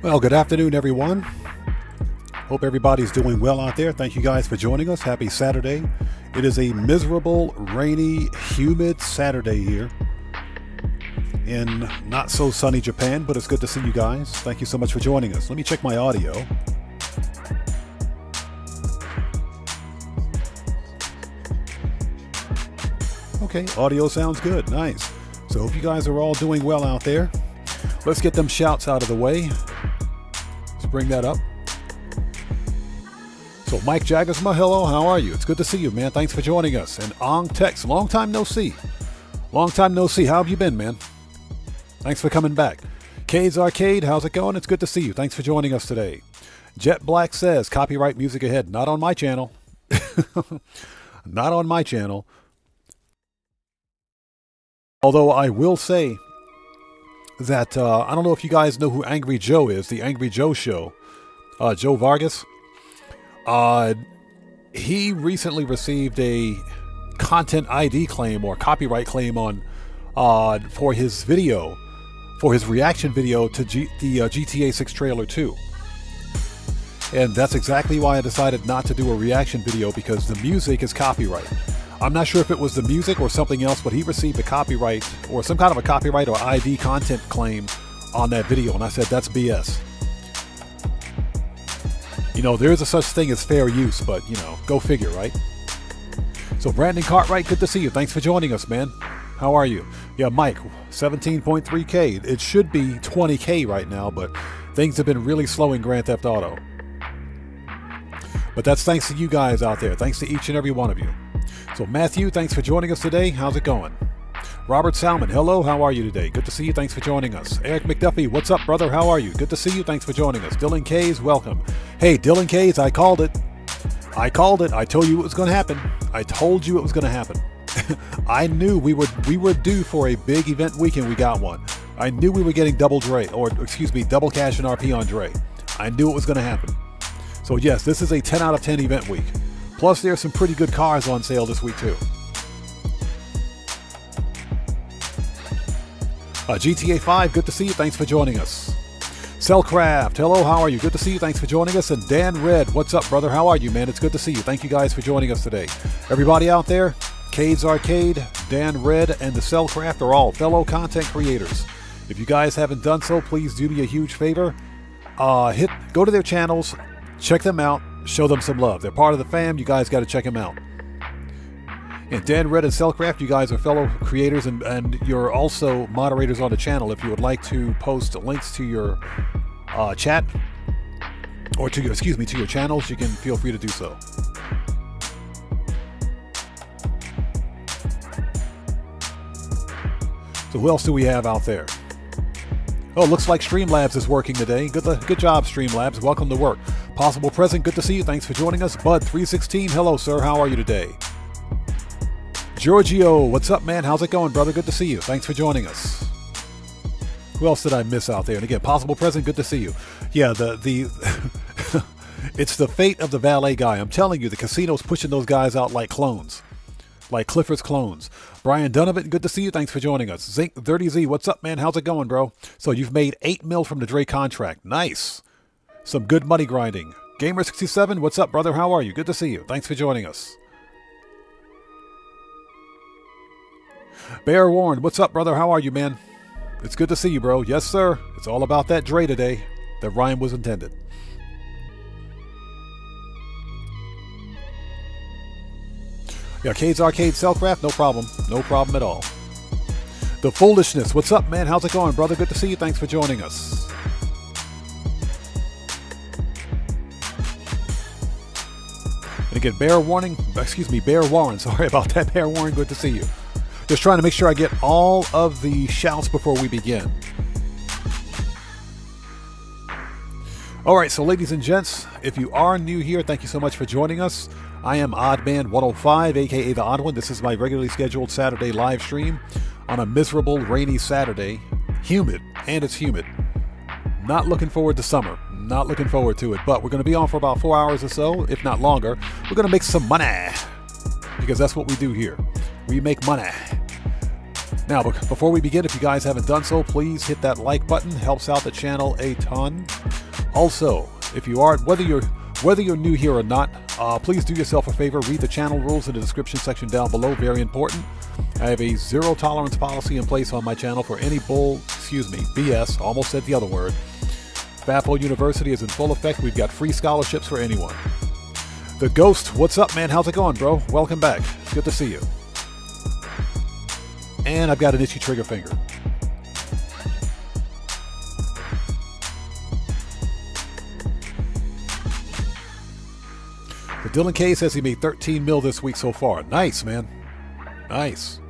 Well, good afternoon, everyone. Hope everybody's doing well out there. Thank you guys for joining us. Happy Saturday. It is a miserable, rainy, humid Saturday here in not so sunny Japan, but it's good to see you guys. Thank you so much for joining us. Let me check my audio. Okay, audio sounds good. Nice. So hope you guys are all doing well out there. Let's get them shouts out of the way. Let's bring that up. So Mike Jaggersma, hello, how are you? It's good to see you, man. Thanks for joining us. And Ong Tex, long time no see. Long time no see. How have you been, man? Thanks for coming back. Cade's Arcade, how's it going? It's good to see you. Thanks for joining us today. Jet Black says, copyright music ahead. Not on my channel. Not on my channel. Although I will say that I don't know if you guys know who Angry Joe is, the Angry Joe show. Joe Vargas. He recently received a content ID claim or copyright claim on for his video, for his reaction video to the GTA 6 trailer 2. And that's exactly why I decided not to do a reaction video, because the music is copyright. I'm not sure if it was the music or something else, but he received a copyright or some kind of a copyright or ID content claim on that video. And I said, that's BS. You know, there is a such thing as fair use, but, you know, go figure, right? So Brandon Cartwright, good to see you. Thanks for joining us, man. How are you? Yeah, Mike, 17.3K. It should be 20K right now, but things have been really slow in Grand Theft Auto. But that's thanks to you guys out there. Thanks to each and every one of you. So Matthew, thanks for joining us today. How's it going? Robert Salmon, hello, how are you today? Good to see you, thanks for joining us. Eric McDuffie, what's up, brother? How are you? Good to see you, thanks for joining us. Dylan Kays, welcome. Hey, Dylan Kays, I called it. I called it. I told you it was going to happen. I told you it was going to happen. I knew we were due for a big event weekend. We got one. I knew we were getting double cash and RP on Dre. I knew it was going to happen. So yes, this is a 10 out of 10 event week. Plus, there's some pretty good cars on sale this week, too. GTA 5, good to see you. Thanks for joining us. Cellcraft, hello, how are you? Good to see you. Thanks for joining us. And Dan Red, what's up, brother? How are you, man? It's good to see you. Thank you guys for joining us today. Everybody out there, Cade's Arcade, Dan Red, and the Cellcraft are all fellow content creators. If you guys haven't done so, please do me a huge favor. Go to their channels, check them out. Show them some love. They're part of the fam. You guys got to check them out. And Dan Red and Cellcraft, you guys are fellow creators and you're also moderators on the channel. If you would like to post links to your chat or to your channels, you can feel free to do so. So who else do we have out there? Oh, looks like Streamlabs is working today. Good job, Streamlabs. Welcome to work. Possible Present, good to see you. Thanks for joining us. Bud316, hello, sir. How are you today? Giorgio, what's up, man? How's it going, brother? Good to see you. Thanks for joining us. Who else did I miss out there? And again, Possible Present, good to see you. Yeah, it's the fate of the valet guy. I'm telling you, the casino's pushing those guys out like clones. Like Clifford's clones. Brian Donovan, good to see you. Thanks for joining us. Zinc 30Z, what's up, man? How's it going, bro? So you've made 8 mil from the Dre contract. Nice. Some good money grinding. Gamer67, what's up, brother? How are you? Good to see you. Thanks for joining us. Bear Warren, what's up, brother? How are you, man? It's good to see you, bro. Yes, sir. It's all about that Dre today. That rhyme was intended. Yeah, Cade's Arcade Cellcraft, no problem. No problem at all. The Foolishness, what's up, man? How's it going, brother? Good to see you. Thanks for joining us. And again, Bear Warren, sorry about that, Bear Warren, good to see you. Just trying to make sure I get all of the shouts before we begin. Alright, so ladies and gents, if you are new here, thank you so much for joining us. I am Oddman105, aka The Odd One. This is my regularly scheduled Saturday live stream on a miserable, rainy Saturday. Humid, and it's humid. Not looking forward to summer. Not looking forward to it, but we're going to be on for about 4 hours or so, if not longer. We're going to make some money, because that's what we do here. We make money. Now, before we begin, if you guys haven't done so, please hit that like button. Helps out the channel a ton. Also, if you are, whether you're new here or not, please do yourself a favor. Read the channel rules in the description section down below. Very important. I have a zero tolerance policy in place on my channel for any BS. Almost said the other word. FAFO University is in full effect. We've got free scholarships for anyone. The Ghost, what's up, man? How's it going, bro? Welcome back. It's good to see you. And I've got an itchy trigger finger. The Dylan K says he made 13 mil this week so far. Nice, man. Nice.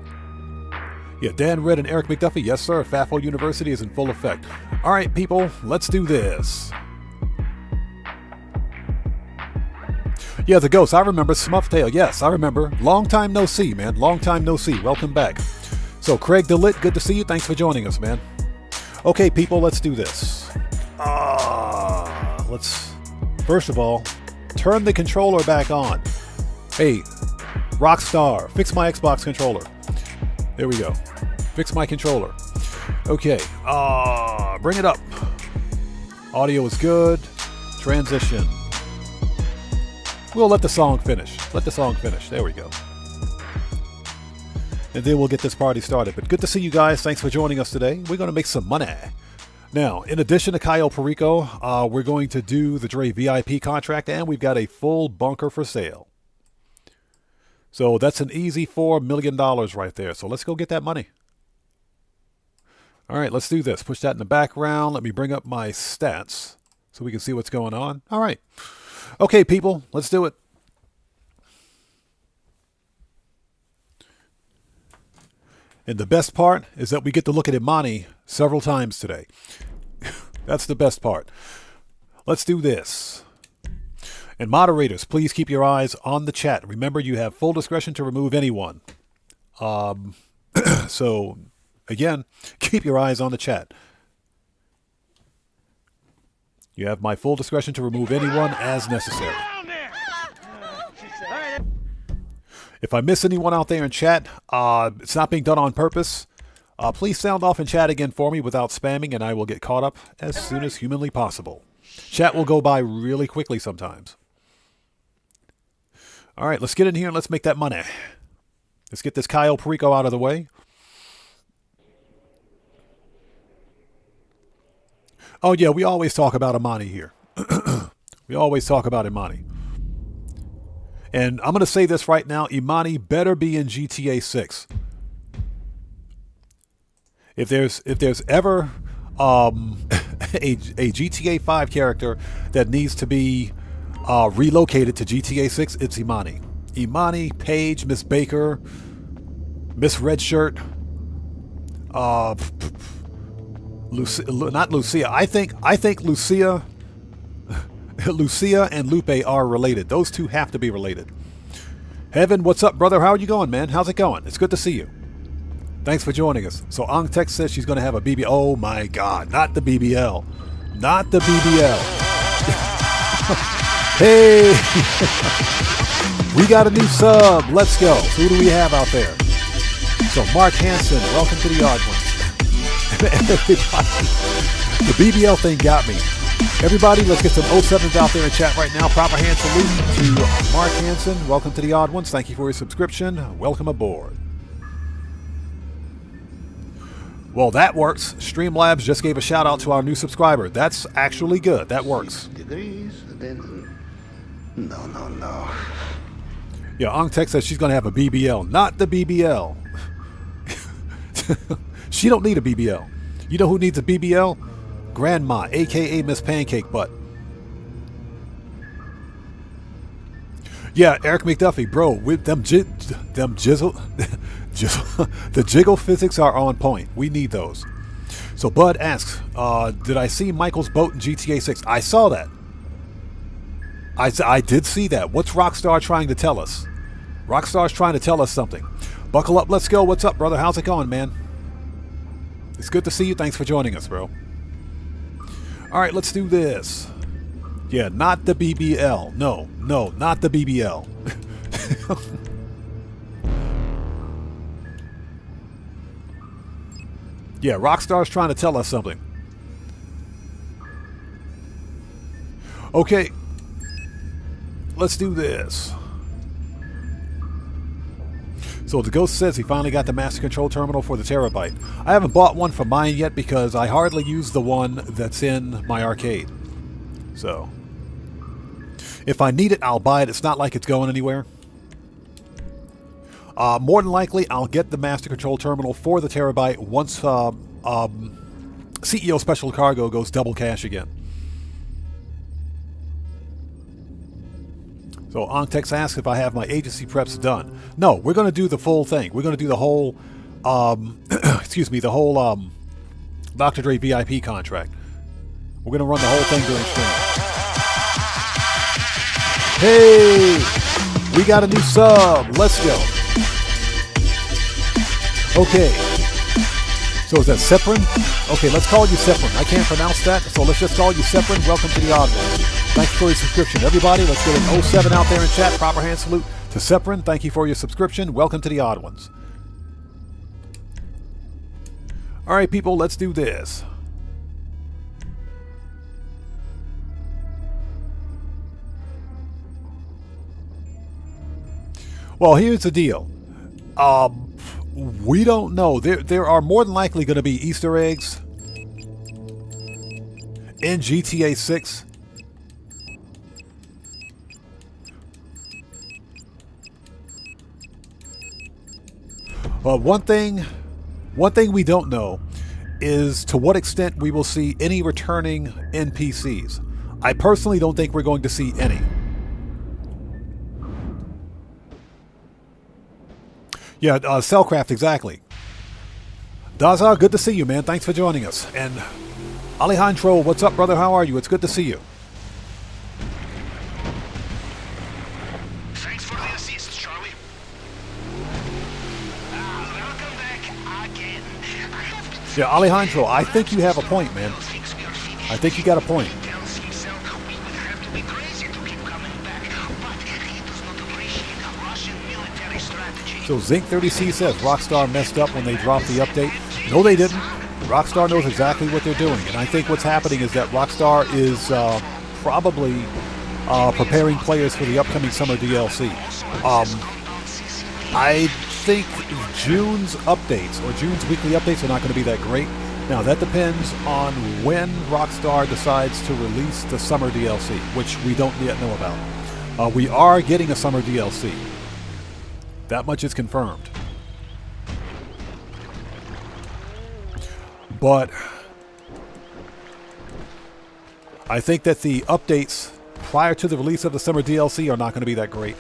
Yeah, Dan Red and Eric McDuffie. Yes, sir. FAFO University is in full effect. All right, people, let's do this. Yeah, the Ghost. I remember Smufftail. Yes, I remember. Long time no see, man. Long time no see. Welcome back. So, Craig DeLitt, good to see you. Thanks for joining us, man. Okay, people, let's do this. Let's, first of all, turn the controller back on. Hey, Rockstar, fix my Xbox controller. There we go. Fix my controller. Okay, bring it up. Audio is good. Transition. We'll let the song finish. Let the song finish. There we go. And then we'll get this party started. But good to see you guys. Thanks for joining us today. We're going to make some money. Now, in addition to Cayo Perico, we're going to do the Dre VIP contract, and we've got a full bunker for sale. So that's an easy $4 million right there. So let's go get that money. All right, let's do this. Push that in the background. Let me bring up my stats so we can see what's going on. All right. Okay, people, let's do it. And the best part is that we get to look at Imani several times today. That's the best part. Let's do this. And moderators, please keep your eyes on the chat. Remember, you have full discretion to remove anyone. So, again, keep your eyes on the chat. You have my full discretion to remove anyone as necessary. If I miss anyone out there in chat, it's not being done on purpose. Please sound off in chat again for me without spamming, and I will get caught up as soon as humanly possible. Chat will go by really quickly sometimes. All right, let's get in here and let's make that money. Let's get this Cayo Perico out of the way. Oh, yeah, we always talk about Imani here. We always talk about Imani. And I'm going to say this right now. Imani better be in GTA 6. If there's ever a GTA 5 character that needs to be relocated to GTA 6, it's Imani. Imani, Paige, Miss Baker, Miss Redshirt, not Lucia. I think Lucia and Lupe are related. Those two have to be related. Heaven, what's up, brother? How are you going, man? How's it going? It's good to see you. Thanks for joining us. So Ongtex says she's going to have a BBL. Oh my God, not the BBL. Not the BBL. Hey, we got a new sub. Let's go. So who do we have out there? So Mark Hansen, welcome to the Odd Ones. The BBL thing got me. Everybody, let's get some 07s out there in chat right now. Proper hand salute to Mark Hansen. Welcome to the Odd Ones. Thank you for your subscription. Welcome aboard. Well, that works. Streamlabs just gave a shout out to our new subscriber. That's actually good. That works. Degrees, then no. Yeah, Ongtex says she's going to have a BBL. Not the BBL. She don't need a BBL. You know who needs a BBL? Grandma, a.k.a. Miss Pancake Butt. Yeah, Eric McDuffie, bro, with the jiggle physics are on point. We need those. So Bud asks, did I see Michael's boat in GTA 6? I saw that. I did see that. What's Rockstar trying to tell us? Rockstar's trying to tell us something. Buckle up, let's go. What's up, brother? How's it going, man? It's good to see you. Thanks for joining us, bro. All right, let's do this. Yeah, not the BBL. No, not the BBL. Yeah, Rockstar's trying to tell us something. Okay. Let's do this. So the Ghost says he finally got the master control terminal for the Terabyte. I haven't bought one for mine yet because I hardly use the one that's in my arcade. So, if I need it, I'll buy it. It's not like it's going anywhere. More than likely, I'll get the master control terminal for the Terabyte once CEO Special Cargo goes double cash again. So Ontex asks if I have my agency preps done. No, we're going to do the full thing. We're going to do the whole, excuse me, the whole Dr. Dre VIP contract. We're going to run the whole thing during stream. Hey, we got a new sub. Let's go. Okay. So is that Seprin? Okay, let's call you Seprin. I can't pronounce that, so let's just call you Seprin. Welcome to the Odd Ones. Thank you for your subscription. Everybody, let's get an 07 out there in chat. Proper hand salute to Seprin. Thank you for your subscription. Welcome to the Odd Ones. All right, people, let's do this. Well, here's the deal. We don't know. There are more than likely going to be Easter eggs in GTA 6. But one thing we don't know is to what extent we will see any returning NPCs. I personally don't think we're going to see any. Yeah, Cellcraft, exactly. Daza, good to see you, man. Thanks for joining us. And Alejandro, what's up, brother? How are you? It's good to see you. Thanks for the assist, Charlie. Welcome back again. Yeah, Alejandro, I think you have a point, man. I think you got a point. So Zinc30C says Rockstar messed up when they dropped the update. No, they didn't. Rockstar knows exactly what they're doing. And I think what's happening is that Rockstar is probably preparing players for the upcoming summer DLC. I think June's updates, or June's weekly updates, are not going to be that great. Now, that depends on when Rockstar decides to release the summer DLC, which we don't yet know about. We are getting a summer DLC. That much is confirmed. But I think that the updates prior to the release of the summer DLC are not going to be that great.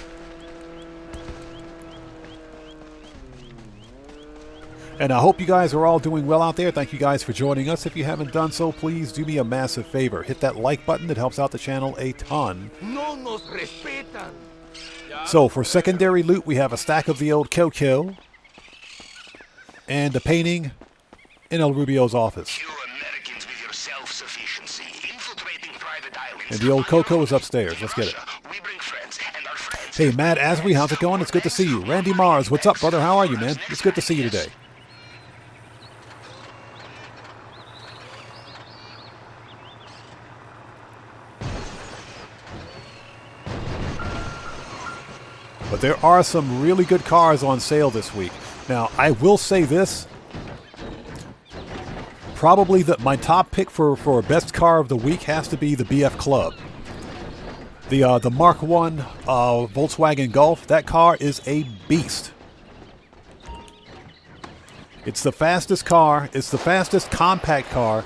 And I hope you guys are all doing well out there. Thank you guys for joining us. If you haven't done so, please do me a massive favor. Hit that like button. It helps out the channel a ton. No nos respetan. So for secondary loot, we have a stack of the old Cayo and a painting in El Rubio's office. You Americans with your self-sufficiency, infiltrating private islands. And the old Coco is upstairs. Let's get it. We bring friends, and our friends. Hey, Matt Asbury, how's it going? It's good to see you. Randy Mars, what's up, brother? How are you, man? It's good to see you today. But there are some really good cars on sale this week. Now, I will say this. Probably my top pick for best car of the week has to be the BF Club. The Mark 1 Volkswagen Golf. That car is a beast. It's the fastest car. It's the fastest compact car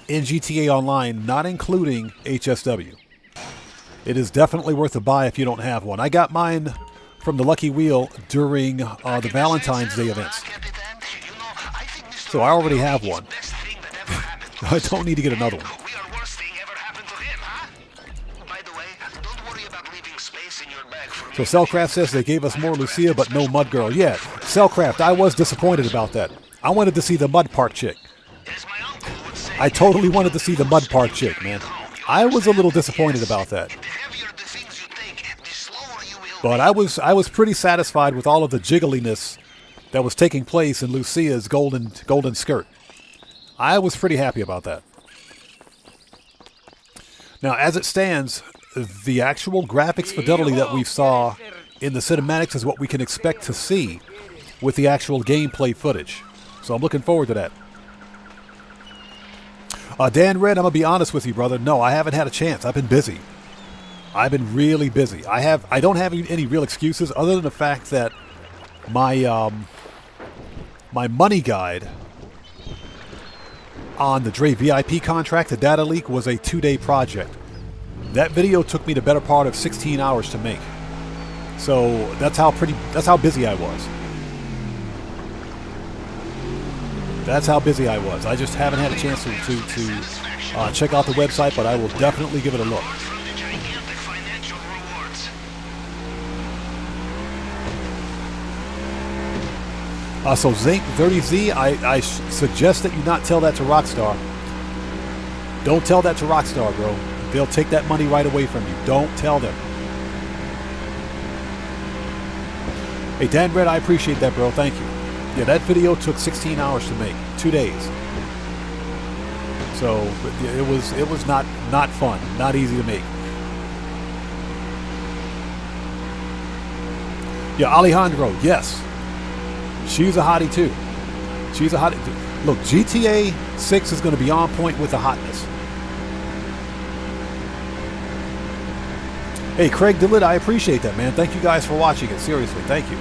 in GTA Online, not including HSW. It is definitely worth a buy if you don't have one. I got mine from the Lucky Wheel during the Valentine's Day events. So I already have one. I don't need to get another one. So Cellcraft says they gave us more Lucia but no Mud Girl. Yeah, Cellcraft, I was disappointed about that. I wanted to see the Mud Park chick. I totally wanted to see the Mud Park chick, man. I was a little disappointed about that. But I was pretty satisfied with all of the jiggliness that was taking place in Lucia's golden skirt. I was pretty happy about that. Now, as it stands, the actual graphics fidelity that we saw in the cinematics is what we can expect to see with the actual gameplay footage. So I'm looking forward to that. Dan Red, I'm going to be honest with you, brother. No, I haven't had a chance. I've been busy. I've been really busy. I don't have any real excuses other than the fact that my my money guide on the Dre VIP contract, the data leak, was a 2-day project. That video took me the better part of 16 hours to make. So that's how busy I was. That's how busy I was. I just haven't had a chance to check out the website, but I will definitely give it a look. So Zinc 30Z, I suggest that you not tell that to Rockstar. Don't tell that to Rockstar, bro. They'll take that money right away from you. Don't tell them. Hey, Dan Red, I appreciate that, bro. Thank you. Yeah, that video took 16 hours to make. 2 days. So it was not fun. Not easy to make. Yeah, Alejandro, yes. She's a hottie too. She's a hottie. Look, GTA 6 is going to be on point with the hotness. Hey, Craig DeLitt, I appreciate that, man. Thank you guys for watching it. Seriously, thank you.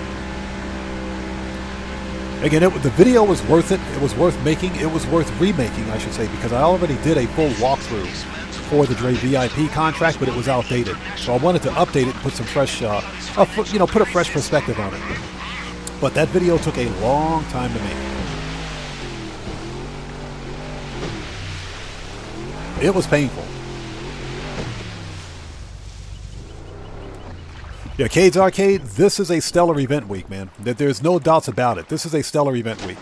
Again, the video was worth it. It was worth making. It was worth remaking, I should say, because I already did a full walkthrough for the Dre VIP contract, but it was outdated. So I wanted to update it and put some fresh, put a fresh perspective on it. But that video took a long time to make. It was painful. Yeah, Cade's Arcade, this is a stellar event week, man. There's no doubts about it. This is a stellar event week.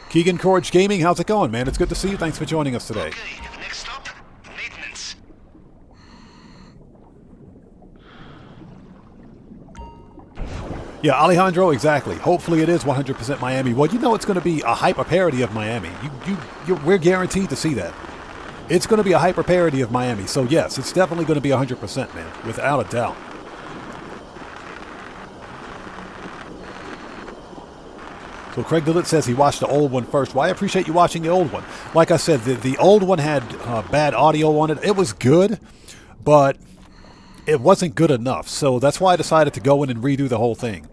Keegan Corage Gaming, how's it going, man? It's good to see you. Thanks for joining us today. Okay, next stop, maintenance. Yeah, Alejandro, exactly. Hopefully it is 100% Miami. Well, you know it's going to be a hyper parody of Miami. We're guaranteed to see that. It's going to be a hyper parody of Miami. So yes, it's definitely going to be 100%, man, without a doubt. So Craig DeLitt says he watched the old one first. Well, I appreciate you watching the old one. Like I said, the old one had bad audio on it. It was good, but it wasn't good enough. So that's why I decided to go in and redo the whole thing.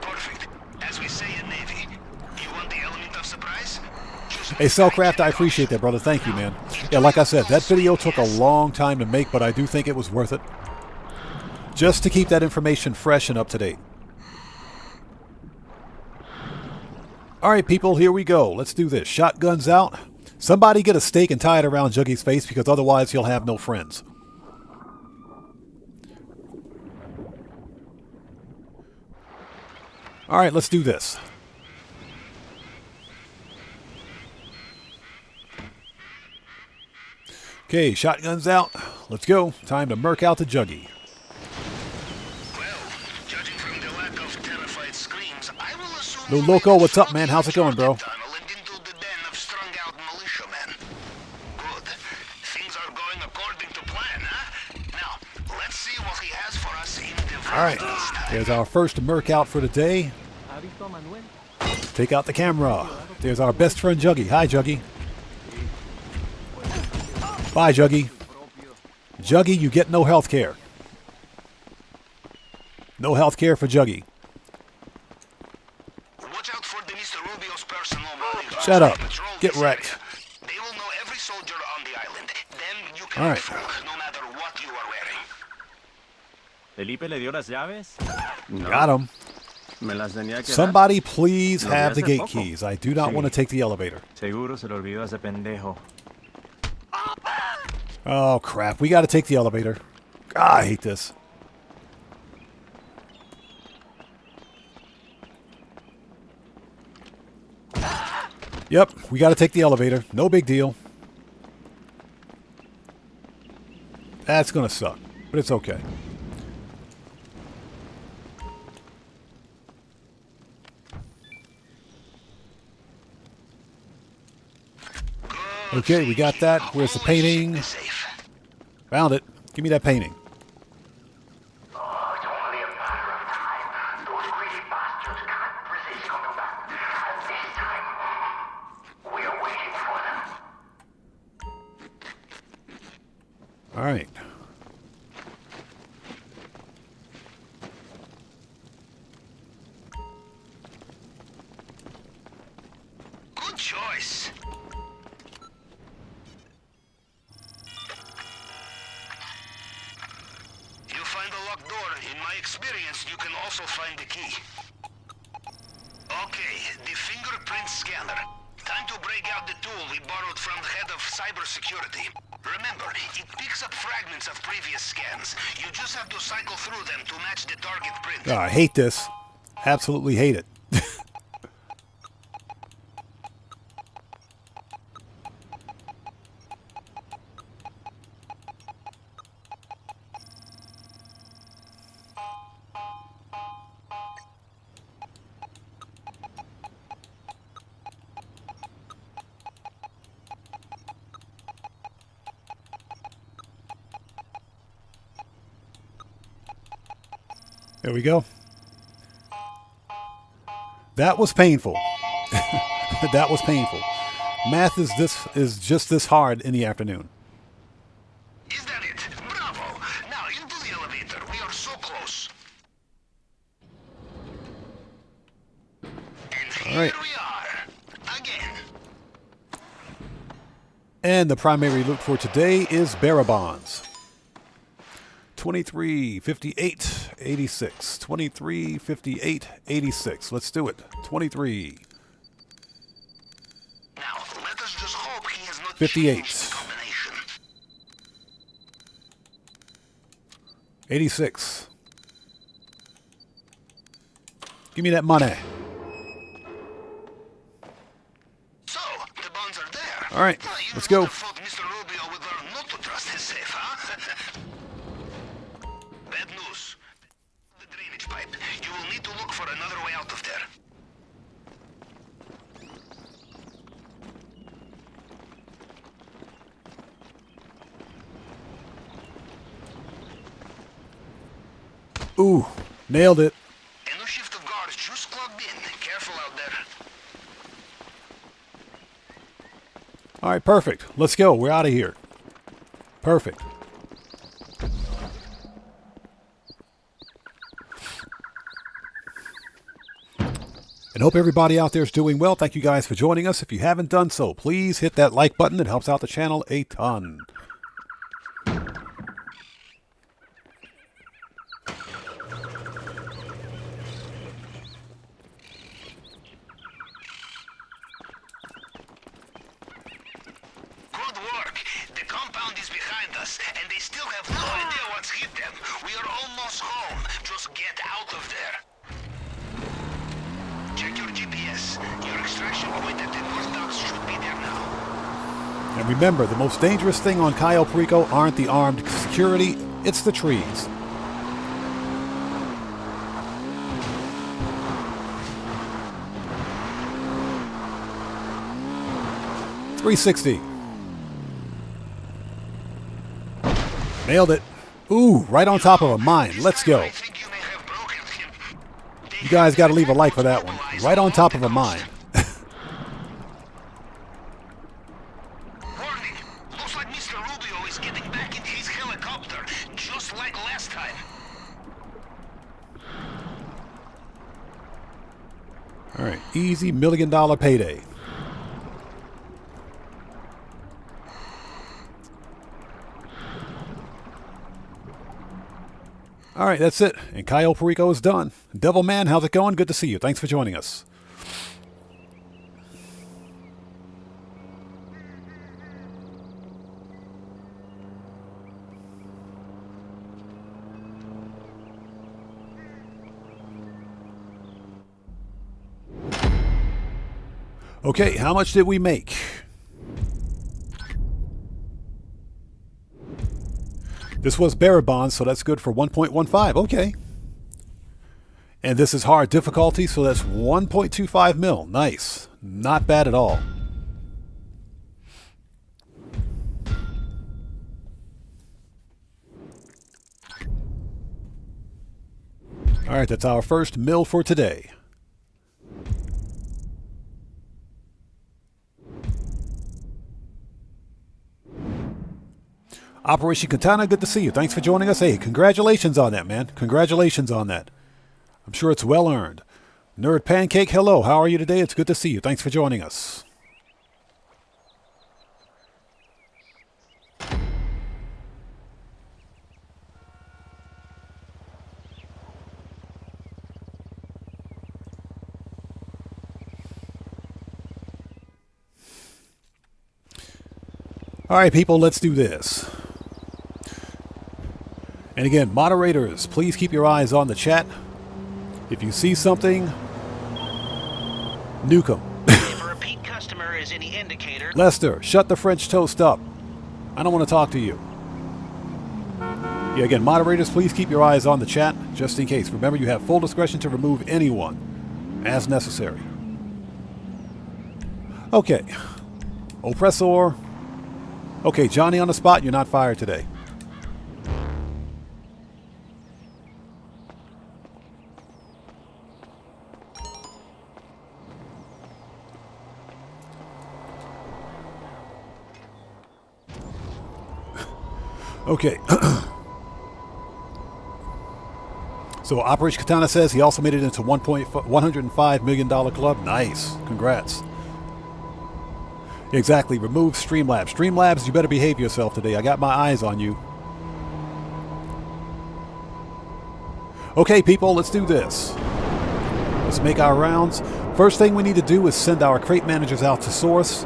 Perfect. As we say in Navy, you want the element of surprise? Hey, Cellcraft, I appreciate that, brother. Thank you, man. Yeah, like I said, that video took a long time to make, but I do think it was worth it. Just to keep that information fresh and up to date. All right, people, here we go. Let's do this. Shotguns out. Somebody get a stake and tie it around Juggy's face, because otherwise he'll have no friends. All right, let's do this. Okay, shotguns out. Let's go. Time to murk out the Juggy. Well, judging from the lack of terrified screams, I will assume Lil Loco, what's up, man? How's it going, bro? tunnel and into the den of strung-out militiamen. Good. Things are going according to plan, huh? Now, let's see what he has for us in the All right, there's our first murk out for the day. Take out the camera. There's our best friend Juggy. Hi, Juggy. Bye, Juggy. Juggy, you get no health care. No health care for Juggy. Watch out for the Mr. Rubio's personal bodyguards. Shut up. Patrol Get this wrecked. area. They will know every soldier on the island. Then you can All right. folk, no matter what you are wearing. Felipe le dio las llaves. Got him. Me las tenía que dar. Somebody please Lo vi have the hace gate poco. keys. I do not Sí. want to take the elevator. Seguro se lo olvidó a ese pendejo. Oh, crap. We got to take the elevator. Ah, I hate this. Yep, we got to take the elevator. No big deal. That's going to suck, but it's okay. Okay, we got that. Where's the painting? Found it. Give me that painting. Oh, it's only a matter of time. Those greedy bastards can't resist coming back. And this time, we are waiting for them. All right. Good choice. You find a locked door. In my experience, you can also find the key. Okay, the fingerprint scanner. Time to break out the tool we borrowed from the head of cybersecurity. Remember, it picks up fragments of previous scans. You just have to cycle through them to match the target print. Oh, I hate this. Absolutely hate it. There we go. That was painful. That was painful. Math is just this hard in the afternoon. Is that it? Bravo! Now into the elevator. We are so close. And here right. we are. Again. And the primary loot for today is bearer bonds. 23, 58, 86. 23, 58, 86. Let's do it. 23. Now, let us just hope he has not 58. changed the combination. 86. Give me that money. So, the bonds are there. All right, Well, you let's would go. have thought Mr. Rubio would learn not to trust his safe, huh? Bad news. The drainage pipe. You will need to look for another way out of there. Ooh, nailed it. A new shift of guards just clocked in. Careful out there. All right, perfect. Let's go. We're out of here. Perfect. And hope everybody out there is doing well. Thank you guys for joining us. If you haven't done so, please hit that like button. It helps out the channel a ton. Good work. The compound is behind us, and they still have no idea what's hit them. We are almost home. Just get out of there. Check your GPS. Your extraction point at the North Docks should be there now. And remember, the most dangerous thing on Cayo Perico aren't the armed security, it's the trees. $360. Nailed it. Ooh, right on top of a mine. Let's go. I think you may have broken him. You guys got to leave a like for that one. Right on top of a mine. Warning. Looks like Mr. Rubio is getting back in his helicopter, just like last time. All right, easy $1 million payday. All right, that's it. And Cayo Perico is done. Devil Man, how's it going? Good to see you. Thanks for joining us. Okay, how much did we make? This was bearer bonds, so that's good for 1.15. Okay. And this is hard difficulty, so that's 1.25 mil. Nice. Not bad at all. All right, that's our first mill for today. Operation Katana, good to see you. Thanks for joining us. Hey, congratulations on that, man. Congratulations on that. I'm sure it's well earned. Nerd Pancake, hello. How are you today? It's good to see you. Thanks for joining us. All right, people, let's do this. And again, moderators, please keep your eyes on the chat. If you see something, nuke them. If a repeat customer is any indicator... Lester, shut the French toast up. I don't want to talk to you. Yeah, again, moderators, please keep your eyes on the chat, just in case. Remember, you have full discretion to remove anyone, as necessary. Okay. Oppressor. Okay, Johnny on the spot, you're not fired today. Okay. So Operation Katana says he also made it into $105 million club. Nice. Congrats. Exactly. Remove Streamlabs. Streamlabs, you better behave yourself today. I got my eyes on you. Okay, people, let's do this. Let's make our rounds. First thing we need to do is send our crate managers out to source.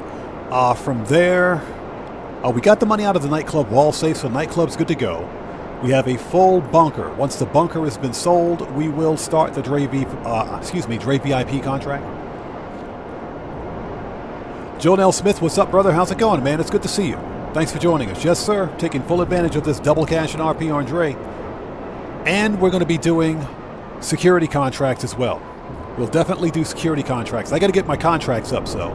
From there, we got the money out of the nightclub wall safe, so nightclub's good to go. We have a full bunker. Once the bunker has been sold, we will start the Dre VIP contract. Jonell Smith, what's up, brother? How's it going, man? It's good to see you. Thanks for joining us. Yes, sir. Taking full advantage of this double cash and RP on Dre. And we're going to be doing security contracts as well. We'll definitely do security contracts. I got to get my contracts up, so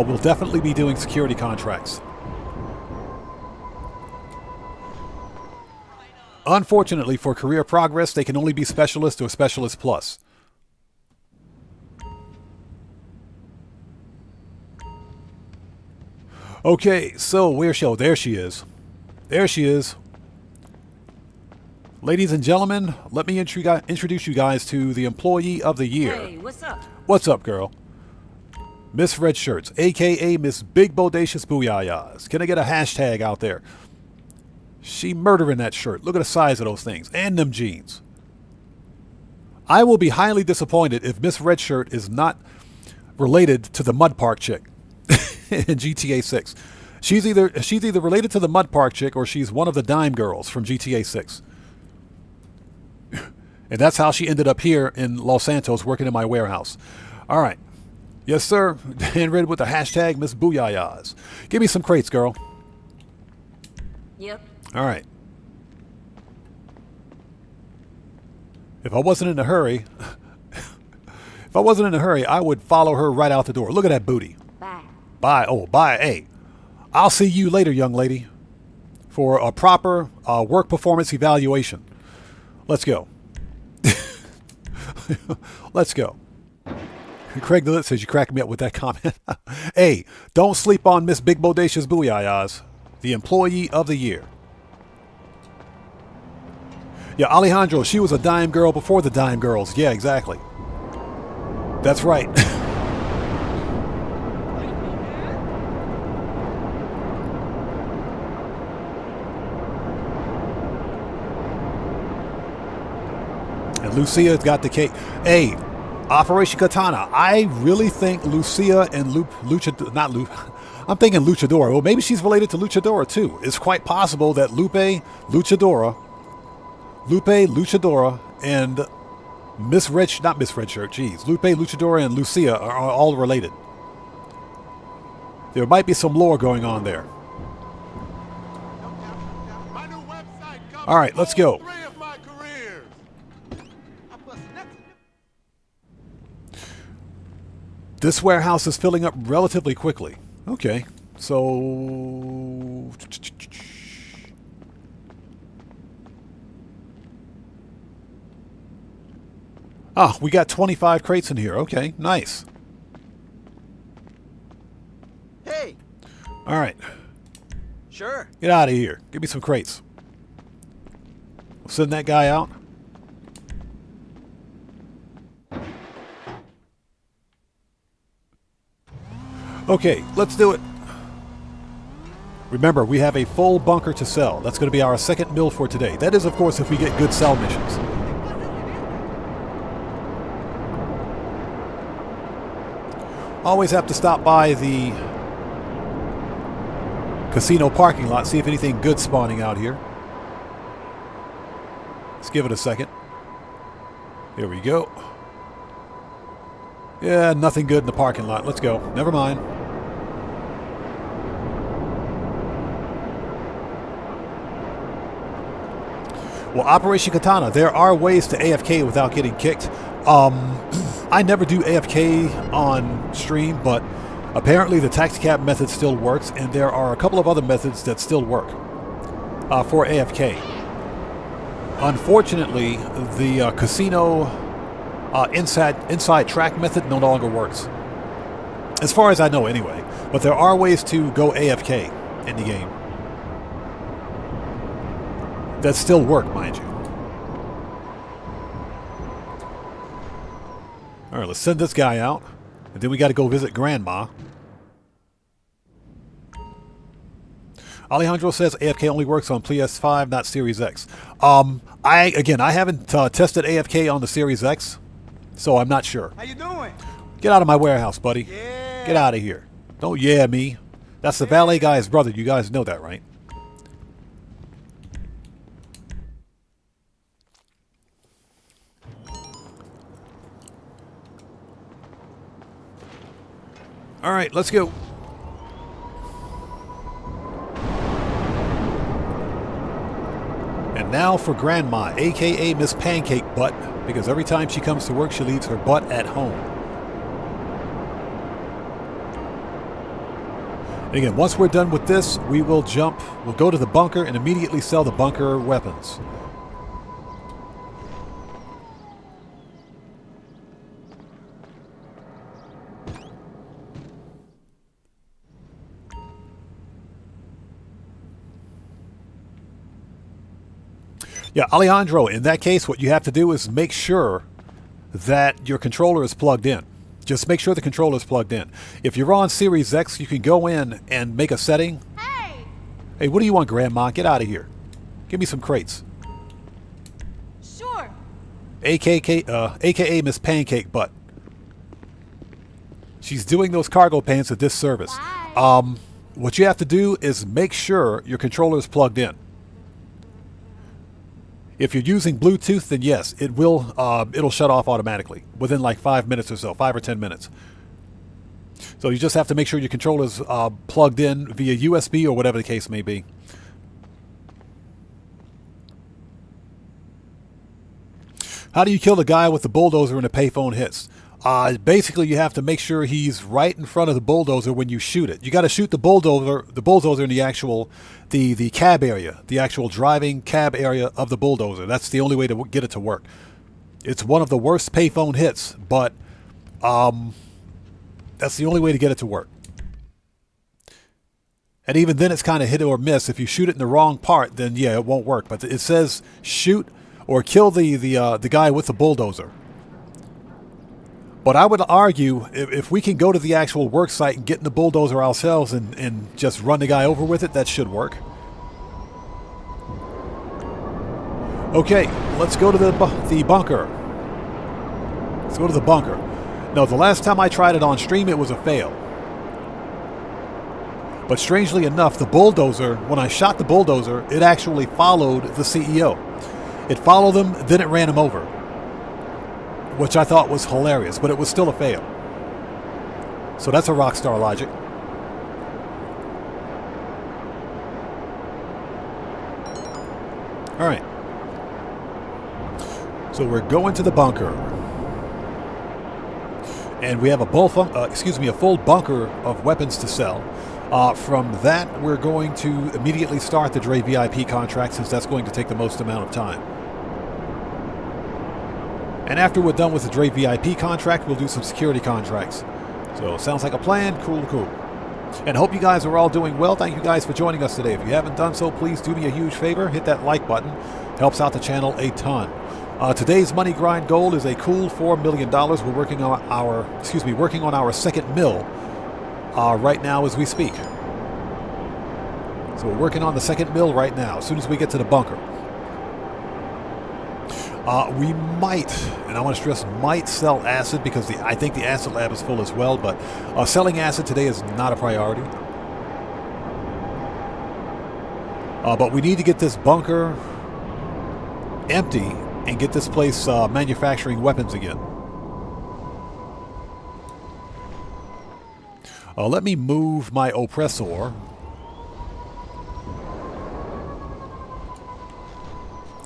we'll definitely be doing security contracts. Unfortunately, for career progress, they can only be specialist or specialist plus. Okay, so where's she? Oh, there she is. There she is. Ladies and gentlemen, let me introduce you guys to the Employee of the Year. Hey, what's up? What's up, girl? Miss Red Shirts, a.k.a. Miss Big Bodacious Booyayas. Can I get a hashtag out there? She murdering that shirt. Look at the size of those things. And them jeans. I will be highly disappointed if Miss Red Shirt is not related to the Mud Park chick in GTA 6. She's either related to the Mud Park chick or she's one of the dime girls from GTA 6. And that's how she ended up here in Los Santos working in my warehouse. All right. Yes, sir. Dan Red with the hashtag Miss Booyayas. Give me some crates, girl. Yep. All right. If I wasn't in a hurry, I would follow her right out the door. Look at that booty. Bye. Bye. Oh, bye. Hey, I'll see you later, young lady, for a proper work performance evaluation. Let's go. Let's go. Craig the Lit says you cracked me up with that comment. Hey, don't sleep on Miss Big Bodacious Booyayas, the Employee of the Year. Yeah, Alejandro, she was a dime girl before the dime girls. Yeah, exactly. That's right. And Lucia's got the cake. Hey, Operation Katana. I really think Lucia and I'm thinking Luchadora. Well, maybe she's related to Luchadora too. It's quite possible that Lupe, Luchadora, and Lupe, Luchadora, and Lucia are all related. There might be some lore going on there. All right, let's go. This warehouse is filling up relatively quickly. Okay, so... Ah, we got 25 crates in here. Okay, nice. Hey, All right, sure. get out of here. Give me some crates. We'll send that guy out. Okay, let's do it. Remember, we have a full bunker to sell. That's going to be our second mill for today. That is, of course, if we get good sell missions. Always have to stop by the casino parking lot, see if anything good spawning out here. Let's give it a second. There we go. Yeah, nothing good in the parking lot. Let's go. Never mind. Well, Operation Katana, there are ways to AFK without getting kicked. I never do AFK on stream, but apparently the taxicab method still works, and there are a couple of other methods that still work for AFK. Unfortunately, the casino inside track method no longer works. As far as I know anyway. But there are ways to go AFK in the game that still work, mind you. Alright, let's send this guy out. And then we got to go visit Grandma. Alejandro says AFK only works on PS5, not Series X. I haven't tested AFK on the Series X, so I'm not sure. How you doing? Get out of my warehouse, buddy. Yeah. Get out of here. Don't yeah me. That's the valet guy's brother. You guys know that, right? All right, let's go. And now for Grandma, a.k.a. Miss Pancake Butt, because every time she comes to work, she leaves her butt at home. And again, once we're done with this, we will jump, we'll go to the bunker and immediately sell the bunker weapons. Yeah, Alejandro, in that case, what you have to do is make sure that your controller is plugged in. Just make sure the controller is plugged in. If you're on Series X, you can go in and make a setting. Hey, what do you want, Grandma? Get out of here. Give me some crates. Sure. AKA Miss Pancake Butt. She's doing those cargo pants at this service. Bye. What you have to do is make sure your controller is plugged in. If you're using Bluetooth, then yes, it will. It'll shut off automatically within like 5 minutes or so, 5 or 10 minutes. So you just have to make sure your controller's plugged in via USB or whatever the case may be. How do you kill the guy with the bulldozer when the payphone hits? Basically, you have to make sure he's right in front of the bulldozer when you shoot it. You got to shoot the bulldozer in the actual, the cab area, the actual driving cab area of the bulldozer. That's the only way to get it to work. It's one of the worst payphone hits, but that's the only way to get it to work. And even then, it's kind of hit or miss. If you shoot it in the wrong part, then yeah, it won't work. But it says shoot or kill the guy with the bulldozer. But I would argue if we can go to the actual work site and get in the bulldozer ourselves and just run the guy over with it, that should work. Okay, let's go to the bunker. Let's go to the bunker. No, the last time I tried it on stream, it was a fail. But strangely enough, the bulldozer, when I shot the bulldozer, it actually followed the CEO. It followed him, then it ran him over, which I thought was hilarious, but it was still a fail. So that's a Rockstar logic. All right. So we're going to the bunker. And we have a full bunker of weapons to sell. From that, we're going to immediately start the Dre VIP contract, since that's going to take the most amount of time. And after we're done with the Dre VIP contract, we'll do some security contracts. So sounds like a plan. Cool, cool. And hope you guys are all doing well. Thank you guys for joining us today. If you haven't done so, please do me a huge favor. Hit that like button. Helps out the channel a ton. Today's money grind goal is a cool $4 million. We're working on our second mill right now as we speak. So we're working on the second mill right now, as soon as we get to the bunker. We might, and I want to stress, might sell acid because I think the acid lab is full as well, but selling acid today is not a priority. But we need to get this bunker empty and get this place manufacturing weapons again. Let me move my oppressor.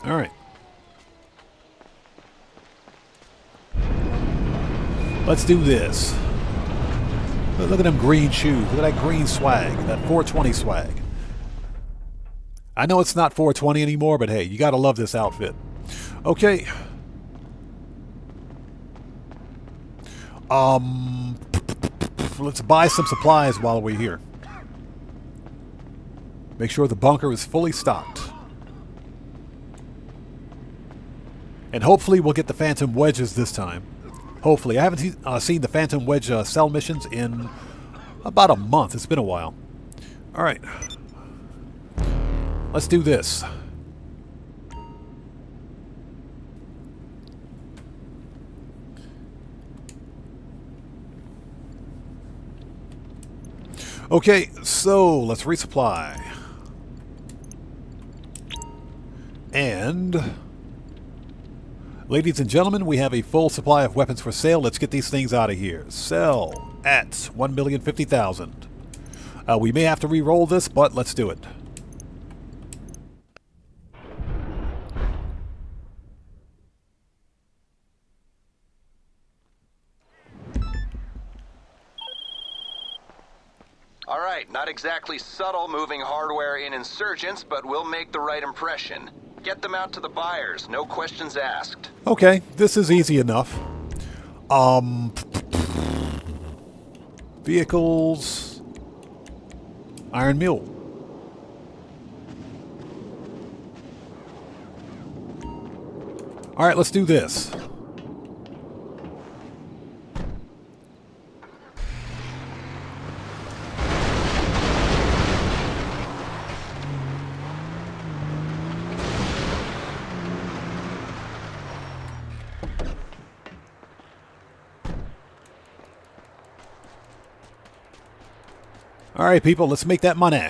All right. Let's do this. Look at them green shoes. Look at that green swag. That 420 swag. I know it's not 420 anymore, but hey, you gotta love this outfit. Okay. Let's buy some supplies while we're here. Make sure the bunker is fully stocked. And hopefully we'll get the Phantom Wedges this time. Hopefully. I haven't seen the Phantom Wedge cell missions in about a month. It's been a while. Alright. Let's do this. Okay, so let's resupply. And, ladies and gentlemen, we have a full supply of weapons for sale. Let's get these things out of here. Sell at 1,050,000. We may have to re-roll this, but let's do it. All right, not exactly subtle moving hardware in insurgents, but we'll make the right impression. Get them out to the buyers, no questions asked. Okay, this is easy enough. Vehicles. Iron Mule. All right, let's do this. All right, people, let's make that money.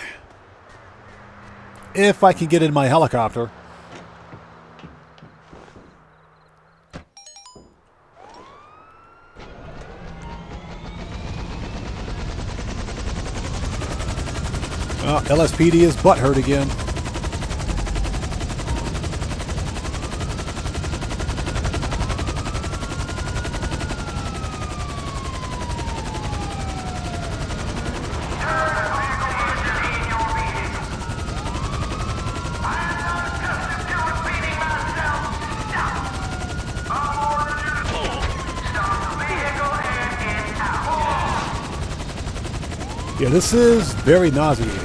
If I can get in my helicopter. LSPD is butthurt again. Yeah, this is very nauseating.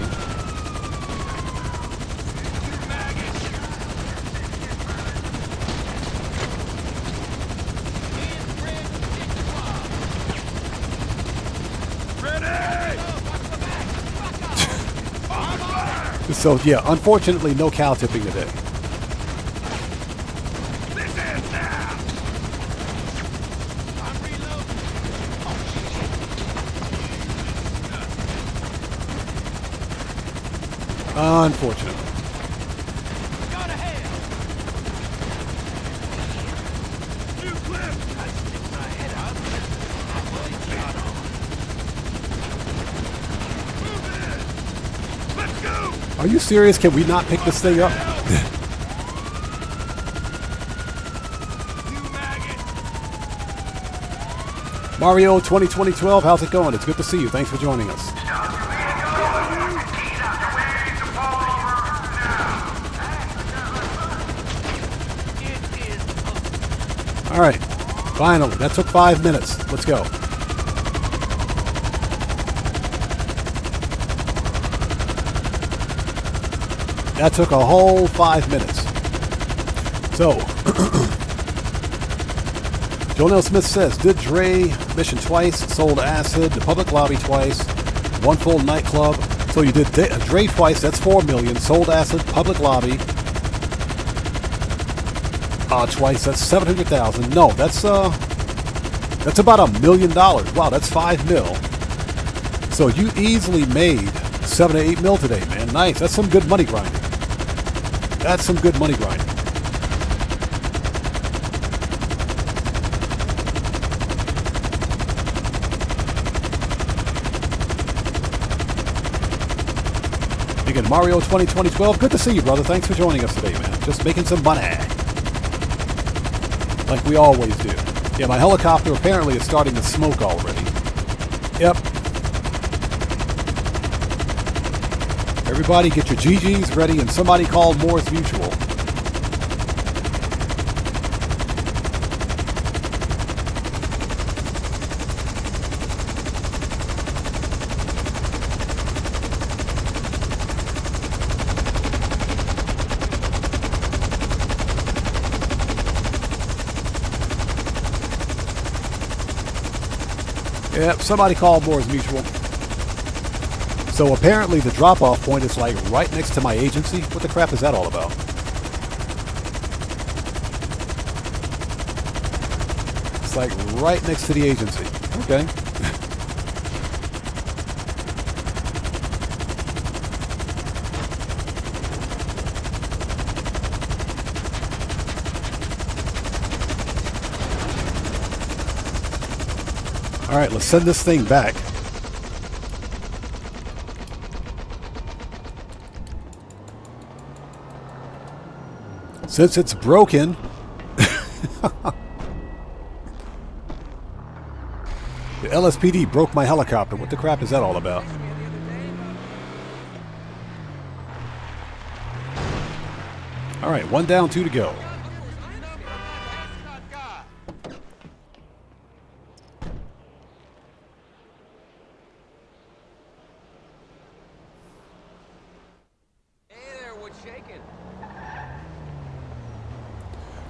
So, yeah, unfortunately, no cow tipping today. Unfortunately. Are you serious? Can we not pick this thing up? Mario 2012, how's it going? It's good to see you. Thanks for joining us. All right. Finally, that took 5 minutes. Let's go. That took a whole 5 minutes. So, Jonelle Smith says, did Dre mission twice, sold acid, the public lobby twice, one full nightclub. So you did Dre twice, that's 4 million, sold acid, public lobby. Twice, that's 700,000. No, that's about $1 million. Wow, that's 5 mil. So you easily made 7 to 8 mil today, man. Nice. That's some good money grinding. That's some good money grinding. Again, Mario 2012. Good to see you, brother. Thanks for joining us today, man. Just making some money. Like we always do. Yeah, my helicopter apparently is starting to smoke already. Yep. Everybody get your GGs ready and somebody call Moore's Mutual. Yep, somebody called Moore's Mutual. So apparently the drop-off point is like right next to my agency. What the crap is that all about? It's like right next to the agency. Okay. All right, let's send this thing back. Since it's broken, the LSPD broke my helicopter. What the crap is that all about? All right, 1 down, 2 to go.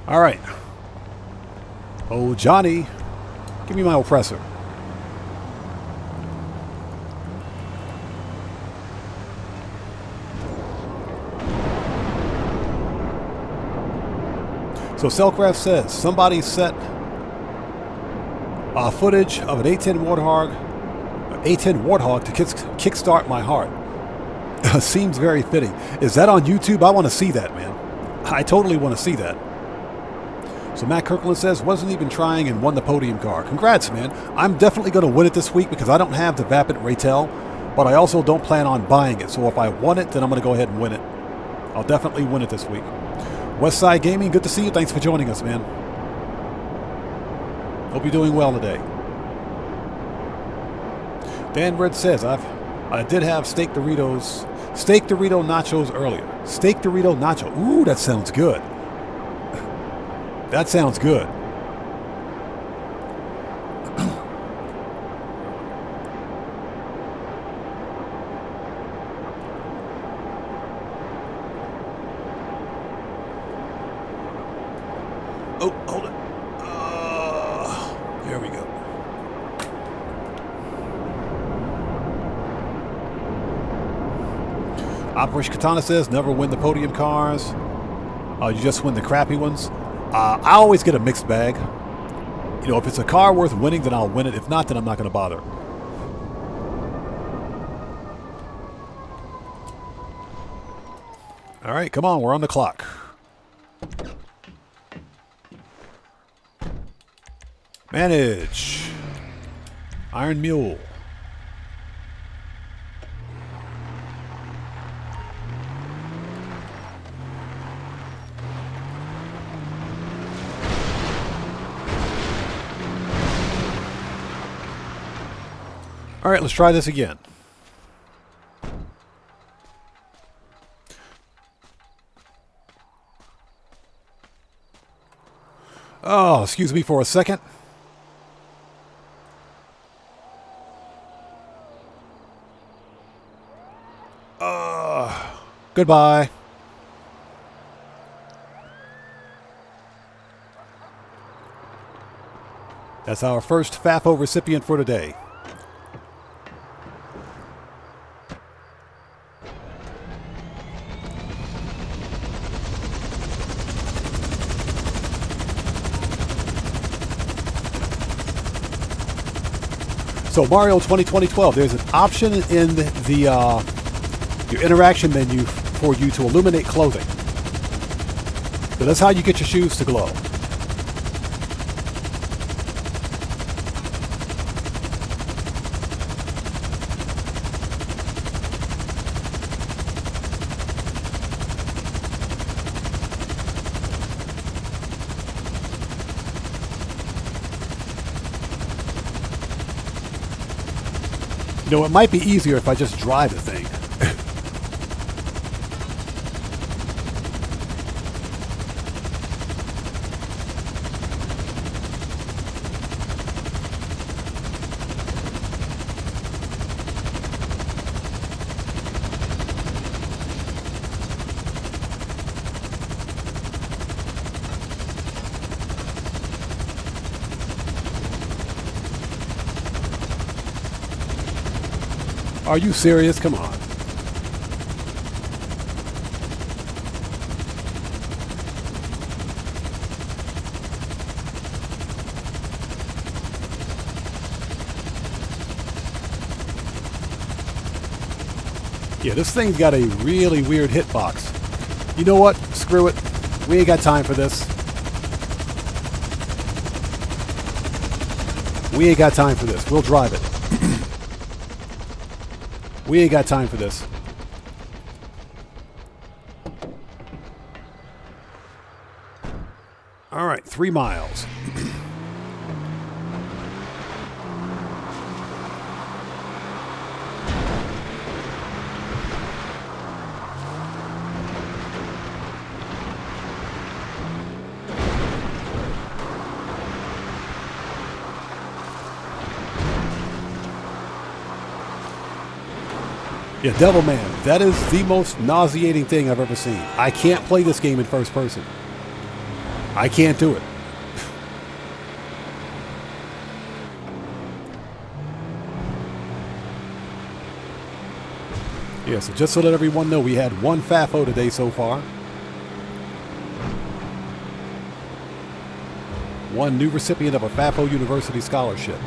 All right. Oh, Johnny, give me my oppressor. So Cellcraft says somebody set footage of an A10 Warthog to kickstart my heart. Seems very fitting. Is that on YouTube? I want to see that, man. I totally want to see that. So Matt Kirkland says, wasn't even trying and won the podium car. Congrats, man. I'm definitely going to win it this week because I don't have the Vapid Raytel, but I also don't plan on buying it. So if I won it, then I'm going to go ahead and win it. I'll definitely win it this week. Westside Gaming, good to see you. Thanks for joining us, man. Hope you're doing well today. Dan Red says, I did have steak Dorito nachos earlier. Steak Dorito nacho. Ooh, that sounds good. That sounds good. Oh, hold it. There we go. Operation Katana says, never win the podium cars. You just win the crappy ones. I always get a mixed bag. You know, if it's a car worth winning, then I'll win it. If not, then I'm not going to bother. All right, come on. We're on the clock. Manage. Iron Mule. All right, let's try this again. Oh, excuse me for a second. Goodbye. That's our first FAFO recipient for today. So Mario 2012, there's an option in the your interaction menu for you to illuminate clothing. So that's how you get your shoes to glow. You know, it might be easier if I just drive the thing. Are you serious? Come on. Yeah, this thing's got a really weird hitbox. You know what? Screw it. We ain't got time for this. We ain't got time for this. We'll drive it. We ain't got time for this. All right, 3 miles. Yeah, Devilman, that is the most nauseating thing I've ever seen. I can't play this game in first person. I can't do it. Yeah, so just to let everyone know, we had 1 FAFO today so far. 1 new recipient of a FAFO University scholarship.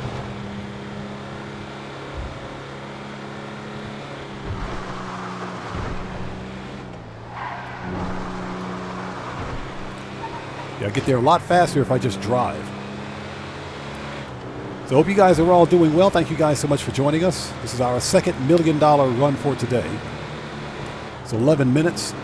Yeah, I get there a lot faster if I just drive. So I hope you guys are all doing well. Thank you guys so much for joining us. This is our second $1 million run for today. It's 11 minutes.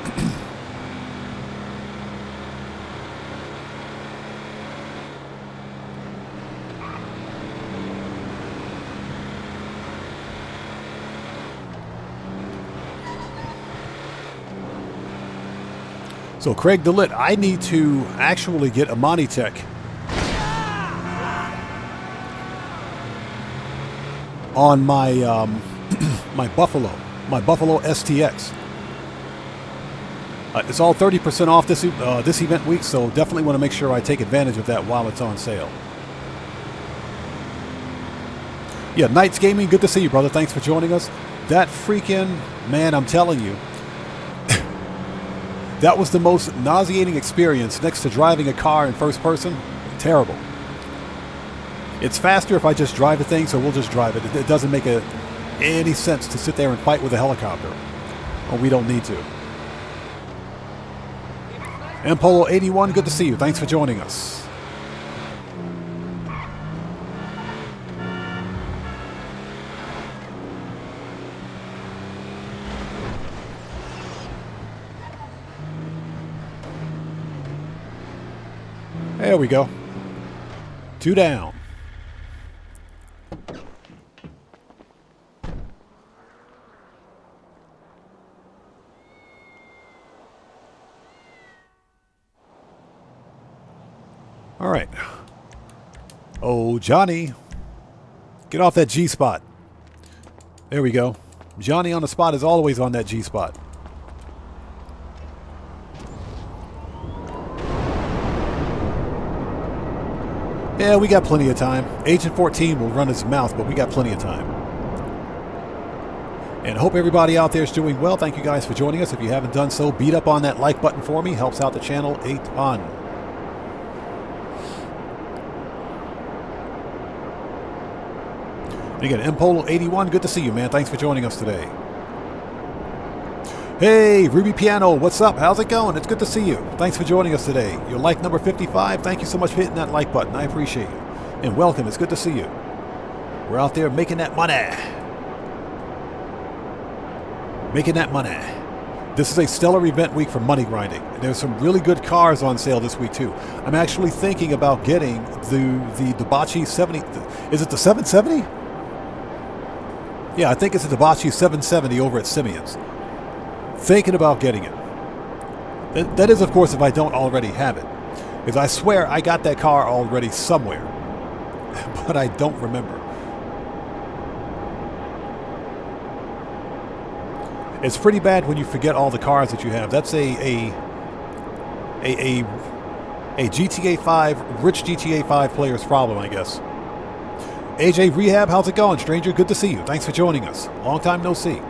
So Craig DeLitt, I need to actually get a Monitech on my my Buffalo STX. It's all 30% off this event week, so definitely want to make sure I take advantage of that while it's on sale. Yeah, Knights Gaming, good to see you, brother. Thanks for joining us. That freaking, man, I'm telling you, that was the most nauseating experience next to driving a car in first person. Terrible. It's faster if I just drive the thing, so we'll just drive it. It doesn't make any sense to sit there and fight with a helicopter. Well, we don't need to. Mpolo81, good to see you. Thanks for joining us. There we go. 2 down. All right. Oh, Johnny. Get off that G spot. There we go. Johnny on the spot is always on that G spot. Yeah, we got plenty of time. Agent 14 will run his mouth, but we got plenty of time. And I hope everybody out there is doing well. Thank you guys for joining us. If you haven't done so, beat up on that like button for me. Helps out the channel a ton. And again, Mpolo81, good to see you, man. Thanks for joining us today. Hey, Ruby Piano, what's up? How's it going? It's good to see you. Thanks for joining us today. Your like number 55. Thank you so much for hitting that like button. I appreciate you. And welcome. It's good to see you. We're out there making that money. Making that money. This is a stellar event week for money grinding. There's some really good cars on sale this week too. I'm actually thinking about getting the Debauchee 70. Is it the 770? Yeah, I think it's a Debauchee 770 over at Simeon's. Thinking about getting it. That is, of course, if I don't already have it. Because I swear I got that car already somewhere. But I don't remember. It's pretty bad when you forget all the cars that you have. That's a GTA 5, rich GTA 5 player's problem, I guess. AJ Rehab, how's it going, stranger? Good to see you. Thanks for joining us. Long time no see.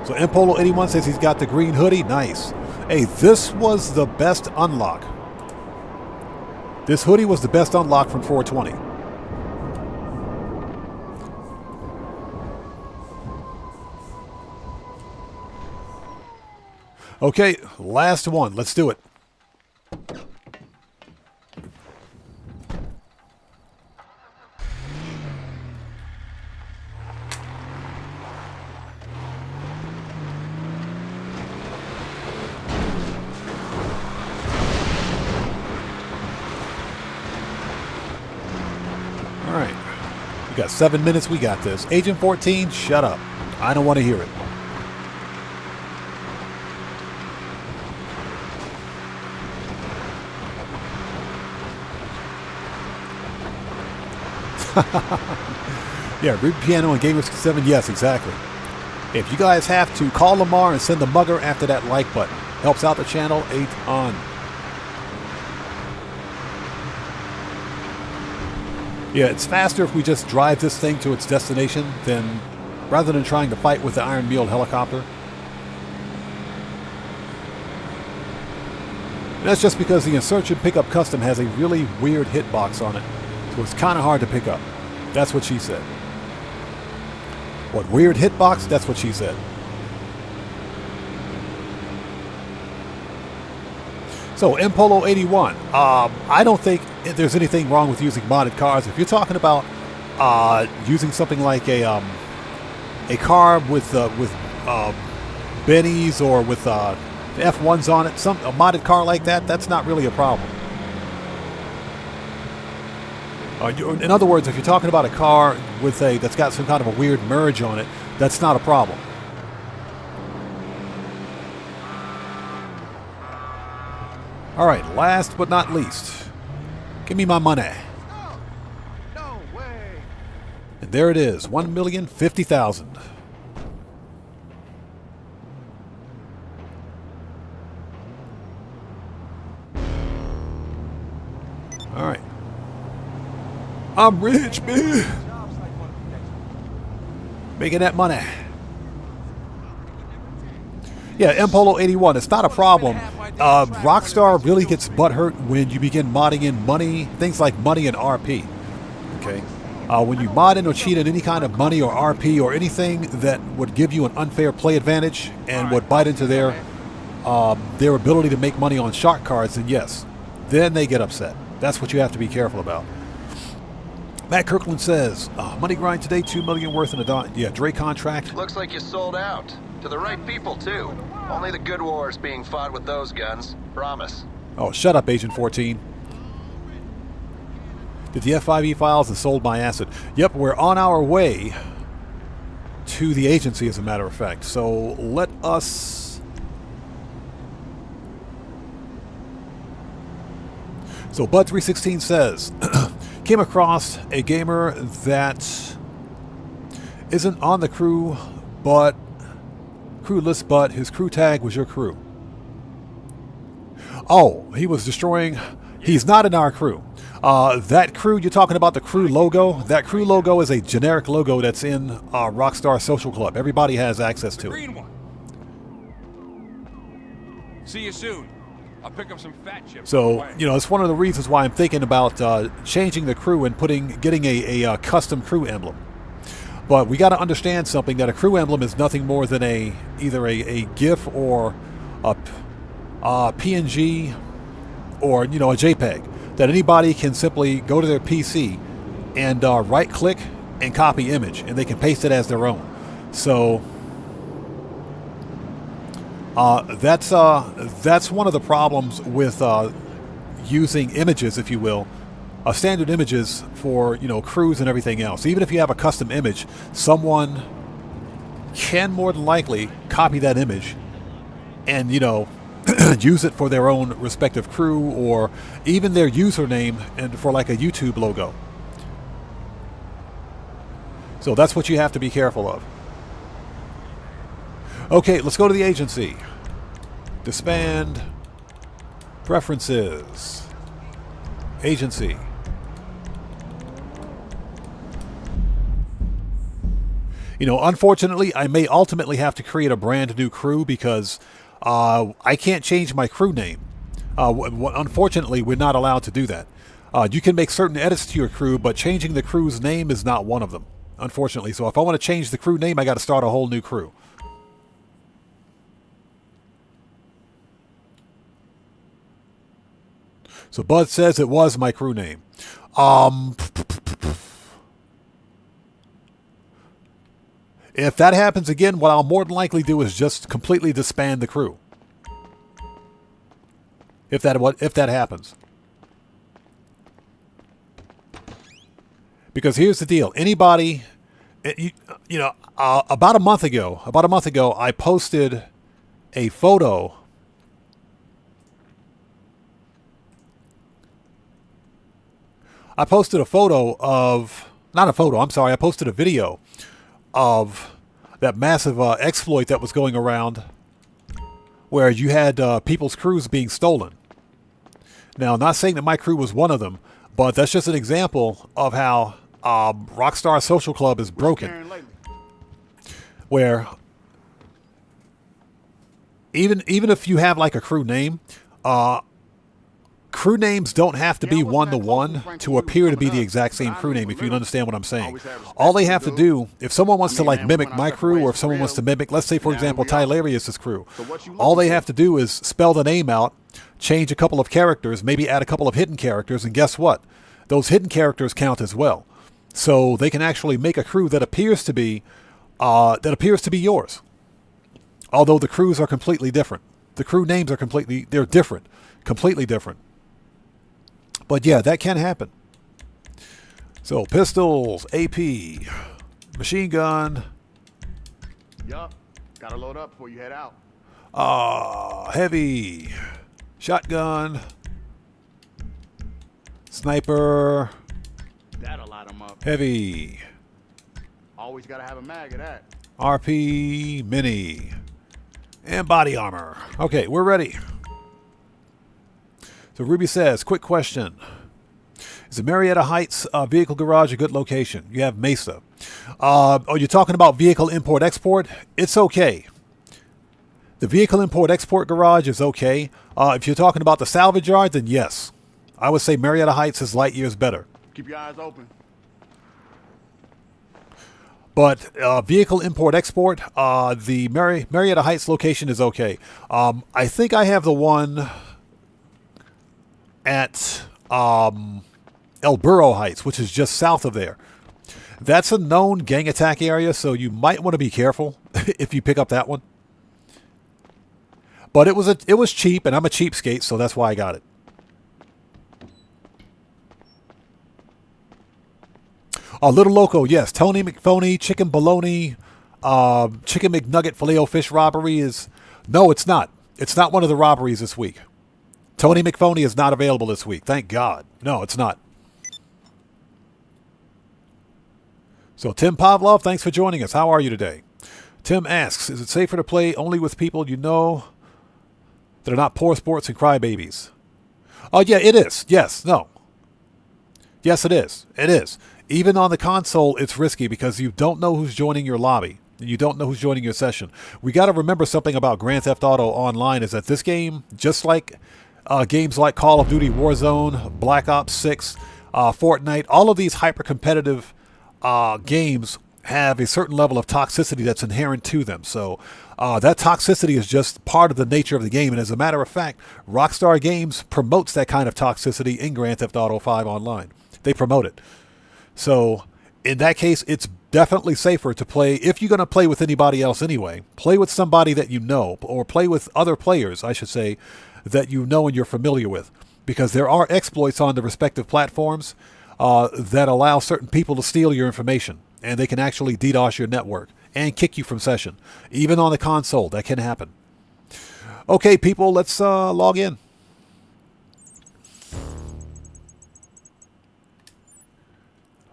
So Mpolo81 says he's got the green hoodie. Nice. Hey, this was the best unlock. This hoodie was the best unlock from 420. Okay, last one. Let's do it. All right. We got 7 minutes. We got this. Agent 14, shut up. I don't want to hear it. Yeah, Ruby Piano and Gamers 7. Yes, exactly. If you guys have to, call Lamar and send the mugger after that like button. Helps out the channel a ton. Yeah, it's faster if we just drive this thing to its destination than rather than trying to fight with the Iron Meal helicopter. And that's just because the Insurgent Pickup Custom has a really weird hitbox on it. So it's kind of hard to pick up. That's what she said. What, weird hitbox? That's what she said. So, Mpolo81. I don't think there's anything wrong with using modded cars. If you're talking about using something like a car with Bennies or with F1s on it, a modded car like that, that's not really a problem. In other words, if you're talking about a car with that's got some kind of a weird merge on it, that's not a problem. All right, last but not least, give me my money. No way. And there it is, 1,050,000. All right. I'm rich, man. Making that money. Yeah, Mpolo81, it's not a problem. Rockstar really gets butthurt when you begin modding in money, things like money and RP. Okay? When you mod in or cheat in any kind of money or RP or anything that would give you an unfair play advantage and would bite into their ability to make money on shark cards, then yes, then they get upset. That's what you have to be careful about. Matt Kirkland says, money grind today, $2 million worth in a dime. Yeah, Dre Contract. Looks like you sold out. To the right people, too. Only the good wars being fought with those guns. Promise. Oh, shut up, Agent 14. Did the F5E files and sold my acid. Yep, we're on our way to the agency, as a matter of fact. So let us So Bud316 says, came across a gamer that isn't on the crew, but crewless, but his crew tag was your crew. Oh, he was destroying. He's not in our crew. That crew, you're talking about the crew logo. That crew logo is a generic logo that's in Rockstar Social Club. Everybody has access to it. Green one. See you soon. I'll pick up some fat chips. So, you know, it's one of the reasons why I'm thinking about changing the crew and getting a custom crew emblem. But we got to understand something, that a crew emblem is nothing more than either a GIF or a PNG or, you know, a JPEG that anybody can simply go to their PC and right click and copy image, and they can paste it as their own. So that's one of the problems with using images, if you will, standard images for, you know, crews and everything else. Even if you have a custom image, someone can more than likely copy that image and, you know, use it for their own respective crew, or even their username and for like a YouTube logo. So that's what you have to be careful of. Okay, let's go to the agency. Disband. Preferences. Agency. You know, unfortunately, I may ultimately have to create a brand new crew because I can't change my crew name. Unfortunately, we're not allowed to do that. You can make certain edits to your crew, but changing the crew's name is not one of them, unfortunately. So if I want to change the crew name, I got to start a whole new crew. So Bud says it was my crew name. If that happens again, what I'll more than likely do is just completely disband the crew. If that happens. Because here's the deal. Anybody, you know, about a month ago, I posted a photo. I posted a video of that massive exploit that was going around where you had people's crews being stolen. Now, I'm not saying that my crew was one of them, but that's just an example of how Rockstar Social Club is broken. Where even if you have like a crew name, crew names don't have to be one-to-one to appear to be the exact same crew name, if you understand what I'm saying. All they have to do, if someone wants to like mimic my crew, or if someone wants to mimic, let's say for example, Tylarius' crew, all they have to do is spell the name out, change a couple of characters, maybe add a couple of hidden characters, and guess what? Those hidden characters count as well. So they can actually make a crew that appears to be yours. Although the crews are completely different. The crew names are completely different. But yeah, that can happen. So pistols, AP, machine gun. Yup. Gotta load up before you head out. Heavy, shotgun, sniper. That'll light them up. Heavy. Always gotta have a mag of that. RP, mini, and body armor. Okay, we're ready. So Ruby says, quick question. Is the Marietta Heights vehicle garage a good location? You have Mesa. You're talking about vehicle import-export? It's okay. The vehicle import-export garage is okay. If you're talking about the salvage yard, then yes. I would say Marietta Heights is light years better. Keep your eyes open. But vehicle import-export, the Marietta Heights location is okay. I think I have the one at El Burro Heights, which is just south of there. That's a known gang attack area, so you might want to be careful if you pick up that one. But it was cheap, and I'm a cheapskate, so that's why I got it. Little Loco, yes. Tony McPhony, Chicken Bologna, Chicken McNugget Filet-O-Fish robbery is... No, it's not. It's not one of the robberies this week. Tony McPhoney is not available this week. Thank God. No, it's not. So Tim Pavlov, thanks for joining us. How are you today? Tim asks, is it safer to play only with people you know that are not poor sports and crybabies? Oh, yeah, it is. Yes. No. Yes, it is. It is. Even on the console, it's risky because you don't know who's joining your lobby. And you don't know who's joining your session. We got to remember something about Grand Theft Auto Online is that this game, just like games like Call of Duty Warzone, Black Ops 6, Fortnite, all of these hyper-competitive games have a certain level of toxicity that's inherent to them. So that toxicity is just part of the nature of the game. And as a matter of fact, Rockstar Games promotes that kind of toxicity in Grand Theft Auto 5 Online. They promote it. So in that case, it's definitely safer to play, if you're going to play with anybody else anyway, play with somebody that you know, or play with other players, I should say, that you know and you're familiar with. Because there are exploits on the respective platforms that allow certain people to steal your information. And they can actually DDoS your network and kick you from session. Even on the console, that can happen. Okay, people, let's log in.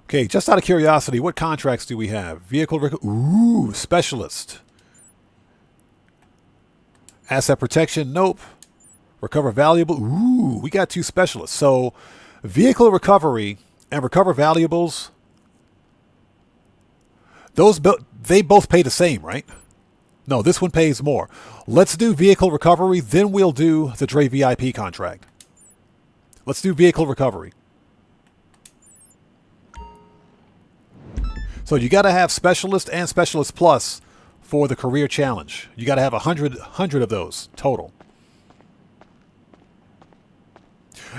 Okay, just out of curiosity, what contracts do we have? Ooh, specialist. Asset protection, nope. Recover valuable, ooh, we got 2 specialists. So, vehicle recovery and recover valuables, they both pay the same, right? No, this one pays more. Let's do vehicle recovery, then we'll do the Dre VIP contract. Let's do vehicle recovery. So you got to have Specialist and Specialist Plus for the career challenge. You got to have 100 of those total.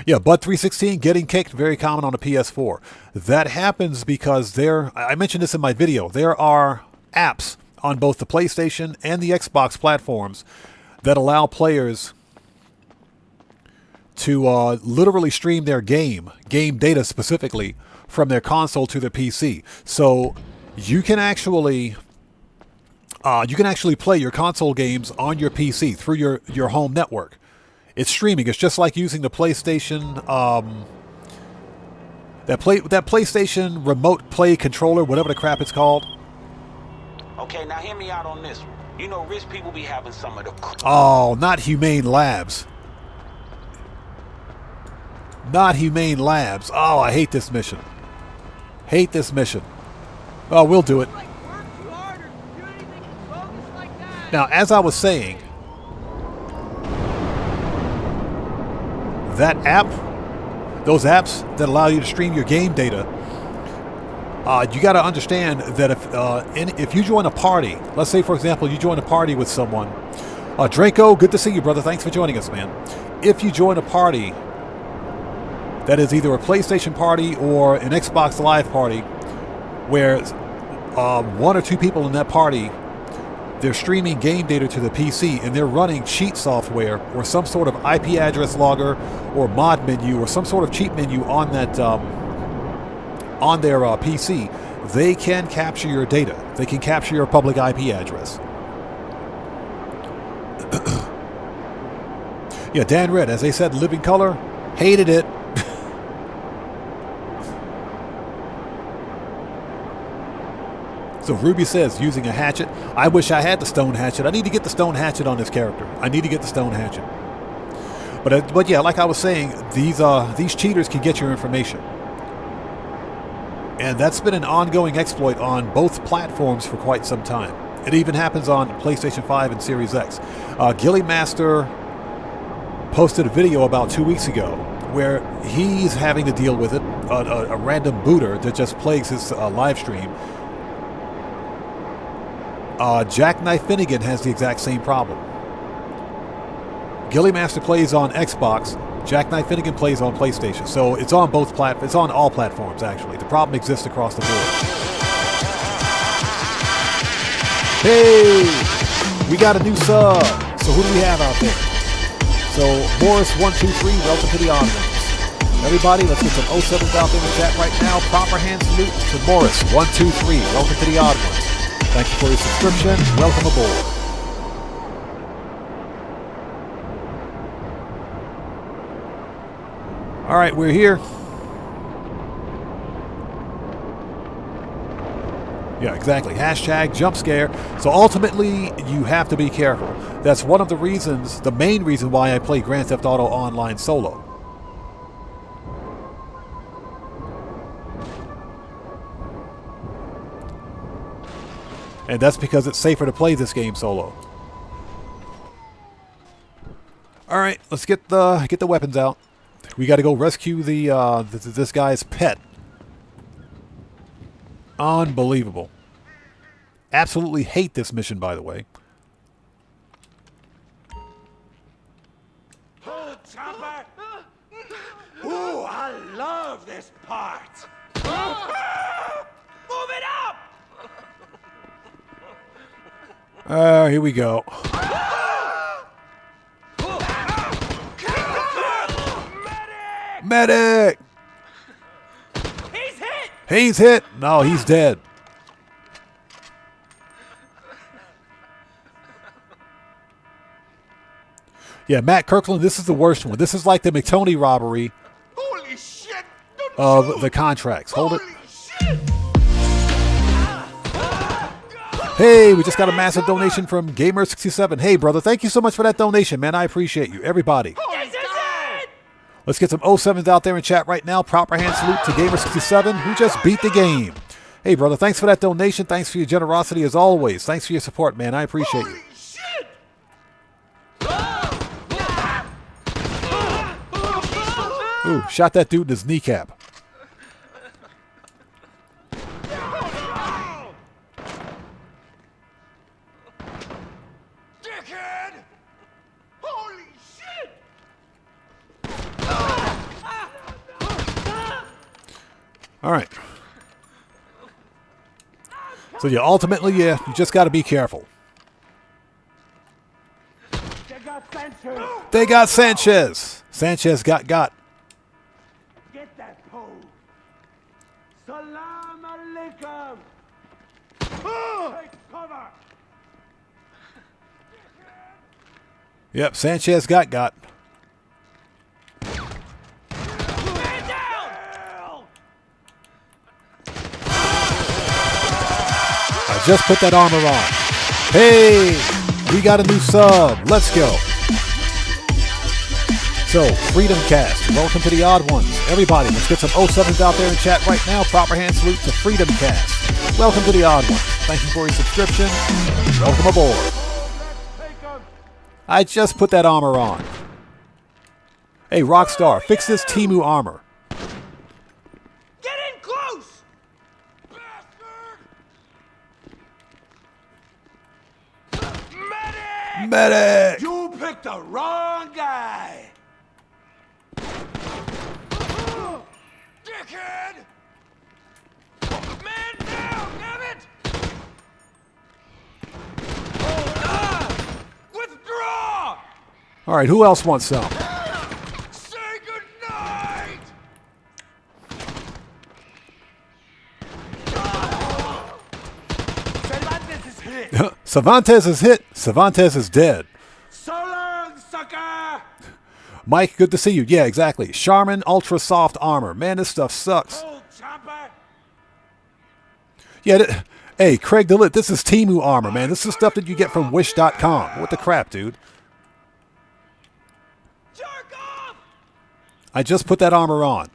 Yeah, Bud 316 getting kicked, very common on a PS4. That happens because I mentioned this in my video, there are apps on both the PlayStation and the Xbox platforms that allow players to literally stream their game data specifically, from their console to their PC. So you can actually play your console games on your PC through your home network. It's streaming. It's just like using the PlayStation that PlayStation remote play controller, whatever the crap it's called. Okay, now hear me out on this one. You know, rich people be having some of the... Oh, not Humane Labs. Not Humane Labs. Oh, I hate this mission. Hate this mission. Oh, we'll do it. Now, as I was saying, that app, those apps that allow you to stream your game data, you got to understand that if you join a party, let's say, for example, you join a party with someone. Draco, good to see you, brother. Thanks for joining us, man. If you join a party that is either a PlayStation party or an Xbox Live party, where 1 or 2 people in that party, they're streaming game data to the PC and they're running cheat software or some sort of IP address logger or mod menu or some sort of cheat menu on that on their PC, they can capture your data. They can capture your public IP address. Yeah, Dan Red, as they said, Living Color, hated it. So Ruby says, using a hatchet. I wish I had the stone hatchet. I need to get the stone hatchet on this character. I need to get the stone hatchet. But yeah, like I was saying, these cheaters can get your information. And that's been an ongoing exploit on both platforms for quite some time. It even happens on PlayStation 5 and Series X. Gilly Master posted a video about 2 weeks ago where he's having to deal with it, a random booter that just plagues his live stream. Jackknife Finnegan has the exact same problem. Gilly Master plays on Xbox. Jackknife Finnegan plays on PlayStation. So it's on both platforms. It's on all platforms, actually. The problem exists across the board. Hey! We got a new sub. So who do we have out there? So Morris123, welcome to the audience. Everybody, let's get some 07s out there in the chat right now. Proper hand salute to Morris123, welcome to the audience. Thank you for your subscription. Welcome aboard. All right, we're here. Yeah, exactly. Hashtag jump scare. So ultimately, you have to be careful. That's one of the reasons, the main reason why I play Grand Theft Auto Online solo. And that's because it's safer to play this game solo. All right, let's get the weapons out. We got to go rescue this guy's pet. Unbelievable. Absolutely hate this mission, by the way. Oh, Chopper! Ooh, I love this part. Move it up! Here we go. Medic! He's hit! He's hit! No, he's dead. Yeah, Matt Kirkland, this is the worst one. This is like the McTony robbery Holy shit! Don't of shoot! the contracts. Hold it. Holy shit! Hey, we just got a massive donation from Gamer67. Hey, brother, thank you so much for that donation, man. I appreciate you. Everybody. This is it! Let's get some 07s out there in chat right now. Proper hand salute to Gamer67, who just beat the game. Hey, brother, thanks for that donation. Thanks for your generosity as always. Thanks for your support, man. I appreciate you. Holy shit! Ooh, shot that dude in his kneecap. Dickhead! Holy shit! All right. So yeah, ultimately, yeah, you just got to be careful. They got Sanchez! They got Sanchez. Sanchez got. Get that pose! Salam alaikum! Take cover! Yep, Sanchez got. Man down! I just put that armor on. Hey, we got a new sub. Let's go. So, Freedom Cast, welcome to the Odd Ones. Everybody, let's get some 07s out there in chat right now. Proper hand salute to Freedom Cast. Welcome to the Odd Ones. Thank you for your subscription. Welcome aboard. I just put that armor on. Hey, Rockstar, fix this Temu armor. Get in close! Medic! Medic! You picked the wrong guy! Dickhead! Man down, damn it! Withdraw! All right, who else wants some? Say goodnight! Cervantes is hit! Cervantes is hit. Cervantes is dead. So long, sucker! Mike, good to see you. Yeah, exactly. Charmin Ultra Soft Armor. Man, this stuff sucks. Oh, Chopper! Yeah, hey, Craig DeLitt, this is Temu armor, man. This is stuff that you get from Wish.com. What the crap, dude? Jerk off! I just put that armor on.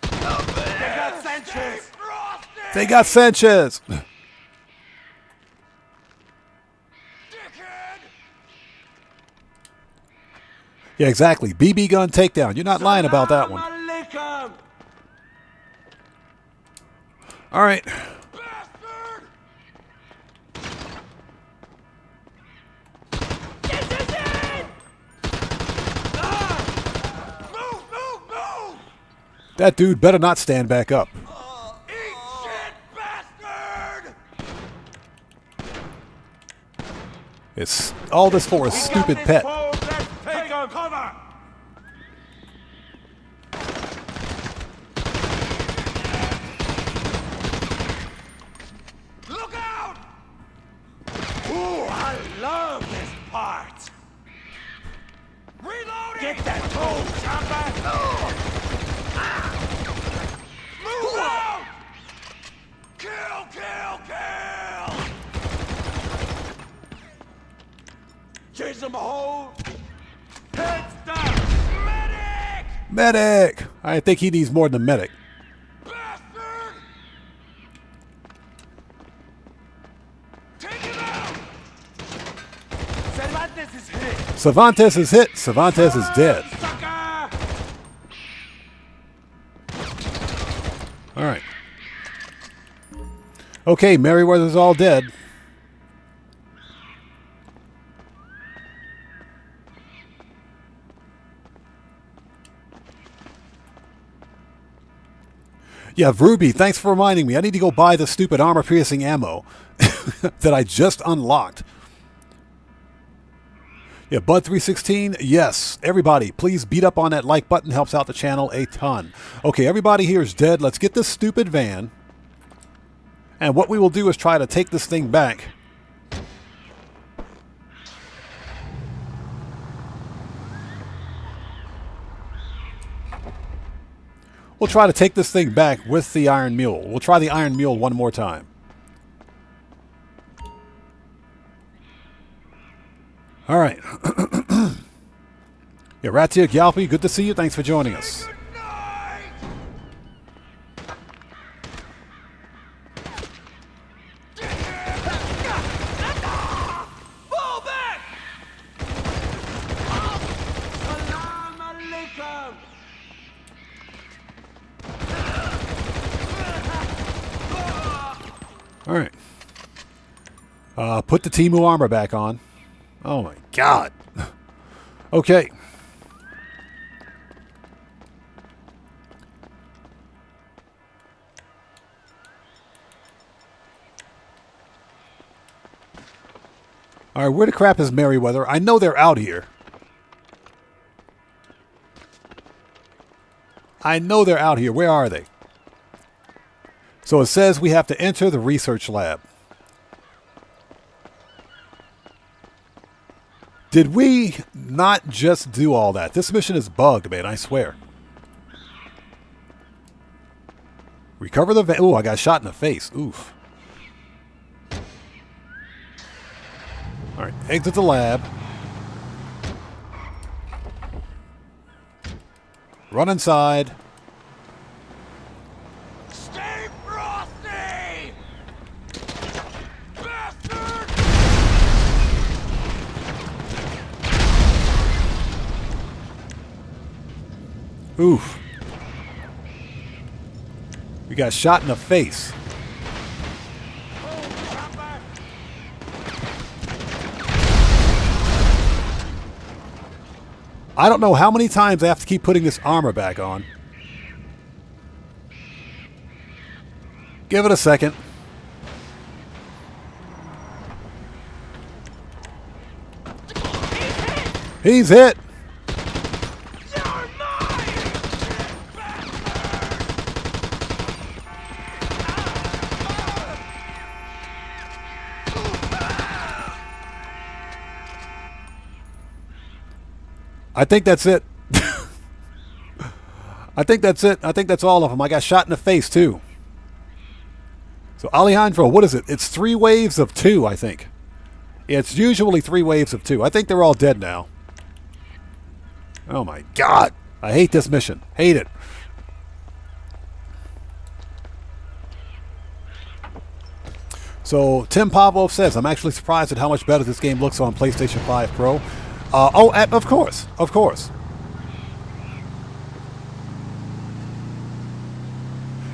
They got Sanchez! They got Sanchez. Dickhead! Yeah, exactly. BB gun takedown. You're not lying about that one. Alaikum! All right. Bastard! This is it! Move, move, move! That dude better not stand back up. Eat shit, bastard! It's all this for a stupid pet. Let's take cover! Look out! Ooh, I parts. Reloading! Get that tool, chopper! Move out! Kill, kill, kill! Chase them a hole. Head stop! Medic! Medic! I think he needs more than a medic. Bastard! Take him out! Cervantes is hit! Cervantes is hit. Cervantes is dead. Sucker! All right. Okay, Merryweather's all dead. Yeah, Ruby, thanks for reminding me. I need to go buy the stupid armor-piercing ammo that I just unlocked. Yeah, Bud316, yes. Everybody, please beat up on that like button. Helps out the channel a ton. Okay, everybody here is dead. Let's get this stupid van. And what we will do is try to take this thing back. We'll try to take this thing back with the Iron Mule. We'll try the Iron Mule one more time. All right. Yeah, Ratia Gyalpi, good to see you. Thanks for joining us. Fall back! Salam alaikum! All right. Put the Temu armor back on. Oh my God. Okay. All right, where the crap is Merryweather? I know they're out here. I know they're out here. Where are they? So it says we have to enter the research lab. Did we not just do all that? This mission is bugged, man, I swear. Recover the van. Ooh, I got shot in the face. Oof. All right, exit the lab. Run inside. Stay frosty! Bastard! Oof. We got shot in the face. I don't know how many times I have to keep putting this armor back on. Give it a second. He's hit. I think that's it. I think that's it. I think that's all of them. I got shot in the face, too. So, Alejandro, what is it? It's 3 waves of 2, I think. Yeah, it's usually 3 waves of 2. I think they're all dead now. Oh, my God. I hate this mission. Hate it. So, Tim Pavlov says, I'm actually surprised at how much better this game looks on PlayStation 5 Pro. Of course. Of course.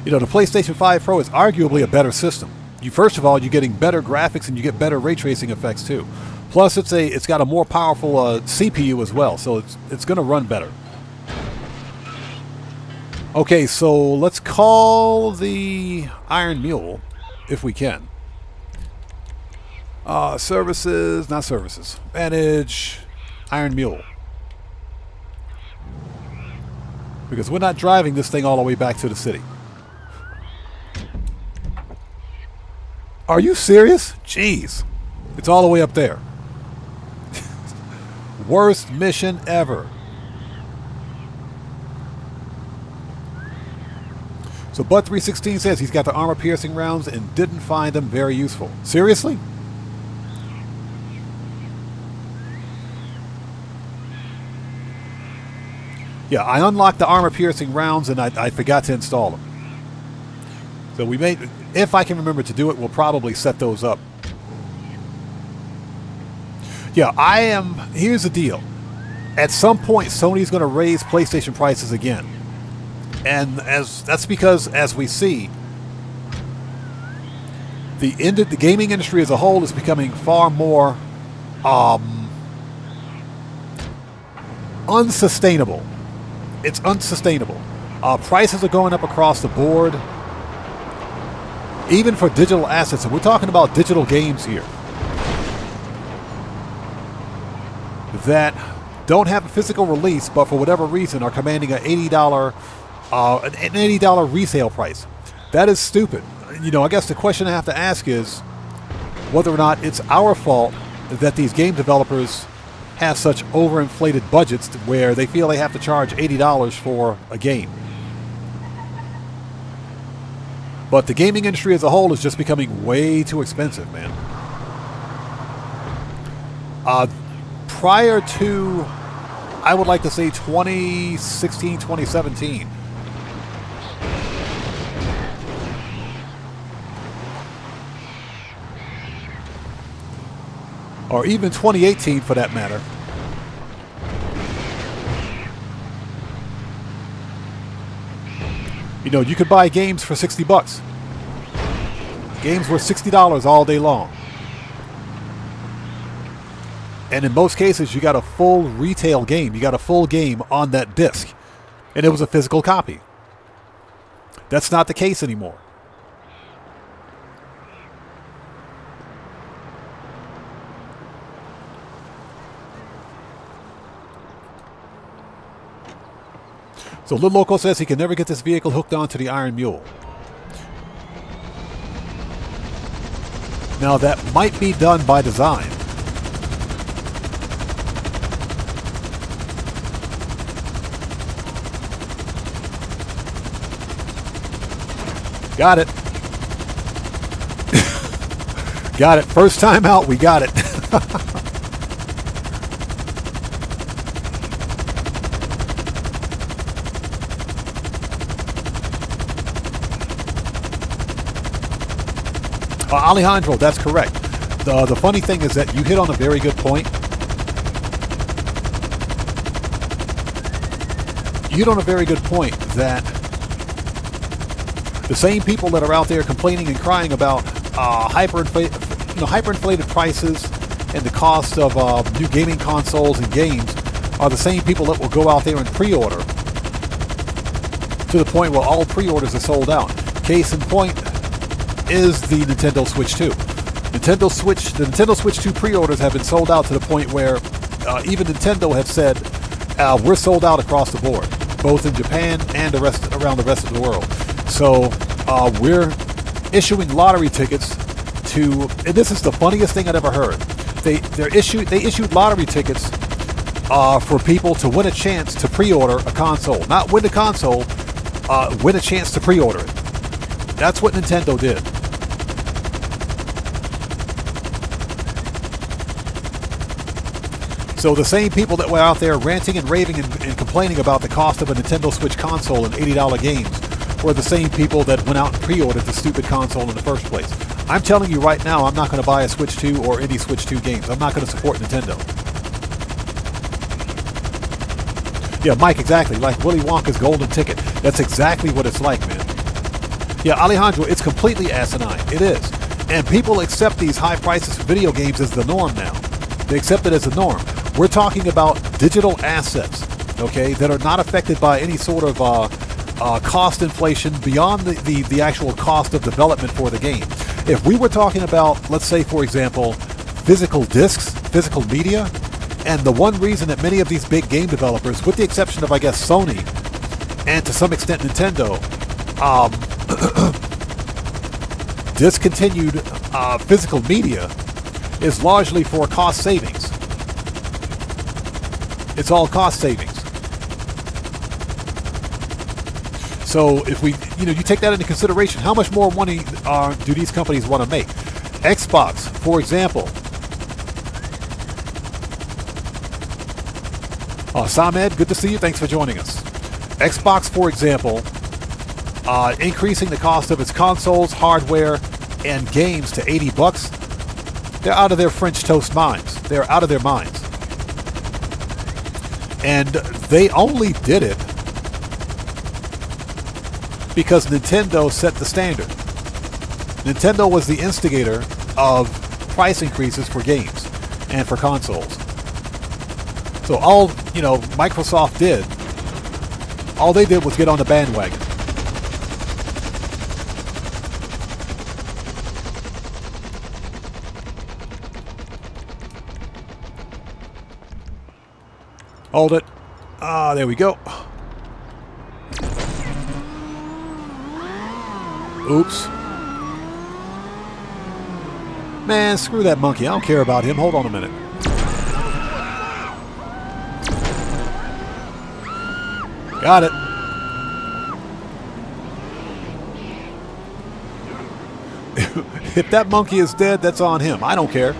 You know, the PlayStation 5 Pro is arguably a better system. First of all, you're getting better graphics and you get better ray tracing effects too. Plus, it's got a more powerful CPU as well, so it's going to run better. Okay, so let's call the Iron Mule if we can. Services, not services. Manage Iron Mule. Because we're not driving this thing all the way back to the city. Are you serious? Jeez. It's all the way up there. Worst mission ever. So Bud316 says he's got the armor-piercing rounds and didn't find them very useful. Seriously? Yeah, I unlocked the armor-piercing rounds and I forgot to install them. So we may, if I can remember to do it, we'll probably set those up. Yeah, here's the deal. At some point, Sony's going to raise PlayStation prices again. And that's because, as we see, the gaming industry as a whole is becoming far more unsustainable. It's unsustainable. Prices are going up across the board, even for digital assets. And we're talking about digital games here that don't have a physical release, but for whatever reason are commanding an $80 resale price. That is stupid. You know, I guess the question I have to ask is whether or not it's our fault that these game developers have such overinflated budgets where they feel they have to charge $80 for a game. But the gaming industry as a whole is just becoming way too expensive, man. Prior to, I would like to say 2016, 2017, or even 2018 for that matter, you know, you could buy games for $60. Games were $60 all day long. And in most cases, you got a full retail game. You got a full game on that disc. And it was a physical copy. That's not the case anymore. So Lil Loco says he can never get this vehicle hooked onto the Iron Mule. Now that might be done by design. Got it. Got it. First time out, we got it. Alejandro, that's correct. The funny thing is that you hit on a very good point. You hit on a very good point that the same people that are out there complaining and crying about hyperinflated prices and the cost of new gaming consoles and games are the same people that will go out there and pre-order to the point where all pre-orders are sold out. Case in point is the Nintendo Switch 2. The Nintendo Switch 2 pre-orders have been sold out to the point where even Nintendo have said we're sold out across the board, both in Japan and around the rest of the world. So we're issuing lottery tickets to, and this is the funniest thing I've ever heard. They issued lottery tickets for people to win a chance to pre-order a console. Not win the console, win a chance to pre-order it. That's what Nintendo did. So the same people that were out there ranting and raving and complaining about the cost of a Nintendo Switch console and $80 games were the same people that went out and pre-ordered the stupid console in the first place. I'm telling you right now, I'm not going to buy a Switch 2 or any Switch 2 games. I'm not going to support Nintendo. Yeah, Mike, exactly. Like Willy Wonka's golden ticket. That's exactly what it's like, man. Yeah, Alejandro, it's completely asinine. It is. And people accept these high prices for video games as the norm now. They accept it as the norm. We're talking about digital assets, okay, that are not affected by any sort of cost inflation beyond the actual cost of development for the game. If we were talking about, let's say, for example, physical discs, physical media, and the one reason that many of these big game developers, with the exception of, I guess, Sony, and to some extent Nintendo, discontinued physical media is largely for cost savings. It's all cost savings. So if we, you take that into consideration, how much more money do these companies want to make? Xbox, for example. Samed, good to see you. Thanks for joining us. Xbox, for example, increasing the cost of its consoles, hardware, and games to $80. They're out of their French toast minds. They're out of their minds. And they only did it because Nintendo set the standard. Nintendo was the instigator of price increases for games and for consoles. So all, Microsoft did, all they did was get on the bandwagon. Hold it. There we go. Oops. Man, screw that monkey. I don't care about him. Hold on a minute. Got it. If that monkey is dead, that's on him. I don't care.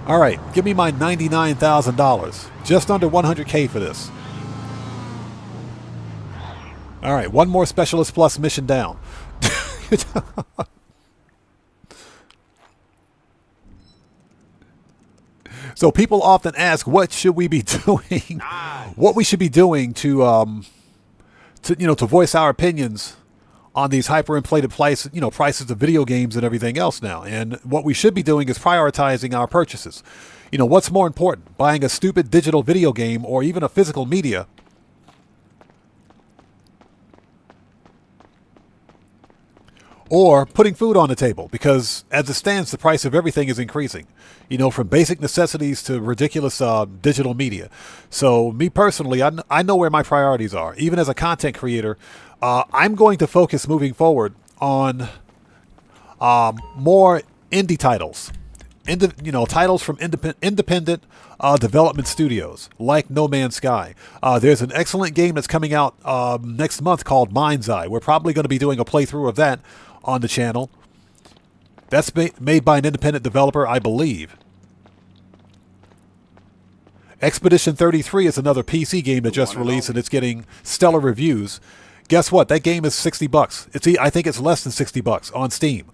All right, give me my $99,000. Just under 100K for this. All right, one more Specialist Plus mission down. So people often ask, what should we be doing? What we should be doing to voice our opinions on these hyperinflated prices of video games and everything else now. And what we should be doing is prioritizing our purchases. What's more important, buying a stupid digital video game or even a physical media? Or putting food on the table, because as it stands, the price of everything is increasing, from basic necessities to ridiculous digital media. So me personally, I know where my priorities are. Even as a content creator, I'm going to focus moving forward on more indie titles. Titles from independent development studios like No Man's Sky. There's an excellent game that's coming out next month called Mind's Eye. We're probably going to be doing a playthrough of that on the channel. That's made by an independent developer, I believe. Expedition 33 is another PC game that just released, and it's getting stellar reviews. Guess what? That game is $60. I think it's less than $60 on Steam.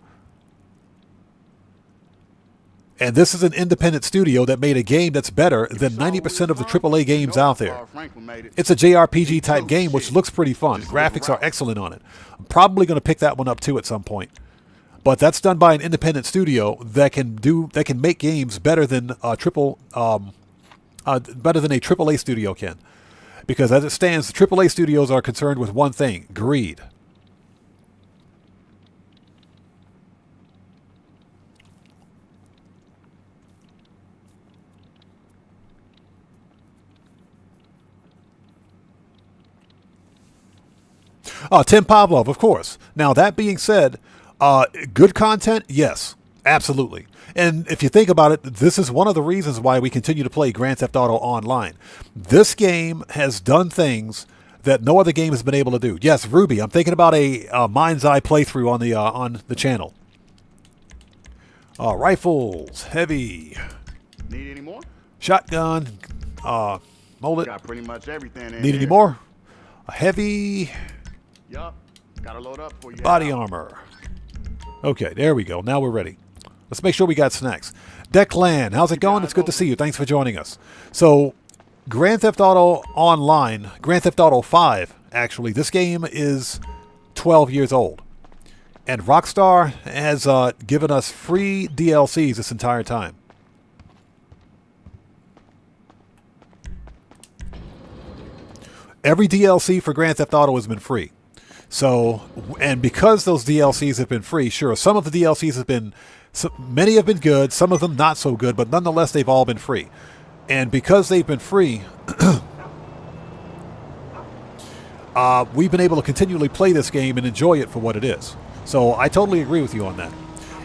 And this is an independent studio that made a game that's better than 90% of the AAA games out there. It's a JRPG type game, which looks pretty fun. Graphics are excellent on it. I'm probably going to pick that one up too at some point. But that's done by an independent studio that can make games better than a AAA studio can. Because as it stands, the AAA studios are concerned with one thing: greed. Tim Pavlov, of course. Now, that being said, good content, yes, absolutely. And if you think about it, this is one of the reasons why we continue to play Grand Theft Auto Online. This game has done things that no other game has been able to do. Yes, Ruby, I'm thinking about a Mind's Eye playthrough on the channel. Rifles, heavy. Need any more? Shotgun, mullet. Got pretty much everything in Need any here. more? A heavy. Yup. Gotta load up for you. Body armor. Okay, there we go. Now we're ready. Let's make sure we got snacks. Declan, how's it going? It's good to see you. Thanks for joining us. So, Grand Theft Auto Online, Grand Theft Auto 5, actually, this game is 12 years old. And Rockstar has given us free DLCs this entire time. Every DLC for Grand Theft Auto has been free. So, and because those DLCs have been free, sure, some of the DLCs have been, many have been good, some of them not so good, but nonetheless, they've all been free. And because they've been free, we've been able to continually play this game and enjoy it for what it is. So I totally agree with you on that.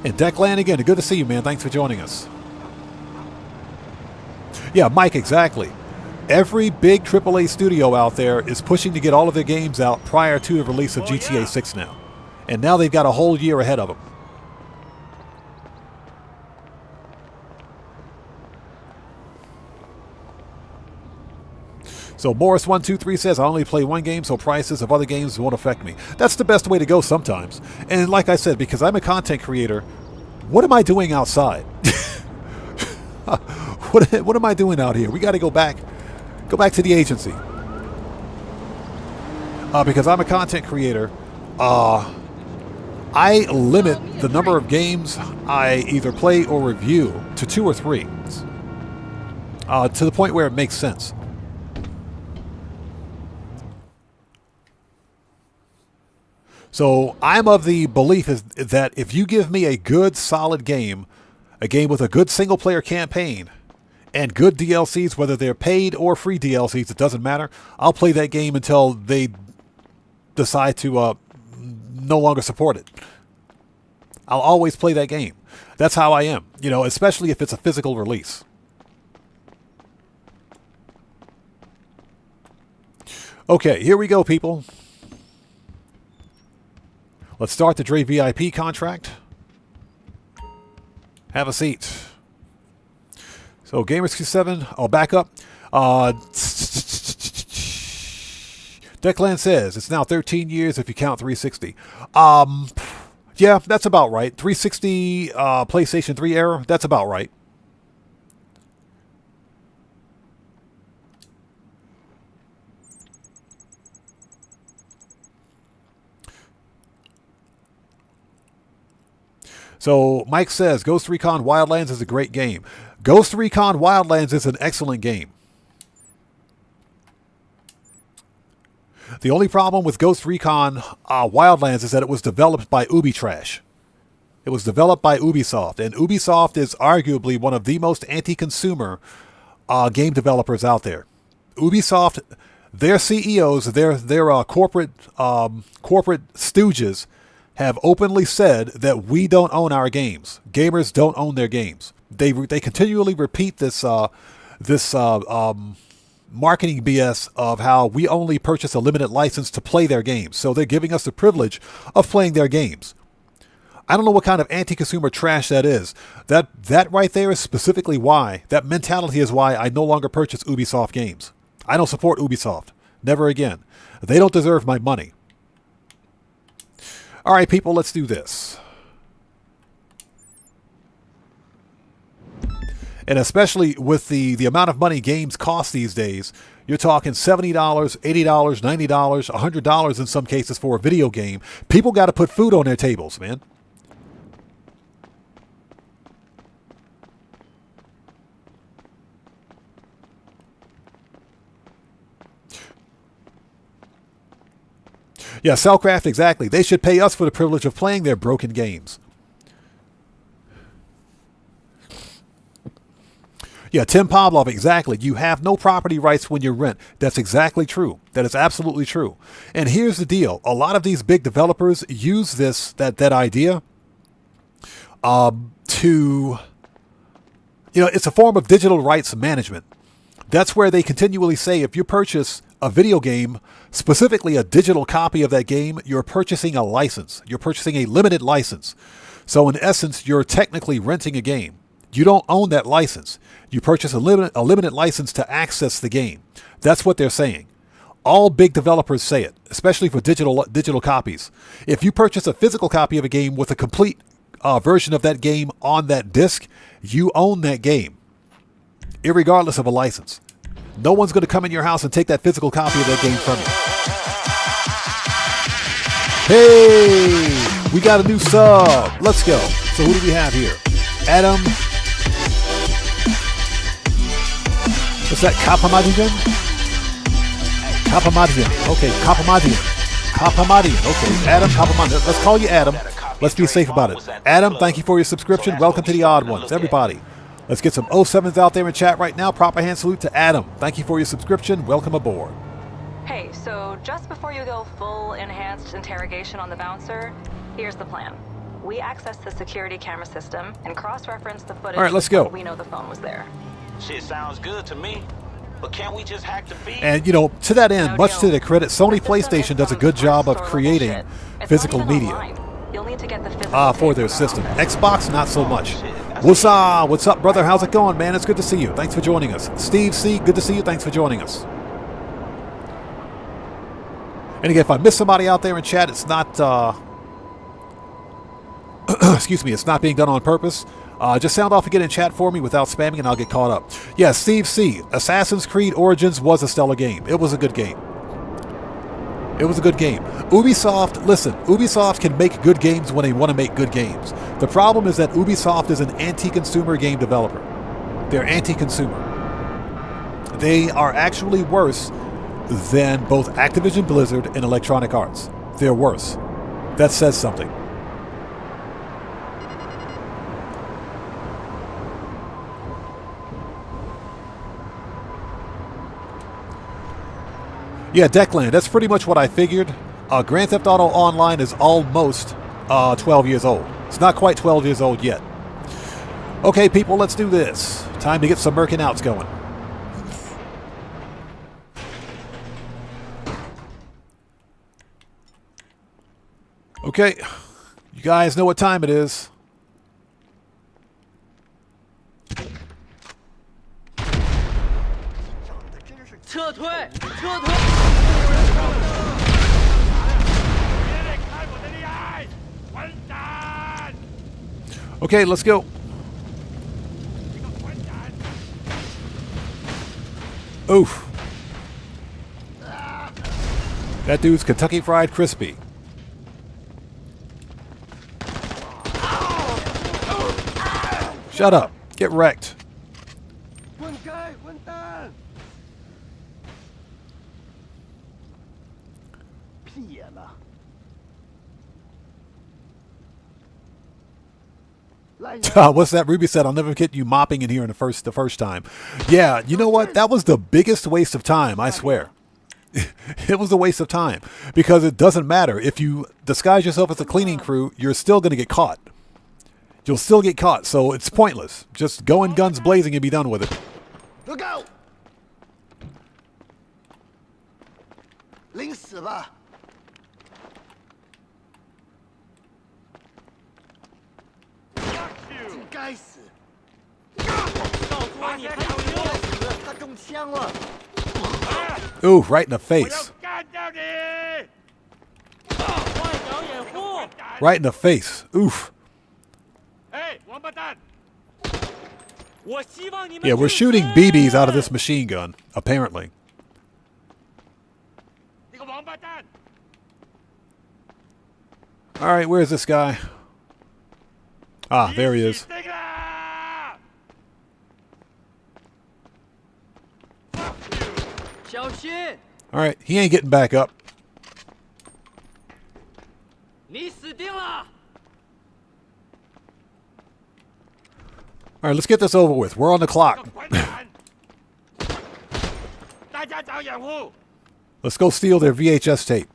And Declan, again, good to see you, man. Thanks for joining us. Yeah, Mike, exactly. Every big AAA studio out there is pushing to get all of their games out prior to the release of GTA 6 now. And now they've got a whole year ahead of them. So Morris123 says, I only play one game, so prices of other games won't affect me. That's the best way to go sometimes. And like I said, because I'm a content creator, what am I doing outside? What am I doing out here? We got to go back to the agency. Because I'm a content creator, I limit the number of games I either play or review to 2 or 3. To the point where it makes sense. So I'm of the belief is that if you give me a good, solid game, a game with a good single-player campaign, and good DLCs, whether they're paid or free DLCs, it doesn't matter. I'll play that game until they decide to no longer support it. I'll always play that game. That's how I am, you know, especially if it's a physical release. Okay, here we go, people. Let's start the Dre VIP contract. Have a seat. So Gamers27, I'll back up. Declan says it's now 13 years if you count 360. Yeah, that's about right. 360 PlayStation 3 era, that's about right. So Mike says Ghost Recon Wildlands is a great game. Ghost Recon Wildlands is an excellent game. The only problem with Ghost Recon Wildlands is that it was developed by Ubitrash. It was developed by Ubisoft, and Ubisoft is arguably one of the most anti-consumer game developers out there. Ubisoft, their CEOs, their corporate stooges have openly said that we don't own our games. Gamers don't own their games. They continually repeat this marketing BS of how we only purchase a limited license to play their games. So they're giving us the privilege of playing their games. I don't know what kind of anti-consumer trash that is. That right there is specifically why, that mentality is why I no longer purchase Ubisoft games. I don't support Ubisoft. Never again. They don't deserve my money. All right, people, let's do this. And especially with the amount of money games cost these days, you're talking $70, $80, $90, $100 in some cases for a video game. People got to put food on their tables, man. Yeah, Cellcraft, exactly. They should pay us for the privilege of playing their broken games. Yeah, Tim Pavlov, exactly. You have no property rights when you rent. That's exactly true. That is absolutely true. And here's the deal. A lot of these big developers use that idea to, it's a form of digital rights management. That's where they continually say if you purchase a video game, specifically a digital copy of that game, you're purchasing a license. You're purchasing a limited license. So in essence, you're technically renting a game. You don't own that license. You purchase a limited license to access the game. That's what they're saying. All big developers say it, especially for digital copies. If you purchase a physical copy of a game with a complete version of that game on that disc, you own that game, irregardless of a license. No one's going to come in your house and take that physical copy of that game from you. Hey, we got a new sub. Let's go. So who do we have here? Adam. What's that? Kapamadian? Kapamadian. Okay, Kapamadian. Okay, Adam Kapamadian. Let's call you Adam. Let's be safe about it. Adam, thank you for your subscription. Welcome to the Odd Ones, everybody. Let's get some 07s out there in chat right now. Proper hand salute to Adam. Thank you for your subscription. Welcome aboard. Hey, so just before you go full enhanced interrogation on the bouncer, here's the plan. We access the security camera system and cross-reference the footage. All right, let's go. We know the phone was there. Shit sounds good to me. But can't we just hack the feed? And, you know, to that end, much to their credit, Sony PlayStation does a good job of creating physical media for their system. Xbox, not so much. What's up, brother? How's it going, man? It's good to see you. Thanks for joining us. Steve C., good to see you. Thanks for joining us. And again, if I miss somebody out there in chat, it's not, excuse me, it's not being done on purpose. Just sound off again in chat for me without spamming and I'll get caught up. Yeah, Steve C., Assassin's Creed Origins was a stellar game. It was a good game. It was a good game. Ubisoft, listen, Ubisoft can make good games when they want to make good games. The problem is that Ubisoft is an anti-consumer game developer. They're anti-consumer. They are actually worse than both Activision Blizzard and Electronic Arts. They're worse. That says something. Yeah, Declan, that's pretty much what I figured. Grand Theft Auto Online is almost 12 years old. It's not quite 12 years old yet. Okay, people, let's do this. Time to get some Merkin outs going. Okay, you guys know what time it is. Okay, let's go. Oof. That dude's Kentucky Fried Crispy. Shut up. Get wrecked. What's that? Ruby said, I'll never get you mopping in here in the first time. Yeah, you know what? That was the biggest waste of time, I swear. It was a waste of time. Because it doesn't matter. If you disguise yourself as a cleaning crew, you're still going to get caught. You'll still get caught, so it's pointless. Just go in guns blazing and be done with it. Look out! 领死吧！ 该死！他中枪了！ Ooh, right in the face. Right in the face. Oof. Yeah, we're shooting BBs out of this machine gun, apparently. Alright, where's this guy? Ah, there he is. Alright, he ain't getting back up. Alright, let's get this over with. We're on the clock. Let's go steal their VHS tape.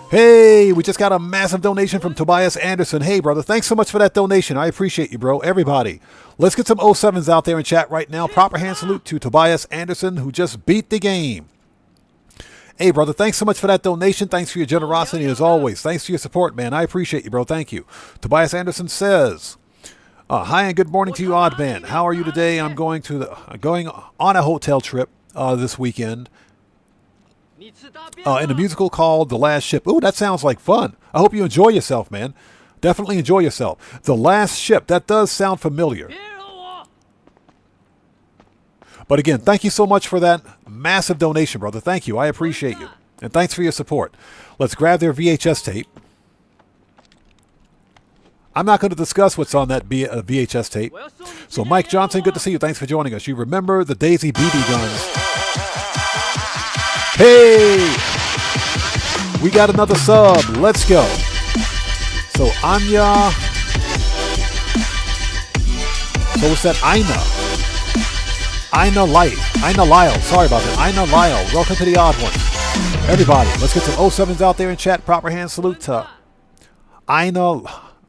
Hey, we just got a massive donation from Tobias Anderson. Hey, brother, thanks so much for that donation. I appreciate you, bro. Everybody, let's get some 07s out there in chat right now. Proper hand salute to Tobias Anderson, who just beat the game. Hey, brother, thanks so much for that donation. Thanks for your generosity, as always. Thanks for your support, man. I appreciate you, bro. Thank you. Tobias Anderson says, hi and good morning to you, odd man. How are you today? I'm going on a hotel trip this weekend. In a musical called The Last Ship. Ooh, that sounds like fun. I hope you enjoy yourself, man. Definitely enjoy yourself. The Last Ship. That does sound familiar. But again, thank you so much for that massive donation, brother. Thank you. I appreciate you. And thanks for your support. Let's grab their VHS tape. I'm not going to discuss what's on that VHS tape. So Mike Johnson, good to see you. Thanks for joining us. You remember the Daisy BB guns. Hey! We got another sub. Let's go. So Anya. So what's that? Ina Lyle. Sorry about that. Ina Lyle. Welcome to the odd ones. Everybody, let's get some 07s out there in chat. Proper hand salute to Ina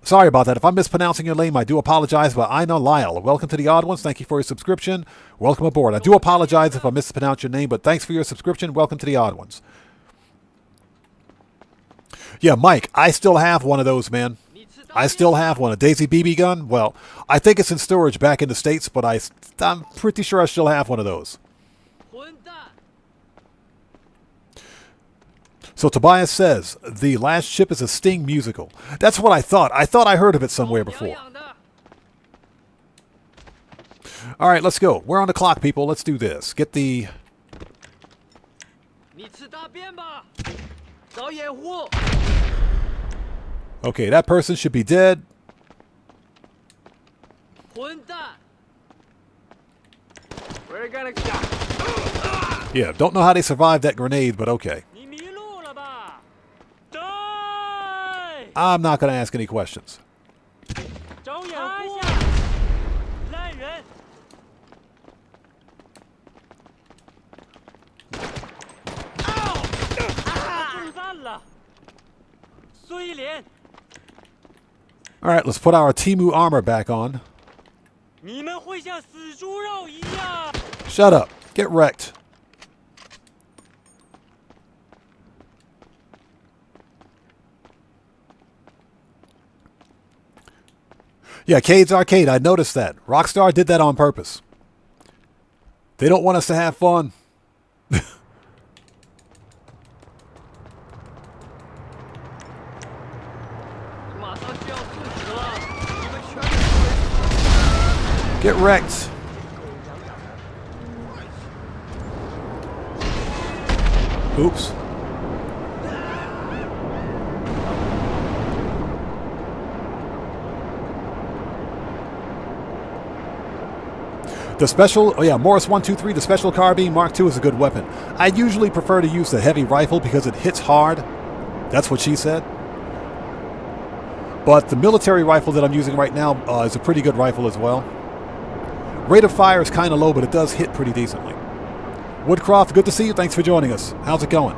Sorry about that. If I'm mispronouncing your name, I do apologize, but I know Lyle. Welcome to the Odd Ones. Thank you for your subscription. Welcome aboard. I do apologize if I mispronounce your name, but thanks for your subscription. Welcome to the Odd Ones. Yeah, Mike, I still have one of those, man. I still have one. A Daisy BB gun? Well, I think it's in storage back in the States, but I'm pretty sure I still have one of those. So Tobias says, the last ship is a Sting musical. That's what I thought. I thought I heard of it somewhere before. All right, let's go. We're on the clock, people. Let's do this. Get the... Okay, that person should be dead. Yeah, don't know how they survived that grenade, but okay. I'm not going to ask any questions. All right, let's put our Temu armor back on. Shut up. Get wrecked. Yeah, Cade's Arcade. I noticed that. Rockstar did that on purpose. They don't want us to have fun. Get wrecked. Oops. The special, oh yeah, Morris 123, the special carbine Mark II is a good weapon. I usually prefer to use the heavy rifle because it hits hard. That's what she said. But the military rifle that I'm using right now is a pretty good rifle as well. Rate of fire is kind of low, but it does hit pretty decently. Woodcroft, good to see you. Thanks for joining us. How's it going?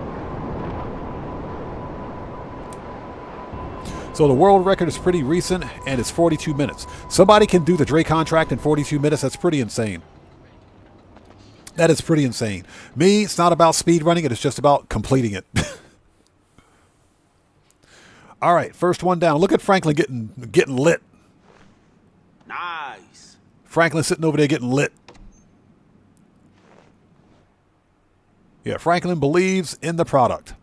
So the world record is pretty recent, and it's 42 minutes. Somebody can do the Dre contract in 42 minutes. That's pretty insane. That is pretty insane. Me, it's not about speed running. It is just about completing it. All right, first one down. Look at Franklin getting lit. Nice. Franklin sitting over there getting lit. Yeah, Franklin believes in the product.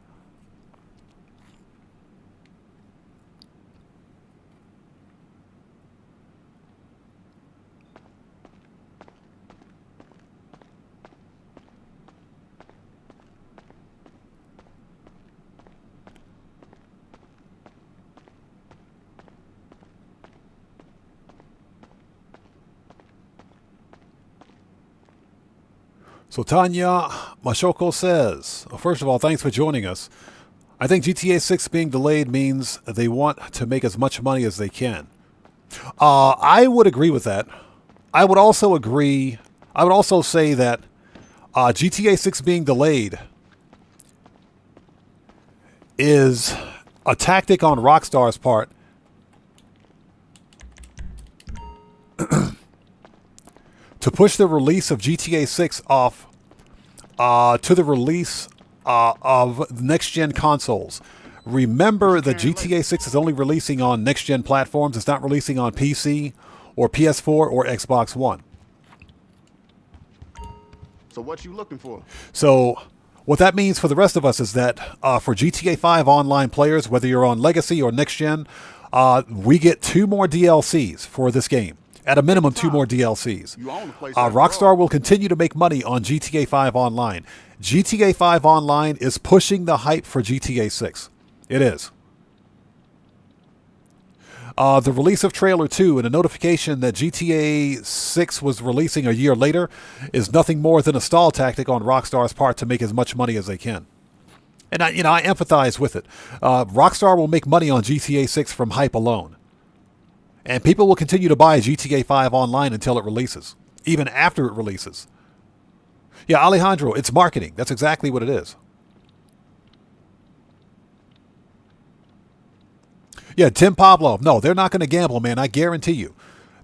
So Tanya Mashoko says, first of all, thanks for joining us. I think GTA 6 being delayed means they want to make as much money as they can. I would agree with that. I would also say that GTA 6 being delayed is a tactic on Rockstar's part to push the release of GTA 6 off to the release of next-gen consoles. Remember that GTA 6 is only releasing on next-gen platforms. It's not releasing on PC or PS4 or Xbox One. So what you looking for? So what that means for the rest of us is that for GTA 5 online players, whether you're on Legacy or next-gen, we get 2 more DLCs for this game. At a minimum, 2 more DLCs. Rockstar will continue to make money on GTA 5 Online. GTA 5 Online is pushing the hype for GTA 6. It is. The release of Trailer 2 and a notification that GTA 6 was releasing a year later is nothing more than a stall tactic on Rockstar's part to make as much money as they can. And I empathize with it. Rockstar will make money on GTA 6 from hype alone. And people will continue to buy GTA 5 Online until it releases, even after it releases. Yeah, Alejandro, it's marketing. That's exactly what it is. Yeah, Tim Pavlov. No, they're not going to gamble, man. I guarantee you.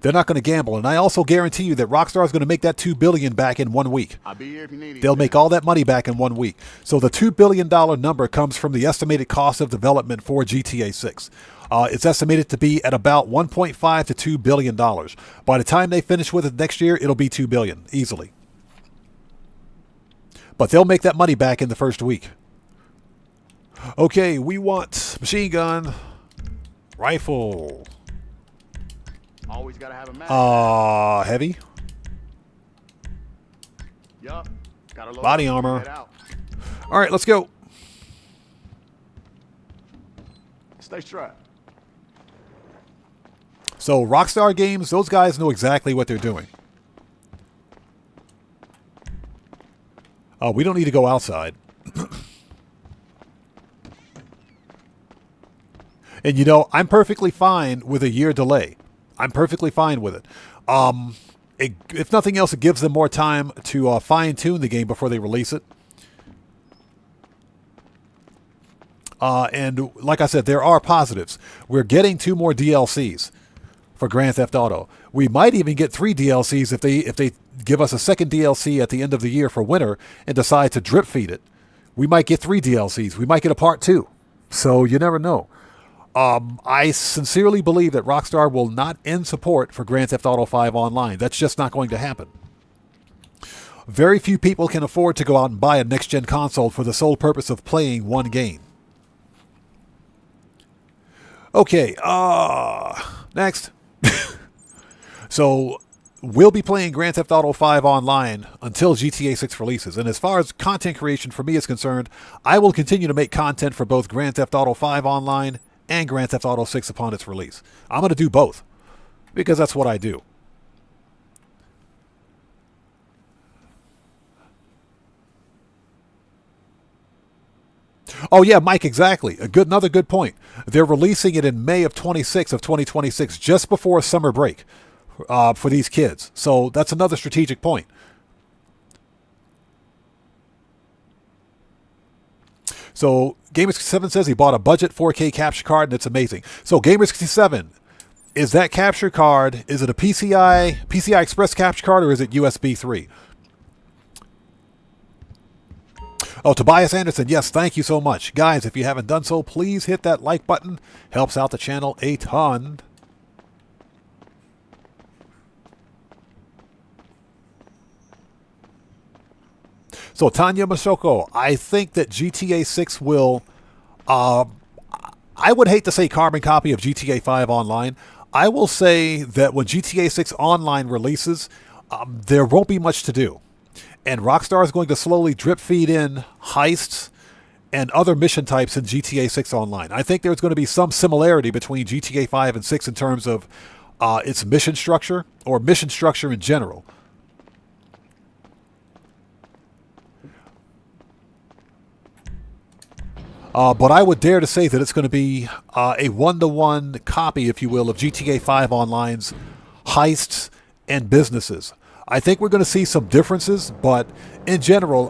They're not going to gamble. And I also guarantee you that Rockstar is going to make that $2 billion back in 1 week. I'll be here if you need it. They'll make all that money back in 1 week. So the $2 billion number comes from the estimated cost of development for GTA 6. It's estimated to be at about $1.5 to $2 billion. By the time they finish with it next year, it'll be $2 billion easily. But they'll make that money back in the first week. Okay, we want machine gun, rifle. Always gotta have a mag. Heavy. Yup. Gotta load Body up, armor. head out. All right, let's go. Stay strapped. So Rockstar Games, those guys know exactly what they're doing. We don't need to go outside. And you know, I'm perfectly fine with a year delay. I'm perfectly fine with it. If nothing else, it gives them more time to fine-tune the game before they release it. And like I said, there are positives. We're getting 2 more DLCs for Grand Theft Auto. We might even get 3 DLCs if they give us a second DLC at the end of the year for winter and decide to drip feed it. We might get 3 DLCs. We might get a part 2. So you never know. I sincerely believe that Rockstar will not end support for Grand Theft Auto 5 Online. That's just not going to happen. Very few people can afford to go out and buy a next-gen console for the sole purpose of playing one game. Okay, next. So, we'll be playing Grand Theft Auto 5 Online until GTA 6 releases. And as far as content creation for me is concerned, I will continue to make content for both Grand Theft Auto 5 Online and Grand Theft Auto 6 upon its release. I'm going to do both because that's what I do. Oh yeah, Mike, exactly. Another good point. They're releasing it in May of 2026, just before summer break for these kids. So that's another strategic point. So Gamer67 says he bought a budget 4K capture card and it's amazing. So Gamer67, is that capture card, is it a PCI Express capture card or is it USB 3? Oh, Tobias Anderson, yes, thank you so much. Guys, if you haven't done so, please hit that like button. Helps out the channel a ton. So Tanya Masoko, I think that GTA 6 will, I would hate to say carbon copy of GTA 5 Online. I will say that when GTA 6 Online releases, there won't be much to do. And Rockstar is going to slowly drip feed in heists and other mission types in GTA 6 Online. I think there's going to be some similarity between GTA 5 and 6 in terms of its mission structure or mission structure in general. But I would dare to say that it's going to be a one-to-one copy, if you will, of GTA 5 Online's heists and businesses. I think we're going to see some differences, but in general,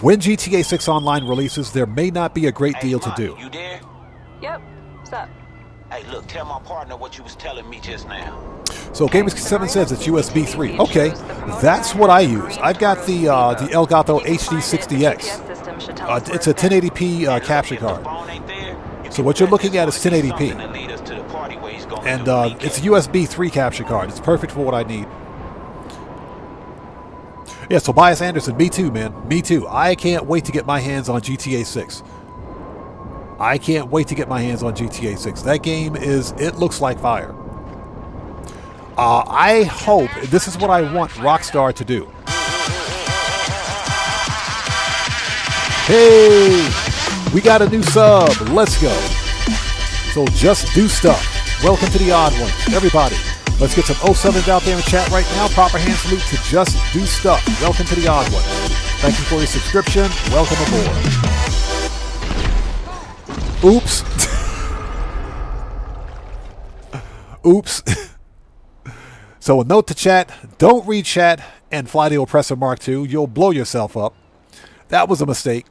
when GTA 6 Online releases, there may not be a great deal to do. You there? Yep. What's up? Hey, look, tell my partner what you was telling me just now. So Gamers7 says it's USB 3. Okay, that's what I use. I've got the Elgato HD60X. It's a 1080p capture card. So what you're looking at is 1080p. And it's a USB 3 capture card. It's perfect for what I need. Yeah, so Tobias Anderson, me too, man. Me too. I can't wait to get my hands on GTA 6. I can't wait to get my hands on GTA 6. That game it looks like fire. I hope, this is what I want Rockstar to do. Hey, we got a new sub. Let's go. So just do stuff. Welcome to the Odd Ones. Everybody, let's get some 07s out there in chat right now. Proper hand salute to Just Do Stuff. Welcome to the Odd Ones. Thank you for your subscription. Welcome aboard. Oops. Oops. So a note to chat, don't read chat and fly the oppressor Mark II. You'll blow yourself up. That was a mistake.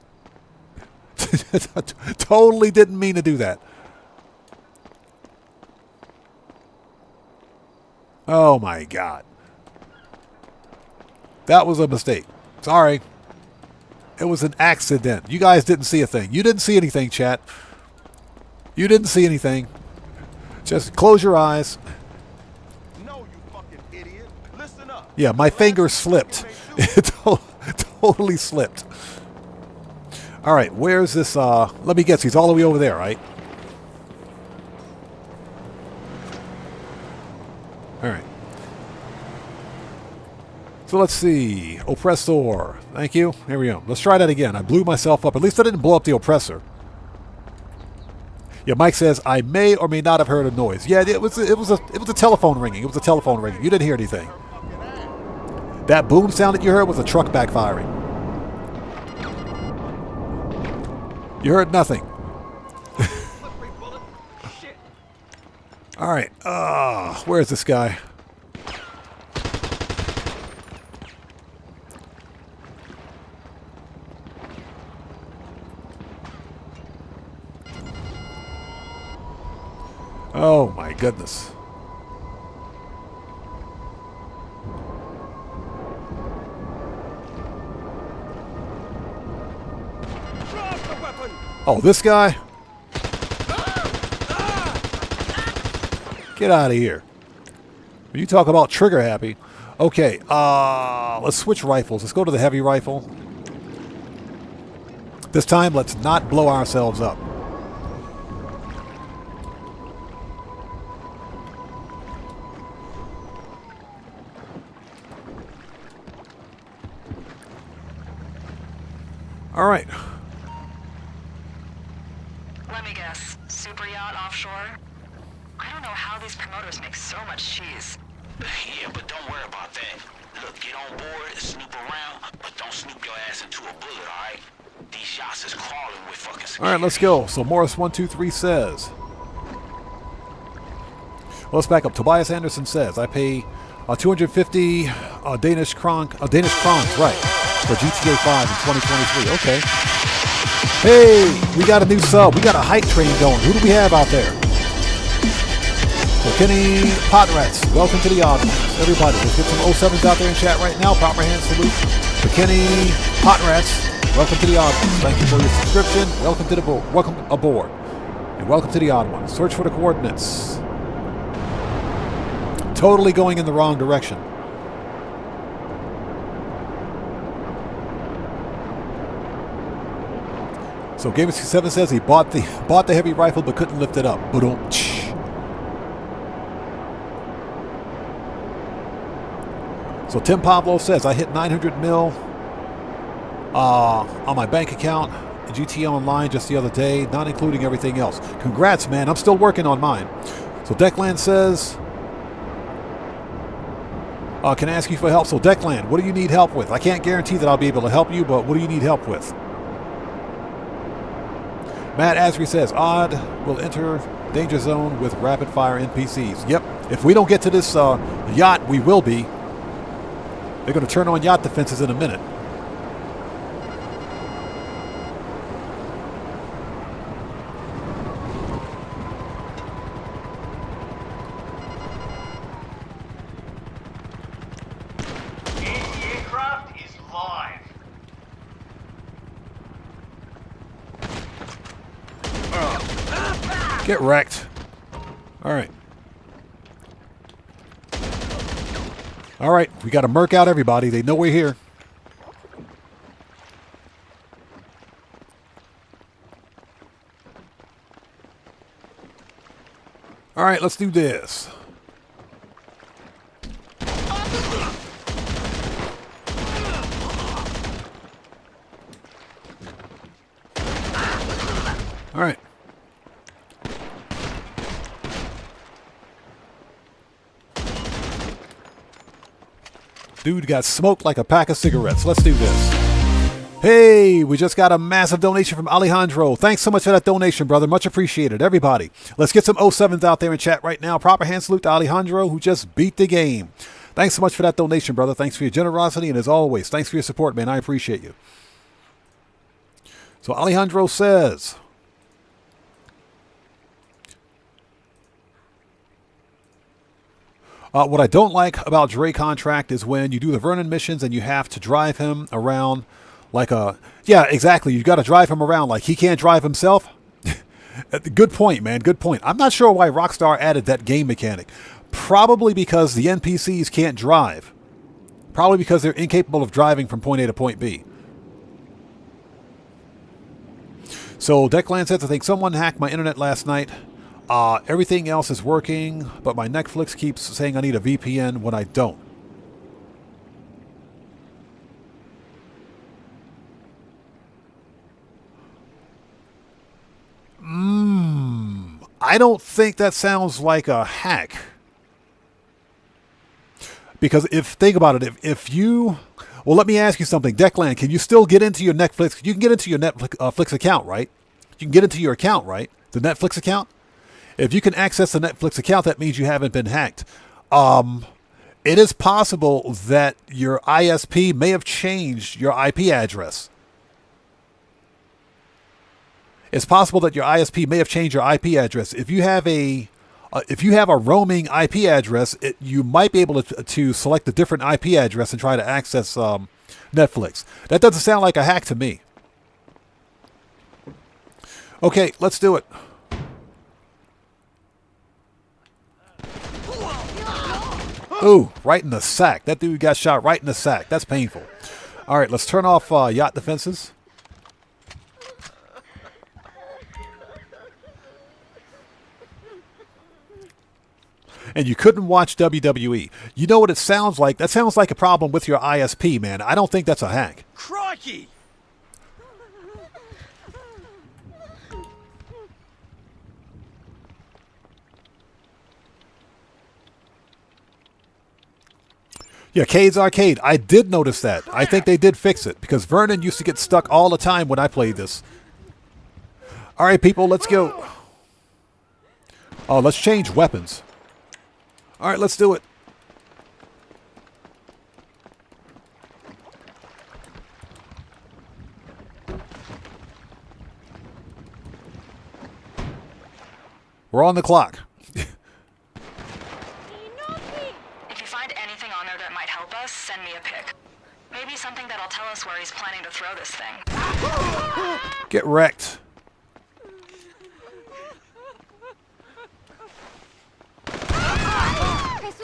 Totally didn't mean to do that. Oh my God. That was a mistake. Sorry. It was an accident. You guys didn't see a thing. You didn't see anything, chat. You didn't see anything. Just close your eyes. No, you fucking idiot. Listen up. Yeah, my finger slipped. It totally slipped. All right, where's this? Let me guess. He's all the way over there, right? All right. So let's see. Oppressor. Thank you. Here we go. Let's try that again. I blew myself up. At least I didn't blow up the oppressor. Yeah, Mike says I may or may not have heard a noise. Yeah, it was a telephone ringing. It was a telephone ringing. You didn't hear anything. That boom sound that you heard was a truck backfiring. You heard nothing. All right. Where's this guy? Oh my goodness. Oh, this guy? Get out of here. When you talk about trigger happy. Okay, let's switch rifles. Let's go to the heavy rifle. This time, let's not blow ourselves up. All right. Let me guess. Super yacht offshore? I don't know how these promoters make so much cheese. Yeah, but don't worry about that. Look, get on board, snoop around, but don't snoop your ass into a bullet, alright? These shots is crawling with fucking security. All right, let's go. So Morris123 says. Well, let's back up. Tobias Anderson says, I pay 250 Danish crowns, right, for GTA 5 in 2023. Okay. Hey, we got a new sub. We got a hype train going. Who do we have out there? So Kenny Potrats, welcome to the audience. Everybody, let's get some 07s out there in chat right now. Proper hand salute to Kenny Potrats. Welcome to the audience. Thank you for your subscription. Welcome to the board. Welcome aboard. And welcome to the odd one. Search for the coordinates. Totally going in the wrong direction. So Gamer67 says he bought the heavy rifle but couldn't lift it up. Boom. So Tim Pavlo says I hit 900 mil on my bank account in GTA Online just the other day, not including everything else. Congrats, man. I'm still working on mine. So Declan says, can I ask you for help? So Declan, what do you need help with? I can't guarantee that I'll be able to help you, but what do you need help with? Matt Asri says, Odd will enter danger zone with rapid fire NPCs. Yep. If we don't get to this yacht, we will be. They're going to turn on yacht defenses in a minute. Anti-aircraft is live. Get wrecked. All right. All right, we got to murk out everybody. They know we're here. All right, let's do this. All right. Dude got smoked like a pack of cigarettes. Let's do this. Hey, we just got a massive donation from Alejandro. Thanks so much for that donation, brother. Much appreciated. Everybody, let's get some 07s out there in chat right now. Proper hand salute to Alejandro, who just beat the game. Thanks so much for that donation, brother. Thanks for your generosity. And as always, thanks for your support, man. I appreciate you. So Alejandro says, what I don't like about Dre Contract is when you do the Vernon missions and you have to drive him around like a... Yeah, exactly. You got to drive him around like he can't drive himself. Good point, man. Good point. I'm not sure why Rockstar added that game mechanic. Probably because the NPCs can't drive. Probably because they're incapable of driving from point A to point B. So Declan says, I think someone hacked my internet last night. Everything else is working, but my Netflix keeps saying I need a VPN when I don't. I don't think that sounds like a hack. Because think about it, if you... Well, let me ask you something. Declan, can you still get into your Netflix? You can get into your Netflix account, right? You can get into your account, right? The Netflix account? If you can access the Netflix account, that means you haven't been hacked. It is possible that your ISP may have changed your IP address. It's possible that your ISP may have changed your IP address. If you have a roaming IP address, you might be able to select a different IP address and try to access Netflix. That doesn't sound like a hack to me. Okay, let's do it. Ooh, right in the sack. That dude got shot right in the sack. That's painful. All right, let's turn off yacht defenses. And you couldn't watch WWE. You know what it sounds like? That sounds like a problem with your ISP, man. I don't think that's a hack. Crikey! Yeah, Cade's Arcade. I did notice that. I think they did fix it because Vernon used to get stuck all the time when I played this. All right, people, let's go. Oh, let's change weapons. All right, let's do it. We're on the clock. If you find anything on there that might help us, send me a pic. Maybe something that'll tell us where he's planning to throw this thing. Get wrecked.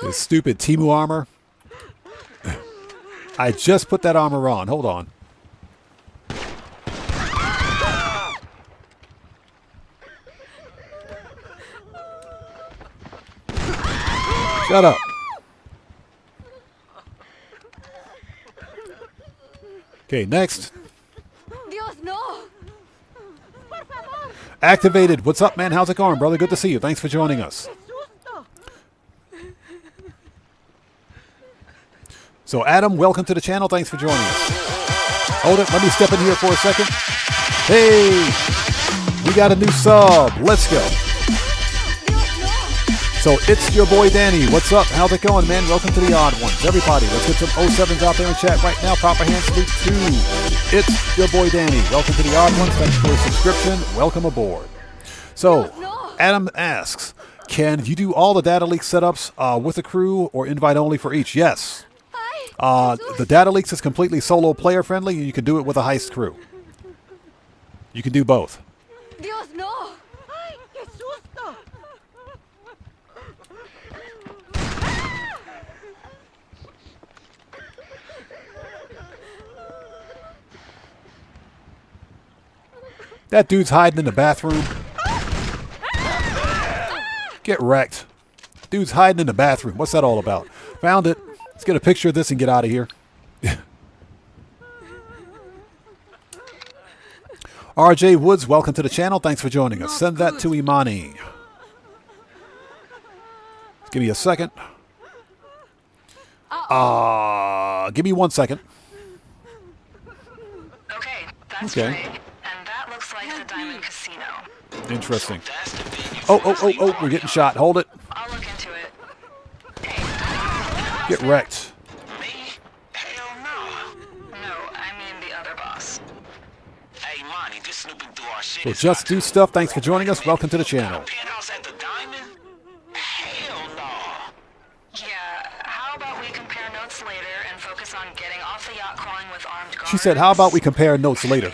This stupid Temu armor. I just put that armor on. Hold on. Shut up. Okay, next. Dios, no. Activated. What's up, man? How's it going, brother? Good to see you. Thanks for joining us. So, Adam, welcome to the channel. Thanks for joining us. Hold it. Let me step in here for a second. Hey, we got a new sub. Let's go. So, it's your boy Danny. What's up? How's it going, man? Welcome to the Odd Ones. Everybody, let's get some 07s out there in chat right now. Proper hand salute to It's your boy Danny. Welcome to the Odd Ones. Thanks for a subscription. Welcome aboard. So, Adam asks, can you do all the data leak setups with a crew or invite only for each? Yes. The data leaks is completely solo player friendly, and you can do it with a heist crew. You can do both. Dios, no. Ay, qué susto. That dude's hiding in the bathroom. Get wrecked. Dude's hiding in the bathroom. What's that all about? Found it. Let's get a picture of this and get out of here. RJ Woods, welcome to the channel. Thanks for joining us. Send that to Imani. Give me a second. Give me 1 second. Okay, that's Okay. great. And that looks like the Diamond Casino. Interesting. Oh, we're getting shot. Hold it. I'll look into it. Get wrecked. Me? Hell no. No, I mean the other boss. Hey, Monty, this So Just Do Stuff, thanks for joining us. Welcome to the channel. Penthouse at the Diamond? Hell no. Yeah, how about we compare notes later and focus on getting off the yacht crawling with armed guards? She said, how about we compare notes later?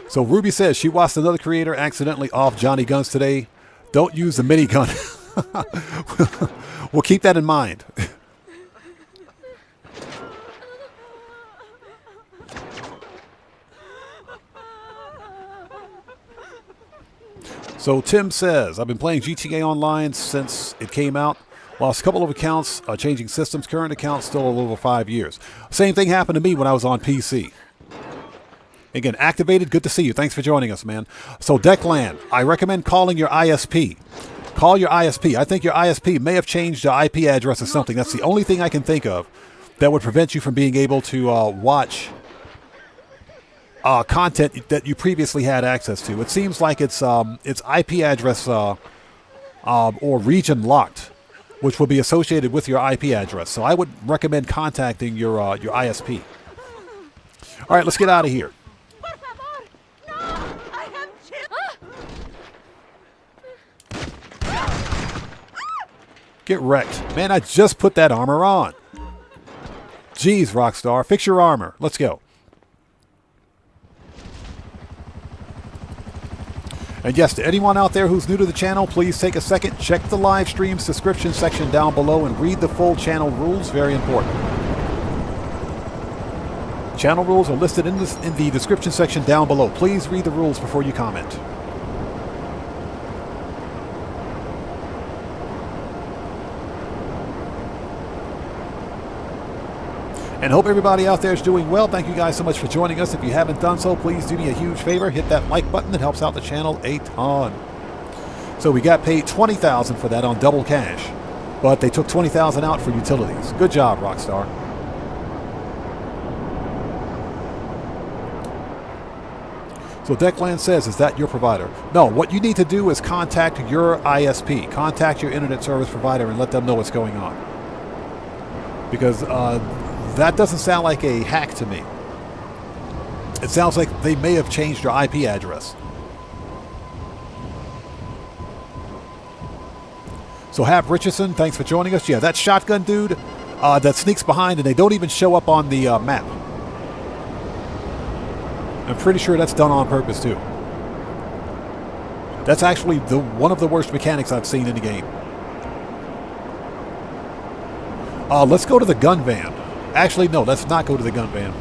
So Ruby says she watched another creator accidentally off Johnny Guns today. Don't use the minigun. We'll keep that in mind. So Tim says, I've been playing GTA Online since it came out. Lost a couple of accounts, changing systems. Current account still a little over 5 years. Same thing happened to me when I was on PC. Again, activated. Good to see you. Thanks for joining us, man. So Declan, I recommend calling your ISP. Call your ISP. I think your ISP may have changed the IP address or something. That's the only thing I can think of that would prevent you from being able to watch content that you previously had access to. It seems like it's IP address or region locked, which will be associated with your IP address. So I would recommend contacting your ISP. All right, let's get out of here. Get wrecked. Man, I just put that armor on. Jeez, Rockstar. Fix your armor. Let's go. And yes, to anyone out there who's new to the channel, please take a second, check the live stream's description section down below and read the full channel rules. Very important. Channel rules are listed in the description section down below. Please read the rules before you comment. And hope everybody out there is doing well. Thank you guys so much for joining us. If you haven't done so, please do me a huge favor. Hit that like button. It helps out the channel a ton. So we got paid $20,000 for that on double cash. But they took $20,000 out for utilities. Good job, Rockstar. So Declan says, is that your provider? No, what you need to do is contact your ISP. Contact your internet service provider and let them know what's going on. Because that doesn't sound like a hack to me. It sounds like they may have changed your IP address. So Hap Richardson, thanks for joining us. Yeah, that shotgun dude that sneaks behind and they don't even show up on the map. I'm pretty sure that's done on purpose too. That's actually one of the worst mechanics I've seen in the game. Let's go to the gun van. Actually, no, let's not go to the gun van.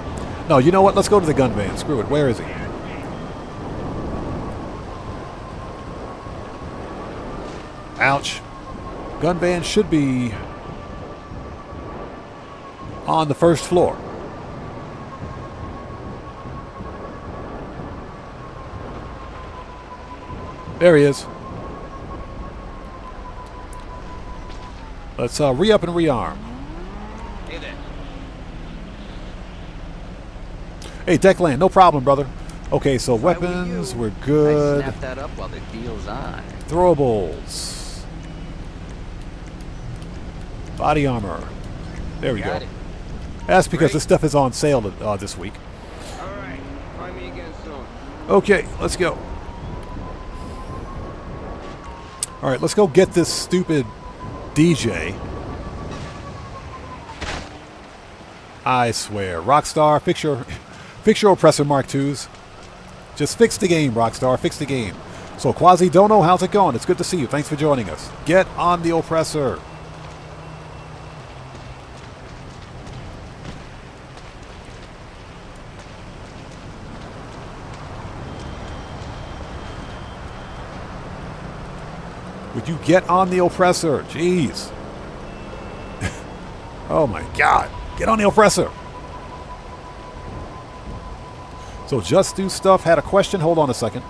No, you know what? Let's go to the gun van. Screw it. Where is he? Ouch. Gun van should be on the first floor. There he is. Let's re-up and rearm. Hey there. Hey, Declan, no problem, brother. Okay, so weapons, we're good. I snapped that up while the deal's on. Throwables. Body armor. There we go. That's because this stuff is on sale this week. Alright, try me again soon. Okay, let's go. Alright, let's go get this stupid DJ. I swear. Rockstar, fix your oppressor Mark IIs. Just fix the game, Rockstar. Fix the game. So, Quasi Dono, how's it going? It's good to see you. Thanks for joining us. Get on the oppressor. Would you get on the oppressor? Jeez. Oh my God. Get on the oppressor. So Just Do Stuff had a question. Hold on a second.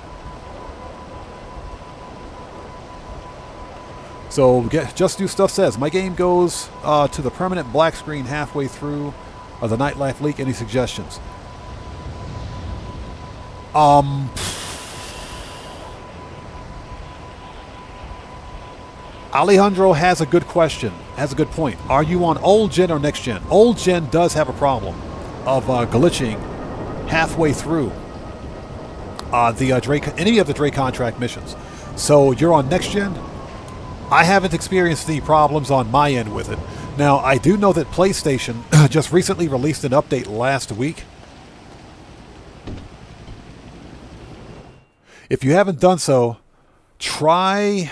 So Just Do Stuff says, my game goes to the permanent black screen halfway through the Nightlife leak. Any suggestions? Alejandro has a good question. has a good point. Are you on old gen or next gen? Old gen does have a problem of glitching halfway through any of the Dre Contract missions. So you're on next gen. I haven't experienced any problems on my end with it. Now, I do know that PlayStation just recently released an update last week. If you haven't done so, try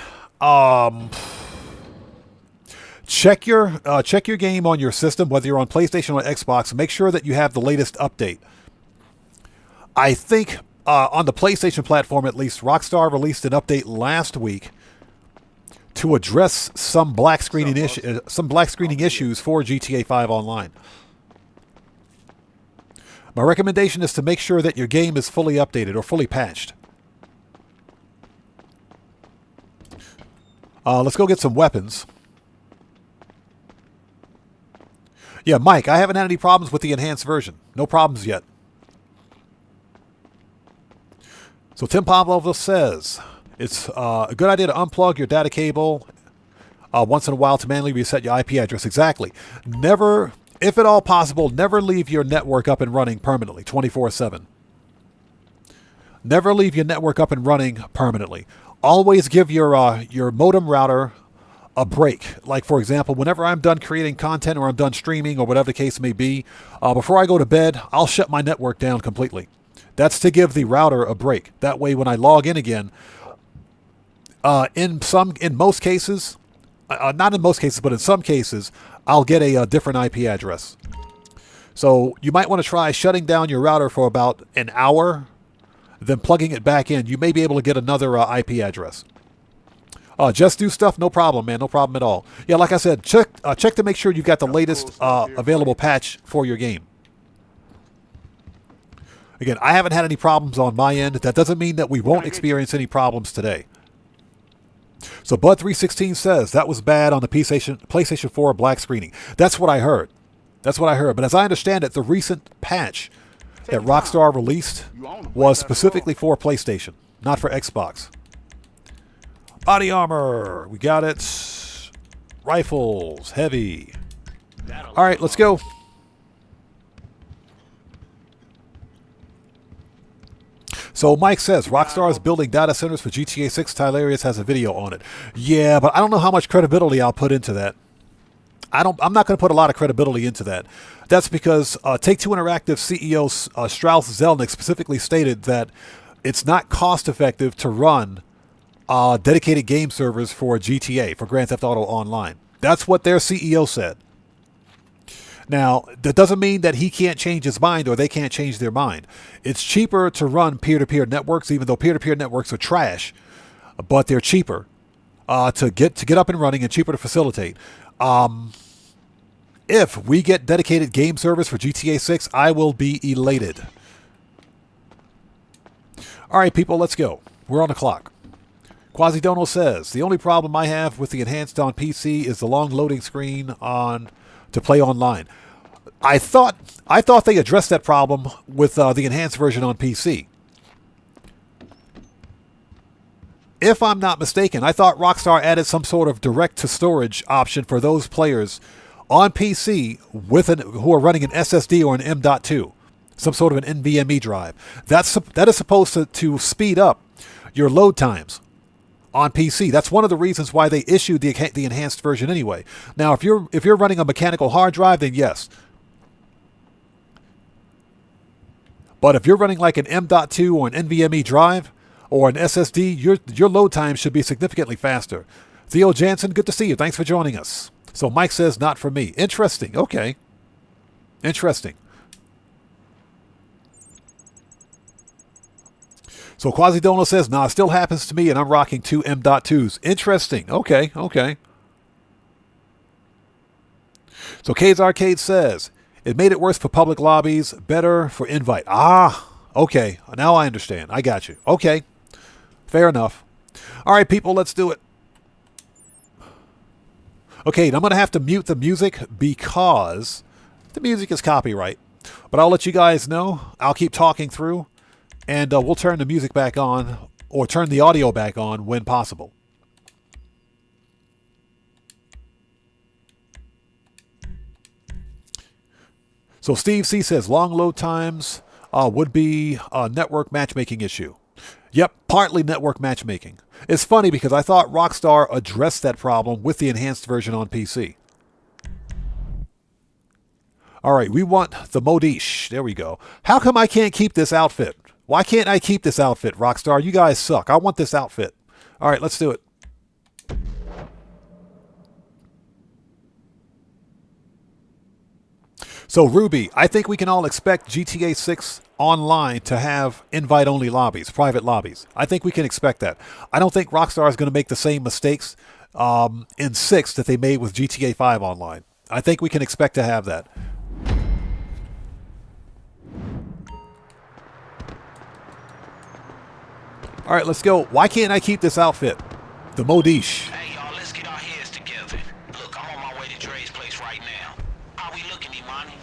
check your game on your system, whether you're on PlayStation or Xbox. Make sure that you have the latest update. I think on the PlayStation platform, at least, Rockstar released an update last week to address some black screening issues for GTA 5 Online. My recommendation is to make sure that your game is fully updated or fully patched. Let's go get some weapons. Yeah, Mike, I haven't had any problems with the enhanced version. No problems yet. So Tim Pavlov says, it's a good idea to unplug your data cable once in a while to manually reset your IP address. Exactly. Never, if at all possible, never leave your network up and running permanently, 24/7. Never leave your network up and running permanently. Always give your modem router a break. Like, for example, whenever I'm done creating content or I'm done streaming or whatever the case may be, before I go to bed, I'll shut my network down completely. That's to give the router a break. That way, when I log in again, in most cases, not in most cases, but in some cases, I'll get a different IP address. So you might want to try shutting down your router for about an hour, then plugging it back in. You may be able to get another IP address. Just do stuff, no problem, man. No problem at all. Yeah, like I said, check to make sure you've got the latest available patch for your game. Again, I haven't had any problems on my end. That doesn't mean that we won't experience any problems today. So Bud316 says that was bad on the PlayStation 4 black screening. That's what I heard. That's what I heard. But as I understand it, the recent patch that Rockstar released was specifically for PlayStation, not for Xbox. Body armor. We got it. Rifles. Heavy. All right, let's go. So Mike says, Rockstar is building data centers for GTA 6. Tylarius has a video on it. Yeah, but I don't know how much credibility I'll put into that. I'm not going to put a lot of credibility into that. That's because Take-Two Interactive CEO Strauss Zelnick specifically stated that it's not cost-effective to run dedicated game servers for GTA, for Grand Theft Auto Online. That's what their CEO said. Now, that doesn't mean that he can't change his mind or they can't change their mind. It's cheaper to run peer-to-peer networks, even though peer-to-peer networks are trash, but they're cheaper to get up and running and cheaper to facilitate. If we get dedicated game servers for GTA 6, I will be elated. All right, people, let's go. We're on the clock. Quasidono says, the only problem I have with the enhanced on PC is the long loading screen to play online. I thought they addressed that problem with the enhanced version on PC. If I'm not mistaken, I thought Rockstar added some sort of direct-to-storage option for those players on PC who are running an SSD or an M.2, some sort of an NVMe drive. That is supposed to speed up your load times on PC. That's one of the reasons why they issued the enhanced version anyway. Now, if you're running a mechanical hard drive, then yes. But if you're running like an M.2 or an NVMe drive or an SSD, your load time should be significantly faster. Theo Jansen, good to see you. Thanks for joining us. So Mike says, not for me. Interesting. Okay. Interesting. So Quasidono says, nah, it still happens to me, and I'm rocking 2 M.2s. Interesting. Okay, okay. So K's Arcade says, it made it worse for public lobbies, better for invite. Ah, okay. Now I understand. I got you. Okay. Fair enough. All right, people, let's do it. Okay, I'm going to have to mute the music because the music is copyright. But I'll let you guys know. I'll keep talking through. And we'll turn the music back on, or turn the audio back on when possible. So Steve C says long load times would be a network matchmaking issue. Yep, partly network matchmaking. It's funny because I thought Rockstar addressed that problem with the enhanced version on PC. All right, we want the Modish. There we go. How come I can't keep this outfit? Why can't I keep this outfit, Rockstar? You guys suck. I want this outfit. All right, let's do it. So, Ruby, I think we can all expect GTA 6 online to have invite-only lobbies, private lobbies. I think we can expect that. I don't think Rockstar is going to make the same mistakes in 6 that they made with GTA 5 online. I think we can expect to have that. All right, let's go. Why can't I keep this outfit? The Modish. Hey, y'all, let's get our heads together. Look, I'm on my way to Dre's place right now. How we looking, Imani?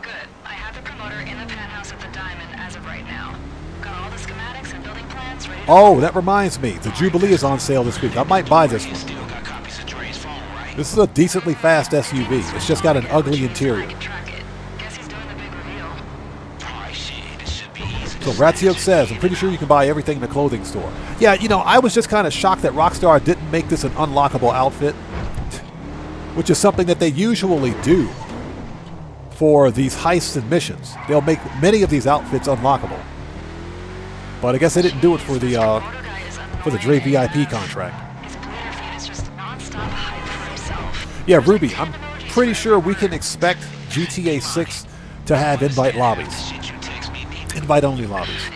Good. I have the promoter in the penthouse at the Diamond as of right now. Got all the schematics and building plans ready to Oh, that reminds me. The Jubilee is on sale this week. I might buy this one. Still got copies of Dre's phone, right? This is a decently fast SUV. It's just got an ugly interior. So Ratsiok says, I'm pretty sure you can buy everything in the clothing store. Yeah, you know, I was just kind of shocked that Rockstar didn't make this an unlockable outfit, which is something that they usually do for these heists and missions. They'll make many of these outfits unlockable. But I guess they didn't do it for the Dre VIP contract. Yeah, Ruby, I'm pretty sure we can expect GTA 6 to have invite lobbies. Invite-only lobbies.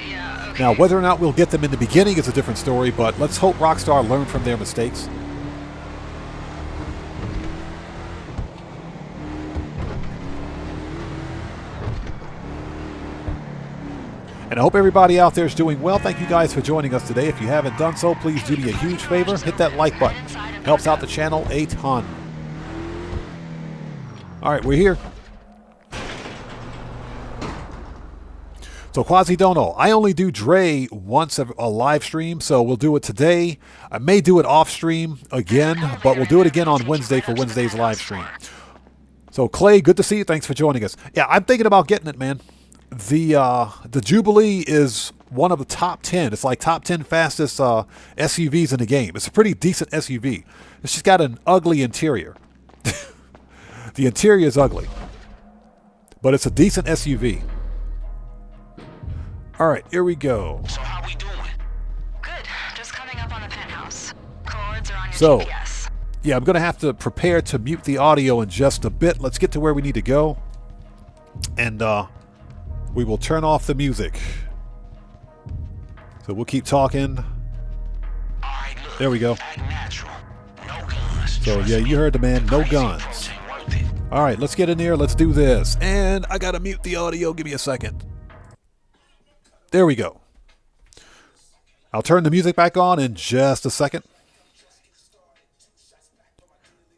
Now, whether or not we'll get them in the beginning is a different story, but let's hope Rockstar learned from their mistakes. And I hope everybody out there is doing well. Thank you guys for joining us today. If you haven't done so, please do me a huge favor. Hit that like button. Helps out the channel a ton. All right, we're here. So Quasi-Dono, I only do Dre once a live stream, so we'll do it today. I may do it off stream again, but we'll do it again on Wednesday for Wednesday's live stream. So Clay, good to see you. Thanks for joining us. Yeah, I'm thinking about getting it, man. The Jubilee is one of the top 10. It's like top 10 fastest SUVs in the game. It's a pretty decent SUV. It's just got an ugly interior. The interior is ugly, but it's a decent SUV. All right, here we go. So how we doing? Good. Just coming up on the penthouse. Coords are on your So, GPS. yeah, I'm going to have to prepare to mute the audio in just a bit. Let's get to where we need to go. And we will turn off the music. So we'll keep talking. Right, look, there we go. Natural. No guns. So, yeah, you heard the man. No guns. All right, let's get in there. Let's do this. And I got to mute the audio. Give me a second. There we go. I'll turn the music back on in just a second.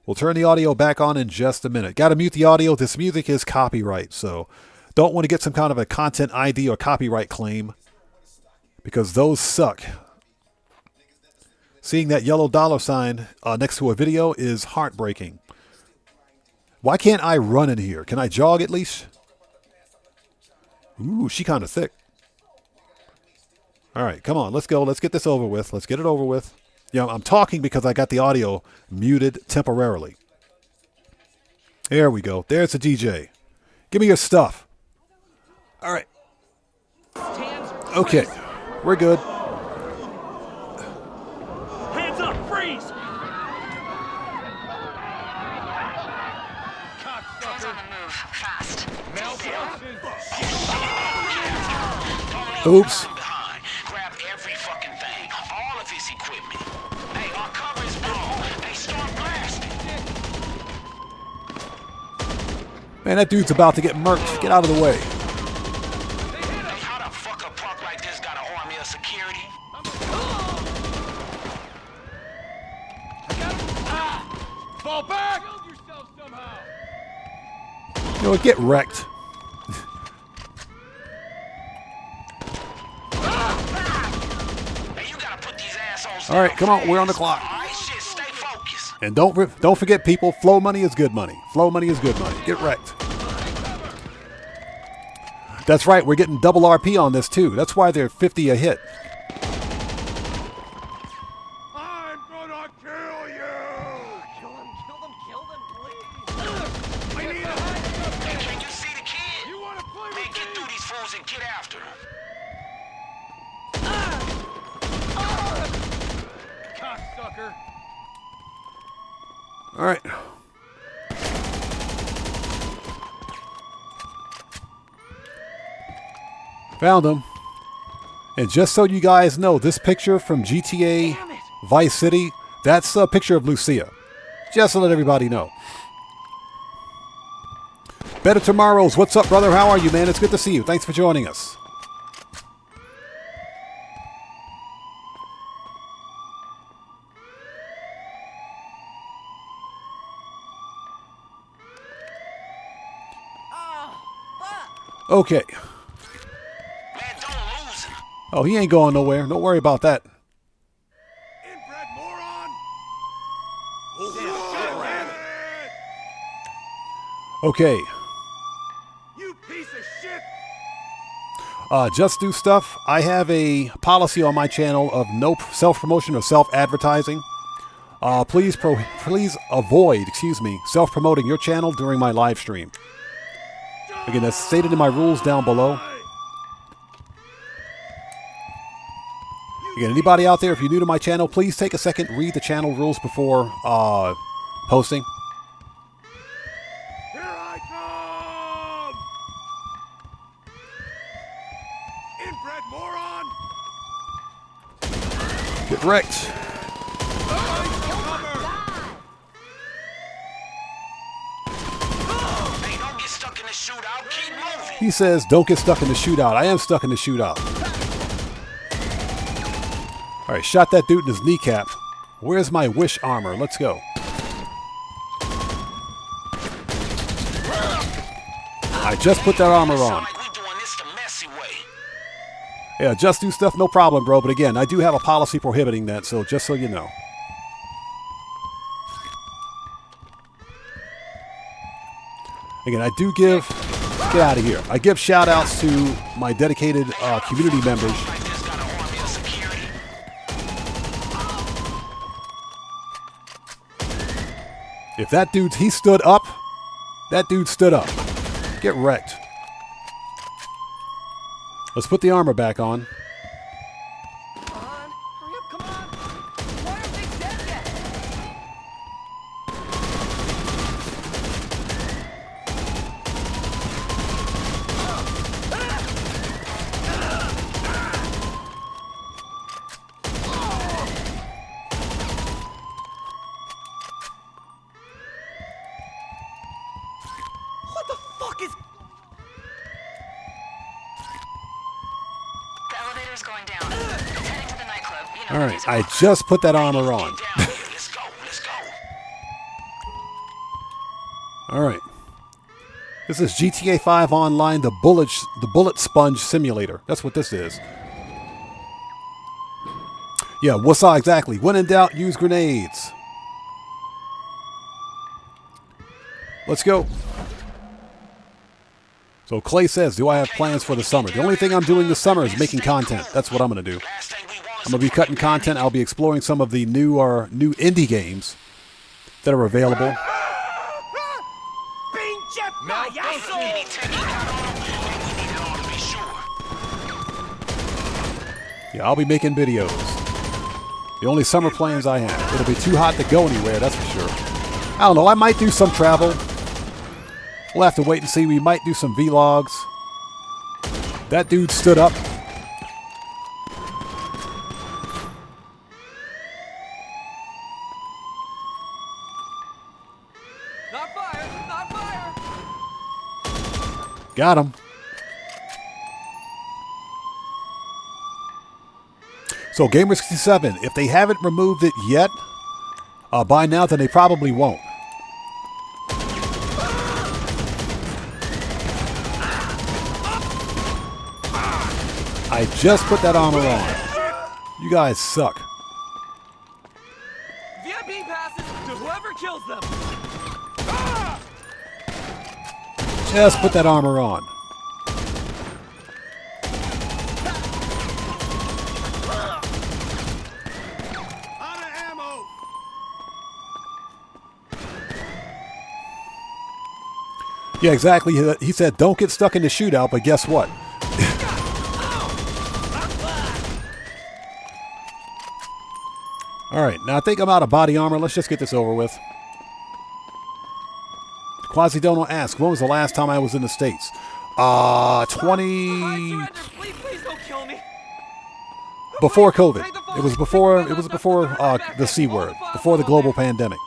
We'll turn the audio back on in just a minute. Got to mute the audio. This music is copyright, so don't want to get some kind of a content ID or copyright claim because those suck. Seeing that yellow dollar sign next to a video is heartbreaking. Why can't I run in here? Can I jog at least? Ooh, she kind of thick. All right, come on, let's go. Let's get this over with. Let's get it over with. Yeah, I'm talking because I got the audio muted temporarily. There we go. There's the DJ. Give me your stuff. All right. Okay, we're good. Hands up, freeze! Hands on the move, fast. Oops. Grab every fucking thing, all of his equipment. Hey, our cover is blown. They start blasting. Man, that dude's about to get murked. Get out of the way. Hey, how the fuck a punk like this got an army of security? Fall back! You know what? Get wrecked. All right, come on. We're on the clock. And don't forget, people, flow money is good money. Flow money is good money. Get wrecked. That's right, we're getting double RP on this too. That's why they're 50 a hit. I'm gonna kill you! Kill them, please! I need him! Hey, can you see the kid? You wanna play Man, with get me? through these fools and get after him. Cocksucker! All right. Found him. And just so you guys know, this picture from GTA Vice City, that's a picture of Lucia. Just to let everybody know. Better Tomorrows, what's up, brother? How are you, man? It's good to see you. Thanks for joining us. Okay. Man, don't lose him. Oh, he ain't going nowhere. Don't worry about that. Inbred moron! Okay. You piece of shit! Just do stuff. I have a policy on my channel of no self-promotion or self-advertising. Please avoid, self-promoting your channel during my live stream. Again, that's stated in my rules down below. Again, anybody out there, if you're new to my channel, please take a second, read the channel rules before posting. Here I come! Inbred moron! Get wrecked. Hey, don't get stuck in the shootout. Keep moving. He says, don't get stuck in the shootout. I am stuck in the shootout. All right, shot that dude in his kneecap. Where's my wish armor? Let's go. I just put that armor on. Yeah, just do stuff, no problem, bro. But again, I do have a policy prohibiting that, so just so you know. Again, I do give... Get out of here. I give shout-outs to my dedicated community members. If that dude, he stood up, that dude stood up. Get wrecked. Let's put the armor back on. Alright, I just put that armor on. Alright. This is GTA 5 Online, the bullet sponge simulator. That's what this is. Yeah, what's that exactly? When in doubt, use grenades. Let's go. So Clay says, do I have plans for the summer? The only thing I'm doing this summer is making content. That's what I'm going to do. I'm going to be cutting content. I'll be exploring some of the new indie games that are available. Yeah, I'll be making videos. The only summer plans I have. It'll be too hot to go anywhere, that's for sure. I don't know, I might do some travel. We'll have to wait and see. We might do some vlogs. That dude stood up. Not fire! Not fire! Got him. So Gamer67, if they haven't removed it yet, by now, then they probably won't. I just put that armor on. You guys suck. VIP passes to whoever kills them! Just put that armor on. Yeah, exactly. He said, don't get stuck in the shootout, but guess what? All right, now I think I'm out of body armor. Let's just get this over with. Quasi-Dono asks, when was the last time I was in the States? 20... Before COVID. It was before the C word, before the global pandemic.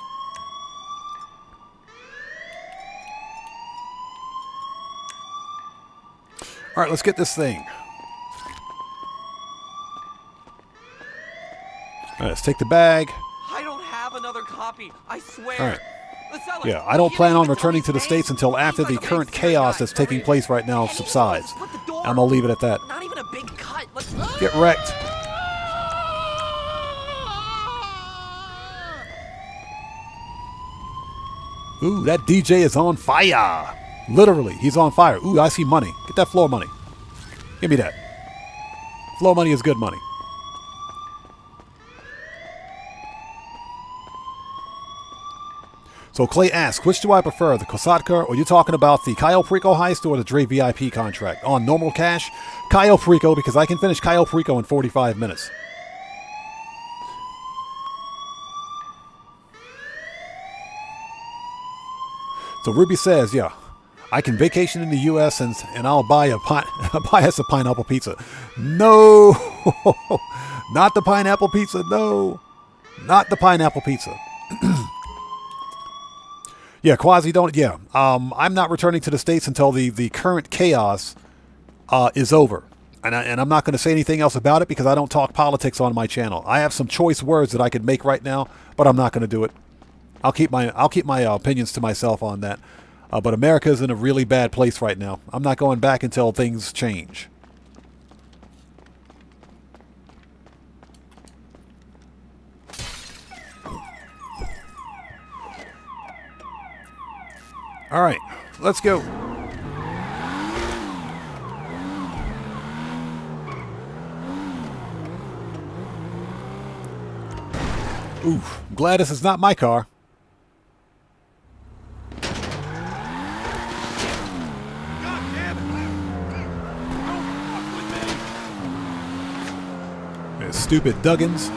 All right, let's get this thing. All right, let's take the bag. I don't have another copy. I swear. All right. Yeah, I don't plan on returning to the States until after the current chaos that's taking place right now subsides. I'm gonna leave it at that. Not even a big cut. Get wrecked. Ooh, that DJ is on fire. Literally, he's on fire. Ooh, I see money. Get that floor money. Give me that. Floor money is good money. So Clay asks, which do I prefer, the Kosatka, or you talking about the Cayo Perico heist or the Dre VIP contract? On normal cash, Cayo Perico, because I can finish Cayo Perico in 45 minutes. So Ruby says, yeah, I can vacation in the U.S. and I'll buy buy us a pineapple pizza. No, not the pineapple pizza. No, not the pineapple pizza. Yeah, Quasi, don't. Yeah, I'm not returning to the States until the current chaos is over, and I'm not going to say anything else about it because I don't talk politics on my channel. I have some choice words that I could make right now, but I'm not going to do it. I'll keep my opinions to myself on that. But America is in a really bad place right now. I'm not going back until things change. All right, let's go. Oof, glad this is not my car. Stupid Duggins.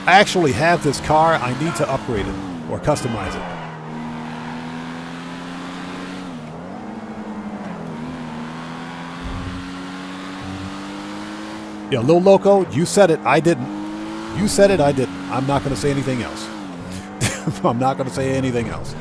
I actually have this car. I need to upgrade it or customize it. Yeah, Lil Loco, you said it. I didn't. You said it. I didn't. I'm not going to say anything else. I'm not going to say anything else.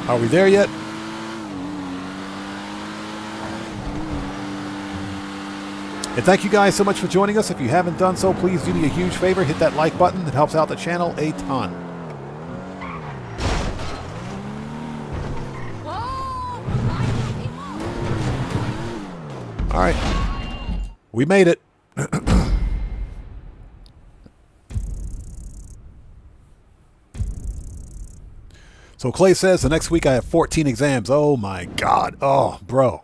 Are we there yet? And thank you guys so much for joining us. If you haven't done so, please do me a huge favor. Hit that like button. It helps out the channel a ton. All right. We made it. So Clay says the next week I have 14 exams. Oh my God. Oh, bro.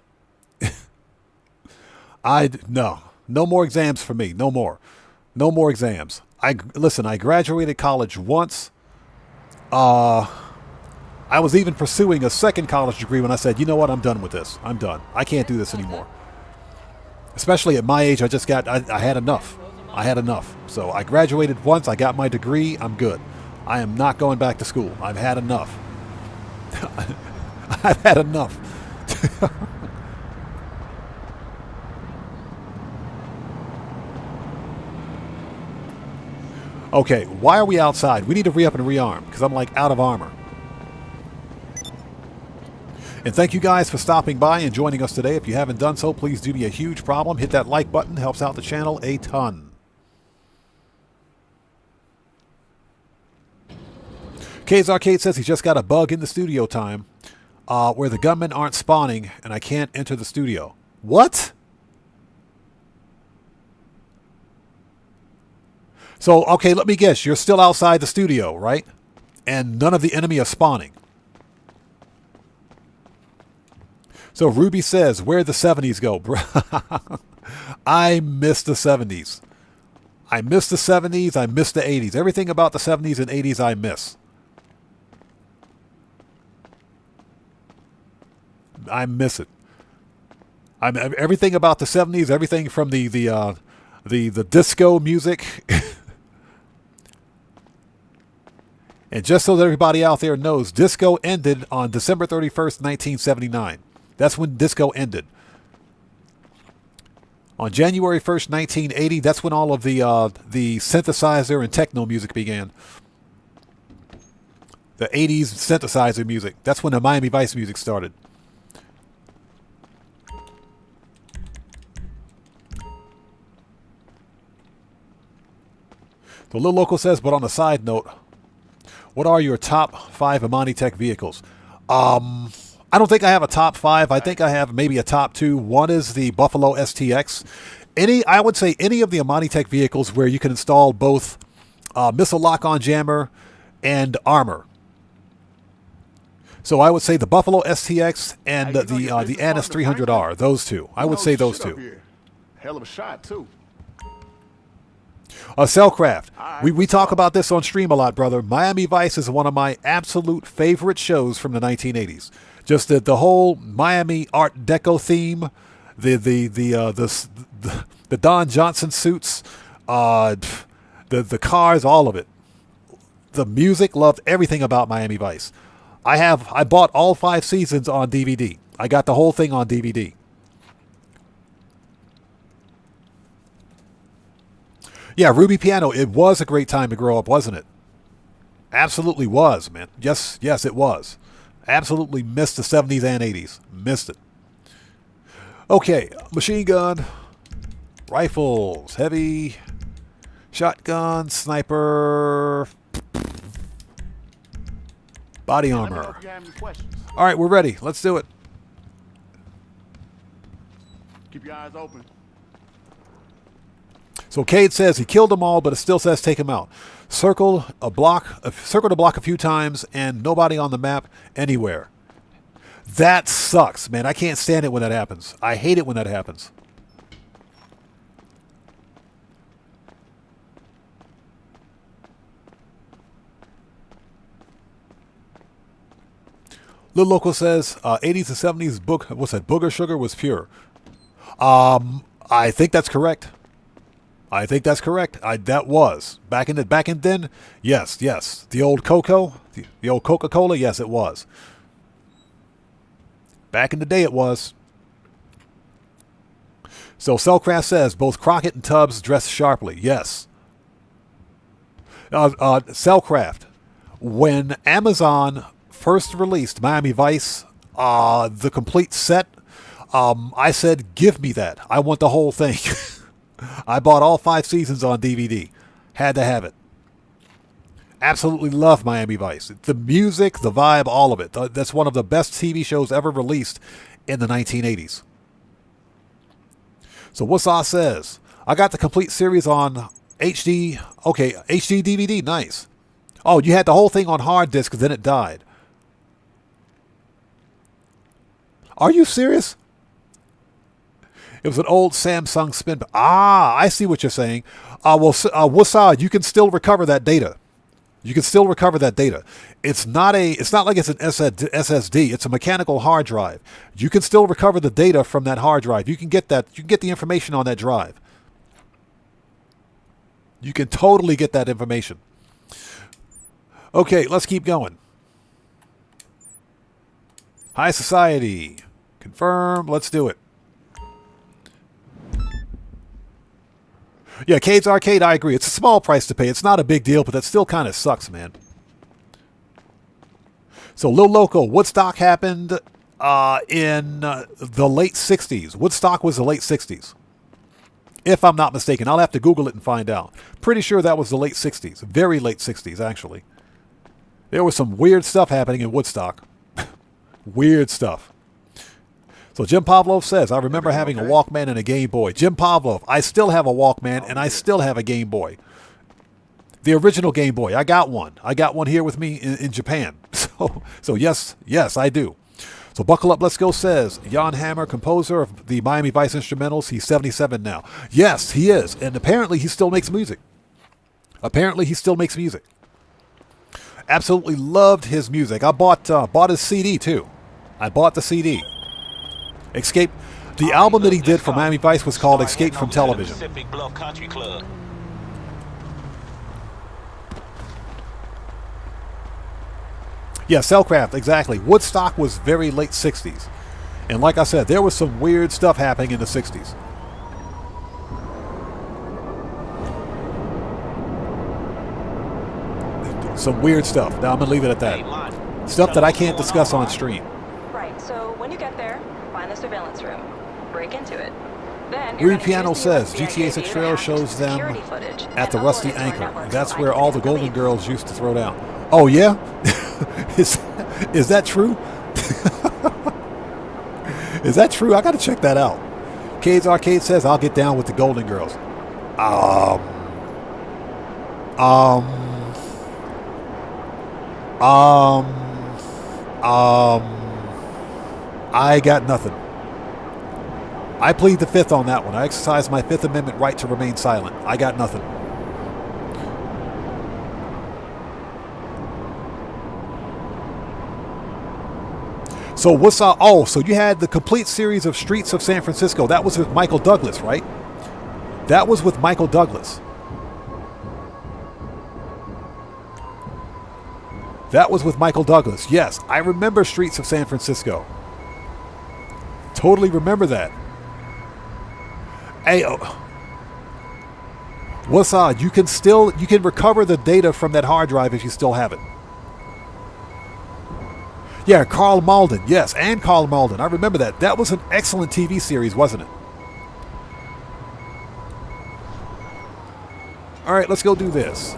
No more exams for me. No more exams. Listen, I graduated college once. I was even pursuing a second college degree when I said, you know what? I'm done with this. I'm done. I can't do this anymore. Especially at my age, I had enough. I had enough. So I graduated once. I got my degree. I'm good. I am not going back to school. I've had enough. I've had enough. Okay, why are we outside? We need to re-up and rearm because I'm like out of armor. And thank you guys for stopping by and joining us today. If you haven't done so, please do me a huge problem. Hit that like button. Helps out the channel a ton. K's Arcade says he just got a bug in the studio time where the gunmen aren't spawning and I can't enter the studio. What? So, okay, let me guess. You're still outside the studio, right? and none of the enemy are spawning. So Ruby says, where'd the 70s go? I miss the 70s. I miss the 70s. I miss the 80s. Everything about the 70s and 80s I miss. I miss it. Everything about the 70s, everything from the disco music. And just so that everybody out there knows, disco ended on December 31st, 1979. That's when disco ended. On January 1st, 1980, that's when all of the synthesizer and techno music began. The 80s synthesizer music. That's when the Miami Vice music started. The Little Local says, but on a side note, what are your top 5 Amani Tech vehicles? I don't think I have a top 5. I think I have maybe a top 2. One is the Buffalo STX. I would say any of the Amani Tech vehicles where you can install both missile lock-on jammer and armor. So I would say the Buffalo STX and the Annis 300R. Those two. I would say those two. Hell of a shot too. Cellcraft. We talk about this on stream a lot, brother. Miami Vice is one of my absolute favorite shows from the 1980s. Just the whole Miami Art Deco theme, the Don Johnson suits, the cars, all of it. The music, loved everything about Miami Vice. I bought all 5 seasons on DVD. I got the whole thing on DVD. Yeah, Ruby Piano, it was a great time to grow up, wasn't it? Absolutely was, man. Yes, it was. Absolutely missed the 70s and 80s. Missed it. Okay, machine gun, rifles, heavy, shotgun, sniper, body armor. All right, we're ready. Let's do it. Keep your eyes open. So Cade says he killed them all, but it still says take him out. Circle the block a few times, and nobody on the map anywhere. That sucks, man. I can't stand it when that happens. I hate it when that happens. Little Local says 80s and 70s booger sugar was pure. I think that's correct. That was back in then. Yes. The old Cocoa, the old Coca-Cola. Yes, it was. Back in the day, it was. So Cellcraft says both Crockett and Tubbs dress sharply. Yes. Cellcraft, when Amazon first released Miami Vice, the complete set, I said, give me that. I want the whole thing. I bought all 5 seasons on DVD. Had to have it. Absolutely love Miami Vice. The music, the vibe, all of it. That's one of the best TV shows ever released in the 1980s. So Wasaw says, I got the complete series on HD. Okay, HD DVD. Nice. Oh, you had the whole thing on hard disk, then it died. Are you serious? It was an old Samsung spin. I see what you're saying. Wasaw, you can still recover that data. It's not like it's an SSD. It's a mechanical hard drive. You can still recover the data from that hard drive. You can get that. You can get the information on that drive. You can totally get that information. Okay, let's keep going. High Society. Confirm. Let's do it. Yeah, Cade's Arcade, I agree. It's a small price to pay. It's not a big deal, but that still kind of sucks, man. So, Lil Loco, Woodstock happened in the late 60s. Woodstock was the late 60s. If I'm not mistaken. I'll have to Google it and find out. Pretty sure that was the late 60s. Very late 60s, actually. There was some weird stuff happening in Woodstock. Weird stuff. So Jim Pavlov says, I remember having a Walkman and a Game Boy. Jim Pavlov, I still have a Walkman and I still have a Game Boy. The original Game Boy. I got one. I got one here with me in Japan. So yes, I do. So Buckle Up, Let's Go says, Jan Hammer, composer of the Miami Vice instrumentals, he's 77 now. Yes, he is. And apparently he still makes music. Absolutely loved his music. I bought his CD too. I bought the CD. Escape. The album that he did for Miami Vice was called Escape from Television. Yeah, Cellcraft, exactly. Woodstock was very late 60s. And like I said, there was some weird stuff happening in the 60s. Some weird stuff. Now I'm going to leave it at that. Stuff that I can't discuss on stream. Right, so when you get there, find the surveillance room. Break into it. Then Rudy Piano says GTA 6 trailer shows them at the Rusty Anchor. And that's where all the Golden Girls used to throw down. Oh, yeah? Is that true? Is that true? I got to check that out. Cade's Arcade says, I'll get down with the Golden Girls. I got nothing. I plead the fifth on that one. I exercise my Fifth Amendment right to remain silent. I got nothing. So what's so you had the complete series of Streets of San Francisco. That was with Michael Douglas, right? That was with Michael Douglas. That was with Michael Douglas. Yes, I remember Streets of San Francisco. Totally remember that. Hey, what's you can recover the data from that hard drive if you still have it. Yeah, Carl Malden. Yes, and Carl Malden. I remember that. That was an excellent TV series, wasn't it? All right, let's go do this.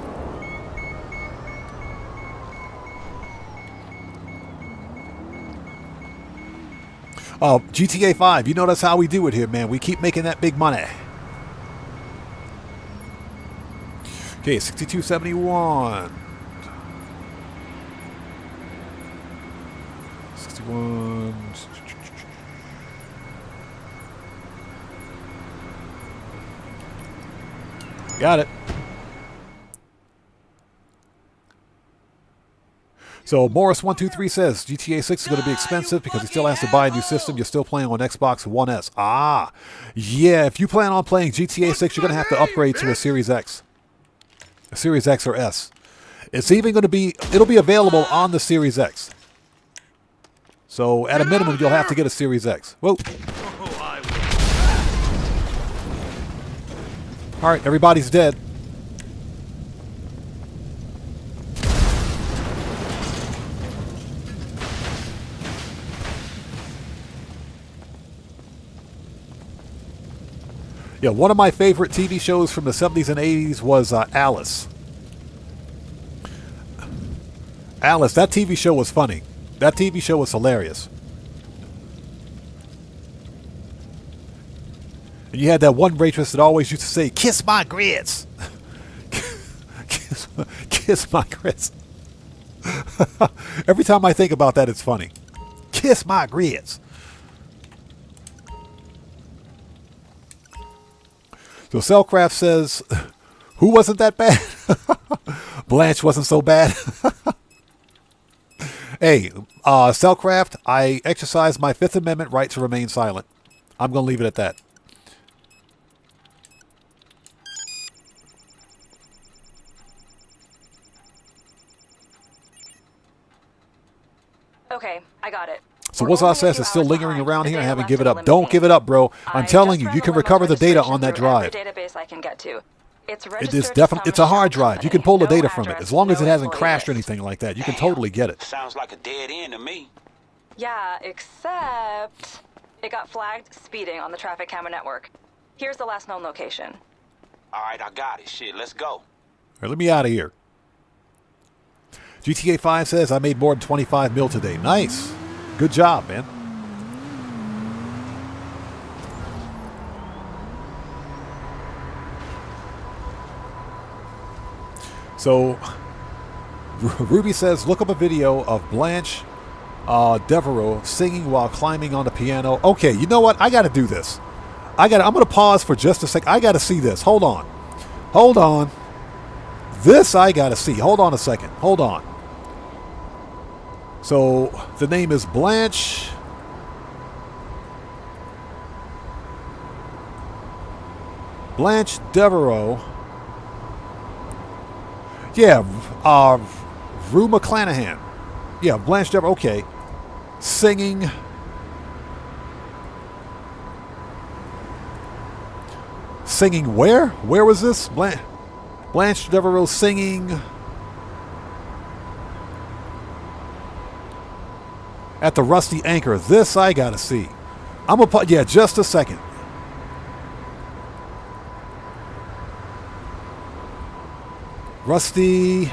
Oh, GTA 5. You know that's how we do it here, man. We keep making that big money. Okay, 6271. 61. Got it. So Morris123 says GTA 6 is going to be expensive because he still has to buy a new system. You're still playing on Xbox One S. Ah, yeah. If you plan on playing GTA 6, you're going to have to upgrade to a Series X. A Series X or S. It's even going to be, it'll be available on the Series X. So at a minimum, you'll have to get a Series X. Whoa. All right, everybody's dead. Yeah, one of my favorite TV shows from the 70s and 80s was Alice. Alice, that TV show was funny. That TV show was hilarious. And you had that one waitress that always used to say, "Kiss my grits." Kiss my grits. Every time I think about that, it's funny. Kiss my grits. So Cellcraft says, who wasn't that bad? Blanche wasn't so bad. Hey, Cellcraft, I exercise my Fifth Amendment right to remain silent. I'm going to leave it at that. Okay, I got it. So what's says is still lingering around here. I haven't given up. Don't give it up, bro. I'm telling you, you can recover the data on that drive. Database I can get to. It is definitely, it's a hard drive. You can pull the data from it as long as it hasn't crashed or anything like that. You can totally get it. Sounds like a dead end to me. Yeah, except it got flagged speeding on the traffic camera network. Here's the last known location. All right, I got it. Shit, let's go. All right, let me out of here. GTA 5 says I made more than 25 mil today. Nice. Good job, man. So, Ruby says, look up a video of Blanche Devereaux singing while climbing on the piano. Okay, you know what? I got to do this. I'm going to pause for just a sec. I got to see this. Hold on. Hold on. This I got to see. Hold on a second. Hold on. So, the name is Blanche. Blanche Devereaux. Yeah, Rue McClanahan. Yeah, Blanche Devereaux. Okay. Singing. Singing where? Where was this? Blanche Devereaux singing at the Rusty Anchor. This I gotta see. I'm gonna put, yeah, just a second. Rusty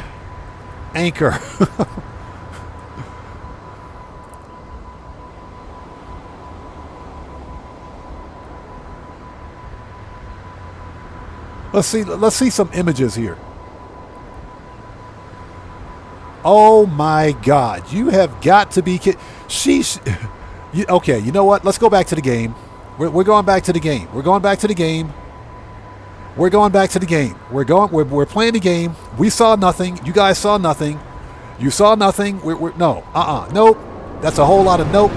Anchor. Let's see some images here. Oh my God! You have got to be kidding. Okay, you know what? Let's go back to the game. We're going back to the game. We're going back to the game. We're going back to the game. We're playing the game. We saw nothing. You guys saw nothing. You saw nothing. No. Nope. That's a whole lot of nope.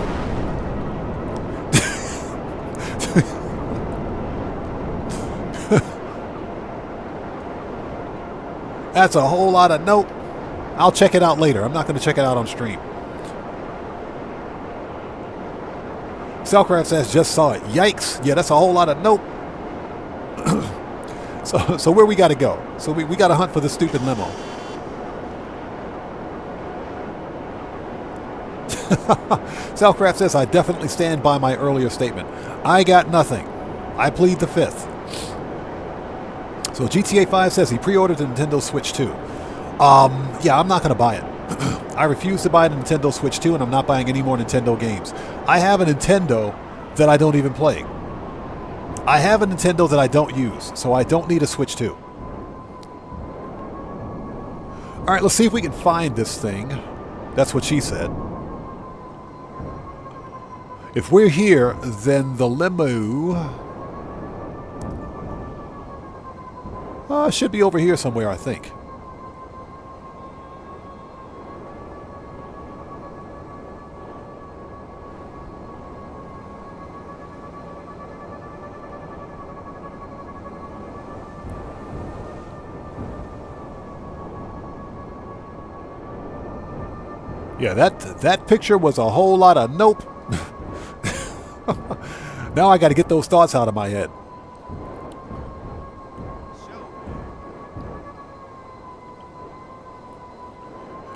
That's a whole lot of nope. I'll check it out later. I'm not going to check it out on stream. Cellcraft says, just saw it. Yikes. Yeah, that's a whole lot of nope. So where we got to go? So we got to hunt for the stupid limo. Cellcraft says, I definitely stand by my earlier statement. I got nothing. I plead the fifth. So GTA 5 says he pre-ordered the Nintendo Switch 2. Yeah, I'm not going to buy it. I refuse to buy the Nintendo Switch 2, and I'm not buying any more Nintendo games. I have a Nintendo that I don't even play. I have a Nintendo that I don't use, so I don't need a Switch 2. All right, let's see if we can find this thing. That's what she said. If we're here, then the limo... it should be over here somewhere, I think. Yeah, that picture was a whole lot of nope. Now I got to get those thoughts out of my head.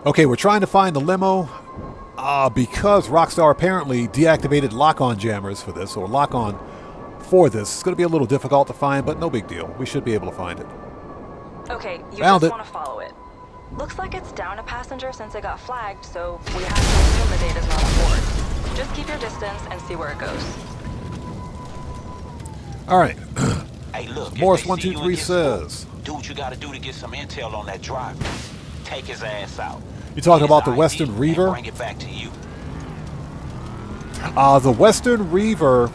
Okay, we're trying to find the limo because Rockstar apparently deactivated lock-on jammers for this, or lock-on for this. It's going to be a little difficult to find, but no big deal. We should be able to find it. Okay, you Found just it. want to follow it. Looks like it's down a passenger since it got flagged, so we have to assume the data's not on board. Just keep your distance and see where it goes. All right. Hey, look, Morris123 says, do what you gotta do to get some intel on that driver. Take his ass out. you talking Get about the his Western ID Reaver? and bring it back to you. The Western Reaver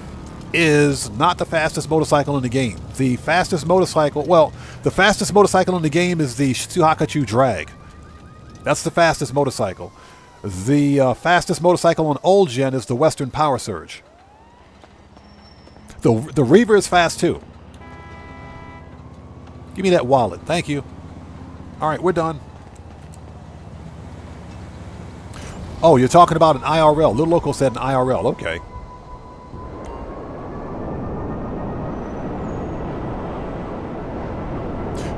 is not the fastest motorcycle in the game. The fastest motorcycle, well, the fastest motorcycle in the game is the Suhakachu Drag. That's the fastest motorcycle. The fastest motorcycle on old gen is the Western Power Surge. The Reaver is fast too. Give me that wallet. Thank you. All right, we're done. Oh, you're talking about an IRL. Little Loco said an IRL. Okay.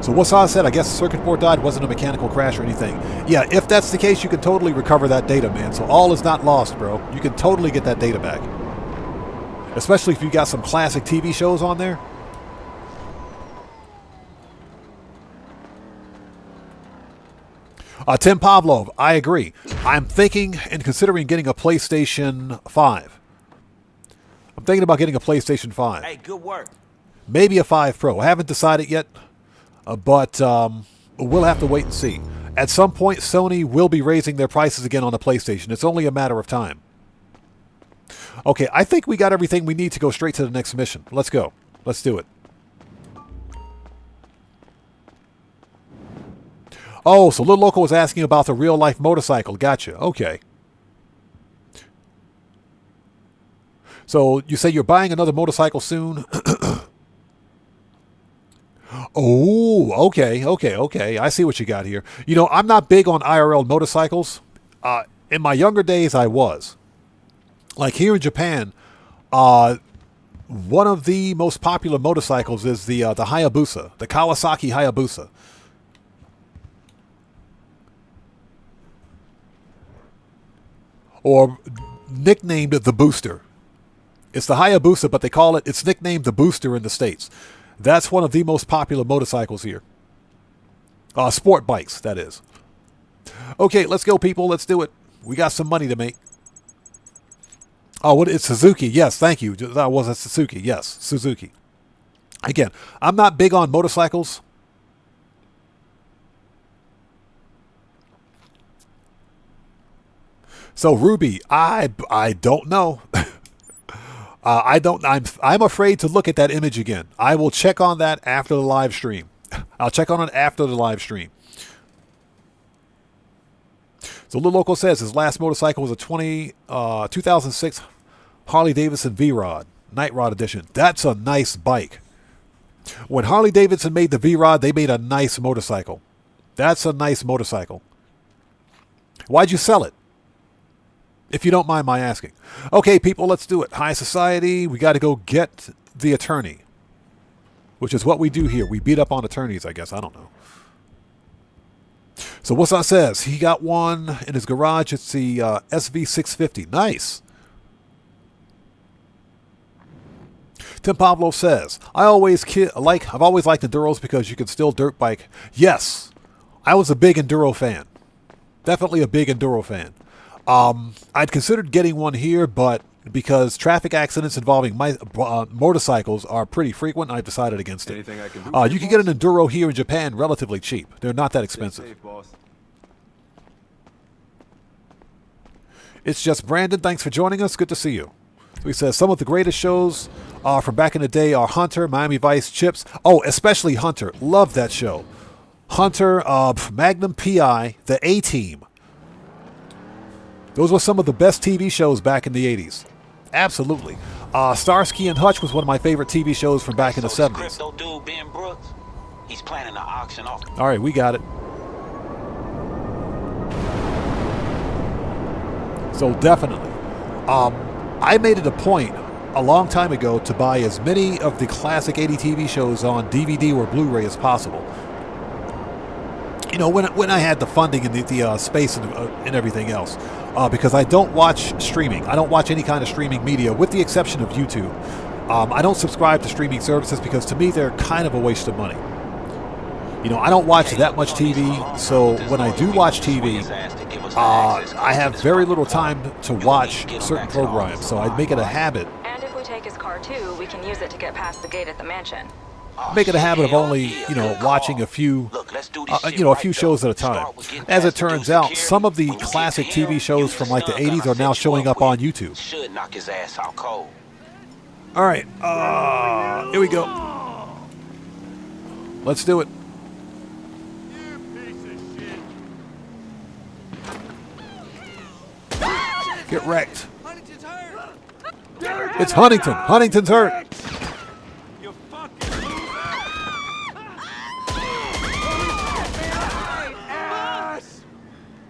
So what's I said? I guess the circuit board died. Wasn't a mechanical crash or anything. Yeah, if that's the case, you can totally recover that data, man. So all is not lost, bro. You can totally get that data back. Especially if you got some classic TV shows on there. Tim Pavlov, I agree. I'm thinking and considering getting a PlayStation 5. I'm thinking about getting a PlayStation 5. Hey, good work. Maybe a 5 Pro. I haven't decided yet. But we'll have to wait and see. At some point, Sony will be raising their prices again on the PlayStation. It's only a matter of time. Okay, I think we got everything we need to go straight to the next mission. Let's go. Let's do it. Oh, so Little Loco was asking about the real-life motorcycle. Gotcha. Okay. So you say you're buying another motorcycle soon? Oh, okay. I see what you got here. You know, I'm not big on IRL motorcycles. In my younger days, I was. Like here in Japan, one of the most popular motorcycles is the Hayabusa, the Kawasaki Hayabusa. Or nicknamed the Booster. It's the Hayabusa, but it's nicknamed the Booster in the States. That's one of the most popular motorcycles here. Sport bikes, that is. Okay, let's go, people. Let's do it. We got some money to make. Oh, it's Suzuki. Yes, thank you. That was a Suzuki. Yes, Suzuki. Again, I'm not big on motorcycles. So, Ruby, I don't know. I'm afraid to look at that image again. I will check on that after the live stream. I'll check on it after the live stream. So Little Loco says his last motorcycle was a 2006 Harley Davidson V-Rod, Night Rod Edition. That's a nice bike. When Harley Davidson made the V-Rod, they made a nice motorcycle. That's a nice motorcycle. Why'd you sell it? If you don't mind my asking. Okay, people, let's do it. High society, we got to go get the attorney. Which is what we do here. We beat up on attorneys, I guess. I don't know. So what's that says? He got one in his garage. It's the SV650. Nice. Tim Pablo says, I've always liked Enduros because you can still dirt bike. Yes, I was a big Enduro fan. Definitely a big Enduro fan. I'd considered getting one here, but because traffic accidents involving motorcycles are pretty frequent, I've decided against it. Anything I can do You can get an Enduro here in Japan relatively cheap. They're not that expensive. Stay safe, boss. It's just Brandon. Thanks for joining us. Good to see you. So he says, some of the greatest shows from back in the day are Hunter, Miami Vice, Chips. Oh, especially Hunter. Love that show. Hunter, Magnum PI, The A-Team. Those were some of the best TV shows back in the 80s. Absolutely. Starsky and Hutch was one of my favorite TV shows from back in the 70s. Crypto dude Ben Brooks, he's planning to auction off. All right, we got it. So definitely. I made it a point a long time ago to buy as many of the classic 80 TV shows on DVD or Blu-ray as possible. You know, when I had the funding and the space and everything else. Because I don't watch streaming. I don't watch any kind of streaming media, with the exception of YouTube. I don't subscribe to streaming services because to me they're kind of a waste of money. You know, I don't watch that much TV, so when I do watch TV, I have very little time to watch certain programs, so I make it a habit. And if we take his car too, we can use it to get past the gate at the mansion. Make it a habit of only, watching a few, a few shows at a time. As it turns out, some of the classic TV shows from like the 80s are now showing up on YouTube. Should knock his ass out cold. All right, here we go. Let's do it. Get wrecked. It's Huntington. Huntington's hurt.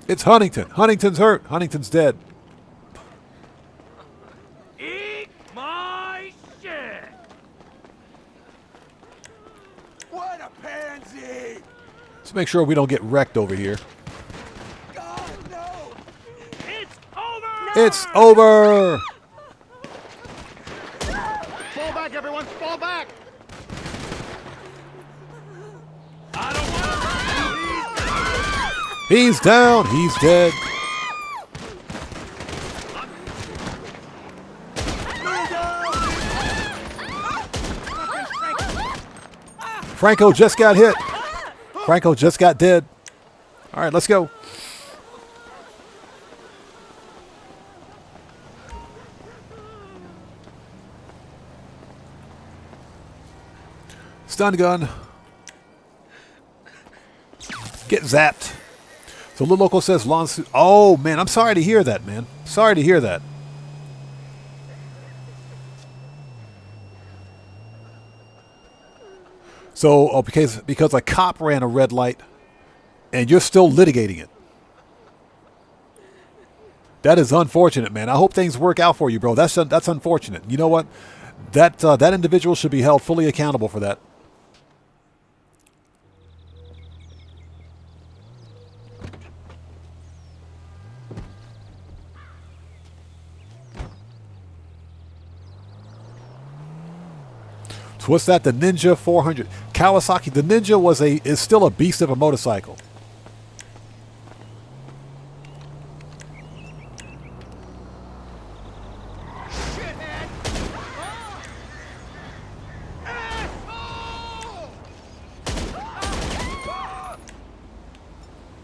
It's Huntington. Huntington's hurt. Huntington's dead. Eat my shit! What a pansy! Let's make sure we don't get wrecked over here. God, no! It's over! It's over! Fall back, everyone! Fall back! I don't want to... He's down. He's dead. Franco just got hit. Franco just got dead. All right, let's go. Stun gun. Get zapped. So Little Loco says lawn suit. Oh, man, I'm sorry to hear that, man. Sorry to hear that. So, because a cop ran a red light and you're still litigating it. That is unfortunate, man. I hope things work out for you, bro. That's unfortunate. You know what? That individual should be held fully accountable for that. So what's that? The Ninja 400. Kawasaki. The Ninja is still a beast of a motorcycle.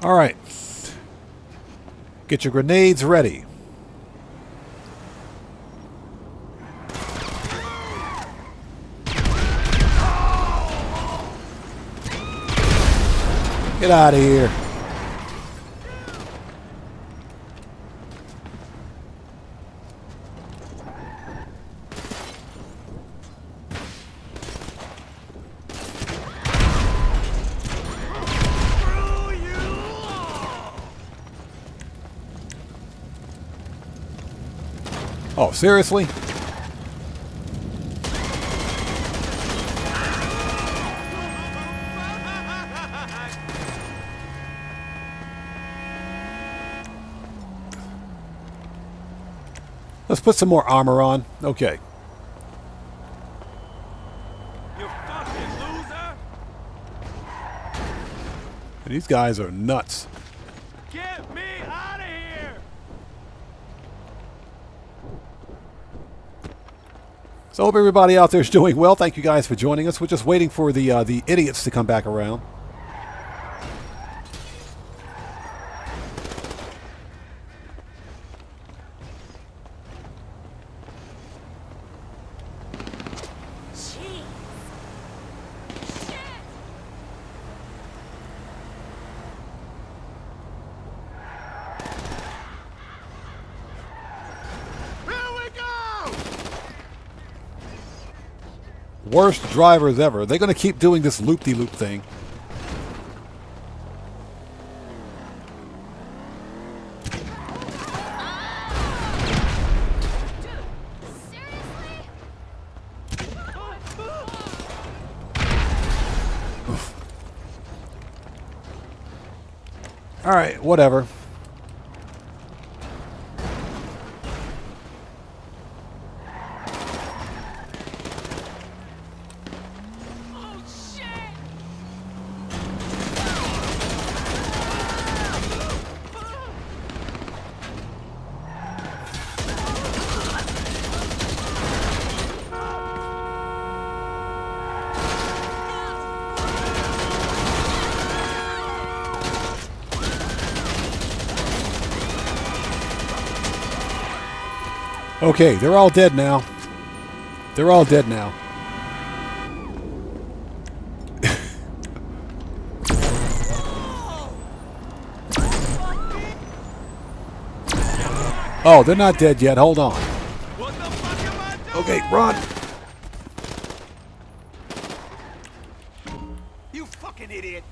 All right. Get your grenades ready. Get out of here. Oh, seriously? Let's put some more armor on. Okay. You fucking loser! These guys are nuts. Get me out of here! So I hope everybody out there is doing well. Thank you guys for joining us. We're just waiting for the idiots to come back around. Worst drivers ever. They're going to keep doing this loop-de-loop thing. All right, whatever. Okay, they're all dead now. They're all dead now. Oh, they're not dead yet. Hold on. Okay, run. You fucking idiot!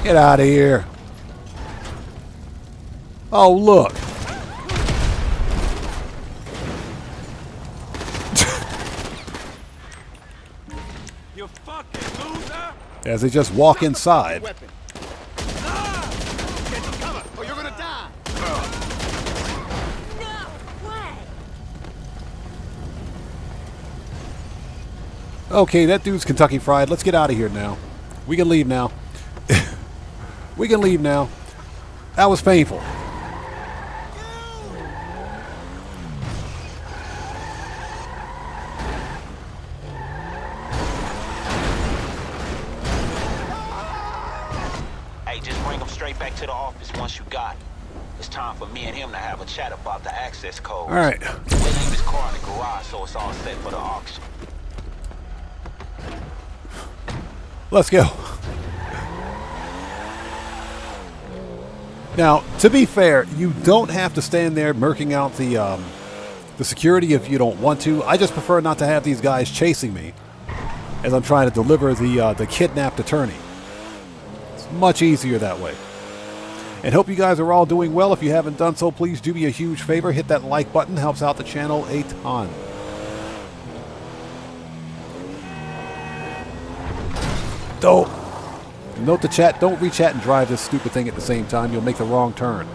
Get out of here. Oh, look. You fucking loser! As they just walk inside. Get some cover, or you're gonna die. No way! Okay, that dude's Kentucky Fried. Let's get out of here now. We can leave now. We can leave now. That was painful. straight back to the office once you got it. It's time for me and him to have a chat about the access codes. All right. We'll leave his car in the garage so it's all set for the auction. Let's go. Now, to be fair, you don't have to stand there murking out the security if you don't want to. I just prefer not to have these guys chasing me as I'm trying to deliver the kidnapped attorney. It's much easier that way. And hope you guys are all doing well. If you haven't done so, please do me a huge favor. Hit that like button. Helps out the channel a ton. Don't. Note the chat. Don't re-chat and drive this stupid thing at the same time. You'll make the wrong turn.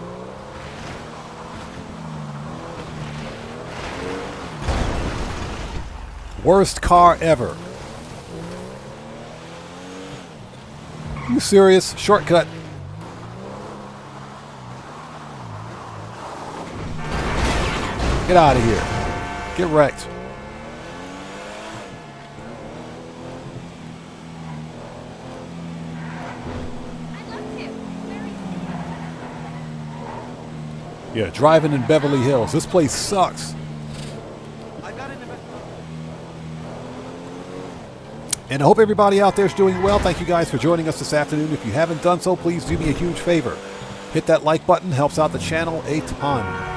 Worst car ever. You serious? Shortcut. Get out of here. Get wrecked. Yeah, driving in Beverly Hills. This place sucks. And I hope everybody out there is doing well. Thank you guys for joining us this afternoon. If you haven't done so, please do me a huge favor. Hit that like button. Helps out the channel a ton.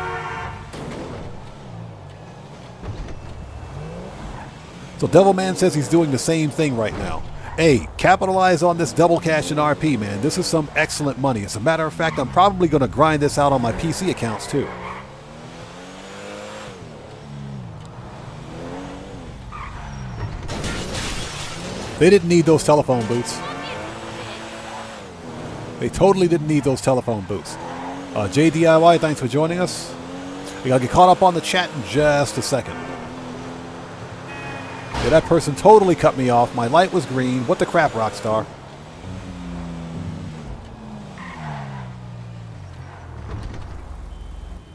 So Devilman says he's doing the same thing right now. Hey, capitalize on this double cash in RP, man. This is some excellent money. As a matter of fact, I'm probably going to grind this out on my PC accounts too. They didn't need those telephone booths. They totally didn't need those telephone booths. JDIY, thanks for joining us. We got to get caught up on the chat in just a second. Yeah, that person totally cut me off. My light was green. What the crap, Rockstar?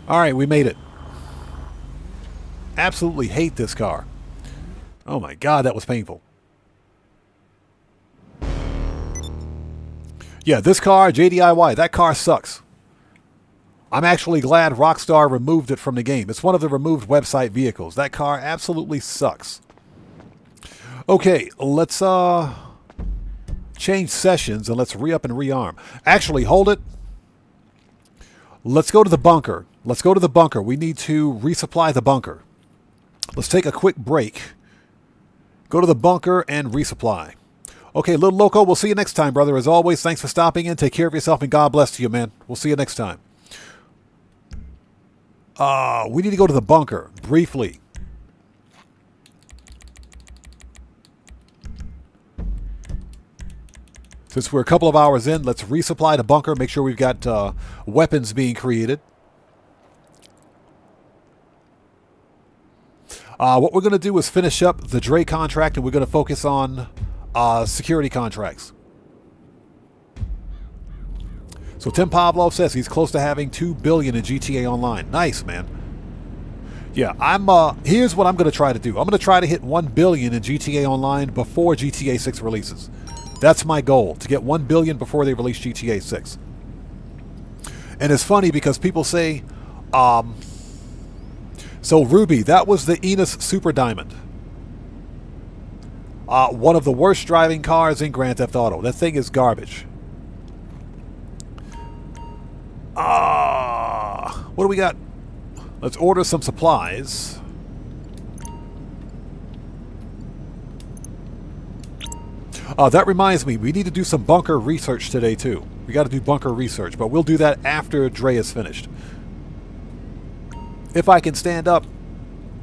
All right, we made it. Absolutely hate this car. Oh my God, that was painful. Yeah, this car, JDIY, that car sucks. I'm actually glad Rockstar removed it from the game. It's one of the removed website vehicles. That car absolutely sucks. Okay, let's change sessions and let's re-up and rearm. Actually, hold it. Let's go to the bunker. Let's go to the bunker. We need to resupply the bunker. Let's take a quick break. Go to the bunker and resupply. Okay, Little Loco, we'll see you next time, brother. As always, thanks for stopping in. Take care of yourself and God bless you, man. We'll see you next time. We need to go to the bunker briefly. Since we're a couple of hours in, let's resupply the bunker. Make sure we've got weapons being created. What we're going to do is finish up the Dre contract, and we're going to focus on security contracts. So Tim Pavlov says he's close to having $2 billion in GTA Online. Nice, man. Yeah, here's what I'm going to try to do. I'm going to try to hit $1 billion in GTA Online before GTA 6 releases. That's my goal, to get $1 billion before they release GTA 6. And it's funny because people say, so Ruby, that was the Enos Super Diamond. One of the worst driving cars in Grand Theft Auto. That thing is garbage. What do we got? Let's order some supplies. That reminds me, we need to do some bunker research today too. We got to do bunker research, but we'll do that after Dre is finished. If I can stand up.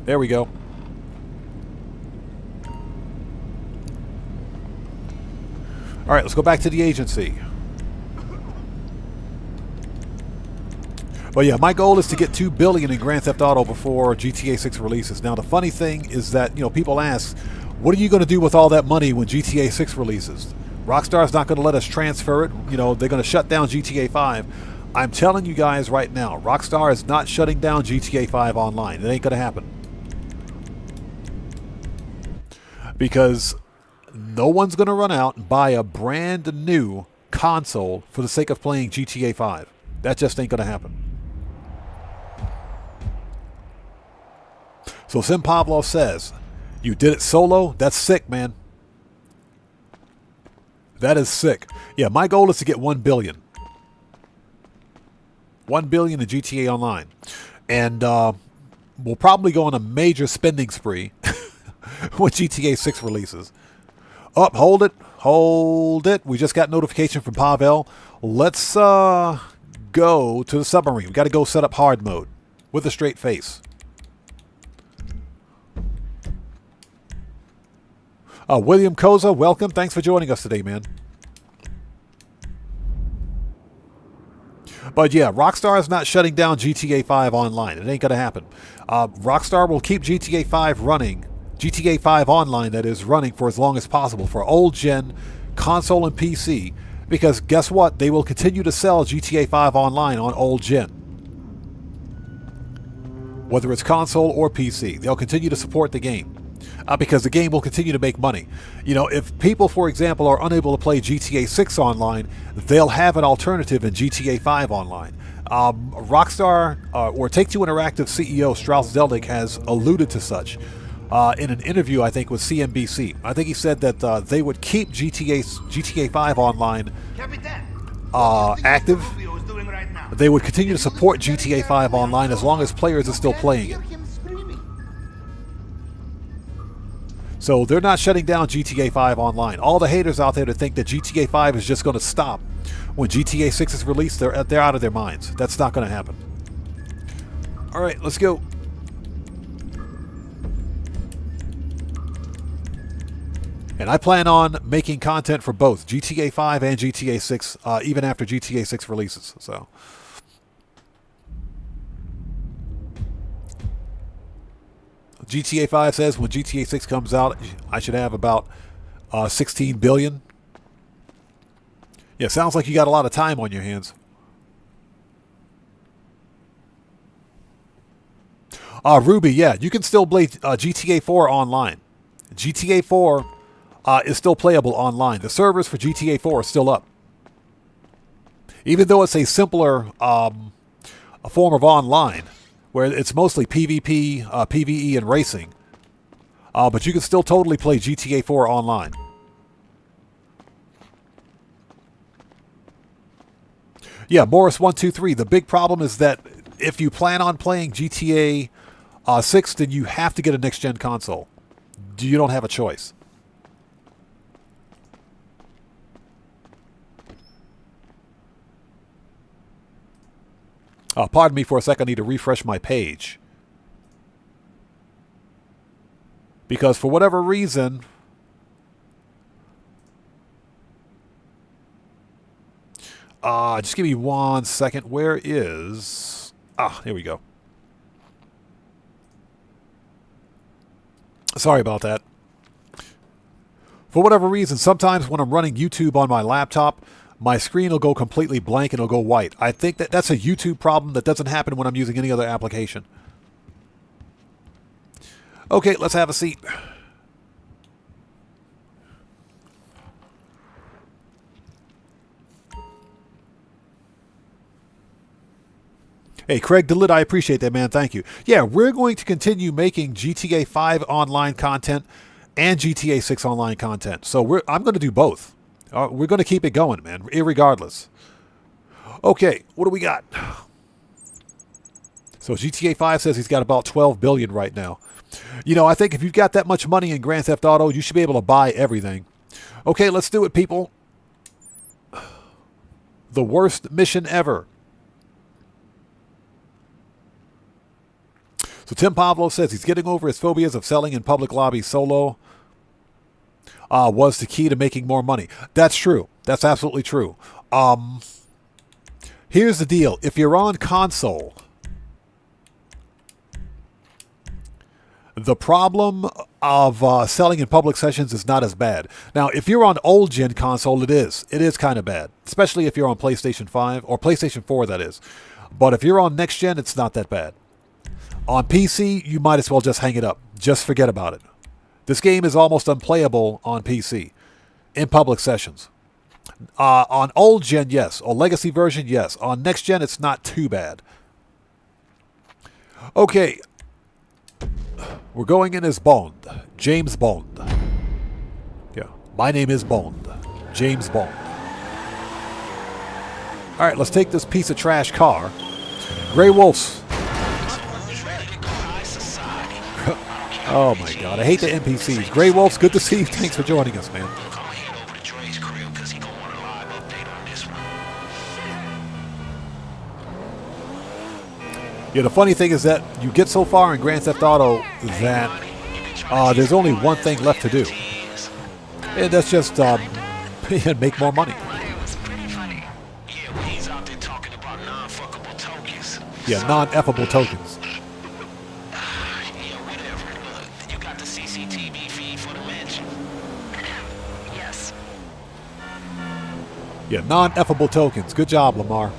There we go. All right, let's go back to the agency. But yeah, my goal is to get $2 billion in Grand Theft Auto before GTA 6 releases. Now, the funny thing is that, people ask, what are you going to do with all that money when GTA 6 releases? Rockstar's not going to let us transfer it. They're going to shut down GTA 5. I'm telling you guys right now, Rockstar is not shutting down GTA 5 online. It ain't going to happen. Because no one's going to run out and buy a brand new console for the sake of playing GTA 5. That just ain't going to happen. So Sim Pavlov says, you did it solo? That's sick, man. That is sick. Yeah, my goal is to get 1 billion. 1 billion in GTA Online. And we'll probably go on a major spending spree when GTA 6 releases. Up, hold it. Hold it. We just got notification from Pavel. Let's go to the submarine. We got to go set up hard mode with a straight face. William Koza, welcome. Thanks for joining us today, man. But yeah, Rockstar is not shutting down GTA 5 Online. It ain't going to happen. Rockstar will keep GTA 5 running. GTA 5 Online, that is, running for as long as possible for old gen console and PC. Because guess what? They will continue to sell GTA 5 Online on old gen. Whether it's console or PC. They'll continue to support the game. Because the game will continue to make money. You know, if people, for example, are unable to play GTA 6 online, they'll have an alternative in GTA 5 online. Rockstar, or Take-Two Interactive CEO Strauss Zelnick has alluded to such in an interview, I think, with CNBC. I think he said that they would keep GTA 5 online active. They would continue to support GTA 5 online as long as players are still playing it. So they're not shutting down GTA 5 Online. All the haters out there that think that GTA 5 is just going to stop when GTA 6 is released, they're out of their minds. That's not going to happen. All right, let's go. And I plan on making content for both GTA 5 and GTA 6, even after GTA 6 releases. So. GTA 5 says when GTA 6 comes out, I should have about 16 billion. Yeah, sounds like you got a lot of time on your hands. Ruby, yeah, you can still play GTA 4 online. GTA 4 is still playable online. The servers for GTA 4 are still up. Even though it's a simpler a form of online, where it's mostly PvP, PvE, and racing. But you can still totally play GTA 4 online. Yeah, Morris123. The big problem is that if you plan on playing GTA 6, then you have to get a next-gen console. You don't have a choice. Pardon me for a second, I need to refresh my page. Because for whatever reason, just give me 1 second. Where is... here we go. Sorry about that. For whatever reason, sometimes when I'm running YouTube on my laptop, my screen will go completely blank and it'll go white. I think that's a YouTube problem that doesn't happen when I'm using any other application. Okay, let's have a seat. Hey, Craig DeLitt, I appreciate that, man. Thank you. Yeah, we're going to continue making GTA 5 online content and GTA 6 online content. So I'm going to do both. We're going to keep it going, man, irregardless. Okay, what do we got? So GTA 5 says he's got about 12 billion right now. You know, I think if you've got that much money in Grand Theft Auto, you should be able to buy everything. Okay, let's do it, people. The worst mission ever. So Tim Pavlo says he's getting over his phobias of selling in public lobbies solo. Was the key to making more money. That's true. That's absolutely true. Here's the deal. If you're on console, the problem of selling in public sessions is not as bad. Now, if you're on old gen console, it is. It is kind of bad. Especially if you're on PlayStation 5 or PlayStation 4, that is. But if you're on next gen, it's not that bad. On PC, you might as well just hang it up. Just forget about it. This game is almost unplayable on PC in public sessions. On old gen, yes. On legacy version, yes. On next gen, it's not too bad. Okay. We're going in as Bond. James Bond. Yeah. My name is Bond. James Bond. Alright, let's take this piece of trash car. Grey Wolves. Oh my god, I hate the NPCs. Grey Wolves, good to see you. Thanks for joining us, man. Yeah, the funny thing is that you get so far in Grand Theft Auto that there's only one thing left to do. And that's just make more money. Yeah, non-effable tokens. Yeah, non-effable tokens. Good job, Lamar.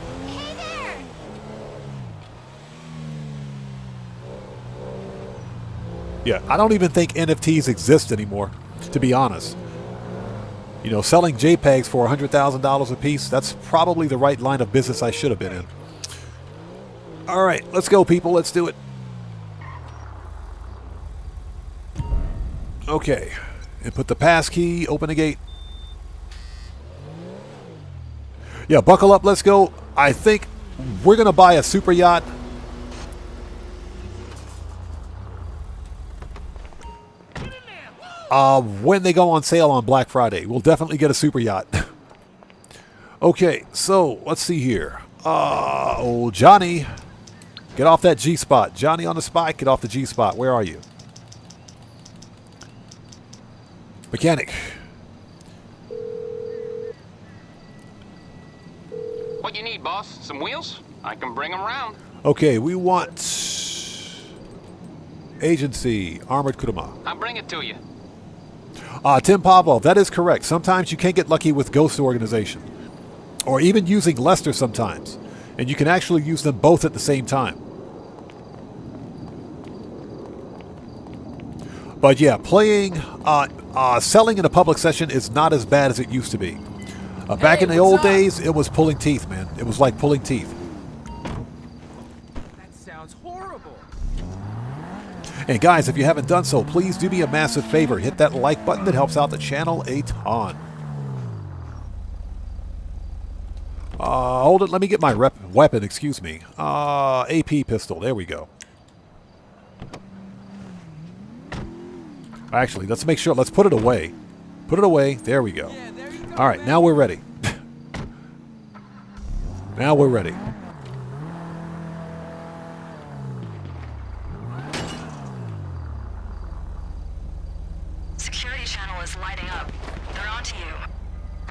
Yeah, I don't even think NFTs exist anymore, to be honest. You know, selling JPEGs for $100,000 a piece, that's probably the right line of business I should have been in. All right, let's go, people. Let's do it. Okay, and put the pass key, open the gate. Yeah, buckle up, let's go. I think we're going to buy a super yacht. When they go on sale on Black Friday. We'll definitely get a super yacht. Okay, so let's see here. Old Johnny, get off that G-spot. Johnny on the spot, get off the G-spot. Where are you? Mechanic. What you need, boss? Some wheels? I can bring them around. Okay, we want agency, armored kuruma. I'll bring it to you. Tim Pavlov, that is correct. Sometimes you can get lucky with Ghost Organization. Or even using Lester sometimes. And you can actually use them both at the same time. But yeah, selling in a public session is not as bad as it used to be. Back in the old days, it was pulling teeth, man. It was like pulling teeth. That sounds horrible. And guys, if you haven't done so, please do me a massive favor. Hit that like button. That helps out the channel a ton. Hold it. Let me get my weapon. Excuse me. AP pistol. There we go. Actually, let's make sure. Let's put it away. Put it away. There we go. All right. Now we're ready. Now we're ready. Security channel is lighting up. They're onto you.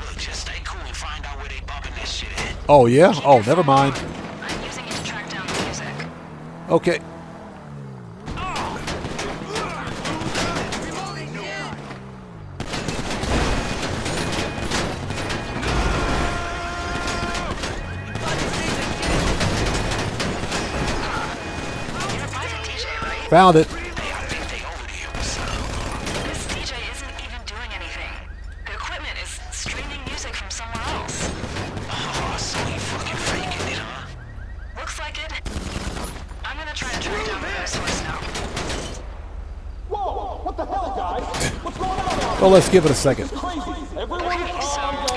Look, just stay cool and find out where they bumping that shit at. Oh, yeah? Oh, never mind. I'm using it to track down the music. Okay. Found it. This DJ isn't even doing anything. The equipment is streaming music from somewhere else. Oh, so he fucking faking it, huh? Looks like it. I'm gonna try to track down the source now. Whoa! What the hell, guys? What's going on? Well, let's give it a second.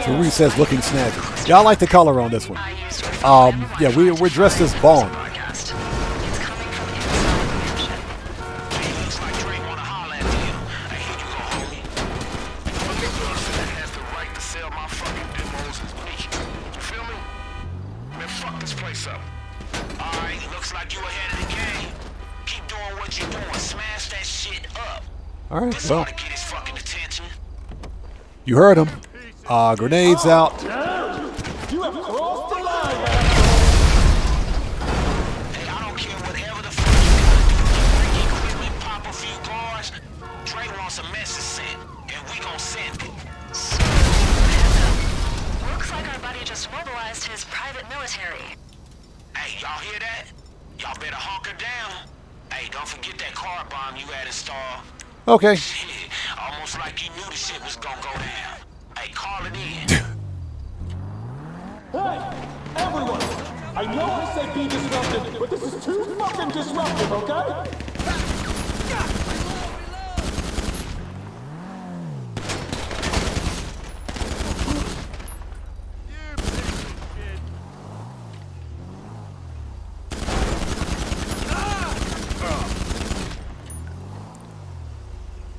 Therese says looking snazzy. Y'all like the color on this one. Yeah, we're dressed as Bond. All right, well, you heard him. Grenades out. You have crossed the line. Hey, I don't care whatever the fuck you gotta do. Bring equipment, pop a few guards. Dre wants a message sent, and we gon' send it. So, looks like our buddy just mobilized his private military. Hey, y'all hear that? Y'all better hunker down. Hey, don't forget that car bomb you had installed. Okay. Shit, almost like you knew the shit was gonna go down. Hey, call it in. Hey, everyone! I know I say be disruptive, but this is too fucking disruptive, okay?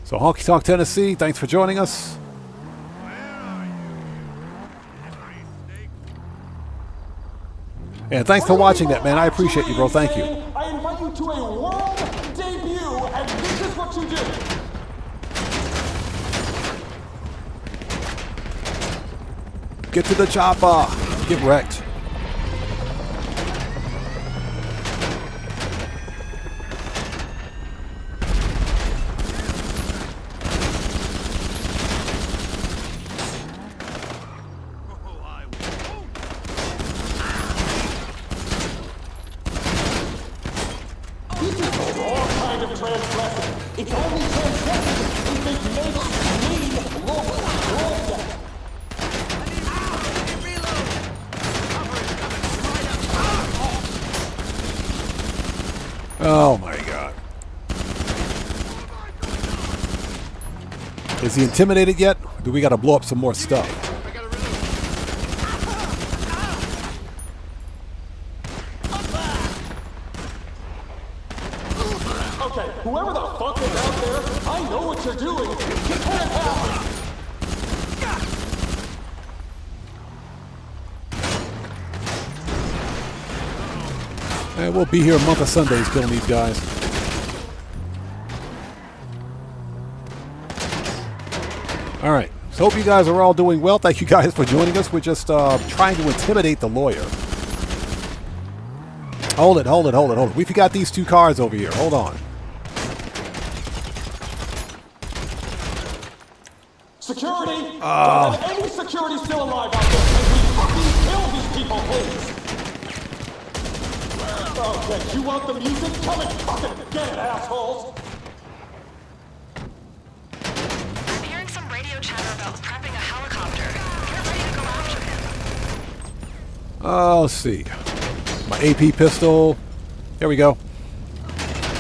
So Honky Tonk Tennessee, thanks for joining us. And thanks for watching that, man. I appreciate you, bro. Thank you. I invite you to a world debut, and this is what you do. Get to the chopper. Get wrecked. It's only transgression if it makes me look good. Oh my god. Is he intimidated yet? Or do we gotta blow up some more stuff? Okay, whoever the fuck is out there, I know what you're doing. You can't have me. And we'll be here a month of Sundays killing these guys. Alright, so hope you guys are all doing well. Thank you guys for joining us. We're just trying to intimidate the lawyer. Hold it. We forgot these two cars over here. Hold on. Security! Don't have any security still alive out there. Can we fucking kill these people, please? Okay, you want the music? Come and fucking get it, assholes! I'm hearing some radio chatter about prepping a helicopter. Get ready to go after him. Let's see. My AP pistol. Here we go.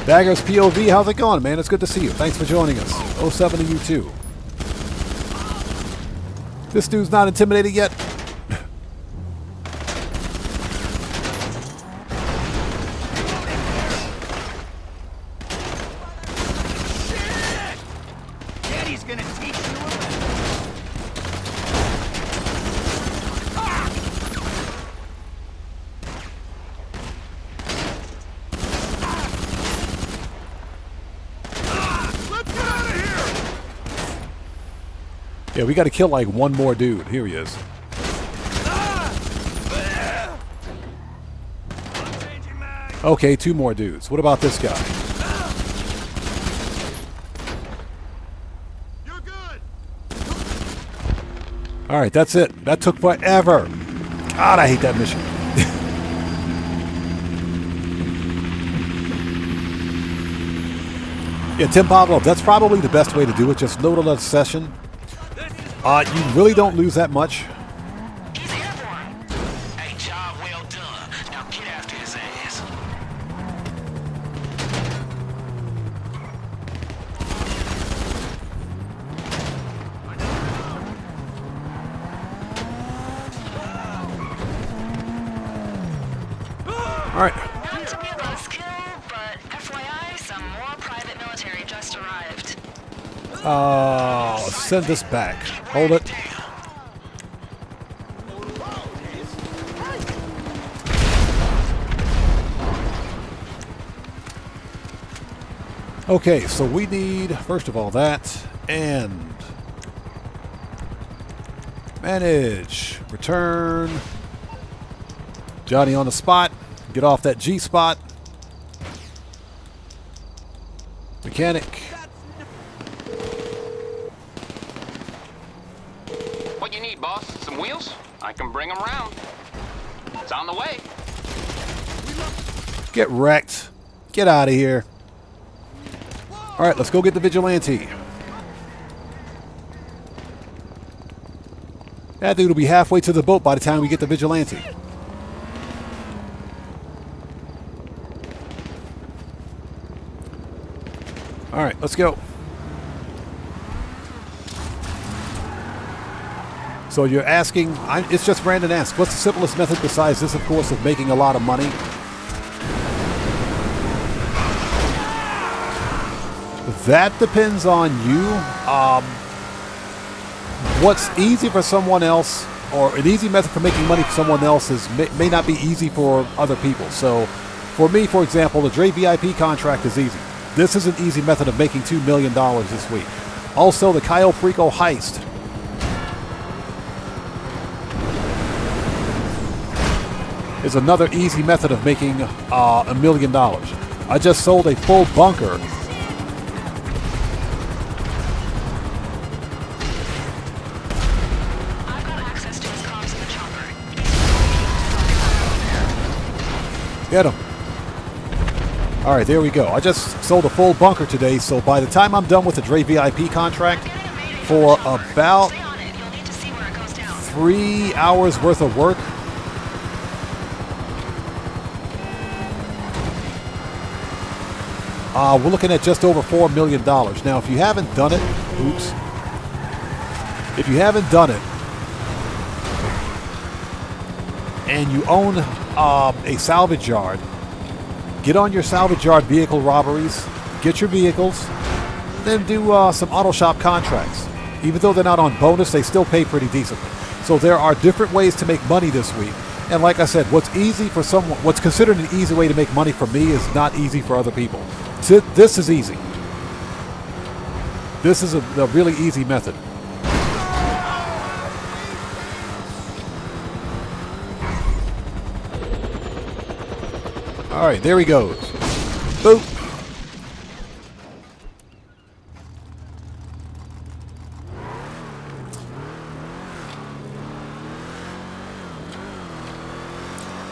Daggers POV, how's it going, man? It's good to see you. Thanks for joining us. 07 to you too. This dude's not intimidated yet. Daddy's gonna teach you a lesson. Let's get out of here! Yeah, we got to kill like one more dude. Here he is. Okay, two more dudes. What about this guy? You're good. All right, that's it. That took forever. God, I hate that mission. Yeah, Tim Pavlov, that's probably the best way to do it. Just load another session. You really don't lose that much. He's airborne. Hey, job well done. Now get after his ass. All right. Not to be a buzzkill, but FYI, some more private military just arrived. Send this back. Hold it. Okay, so we need, first of all, that, and manage, return, Johnny on the spot, get off that G spot, mechanic. What you need, boss? Some wheels? I can bring them around. It's on the way. Get wrecked. Get out of here. All right, let's go get the vigilante. That dude will be halfway to the boat by the time we get the vigilante. All right, let's go. So you're asking, it's just Brandon asks, what's the simplest method besides this, of course, of making a lot of money? That depends on you. What's easy for someone else, or an easy method for making money for someone else, may not be easy for other people. So for me, for example, the Dre VIP contract is easy. This is an easy method of making $2 million this week. Also, the Cayo Perico heist. Is another easy method of making $1 million. I just sold a full bunker. I've got access to his comms in the chopper. Get him. All right, there we go. I just sold a full bunker today, so by the time I'm done with the Dre VIP contract, for about 3 hours worth of work, we're looking at just over $4 million. Now, if you haven't done it, if you haven't done it, and you own a salvage yard, get on your salvage yard vehicle robberies, get your vehicles, then do some auto shop contracts. Even though they're not on bonus, they still pay pretty decently. So there are different ways to make money this week. And like I said, what's easy for someone, what's considered an easy way to make money for me is not easy for other people. This is easy. This is a really easy method. All right, there he goes. Boop.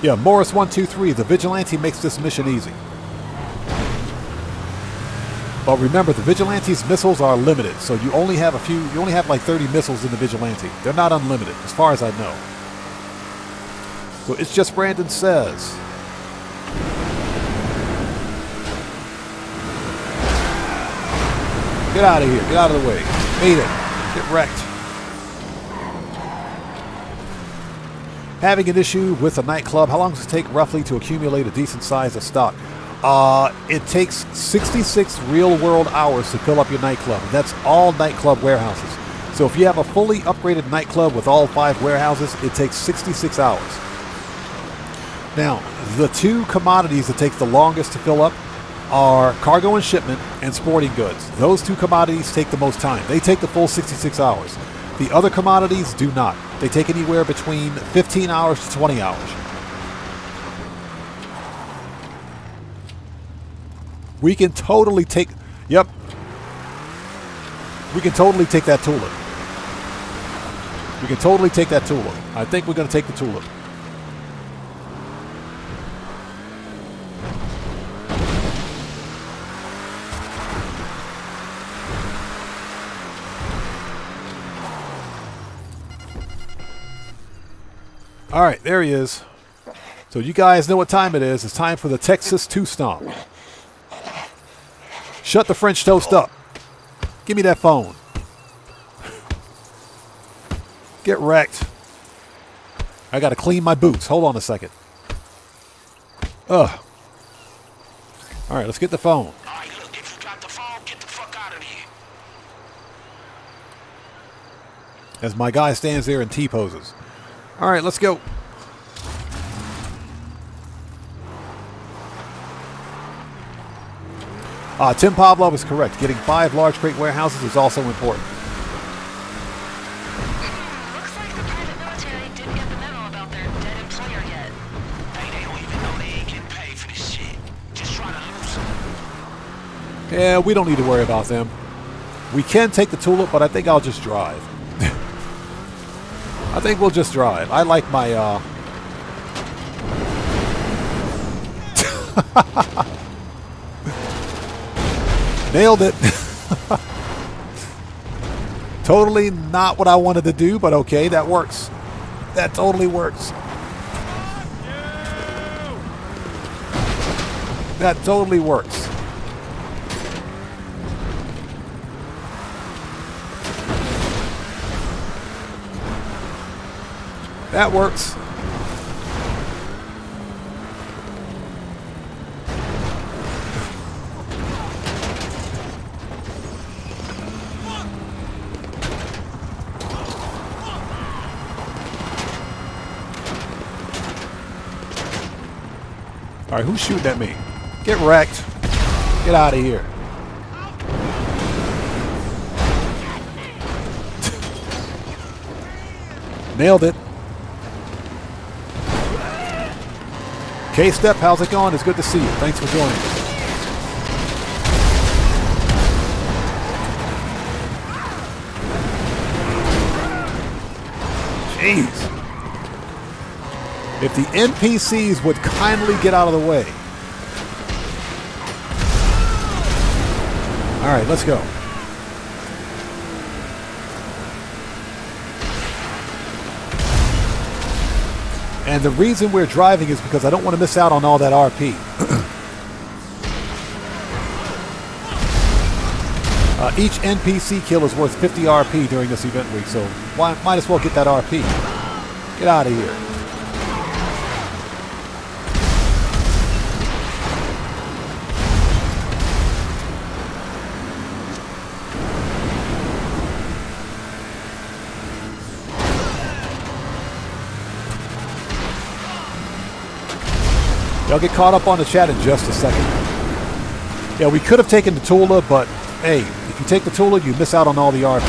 Yeah, Morris123, the vigilante makes this mission easy. But remember, the vigilante's missiles are limited, so you only have like 30 missiles in the vigilante. They're not unlimited, as far as I know. So it's just Brandon says. Get out of here. Get out of the way. Made it. Get wrecked. Having an issue with a nightclub, how long does it take roughly to accumulate a decent size of stock? It takes 66 real-world hours to fill up your nightclub. That's all nightclub warehouses. So if you have a fully upgraded nightclub with all 5 warehouses, it takes 66 hours. Now, the 2 commodities that take the longest to fill up are cargo and shipment and sporting goods. Those 2 commodities take the most time. They take the full 66 hours. The other commodities do not. They take anywhere between 15 hours to 20 hours. We can totally take... Yep. We can totally take that tulip. We can totally take that tulip. I think we're going to take the tulip. All right, there he is. So you guys know what time it is. It's time for the Texas 2 Stomp. Shut the French toast up. Give me that phone. Get wrecked. I got to clean my boots. Hold on a second. Ugh. All right, let's get the phone. All right, look, if you got the phone, get the fuck out of here. As my guy stands there and T-poses. All right, let's go. Tim Pavlov is correct. Getting 5 large crate warehouses is also important. Looks like the private military didn't get the memo about their dead employer yet. They don't even know they ain't getting paid for this shit. Just try to lose them. Yeah, we don't need to worry about them. We can take the tulip, but I think I'll just drive. I think we'll just drive. I like my, Nailed it. Totally not what I wanted to do, but okay, that works. That totally works. That totally works. That works. All right, who's shooting at me? Get wrecked. Get out of here. Nailed it. K-Step, how's it going? It's good to see you. Thanks for joining us. Jeez. If the NPCs would kindly get out of the way. All right, let's go. And the reason we're driving is because I don't want to miss out on all that RP. Each NPC kill is worth 50 RP during this event week, so might as well get that RP. Get out of here. Y'all get caught up on the chat in just a second. Yeah, we could have taken the Tula, but hey, if you take the Tula, you miss out on all the RP.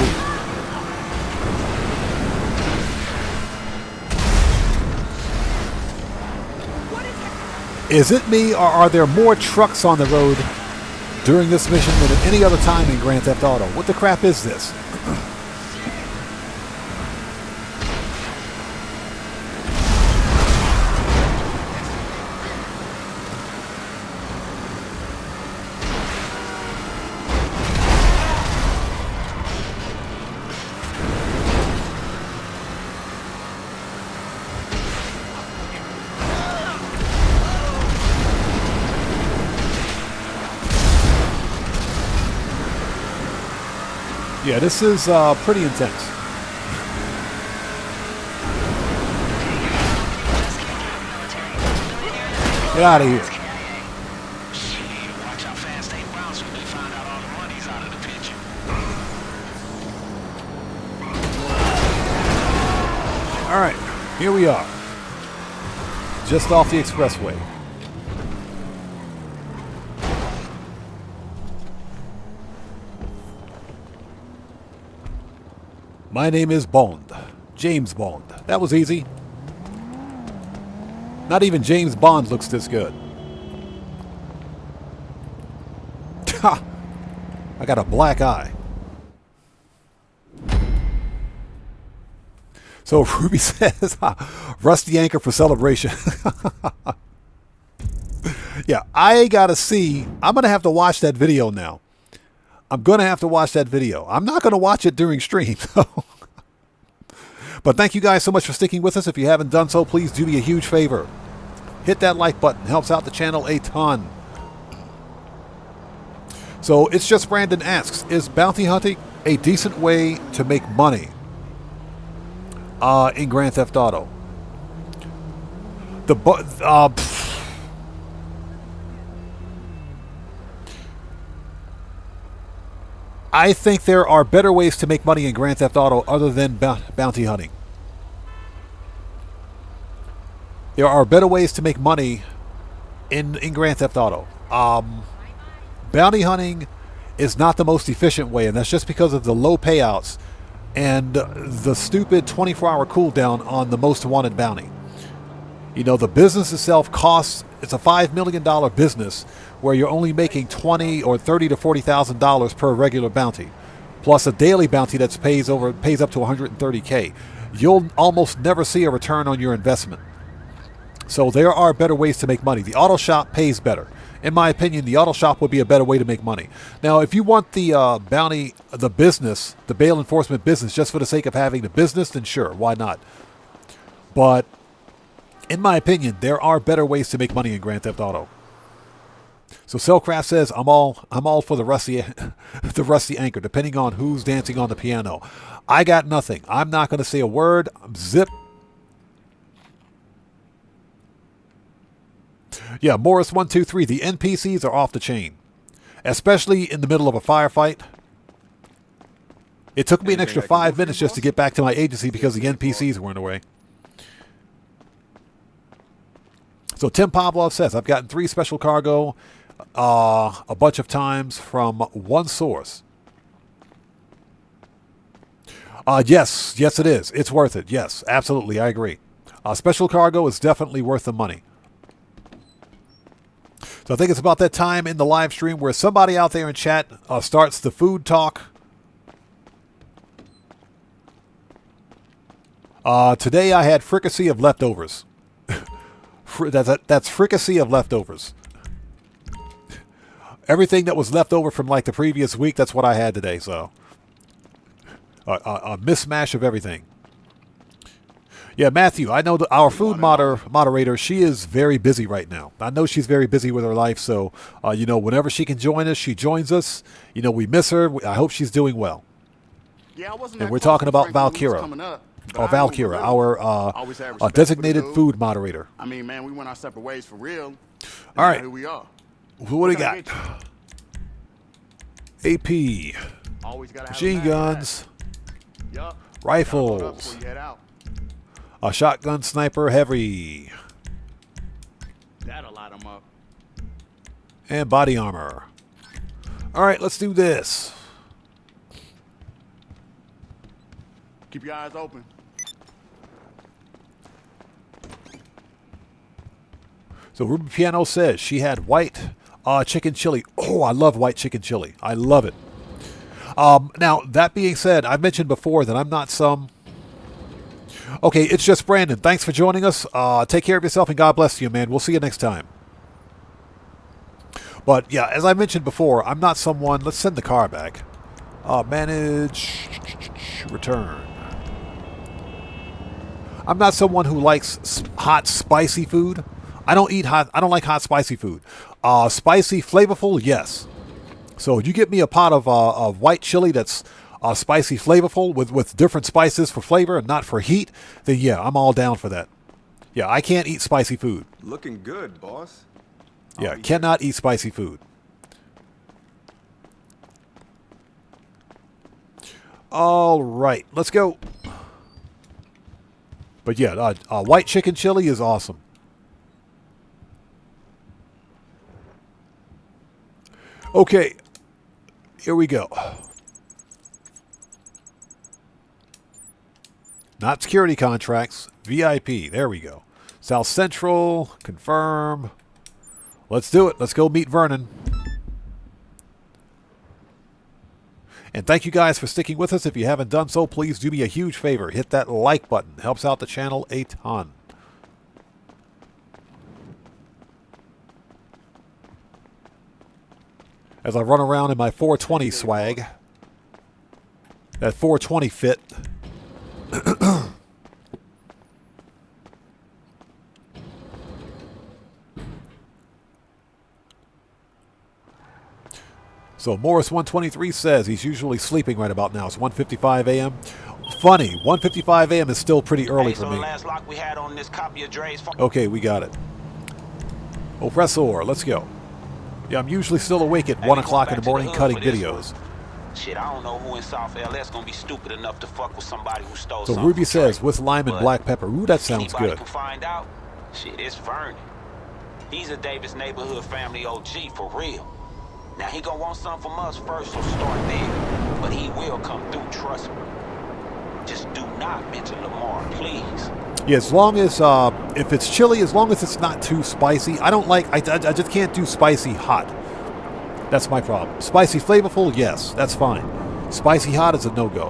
Is it me, or are there more trucks on the road during this mission than at any other time in Grand Theft Auto? What the crap is this? Yeah, this is pretty intense. Get out of here. Watch how fast they bounce when they find out all the money's out of the picture. All right, here we are. Just off the expressway. My name is Bond. James Bond. That was easy. Not even James Bond looks this good. Ha! I got a black eye. So Ruby says, rusty anchor for celebration. Yeah, I gotta see. I'm gonna have to watch that video now. I'm going to have to watch that video. I'm not going to watch it during stream. But thank you guys so much for sticking with us. If you haven't done so, please do me a huge favor. Hit that like button. Helps out the channel a ton. So It's Just Brandon asks, is bounty hunting a decent way to make money in Grand Theft Auto? I think there are better ways to make money in Grand Theft Auto other than bounty hunting. There are better ways to make money in Grand Theft Auto. Bounty hunting is not the most efficient way, and that's just because of the low payouts and the stupid 24-hour cooldown on the most wanted bounty. You know, the business itself costs, it's a $5 million business where you're only making $20,000 or $30,000 to $40,000 per regular bounty, plus a daily bounty that pays up to $130K. You'll almost never see a return on your investment. So there are better ways to make money. The auto shop pays better. In my opinion, the auto shop would be a better way to make money. Now, if you want the bounty, the business, the bail enforcement business, just for the sake of having the business, then sure, why not? But in my opinion, there are better ways to make money in Grand Theft Auto. So Cellcraft says, I'm all for the rusty anchor, depending on who's dancing on the piano. I got nothing. I'm not going to say a word. Zip. Yeah, Morris123, the NPCs are off the chain. Especially in the middle of a firefight. It took me an extra 5 minutes just to get back to my agency because the NPCs were in the way. So Tim Pavlov says, I've gotten 3 special cargo a bunch of times from one source. Yes, it is. It's worth it. Yes, absolutely. I agree. Special cargo is definitely worth the money. So I think it's about that time in the live stream where somebody out there in chat starts the food talk. Today I had fricassee of leftovers. That's fricassee of leftovers. Everything that was left over from like the previous week, that's what I had today. So a mismatch of everything. Yeah, Matthew, I know that our food moderator, she is very busy right now. I know she's very busy with her life. So, whenever she can join us, she joins us. We miss her. I hope she's doing well. Yeah, and we're talking about Valkyra. Valkyra, our designated food moderator. I mean, man, we went our separate ways for real. All right. Here we are. What do we got? AP. Machine guns. Rifles. A shotgun sniper heavy. That'll light them up. And body armor. All right, let's do this. Keep your eyes open. So Ruby Piano says she had white chicken chili. Oh, I love white chicken chili. I love it. Now, that being said, I've mentioned before that I'm not some... Okay, it's just Brandon. Thanks for joining us. Take care of yourself and God bless you, man. We'll see you next time. But, yeah, as I mentioned before, I'm not someone... Let's send the car back. Manage... Return. I'm not someone who likes hot, spicy food. I don't like hot, spicy food. Spicy, flavorful, yes. So you get me a pot of white chili that's spicy, flavorful with different spices for flavor and not for heat, then yeah, I'm all down for that. Yeah, I can't eat spicy food. Looking good, boss. Yeah, cannot eat spicy food. All right, let's go. But yeah, white chicken chili is awesome. Okay, here we go. Not security contracts, VIP. There we go. South Central, confirm. Let's do it. Let's go meet Vernon. And thank you guys for sticking with us. If you haven't done so, please do me a huge favor. Hit that like button. Helps out the channel a ton. As I run around in my 420 swag. That 420 fit. So Morris123 says he's usually sleeping right about now. It's 1:55 a.m. Funny, 1:55 a.m. is still pretty early for me. Okay, we got it. Oppressor, let's go. Yeah, I'm usually still awake at 1 o'clock in the morning cutting videos. Shit, I don't know who in South LS gonna be stupid enough to fuck with somebody who stole So something. Ruby says with lime and black pepper. Ooh, that sounds Anybody good. can find out. Shit, it's Vernon. He's a Davis neighborhood family OG for real. Now he gonna want something from us first, so start there. But he will come through, trust me. Just do not mention Lamar, please. Yeah, as long as if it's chili, as long as it's not too spicy. I don't like. I just can't do spicy hot. That's my problem. Spicy flavorful, yes, that's fine. Spicy hot is a no-go.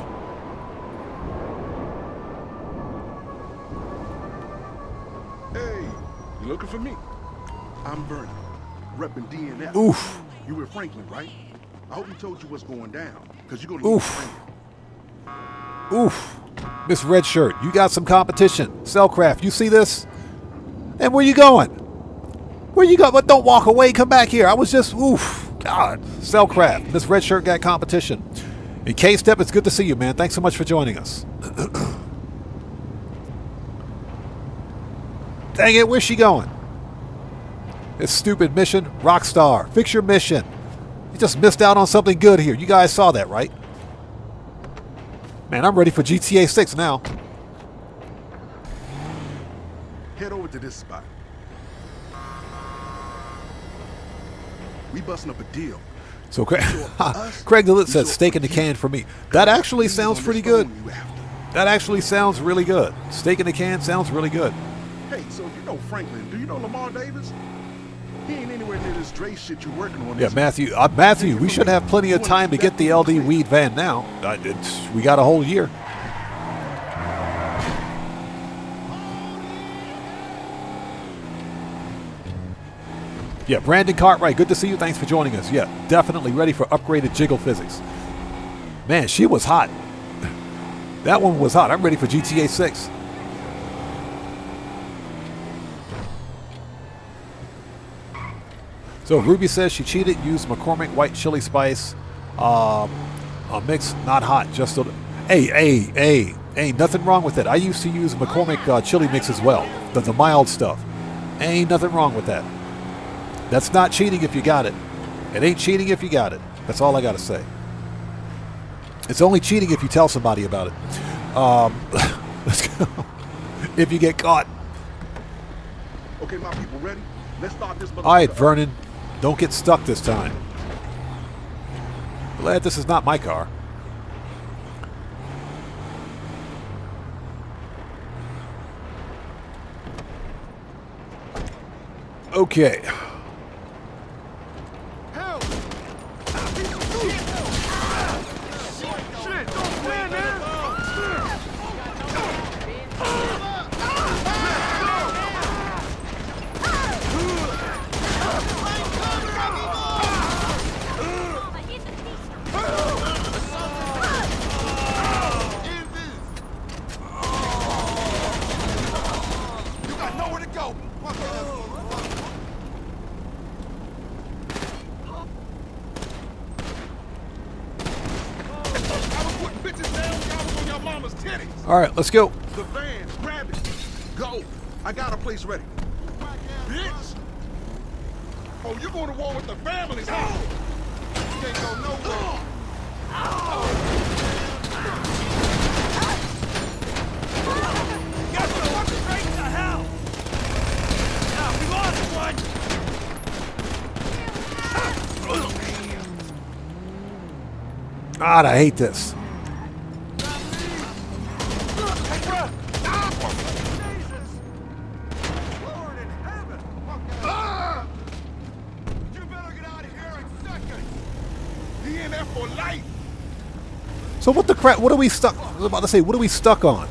Hey, you looking for me? I'm Vernon. repping DNF. Oof. You with Franklin, right? I hope he told you what's going down, because you're going to need Oof. Oof. Miss Red Shirt, you got some competition. Cellcraft, you see this? And where you going? Where you go? But don't walk away. Come back here. I was just, oof. God. Cellcraft, Miss Red Shirt got competition. And K-Step, it's good to see you, man. Thanks so much for joining us. Dang it, where's she going? This stupid mission. Rockstar, fix your mission. You just missed out on something good here. You guys saw that, right? Man, I'm ready for GTA 6 now. Head over to this spot. We busting up a deal. So Craig DeLitt says steak in the can for me. That actually sounds pretty good. That actually sounds really good. Steak in the can sounds really good. Hey, so you know Franklin, do you know Lamar Davis? He ain't anywhere near this Dre shit you're working on. Yeah, Matthew. Matthew, we should have plenty of time to get the LD weed van now. We got a whole year. Yeah, Brandon Cartwright, good to see you. Thanks for joining us. Yeah, definitely ready for upgraded jiggle physics. Man, she was hot. That one was hot. I'm ready for GTA 6. So Ruby says she cheated, used McCormick white chili spice. A mix, not hot, just a... Hey, nothing wrong with it. I used to use McCormick chili mix as well. The mild stuff. Ain't nothing wrong with that. That's not cheating if you got it. It ain't cheating if you got it. That's all I got to say. It's only cheating if you tell somebody about it. Let's go. If you get caught. Okay, my people ready? Let's start this. All right, Vernon. Don't get stuck this time. Glad this is not my car. Okay. All right, let's go. The van, grab it. Go. I got a place ready. Bitch. Oh, you're going to war with the families, huh? You can't go nowhere. Got the fucking straight to hell. Now, we lost one. God, I hate this. So what the crap? What are we stuck? I was about to say, what are we stuck on?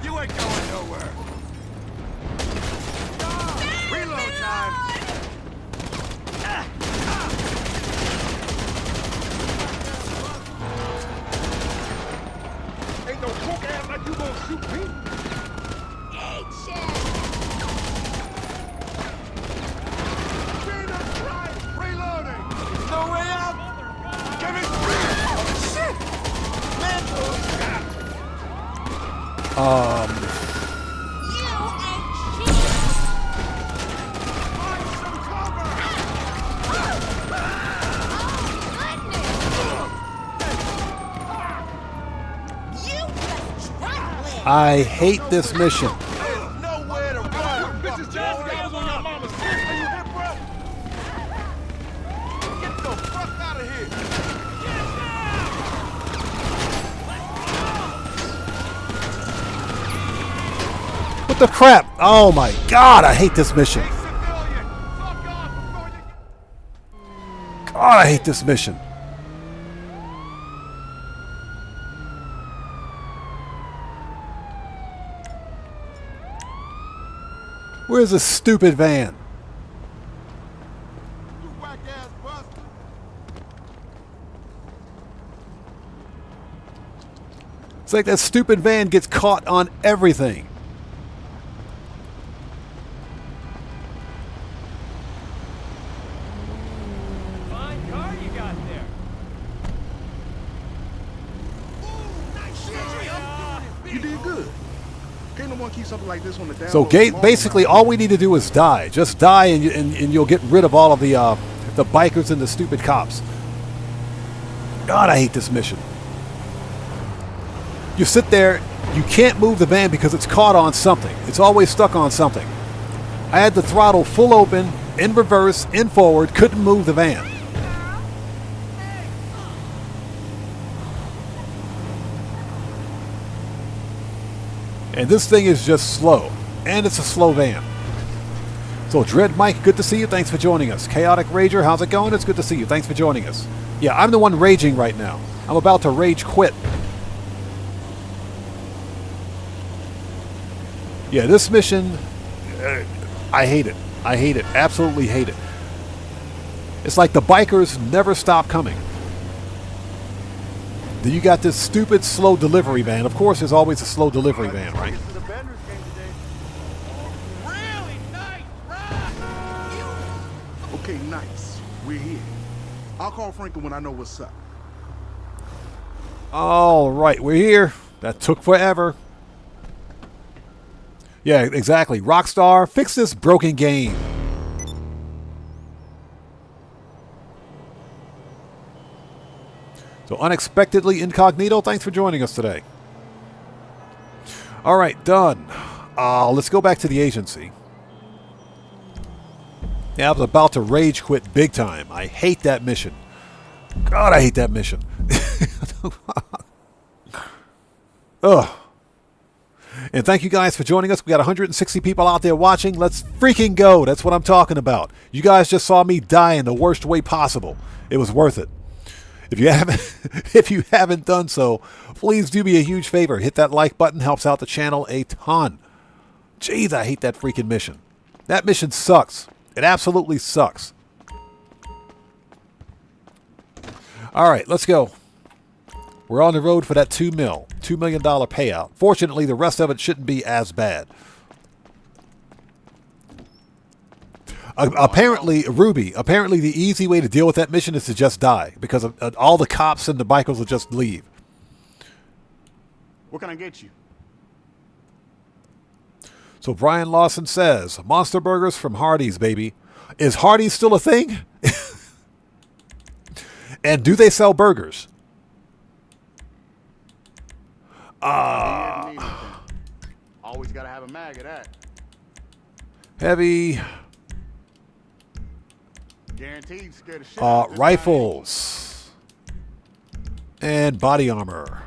You ain't going nowhere. Reload time. Ain't no punk ass like you gonna shoot me. Eat shit. Jesus Christ! Reloading! No way out. Give me Shit. Man, I hate this mission. nowhere to run. Bitches just got us on your mama's tits. Are you hip, bro? Get the fuck out of here. What the crap? Oh my God, I hate this mission. I hate this mission. Where's this stupid van? You whack-ass buster. It's like that stupid van gets caught on everything. Fine car you got there. You did good. Can't no one keep something like this on the down So low basically, all we need to do is die. Just die, and you'll get rid of all of the bikers and the stupid cops. God, I hate this mission. You sit there, you can't move the van because it's caught on something. It's always stuck on something. I had the throttle full open, in reverse, in forward, couldn't move the van. And this thing is just slow. And it's a slow van. So Dread Mike, good to see you. Thanks for joining us. Chaotic Rager, how's it going? It's good to see you. Thanks for joining us. Yeah, I'm the one raging right now. I'm about to rage quit. Yeah, this mission, I hate it. I hate it. Absolutely hate it. It's like the bikers never stop coming. Then you got this stupid slow delivery van. Of course, there's always a slow delivery van, right? Really nice ride. Okay, nice. We're here. I'll call Franklin when I know what's up. All right, we're here. That took forever. Yeah, exactly. Rockstar, fix this broken game. So unexpectedly incognito, thanks for joining us today. All right, done. Let's go back to the agency. Yeah, I was about to rage quit big time. I hate that mission. God, I hate that mission. Ugh. And thank you guys for joining us. We got 160 people out there watching. Let's freaking go. That's what I'm talking about. You guys just saw me die in the worst way possible. It was worth it. If you haven't done so, please do me a huge favor. Hit that like button. Helps out the channel a ton. Jeez, I hate that freaking mission. That mission sucks. It absolutely sucks. All right, let's go. We're on the road for that $2 million payout. Fortunately, the rest of it shouldn't be as bad. Apparently, Ruby, the easy way to deal with that mission is to just die, because all the cops and the bikers will just leave. What can I get you? So Brian Lawson says, Monster Burgers from Hardee's, baby. Is Hardee's still a thing? And do they sell burgers? Always gotta have a mag of that. Heavy. Guaranteed scared the shit out of this rifles. And body armor.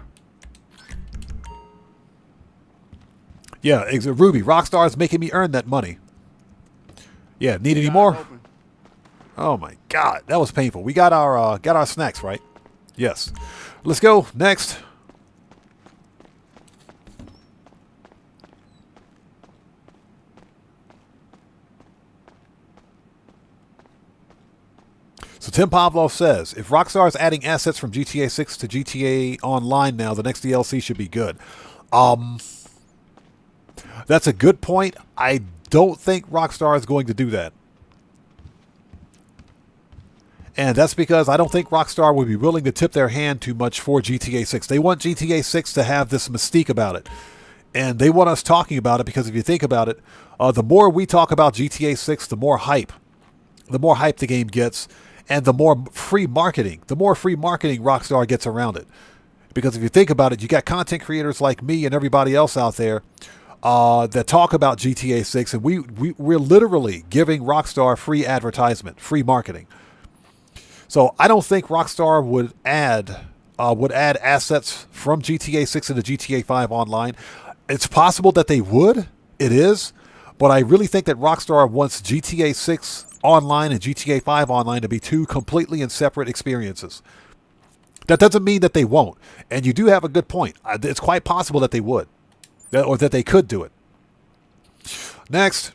Yeah, Ruby, Rockstar's making me earn that money. Yeah, need any more? Oh my God, that was painful. We got our snacks, right? Yes. Let's go next. So Tim Pavlov says, if Rockstar is adding assets from GTA 6 to GTA Online now, the next DLC should be good. That's a good point. I don't think Rockstar is going to do that. And that's because I don't think Rockstar would be willing to tip their hand too much for GTA 6. They want GTA 6 to have this mystique about it. And they want us talking about it because if you think about it, the more we talk about GTA 6, the more hype the game gets. And the more free marketing Rockstar gets around it. Because if you think about it, you got content creators like me and everybody else out there that talk about GTA 6, and we're literally giving Rockstar free advertisement, free marketing. So I don't think Rockstar would add assets from GTA 6 into GTA 5 Online. It's possible that they would. It is. But I really think that Rockstar wants GTA 6 Online and GTA 5 Online to be two completely and separate experiences. That doesn't mean that they won't. And you do have a good point. It's quite possible that they would. Or that they could do it. Next.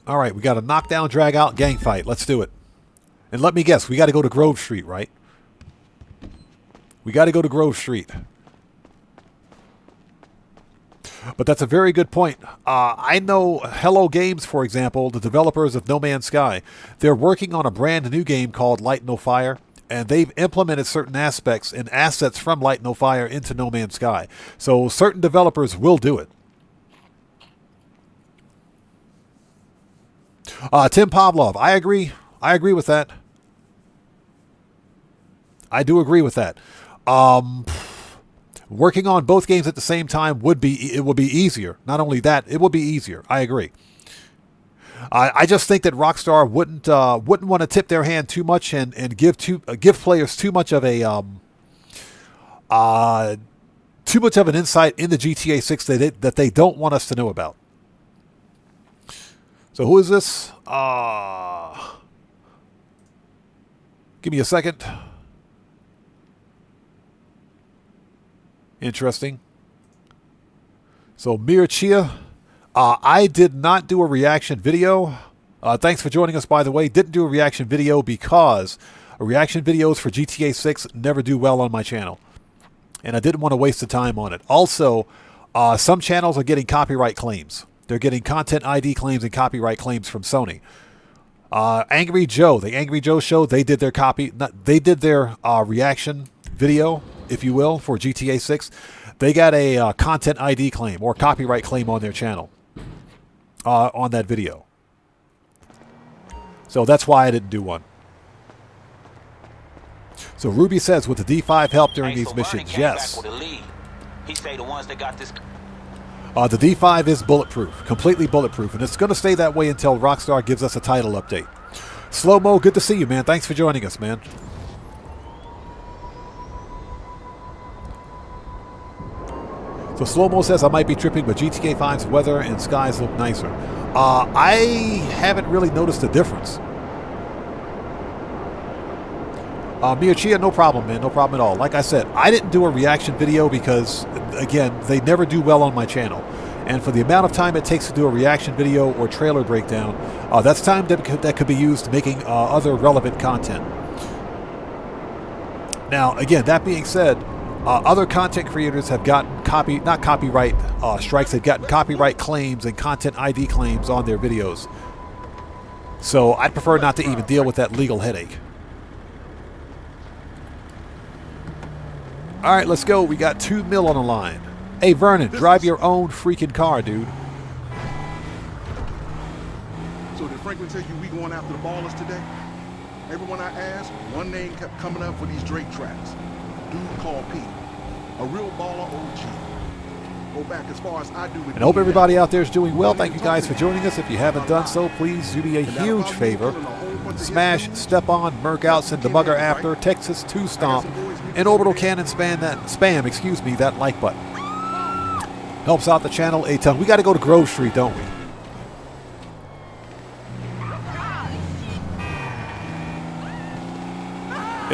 All right, we got a knockdown, drag out, gang fight. Let's do it. And let me guess, we got to go to Grove Street, right? We got to go to Grove Street. But that's a very good point. I know Hello Games, for example, the developers of No Man's Sky. They're working on a brand new game called Light No Fire. And they've implemented certain aspects and assets from Light No Fire into No Man's Sky. So certain developers will do it. Tim Pavlov, I agree. I agree with that. I do agree with that. Working on both games at the same time would be easier. Not only that, it would be easier. I agree. I just think that Rockstar wouldn't want to tip their hand too much and give players too much of an insight into GTA 6 that they don't want us to know about. So who is this? Give me a second. Interesting. So Mir Chia. I did not do a reaction video. Thanks for joining us, by the way. Didn't do a reaction video because reaction videos for GTA 6 never do well on my channel. And I didn't want to waste the time on it. Also, some channels are getting copyright claims. They're getting content ID claims and copyright claims from Sony. Angry Joe, the Angry Joe Show, they did their reaction video, if you will, for GTA 6. They got a content ID claim or copyright claim on their channel. On that video. So that's why I didn't do one. So Ruby says, with the D5 help during these missions? Yes. He say the ones that got this. The D5 is bulletproof, completely bulletproof, and it's going to stay that way until Rockstar gives us a title update. Slow Mo, good to see you, man. Thanks for joining us, man. So Slow-Mo says, I might be tripping, but GTA 5's weather and skies look nicer. I haven't really noticed a difference. Miyachia, no problem, man. No problem at all. Like I said, I didn't do a reaction video because, again, they never do well on my channel. And for the amount of time it takes to do a reaction video or trailer breakdown, that's time that could be used making other relevant content. Now, again, that being said, other content creators have gotten not copyright strikes, they've gotten copyright claims and content ID claims on their videos. So I'd prefer not to even deal with that legal headache. All right, let's go. We got 2 mil on the line. Hey, Vernon, drive your own freaking car, dude. So did Franklin tell you we going after the ballers today? Everyone I asked, one name kept coming up for these Drake tracks. Dude called Pete. A real baller OG. Go back as far as I do with. And I hope everybody out there is doing well. Thank you guys for joining us. If you haven't done so, please do me a huge favor. Smash, step on, Merc out, send the mugger after, Texas 2 stomp, and orbital cannon spam that like button. Helps out the channel a ton. We got to go to Grove Street, don't we?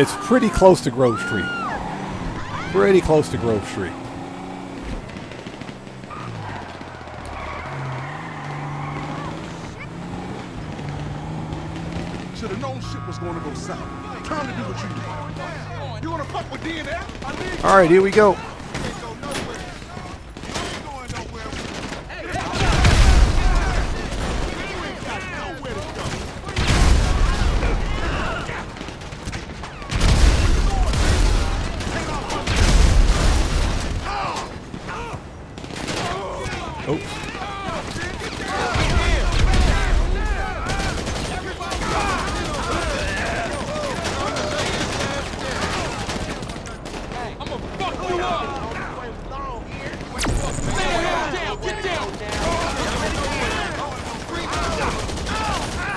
It's pretty close to Grove Street. Pretty close to Grove Street. Should have known shit was going to go south. Time to do what you do. You want to fuck with D&F? All right, here we go.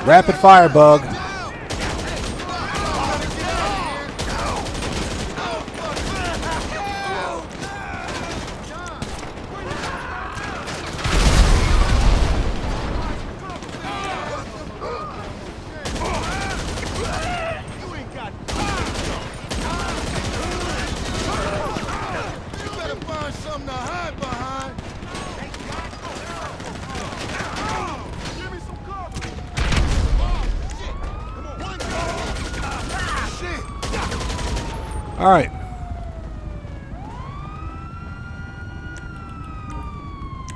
Rapid fire bug. All right.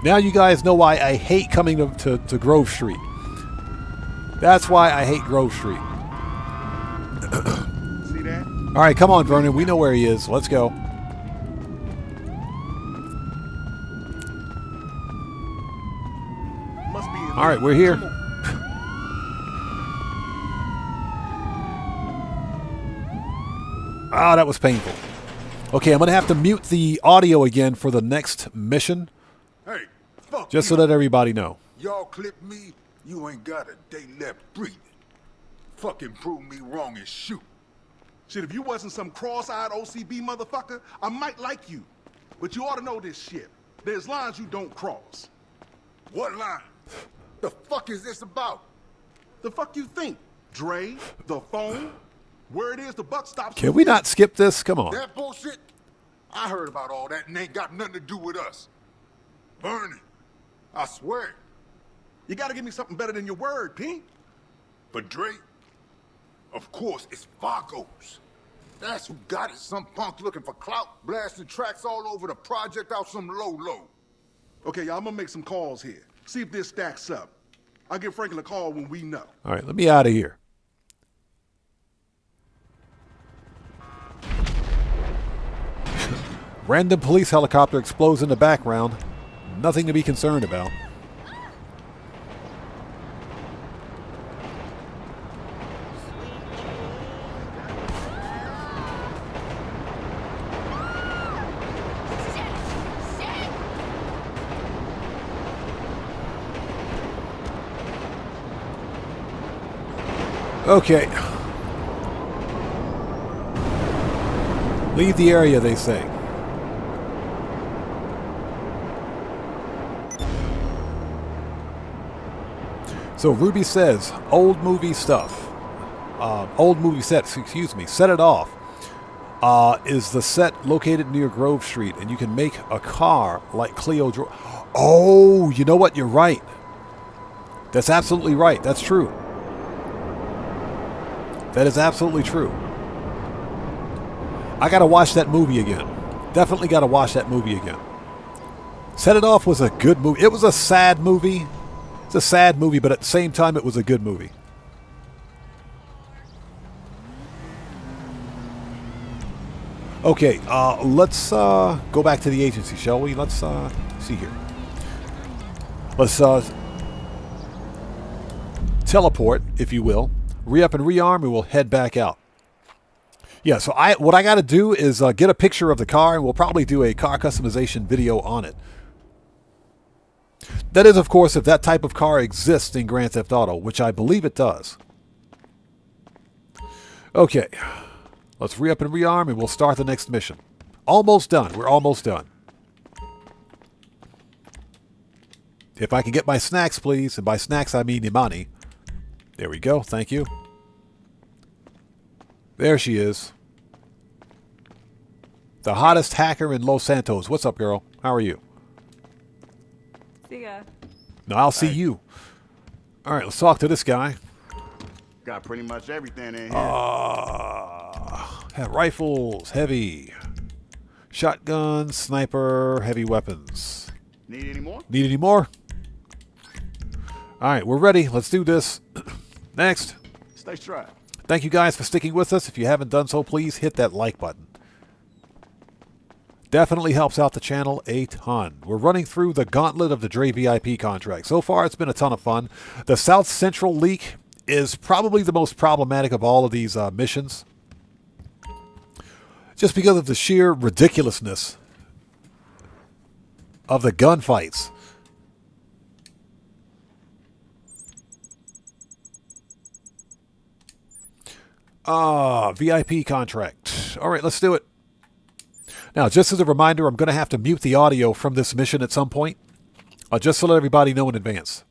Now you guys know why I hate coming to Grove Street. That's why I hate Grove Street. See that? All right, come on, Vernon. We know where he is. Let's go. Must be in All right, we're here. Ah, that was painful. Okay, I'm going to have to mute the audio again for the next mission. Hey, fuck just you. So that everybody know. Y'all clip me, you ain't got a day left breathing. Fucking prove me wrong and shoot. Shit, if you wasn't some cross-eyed OCB motherfucker, I might like you. But you ought to know this shit. There's lines you don't cross. What line? The fuck is this about? The fuck you think? Dre, the phone, where it is the buck stops. Can we not skip this? Come on. That bullshit? I heard about all that and ain't got nothing to do with us. Burn it. I swear. You gotta give me something better than your word, P. For Dre? Of course, it's Fargo's. That's who got it. Some punk looking for clout, blasting tracks all over the project out some low. Okay, y'all, I'm gonna make some calls here. See if this stacks up. I'll give Franklin a call when we know. All right, let me out of here. Random police helicopter explodes in the background. Nothing to be concerned about. Okay. Leave the area, they say. So Ruby says, old movie stuff. Old movie sets, excuse me. Set It Off is the set located near Grove Street, and you can make a car like Clio. Oh, you know what? You're right. That's absolutely right. That's true. That is absolutely true. I got to watch that movie again. Definitely got to watch that movie again. Set It Off was a good movie. It was a sad movie. It's a sad movie, but at the same time, it was a good movie. Okay, let's go back to the agency, shall we? Let's see here. Let's teleport, if you will. Re-up and rearm, and we'll head back out. Yeah, so what I got to do is get a picture of the car, and we'll probably do a car customization video on it. That is, of course, if that type of car exists in Grand Theft Auto, which I believe it does. Okay, let's re-up and rearm, and we'll start the next mission. Almost done. We're almost done. If I can get my snacks, please. And by snacks, I mean Imani. There we go. Thank you. There she is. The hottest hacker in Los Santos. What's up, girl? How are you? See ya. No, I'll see you. All right, let's talk to this guy. Got pretty much everything in here. Have rifles, heavy. Shotguns, sniper, heavy weapons. Need any more? Need any more? All right, we're ready. Let's do this. Next. Stay strapped. Thank you guys for sticking with us. If you haven't done so, please hit that like button. Definitely helps out the channel a ton. We're running through the gauntlet of the Dre VIP contract. So far, it's been a ton of fun. The South Central leak is probably the most problematic of all of these missions. Just because of the sheer ridiculousness of the gunfights. VIP contract. All right, let's do it. Now, just as a reminder, I'm going to have to mute the audio from this mission at some point, just to let everybody know in advance.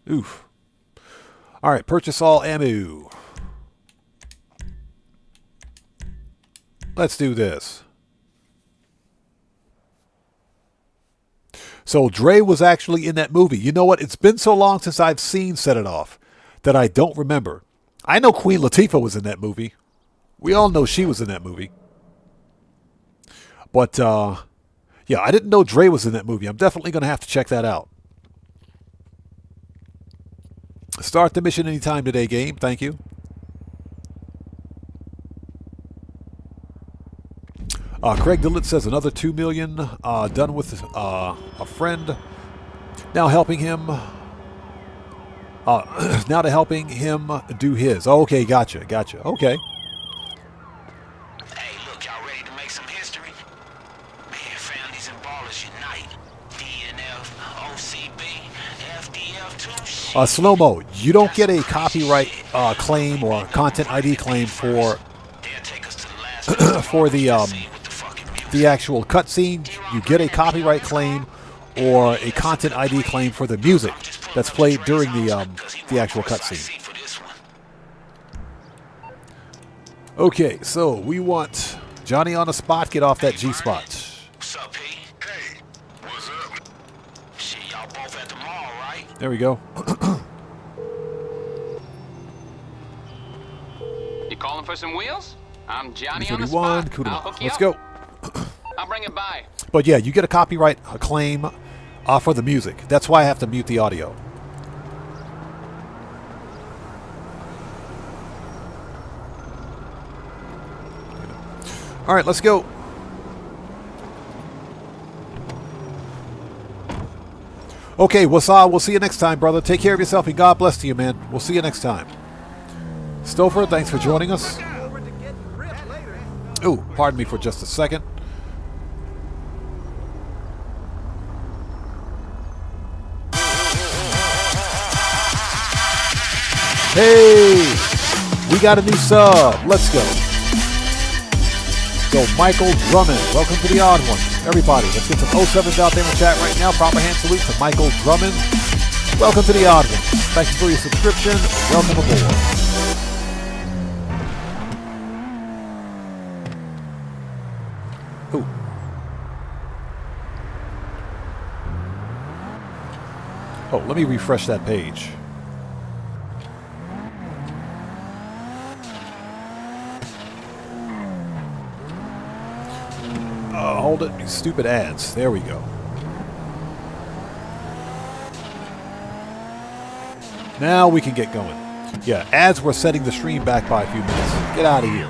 Oof. All right, purchase all ammo. Let's do this. So Dre was actually in that movie. You know what? It's been so long since I've seen Set It Off that I don't remember. I know Queen Latifah was in that movie. We all know she was in that movie. But, yeah, I didn't know Dre was in that movie. I'm definitely going to have to check that out. Start the mission anytime today, game. Thank you. Craig Dillett says another $2 million done with a friend. Now helping him. Now to helping him do his. Okay, gotcha. Okay. Hey, look, y'all ready to make some history? Man, families and ballers unite. DNF, OCB, FDF, 2 Slow-mo, you don't get a copyright claim or content ID claim for for the actual cutscene. You get a copyright claim or a content ID claim for the music that's played during the actual cutscene. Okay, so we want Johnny on the spot. Get off that G spot. What's up, P? Hey, what's up? Shit, y'all both at the mall, right? There we go. You calling for some wheels? I'm Johnny on the 31, spot. I'll hook you let's up. go. I'll bring it by. But yeah, you get a copyright claim for the music. That's why I have to mute the audio. All right, let's go. Okay, we'll see you next time, brother. Take care of yourself and God bless to you, man. We'll see you next time. Stouffer, thanks for joining us. Oh, pardon me for just a second. Hey, we got a new sub. Let's go. So Michael Drummond, welcome to the Odd One. Everybody, let's get some 07s out there in the chat right now. Proper hand salute to Michael Drummond. Welcome to the Odd One. Thank you for your subscription. Welcome aboard. Ooh. Oh, let me refresh that page. Hold it, you stupid ads. There we go. Now we can get going. Yeah, ads were setting the stream back by a few minutes. Get out of here.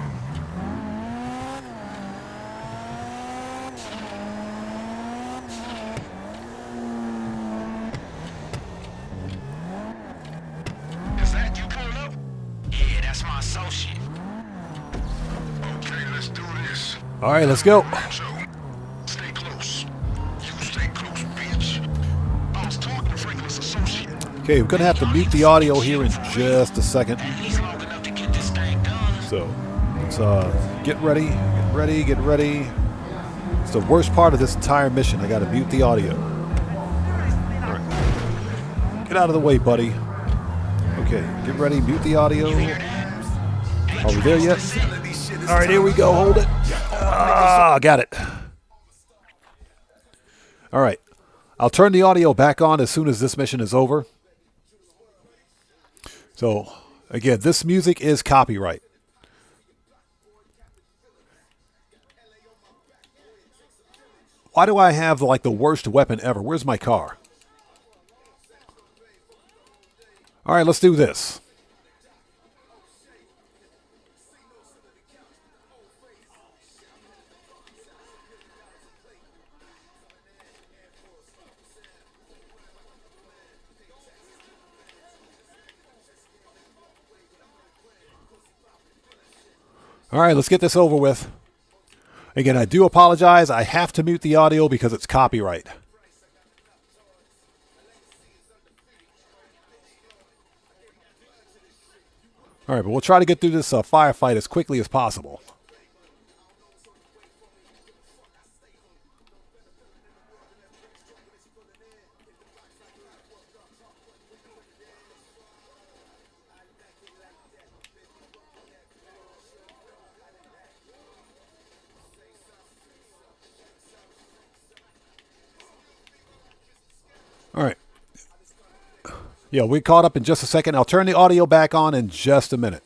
Is that you pulling up? Yeah, that's my associate. Okay, let's do this. All right, let's go. Stay close. You stay close, bitch. I was talking to Franklin's associate. Okay, we're going to have to mute the audio here in just a second. So, let's get ready. It's the worst part of this entire mission. I got to mute the audio. All right. Get out of the way, buddy. Okay, get ready. Mute the audio. Are we there yet? All right, here we go. Hold it. Got it. All right. I'll turn the audio back on as soon as this mission is over. So, again, this music is copyright. Why do I have, like, the worst weapon ever? Where's my car? All right, let's do this. All right, let's get this over with. Again, I do apologize. I have to mute the audio because it's copyright. All right, but we'll try to get through this firefight as quickly as possible. All right. Yeah, we caught up in just a second. I'll turn the audio back on in just a minute.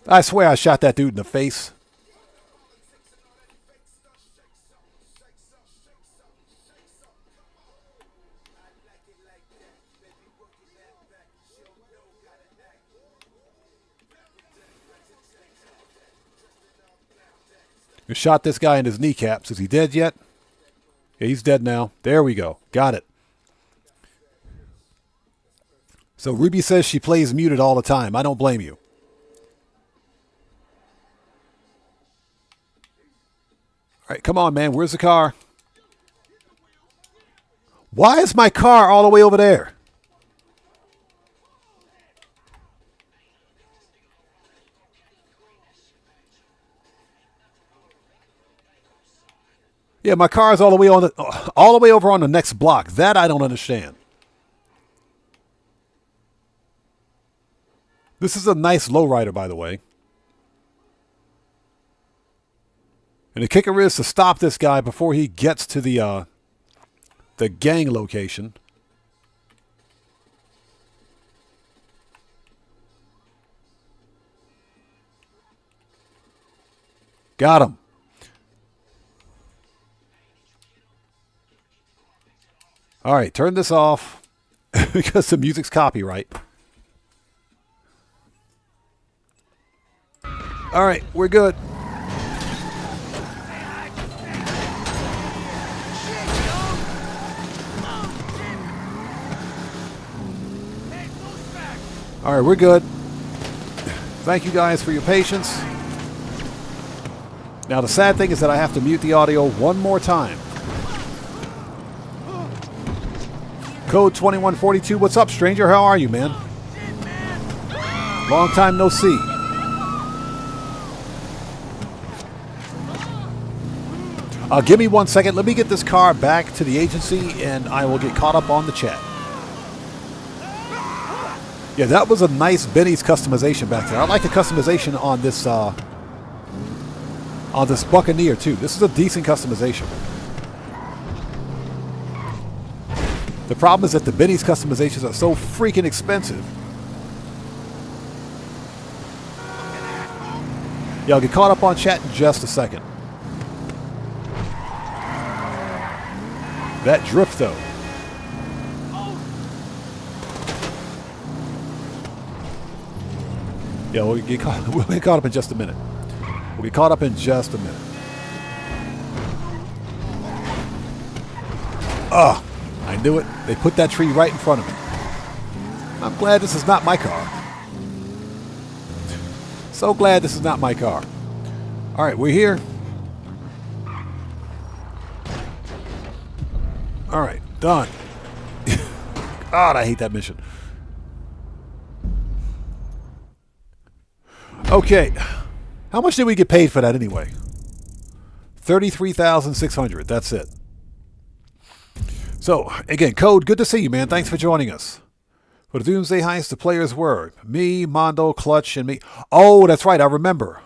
I swear I shot that dude in the face. We shot this guy in his kneecaps. Is he dead yet? Yeah, he's dead now. There we go. Got it. So Ruby says she plays muted all the time. I don't blame you. All right, come on, man. Where's the car? Why is my car all the way over there? Yeah, my car is all the way over on the next block. That I don't understand. This is a nice lowrider, by the way. And the kicker is to stop this guy before he gets to the gang location. Got him. All right, turn this off because the music's copyright. All right, we're good. All right, we're good. Thank you guys for your patience. Now, the sad thing is that I have to mute the audio one more time. Code 2142, what's up, stranger? How are you, man? Long time no see. Give me 1 second. Let me get this car back to the agency, and I will get caught up on the chat. Yeah, that was a nice Benny's customization back there. I like the customization on this Buccaneer, too. This is a decent customization. The problem is that the Benny's customizations are so freaking expensive. Yeah, I'll get caught up on chat in just a second. That drift, though. Yeah, we'll get caught up in just a minute. We'll get caught up in just a minute. Oh, I knew it. They put that tree right in front of me. I'm glad this is not my car. So glad this is not my car. All right, we're here. All right, done. God, I hate that mission. Okay, how much did we get paid for that anyway? $33,600. That's it. So, again, Code, good to see you, man. Thanks for joining us. For the Doomsday Heist, the players were me, Mondo, Clutch, and me. Oh, that's right. I remember.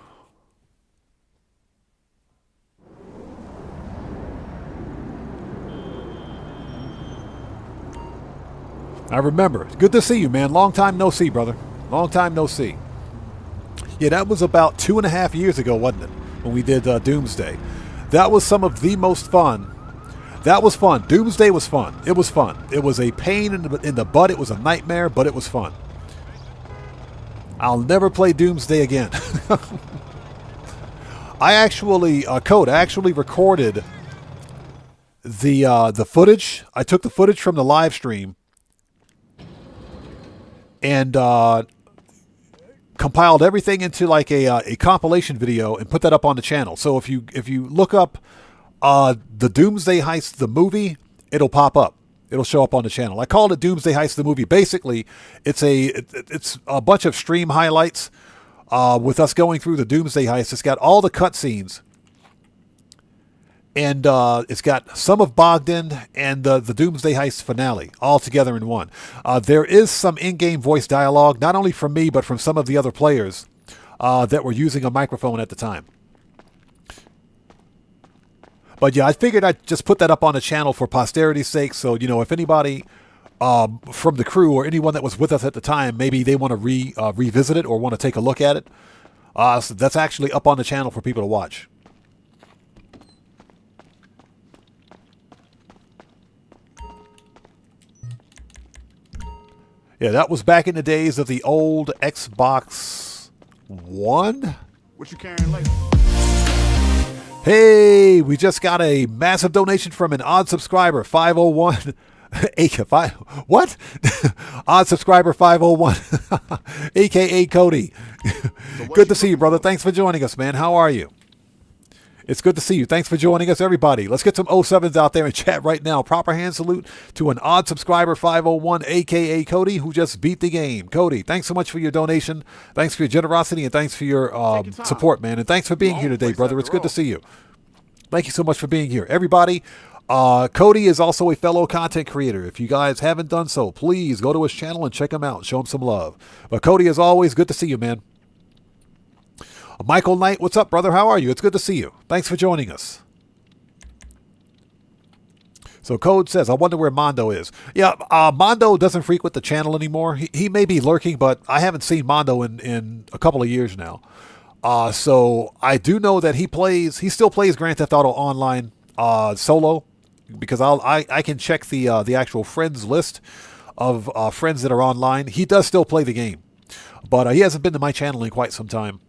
I remember. Good to see you, man. Long time no see, brother. Long time no see. Yeah, that was about 2.5 years ago, wasn't it? When we did Doomsday. That was some of the most fun. That was fun. Doomsday was fun. It was fun. It was a pain in the butt. It was a nightmare, but it was fun. I'll never play Doomsday again. I actually recorded the footage. I took the footage from the live stream and compiled everything into like a compilation video and put that up on the channel. So if you look up the Doomsday Heist the movie, it'll pop up. It'll show up on the channel. I called it Doomsday Heist the movie. Basically, it's a bunch of stream highlights with us going through the Doomsday Heist. It's got all the cutscenes. And it's got some of Bogdan and the Doomsday Heist finale all together in one. There is some in-game voice dialogue, not only from me, but from some of the other players that were using a microphone at the time. But yeah, I figured I'd just put that up on the channel for posterity's sake. So, you know, if anybody from the crew or anyone that was with us at the time, maybe they want to revisit it or want to take a look at it, So that's actually up on the channel for people to watch. Yeah, that was back in the days of the old Xbox One. What you carrying later? Hey, we just got a massive donation from an odd subscriber, 501. What? Odd subscriber 501, aka Cody. Good to see you, brother. Thanks for joining us, man. How are you? It's good to see you. Thanks for joining us, everybody. Let's get some 07s out there in chat right now. Proper hand salute to an odd subscriber 501, aka Cody, who just beat the game. Cody, thanks so much for your donation. Thanks for your generosity, and thanks for your support, man. And thanks for being here today, brother. It's good to see you. Thank you so much for being here. Everybody, Cody is also a fellow content creator. If you guys haven't done so, please go to his channel and check him out. Show him some love. But Cody, as always, good to see you, man. Michael Knight, what's up, brother? How are you? It's good to see you. Thanks for joining us. So Code says, I wonder where Mondo is. Yeah, Mondo doesn't frequent the channel anymore. He may be lurking, but I haven't seen Mondo in a couple of years now. So I do know that he still plays Grand Theft Auto Online solo, because I can check the actual friends list of friends that are online. He does still play the game, but he hasn't been to my channel in quite some time.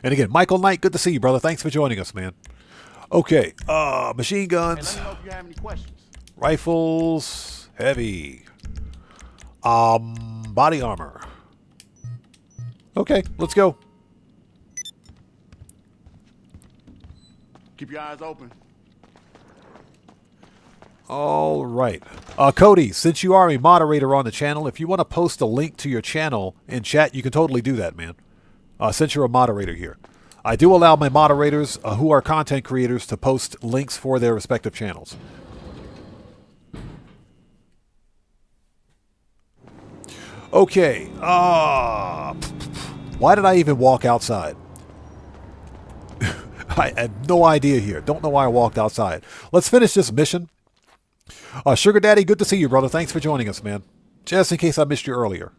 And again, Michael Knight, good to see you, brother. Thanks for joining us, man. Okay, machine guns, Hey, let me know if you have any questions. rifles, heavy, body armor. Okay, let's go. Keep your eyes open. All right. Cody, since you are a moderator on the channel, if you want to post a link to your channel in chat, you can totally do that, man. Since you're a moderator here. I do allow my moderators who are content creators to post links for their respective channels. Okay. Why did I even walk outside? I had no idea here. Don't know why I walked outside. Let's finish this mission. Sugar Daddy, good to see you, brother. Thanks for joining us, man. Just in case I missed you earlier.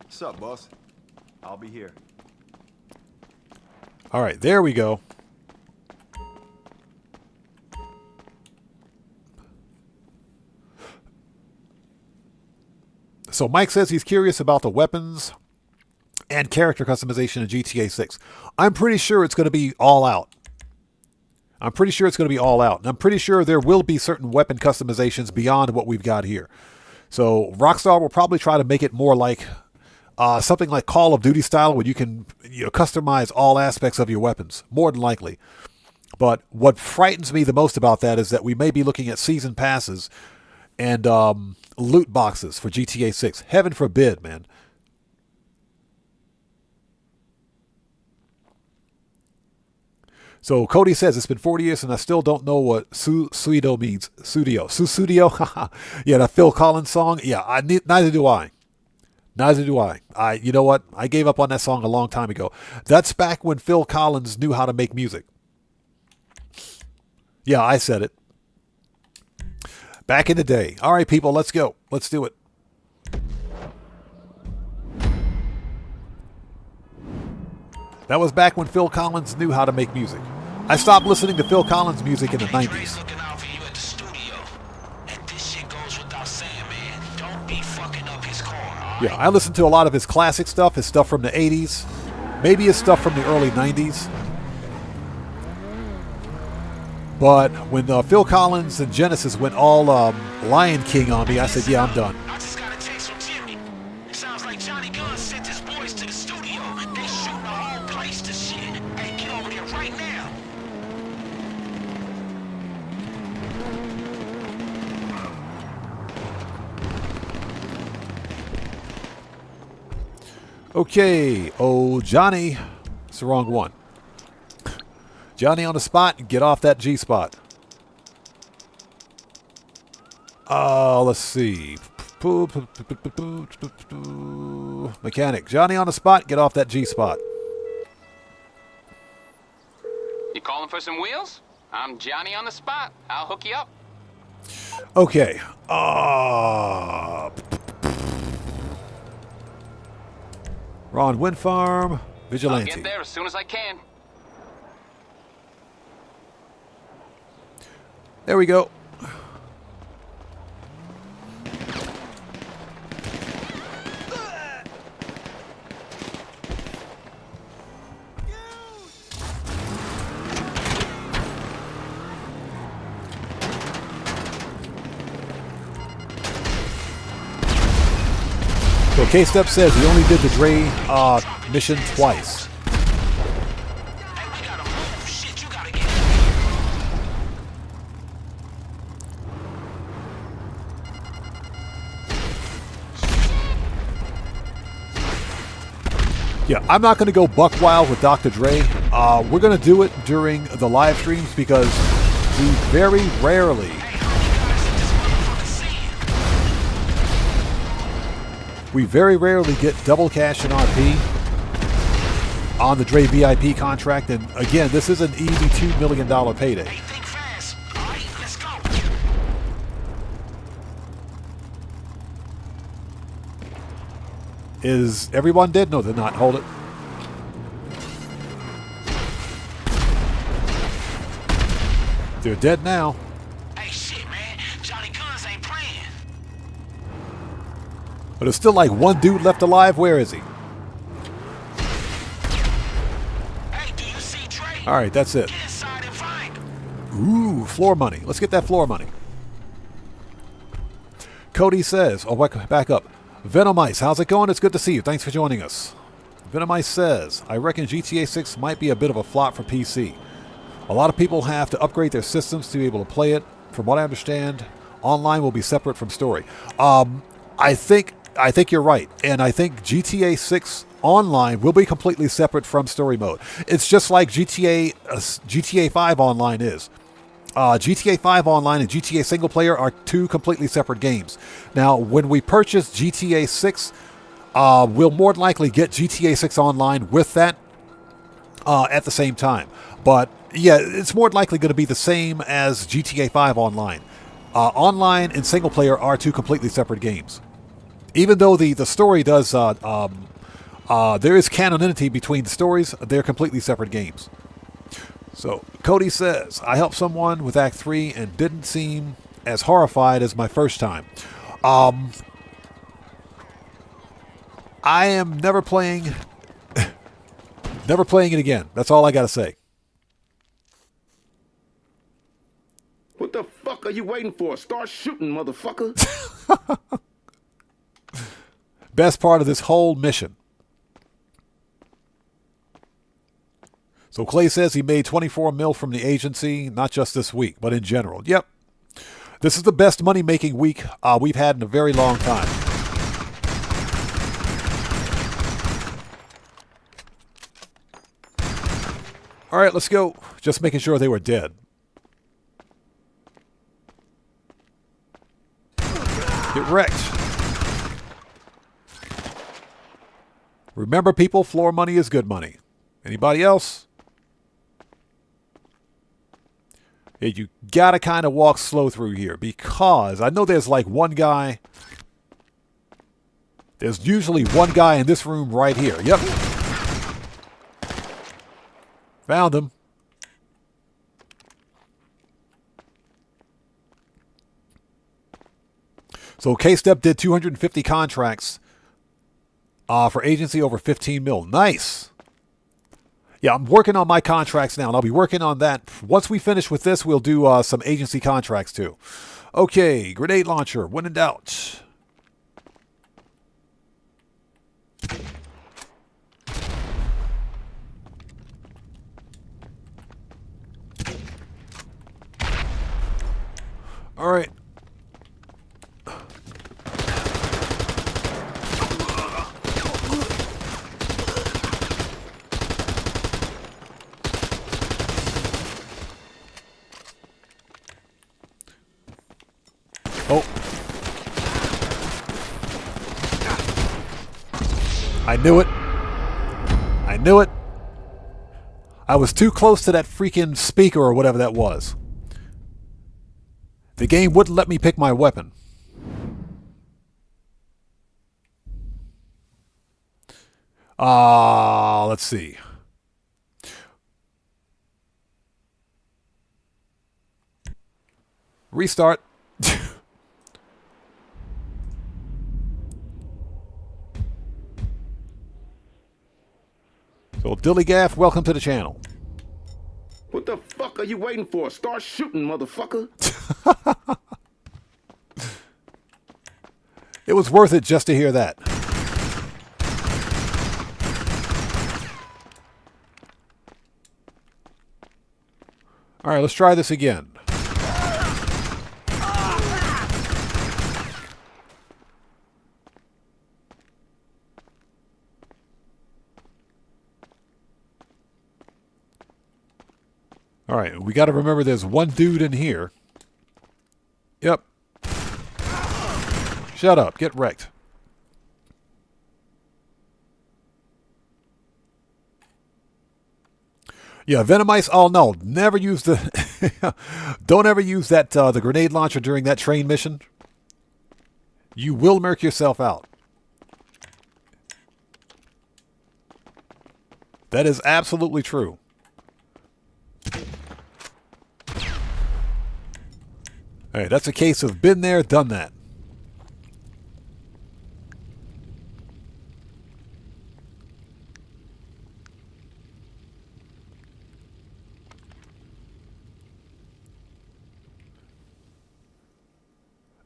What's up, boss? I'll be here. All right, there we go. So Mike says he's curious about the weapons and character customization in GTA 6. I'm pretty sure it's going to be all out. And I'm pretty sure there will be certain weapon customizations beyond what we've got here. So Rockstar will probably try to make it more like something like Call of Duty style, where you can customize all aspects of your weapons, more than likely. But what frightens me the most about that is that we may be looking at season passes and loot boxes for GTA 6. Heaven forbid, man. So Cody says, it's been 40 years and I still don't know what Suido means. Susudio? Yeah, that Phil Collins song? Yeah, neither do I. Neither do I. You know what? I gave up on that song a long time ago. That's back when Phil Collins knew how to make music. Yeah, I said it. Back in the day. All right, people, let's go. Let's do it. That was back when Phil Collins knew how to make music. I stopped listening to Phil Collins music in the 90s. Yeah, I listened to a lot of his classic stuff, his stuff from the 80s, maybe his stuff from the early 90s. But when Phil Collins and Genesis went all Lion King on me, I said, yeah, I'm done. Okay, oh, Johnny. It's the wrong one. Johnny on the spot, get off that G-spot. Let's see. Mechanic. Johnny on the spot, get off that G-spot. You calling for some wheels? I'm Johnny on the spot. I'll hook you up. Okay. Ron Wind Farm, Vigilante. I'll get there as soon as I can. There we go. So K-Step says he only did the Dre mission twice. Yeah, I'm not going to go buck wild with Dr. Dre. We're going to do it during the live streams because we very rarely get double cash and RP on the Dre VIP contract. And again, this is an easy $2 million payday. Is everyone dead? No, they're not. Hold it. They're dead now. Hey, shit, man. Johnny Guns ain't playing. But there's still like one dude left alive. Where is he? Hey, do you see Dre? All right, that's it. Get inside and find him. Ooh, floor money. Let's get that floor money. Cody says, oh, back up. Venom Ice, how's it going? It's good to see you. Thanks for joining us. Venom Ice says, I reckon GTA 6 might be a bit of a flop for PC. A lot of people have to upgrade their systems to be able to play it. From what I understand, online will be separate from story. I think you're right. And I think GTA 6 online will be completely separate from story mode. It's just like GTA 5 online is. GTA 5 Online and GTA Single Player are two completely separate games. Now, when we purchase GTA 6, we'll more than likely get GTA 6 Online with that at the same time. But, yeah, it's more than likely going to be the same as GTA 5 Online. Online and Single Player are two completely separate games. Even though the story does... there is canonity between the stories, they're completely separate games. So, Cody says, I helped someone with Act 3 and didn't seem as horrified as my first time. I am never playing it again. That's all I got to say. What the fuck are you waiting for? Start shooting, motherfucker. Best part of this whole mission. So Clay says he made 24 mil from the agency, not just this week, but in general. Yep. This is the best money-making week we've had in a very long time. All right, let's go. Just making sure they were dead. Get wrecked. Remember, people, floor money is good money. Anybody else? Yeah, you gotta kind of walk slow through here because I know there's like one guy. There's usually one guy in this room right here. Yep. Found him. So K-Step did 250 contracts for agency over 15 mil. Nice. Yeah, I'm working on my contracts now, and I'll be working on that. Once we finish with this, we'll do some agency contracts, too. Okay, grenade launcher, when in doubt. All right. Oh. I knew it. I knew it. I was too close to that freaking speaker or whatever that was. The game wouldn't let me pick my weapon. Let's see. Restart. So, Dillygaff, welcome to the channel. What the fuck are you waiting for? Start shooting, motherfucker. It was worth it just to hear that. All right, let's try this again. All right, we got to remember there's one dude in here. Yep. Shut up. Get wrecked. Yeah, Venomice. Oh no, never use the. Don't ever use that the grenade launcher during that train mission. You will murk yourself out. That is absolutely true. All right, that's a case of been there, done that.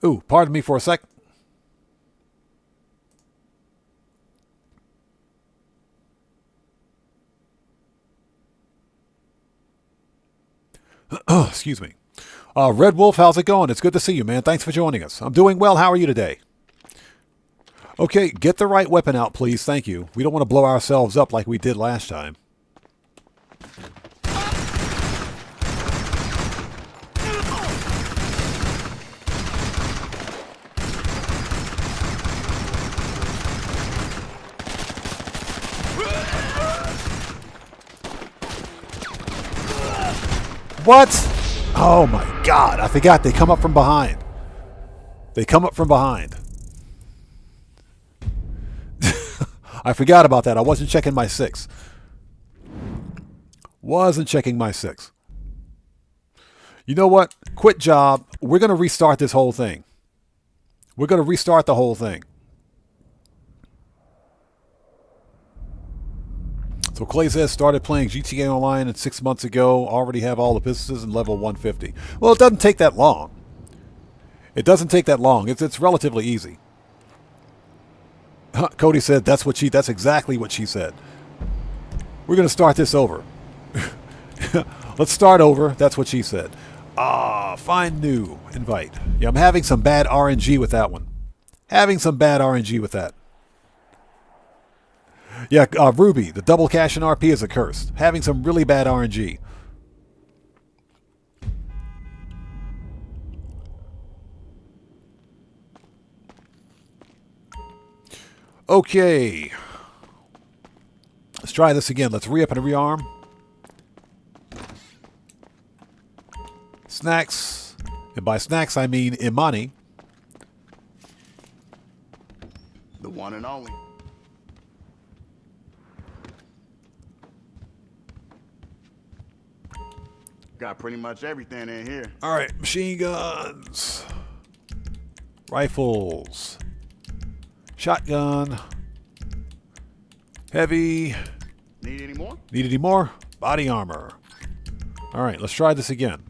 Ooh, pardon me for a sec. Excuse me. Red Wolf, how's it going? It's good to see you, man. Thanks for joining us. I'm doing well. How are you today? Okay, get the right weapon out, please. Thank you. We don't want to blow ourselves up like we did last time. What? Oh my God, I forgot they come up from behind. They come up from behind. I forgot about that. I wasn't checking my 6. Wasn't checking my 6. You know what? Quit job. We're going to restart this whole thing. We're going to restart the whole thing. So Clay says, started playing GTA Online 6 months ago. Already have all the businesses in level 150. Well, it doesn't take that long. It doesn't take that long. It's relatively easy. Cody said, that's exactly what she said. We're going to start this over. Let's start over. That's what she said. Find new. Invite. Yeah, I'm having some bad RNG with that one. Having some bad RNG with that. Yeah, Ruby, the double cash and RP is a curse. Having some really bad RNG. Okay. Let's try this again. Let's re-up and rearm. Snacks. And by snacks, I mean Imani. The one and only. Got pretty much everything in here. All right, machine guns, rifles, shotgun, heavy. Need any more? Need any more? Body armor. All right, let's try this again.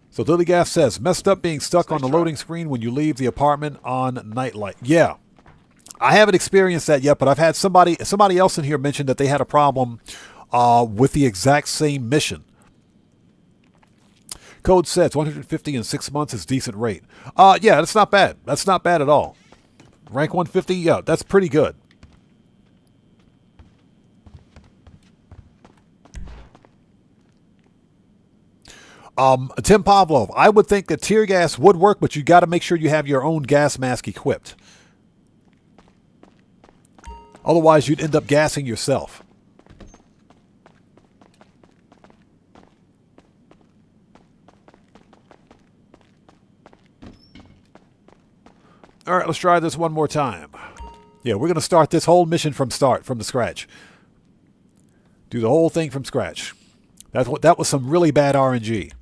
So Lillygaff says, messed up being stuck on the loading screen when you leave the apartment on nightlight. Yeah, I haven't experienced that yet, but I've had somebody else in here mention that they had a problem with the exact same mission. Code says 150 in 6 months is decent rate. Yeah, that's not bad. That's not bad at all. Rank 150, yeah, that's pretty good. Tim Pavlov, I would think that tear gas would work, but you got to make sure you have your own gas mask equipped. Otherwise, you'd end up gassing yourself. All right, let's try this one more time. Yeah, we're going to start this whole mission from the scratch. Do the whole thing from scratch. That was some really bad RNG.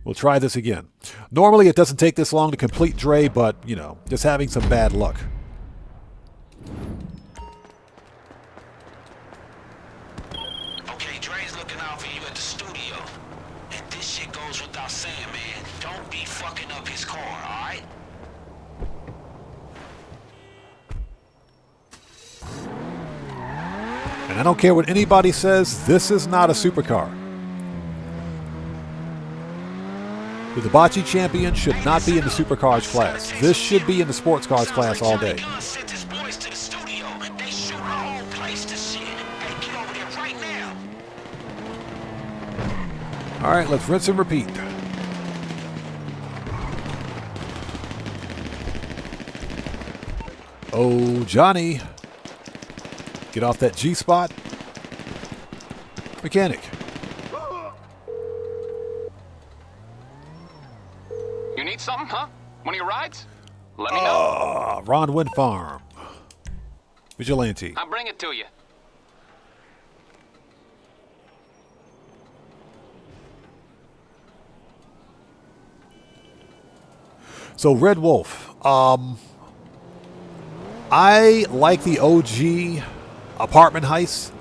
We'll try this again. Normally, it doesn't take this long to complete Dre, but, you know, just having some bad luck. Okay, Dre's looking out for you at the studio. And this shit goes without saying, man. Don't be fucking up his car, alright? And I don't care what anybody says, this is not a supercar. The Debauchee Champion should not be in the supercars class. This should be in the sports cars class all day. All right, let's rinse and repeat. Oh, Johnny. Get off that G-spot. Mechanic. You need something, huh? One of your rides? Let me know. Ron Wind Farm. Vigilante. I'll bring it to you. So, Red Wolf. I like the OG apartment heists.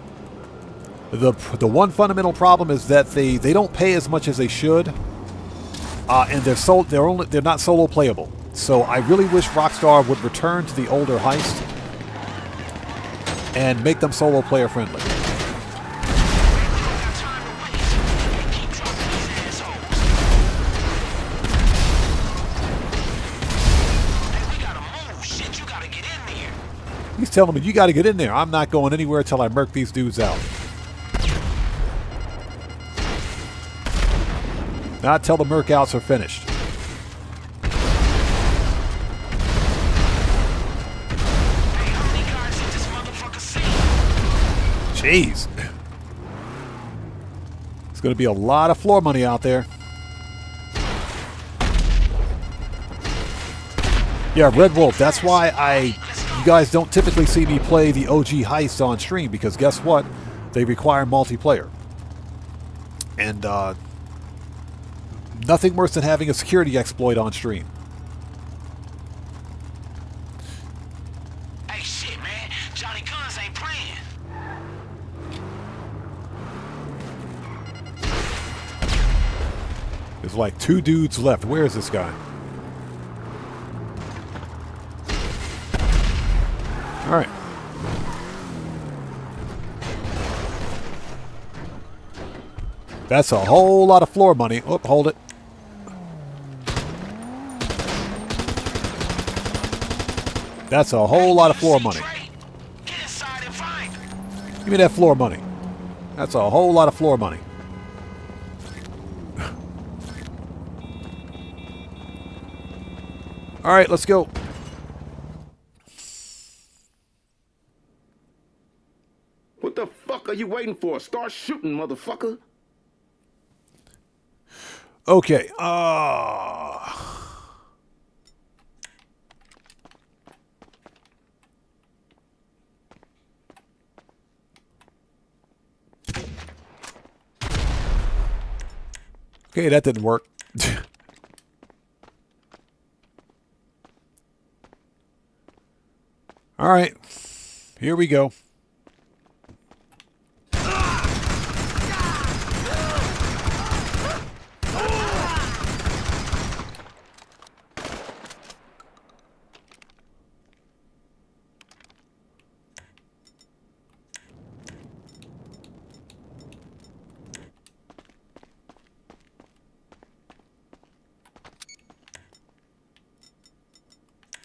The one fundamental problem is that they don't pay as much as they should. And they're not solo playable. So I really wish Rockstar would return to the older heist and make them solo player friendly. He's telling me, you got to get in there. I'm not going anywhere until I murk these dudes out. Not till the murk outs are finished. Jeez. There's going to be a lot of floor money out there. Yeah, Red Wolf. That's why you guys don't typically see me play the OG heists on stream, because guess what? They require multiplayer. And nothing worse than having a security exploit on stream. Hey, shit, man. Johnny Guns ain't playing. There's like 2 dudes left. Where is this guy? All right. That's a whole lot of floor money. Oh, hold it. That's a whole lot of floor money. Give me that floor money. That's a whole lot of floor money. All right, let's go. What the fuck are you waiting for? Start shooting, motherfucker. Okay. Okay, that didn't work. All right. Here we go.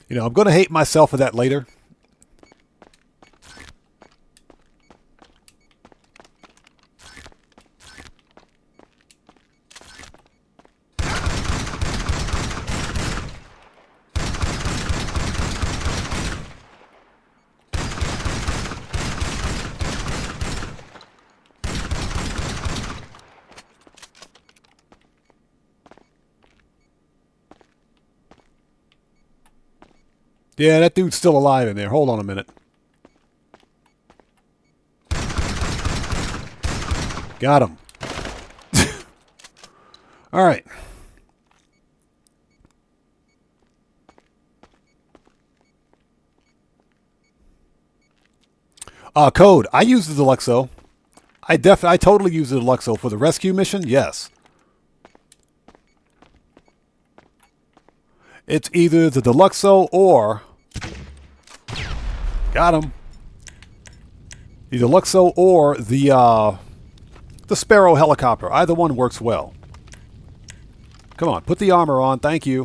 You know, I'm going to hate myself for that later. Yeah, that dude's still alive in there. Hold on a minute. Got him. All right. Code. I use the Deluxo. I totally use the Deluxo for the rescue mission. Yes. It's either the Deluxo or got him. The Deluxo or the Sparrow helicopter. Either one works well. Come on, put the armor on. Thank you.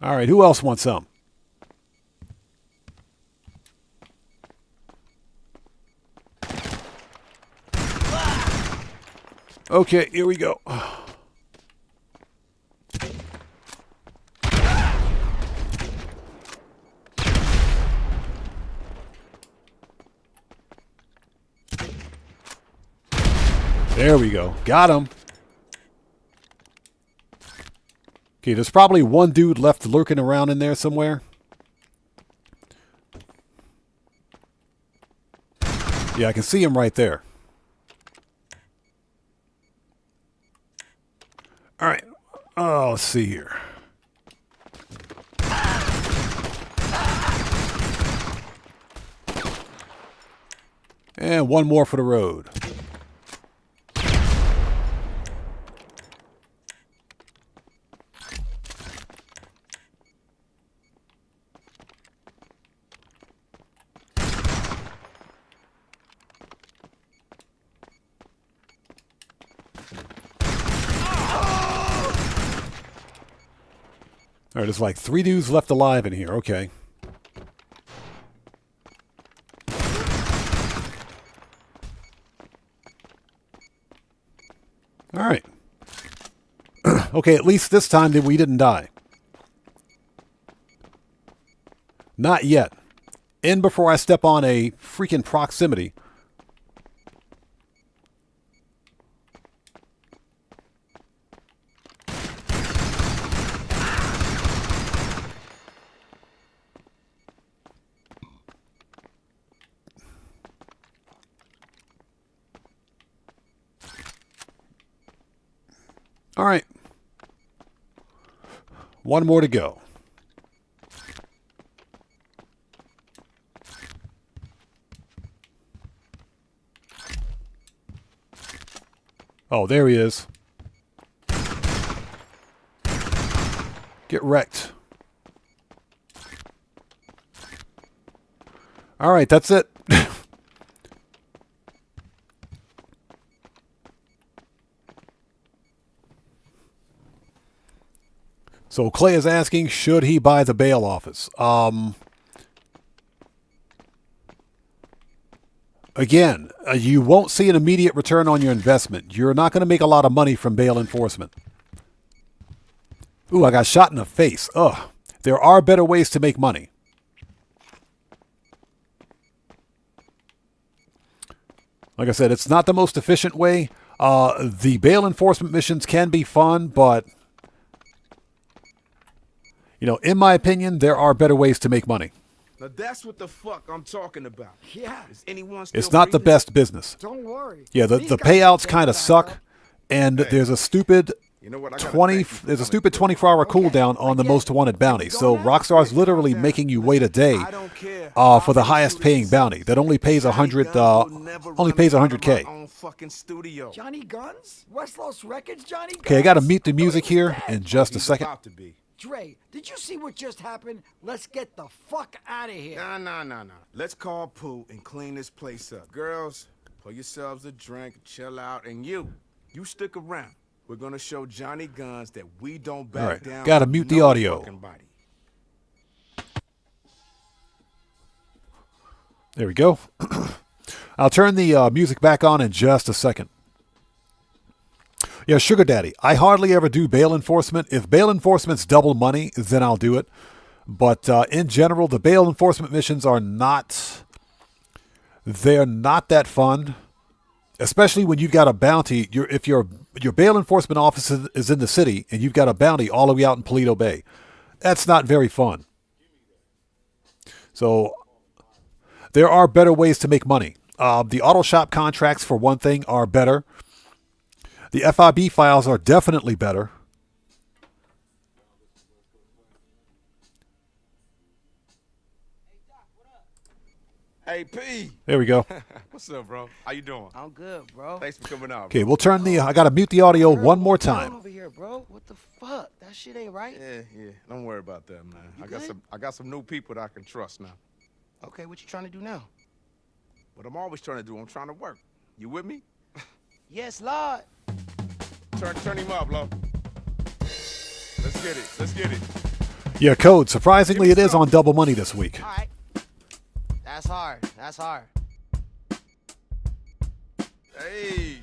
All right, who else wants some? Okay, here we go. There we go. Got him. Okay, there's probably one dude left lurking around in there somewhere. Yeah, I can see him right there. All right. Oh, let's see here. And one more for the road. All right, there's like 3 dudes left alive in here. Okay. All right. Okay, at least this time that we didn't die. Not yet. In before I step on a freaking proximity. All right. One more to go. Oh, there he is. Get wrecked. All right, that's it. So Clay is asking, should he buy the bail office? Again, you won't see an immediate return on your investment. You're not going to make a lot of money from bail enforcement. Ooh, I got shot in the face. Ugh. There are better ways to make money. Like I said, it's not the most efficient way. The bail enforcement missions can be fun, but you know, in my opinion, there are better ways to make money. Now that's what the fuck I'm talking about. Yeah. Is anyone still It's not the best business. Don't worry. Yeah, the payouts kind of suck, and there's a stupid 24-hour cooldown on the most wanted bounty. So Rockstar's literally making you wait a day for the highest paying bounty that only pays 100K. Johnny Guns? West Los Records, Johnny Guns? Okay, I got to mute the music here in just a second. Dre, did you see what just happened? Let's get the fuck out of here. Nah. Let's call Pooh and clean this place up. Girls, pour yourselves a drink, chill out, and you stick around. We're gonna show Johnny Guns that we don't back down. Gotta mute the audio. There we go. I'll turn the music back on in just a second. Yeah, Sugar Daddy. I hardly ever do bail enforcement. If bail enforcement's double money, then I'll do it. But in general, the bail enforcement missions are not... They're not that fun. Especially when you've got a bounty. If your bail enforcement office is in the city and you've got a bounty all the way out in Paleto Bay. That's not very fun. So there are better ways to make money. The auto shop contracts, for one thing, are better. The FIB files are definitely better. Hey, P. There we go. What's up, bro? How you doing? I'm good, bro. Thanks for coming out. Okay, we'll turn the... I got to mute the audio one more time. Over here, bro. What the fuck? That shit ain't right. Yeah. Don't worry about that, man. I got some new people that I can trust now. Okay, what you trying to do now? What I'm always trying to do, I'm trying to work. You with me? Yes, Lord. Turn him up, Lo. Let's get it. Yeah, Code. Surprisingly, it is on double money this week. All right. That's hard. Hey.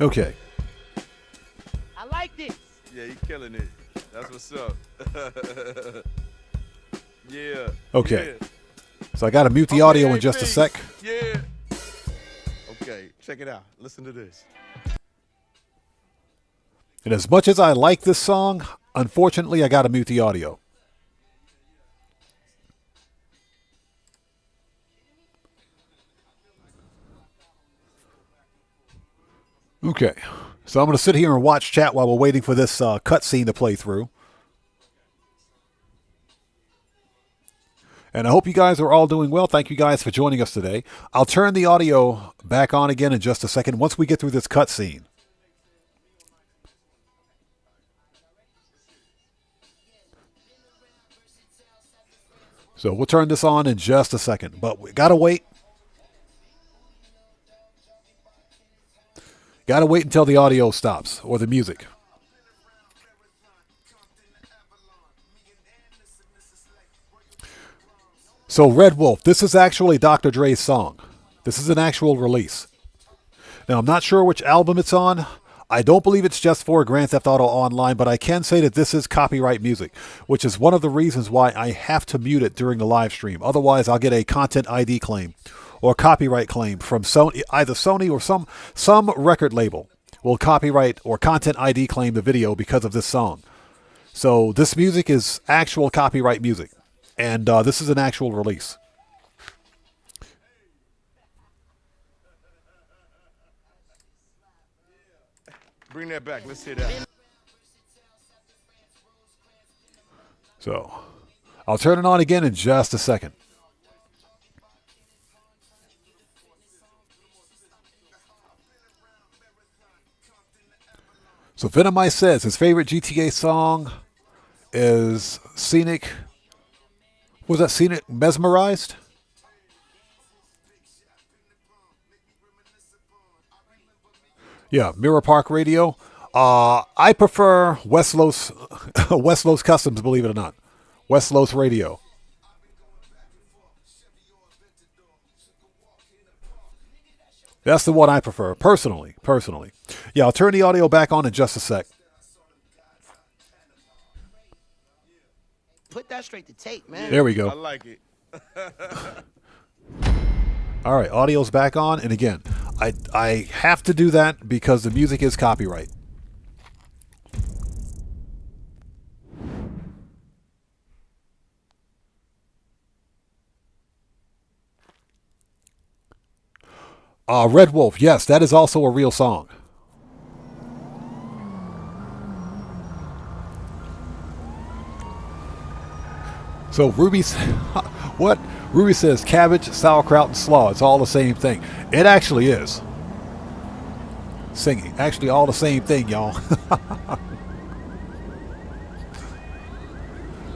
Okay. I like this. Yeah, you killing it. That's what's up. Yeah. Okay. Yeah. So I got to mute the audio in just a sec. Yeah. Okay, check it out. Listen to this. And as much as I like this song, unfortunately, I got to mute the audio. Okay, so I'm going to sit here and watch chat while we're waiting for this cutscene to play through. And I hope you guys are all doing well. Thank you guys for joining us today. I'll turn the audio back on again in just a second once we get through this cutscene. So we'll turn this on in just a second, but we got to wait. Got to wait until the audio stops, or the music. So Red Wolf, this is actually Dr. Dre's song. This is an actual release. Now, I'm not sure which album it's on. I don't believe it's just for Grand Theft Auto Online, but I can say that this is copyright music, which is one of the reasons why I have to mute it during the live stream. Otherwise, I'll get a content ID claim or copyright claim from Sony, either Sony or some record label will copyright or content ID claim the video because of this song. So this music is actual copyright music, and this is an actual release. Bring that back. Let's hear that. So I'll turn it on again in just a second. So Venomite says his favorite GTA song is Scenic. Was that Scenic Mesmerized? Yeah, Mirror Park Radio. I prefer Westlos Westlos Customs, believe it or not. Westlos Radio. That's the one I prefer, personally. Yeah, I'll turn the audio back on in just a sec. Put that straight to tape, man. There we go. I like it. All right, audio's back on, and again, I have to do that because the music is copyright. Red Wolf, yes, that is also a real song. So Ruby's, what? Ruby says cabbage, sauerkraut, and slaw. It's all the same thing. It actually is. Singing. Actually all the same thing, y'all. All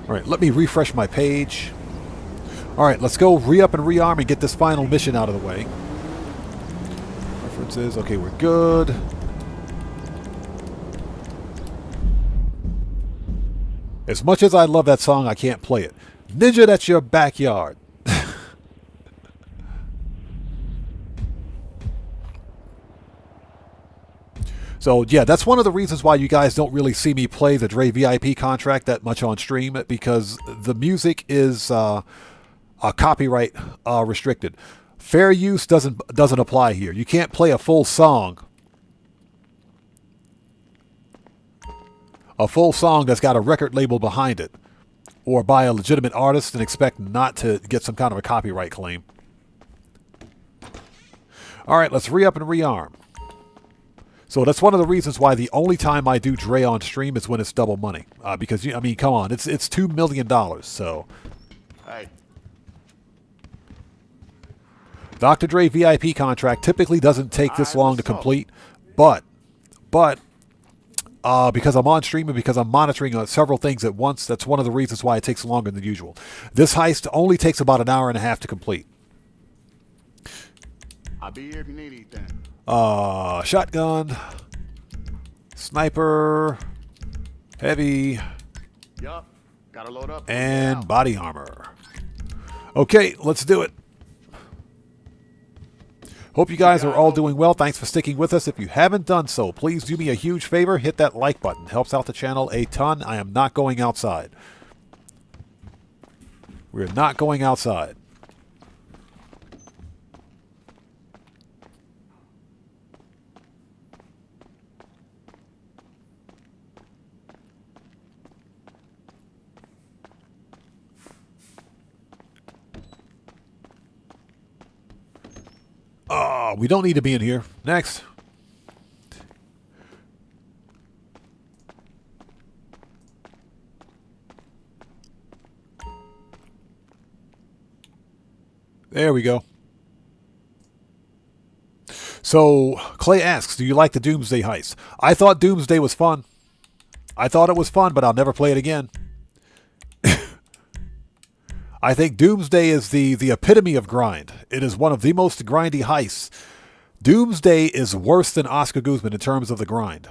right, let me refresh my page. All right, let's go re-up and rearm and get this final mission out of the way. References. Okay, we're good. As much as I love that song, I can't play it. Ninja, that's your backyard. So, yeah, that's one of the reasons why you guys don't really see me play the Dre VIP contract that much on stream, because the music is copyright restricted. Fair use doesn't apply here. You can't play a full song. A full song that's got a record label behind it, or by a legitimate artist, and expect not to get some kind of a copyright claim. All right, let's re-up and rearm. So that's one of the reasons why the only time I do Dre on stream is when it's double money. Because, I mean, come on, it's $2 million, so... Hey. Dr. Dre VIP contract typically doesn't take this long to complete, but because I'm on stream and because I'm monitoring several things at once, that's one of the reasons why it takes longer than usual. This heist only takes about an hour and a half to complete. I'll be here if you need anything. Shotgun, sniper, heavy, Yup. Gotta load up. and body armor. Okay, let's do it. Hope you guys are all doing well. Thanks for sticking with us. If you haven't done so, please do me a huge favor. Hit that like button. Helps out the channel a ton. I am not going outside. We're not going outside. We don't need to be in here. Next. There we go. So, Clay asks, do you like the Doomsday heist? I thought Doomsday was fun. I thought it was fun, but I'll never play it again. I think Doomsday is the epitome of grind. It is one of the most grindy heists. Doomsday is worse than Oscar Guzman in terms of the grind.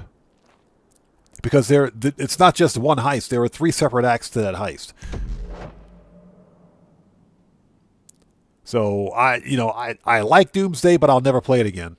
Because it's not just one heist. There are 3 separate acts to that heist. So, I like Doomsday, but I'll never play it again.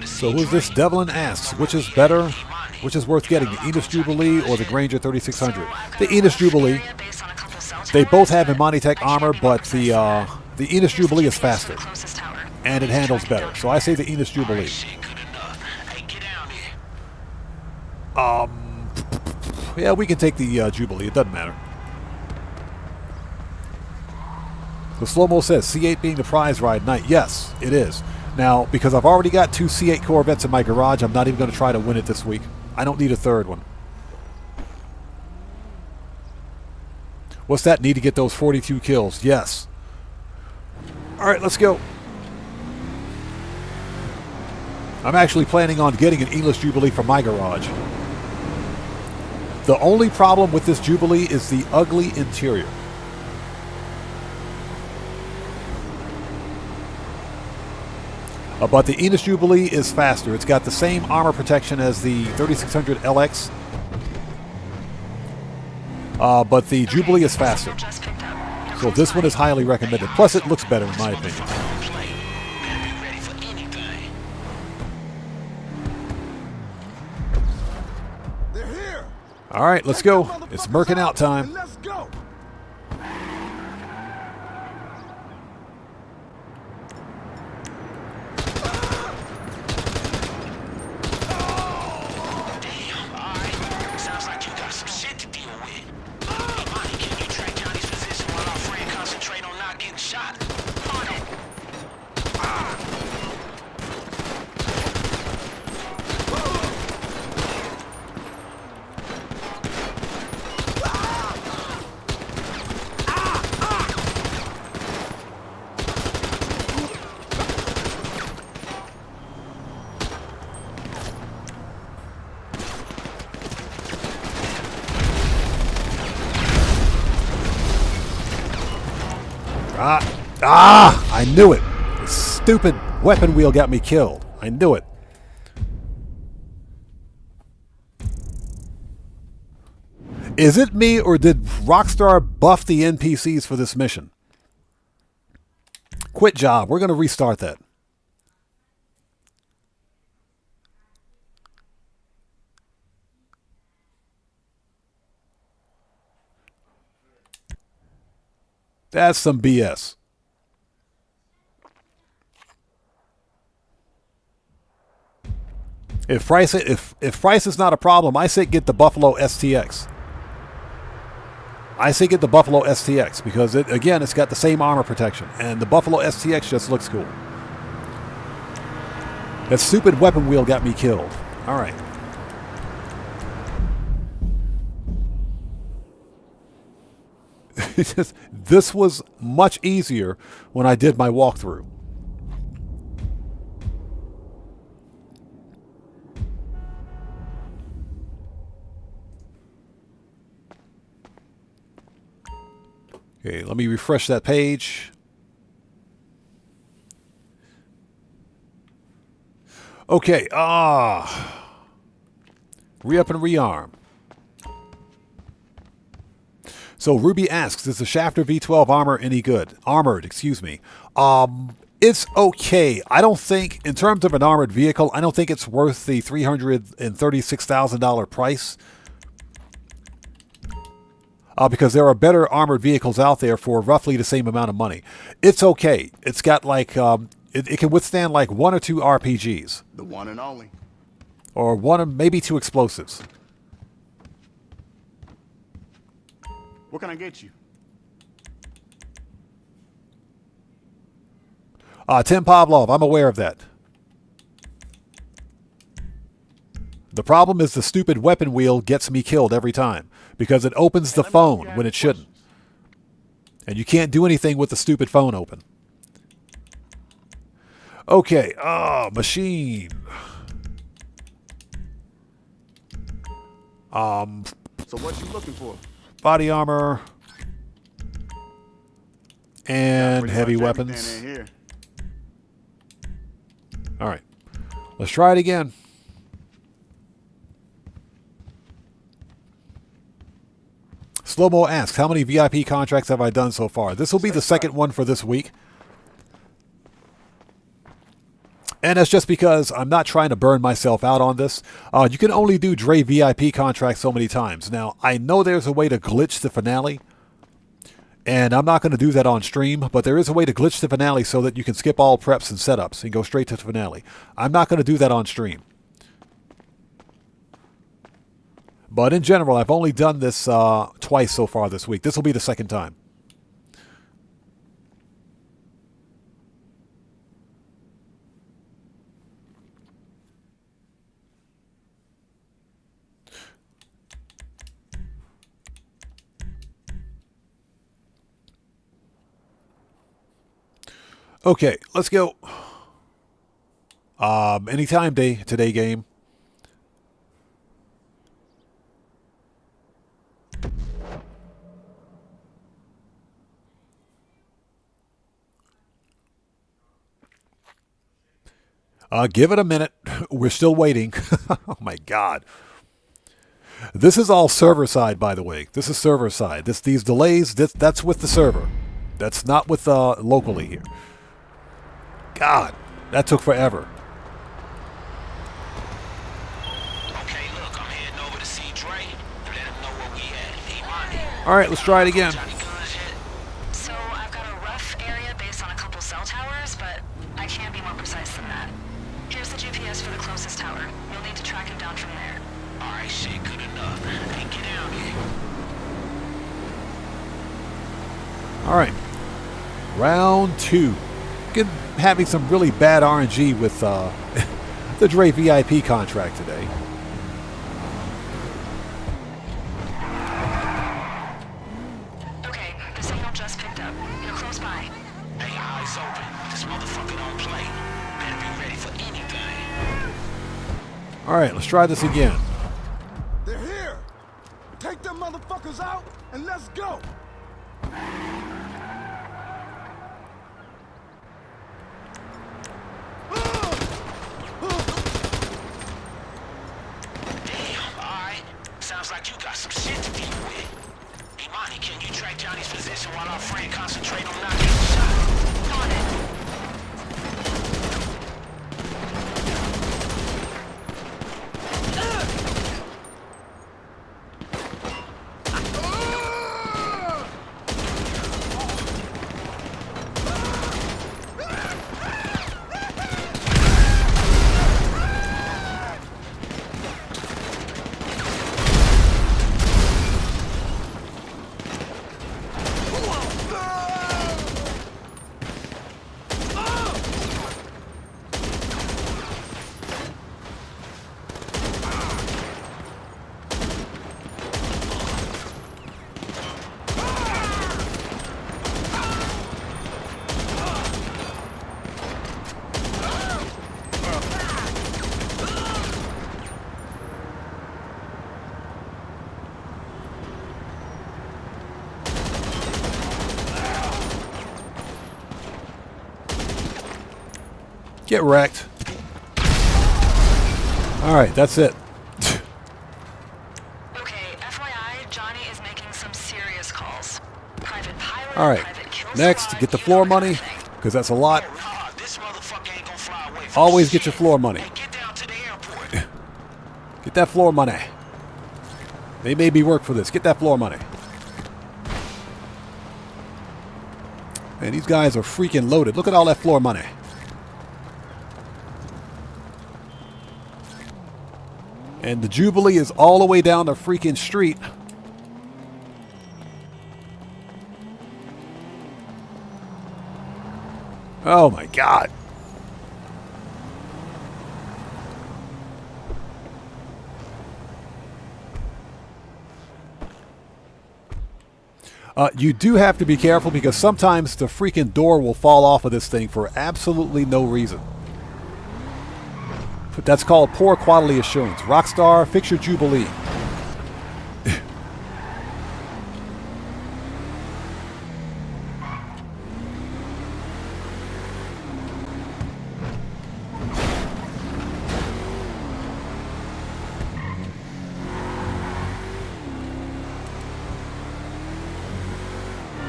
So who's this? Devlin asks, which is better, which is worth getting, the Enos Jubilee or the Granger 3600? The Enos Jubilee. They both have Imani-Tech armor, but the Enos Jubilee is faster, and it handles better. So I say the Enos Jubilee. Yeah, we can take the Jubilee. It doesn't matter. The Slow-Mo says, C8 being the prize ride night. Yes, it is. Now, because I've already got 2 C8 Corvettes in my garage, I'm not even going to try to win it this week. I don't need a third one. What's that? Need to get those 42 kills. Yes. All right, let's go. I'm actually planning on getting an Enos Jubilee from my garage. The only problem with this Jubilee is the ugly interior. But the Enos Jubilee is faster. It's got the same armor protection as the 3600 LX. But the Jubilee is faster. So this one is highly recommended. Plus it looks better in my opinion. All right, let's go. It's Merkin out time. Let's go. Ah. Ah! I knew it. The stupid weapon wheel got me killed. I knew it. Is it me, or did Rockstar buff the NPCs for this mission? Quit job. We're going to restart that. That's some BS. If price is not a problem, I say get the Buffalo STX. I say get the Buffalo STX because it's got the same armor protection, and the Buffalo STX just looks cool. That stupid weapon wheel got me killed. All right. This was much easier when I did my walkthrough. Okay, let me refresh that page. Okay, re-up and rearm. So Ruby asks, is the Shafter V12 armor any good? Armored, excuse me. It's okay. I don't think, in terms of an armored vehicle, I don't think it's worth the $336,000 price. Because there are better armored vehicles out there for roughly the same amount of money. It's okay. It's got like, it can withstand like 1 or 2 RPGs. The one and only. Or one or maybe 2 explosives. What can I get you? Tim Pavlov, I'm aware of that. The problem is the stupid weapon wheel gets me killed every time because it opens the phone when it shouldn't. And you can't do anything with the stupid phone open. Okay, machine. So what you looking for? Body armor and heavy weapons. All right, let's try it again. Slow-mo asks, how many VIP contracts have I done so far? This will be the second one for this week. And that's just because I'm not trying to burn myself out on this. You can only do Dre VIP contracts so many times. Now, I know there's a way to glitch the finale. And I'm not going to do that on stream. But there is a way to glitch the finale so that you can skip all preps and setups and go straight to the finale. I'm not going to do that on stream. But in general, I've only done this twice so far this week. This will be the second time. Okay, let's go. Anytime today game. Give it a minute. We're still waiting. Oh my God. This is all server side, by the way. This is server side. These delays, that's with the server. That's not with locally here. God, that took forever. Okay, look, I'm heading over to see Dre. Let him know where we at. He money. All right, let's try it again. So I've got a rough area based on a couple cell towers, but I can't be more precise than that. Here's the GPS for the closest tower. You'll need to track him down from there. All right, shit, good enough. Hey, get down here. All right, round 2. Having some really bad RNG with the Dre VIP contract today. Okay, the signal just picked up. You're close by. Hey, eyes open. This motherfucker don't play. Better be ready for anything. All right, let's try this again. They're here. Take them motherfuckers out and let's go. Sounds like you got some shit to deal with. Imani, can you track Johnny's position while our friend concentrate on not getting shot? On it. Get wrecked. All right, that's it. Okay, FYI, Johnny is making some serious calls. Private pilot, All right, private kill next, squad, get the floor money, because that's a lot. This motherfucker ain't gonna fly away from Always get your floor money. Get down to the airport. Get that floor money. They made me work for this. Get that floor money. Man, these guys are freaking loaded. Look at all that floor money. And the Jubilee is all the way down the freaking street. Oh my God. You do have to be careful because sometimes the freaking door will fall off of this thing for absolutely no reason. But that's called poor quality assurance. Rockstar, fix your Jubilee.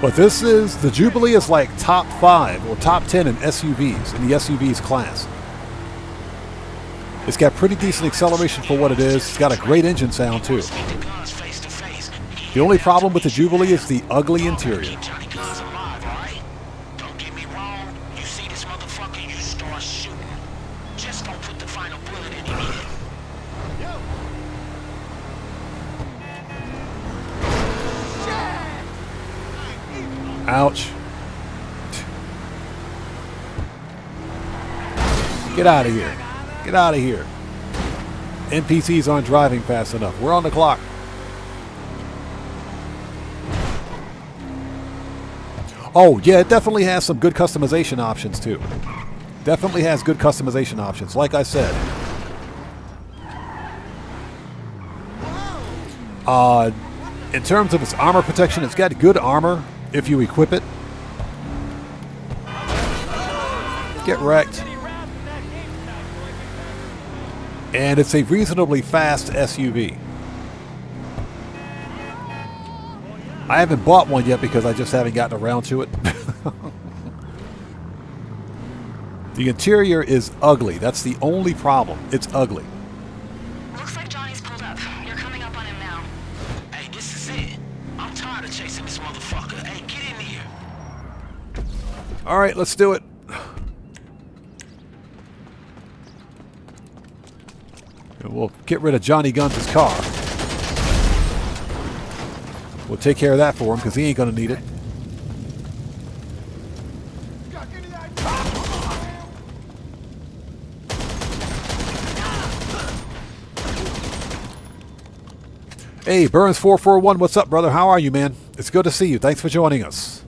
But this is, the Jubilee is like top 5 or top 10 in SUVs, in the SUVs class. It's got pretty decent acceleration for what it is. It's got a great engine sound too. The only problem with the Jubilee is the ugly interior. Ouch. Get out of here. Get out of here. NPCs aren't driving fast enough. We're on the clock. Oh, yeah, it definitely has some good customization options, too. Definitely has good customization options, like I said. In terms of its armor protection, it's got good armor if you equip it. Get wrecked. And it's a reasonably fast SUV. I haven't bought one yet because I just haven't gotten around to it. The interior is ugly. That's the only problem. It's ugly. Looks like Johnny's pulled up. You're coming up on him now. Hey, this is it. I'm tired of chasing this motherfucker. Hey, get in here. All right, let's do it. We'll get rid of Johnny Guns' car. We'll take care of that for him because he ain't going to need it. Hey, Burns441, what's up, brother? How are you, man? It's good to see you. Thanks for joining us.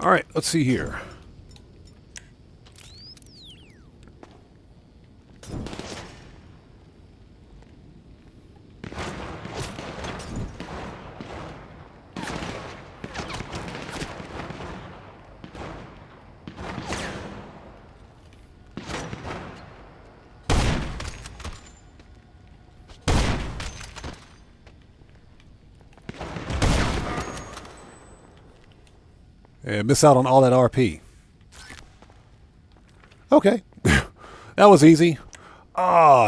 All right, let's see here. And miss out on all that RP. Okay. That was easy.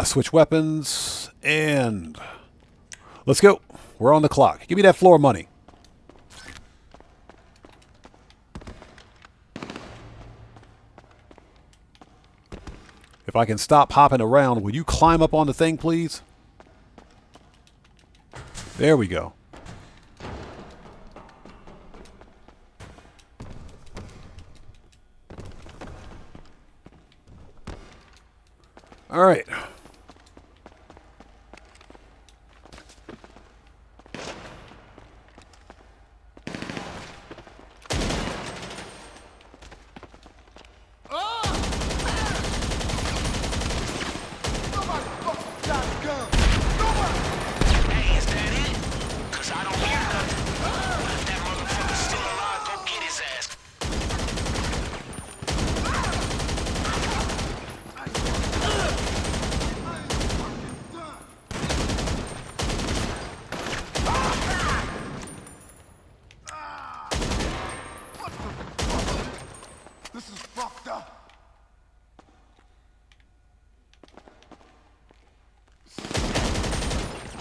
Switch weapons. And let's go. We're on the clock. Give me that floor money. If I can stop hopping around, will you climb up on the thing, please? There we go. All right. Hey, is that it? 'Cause I don't hear nothing. If that motherfucker's still alive, go get his ass. This is fucked up.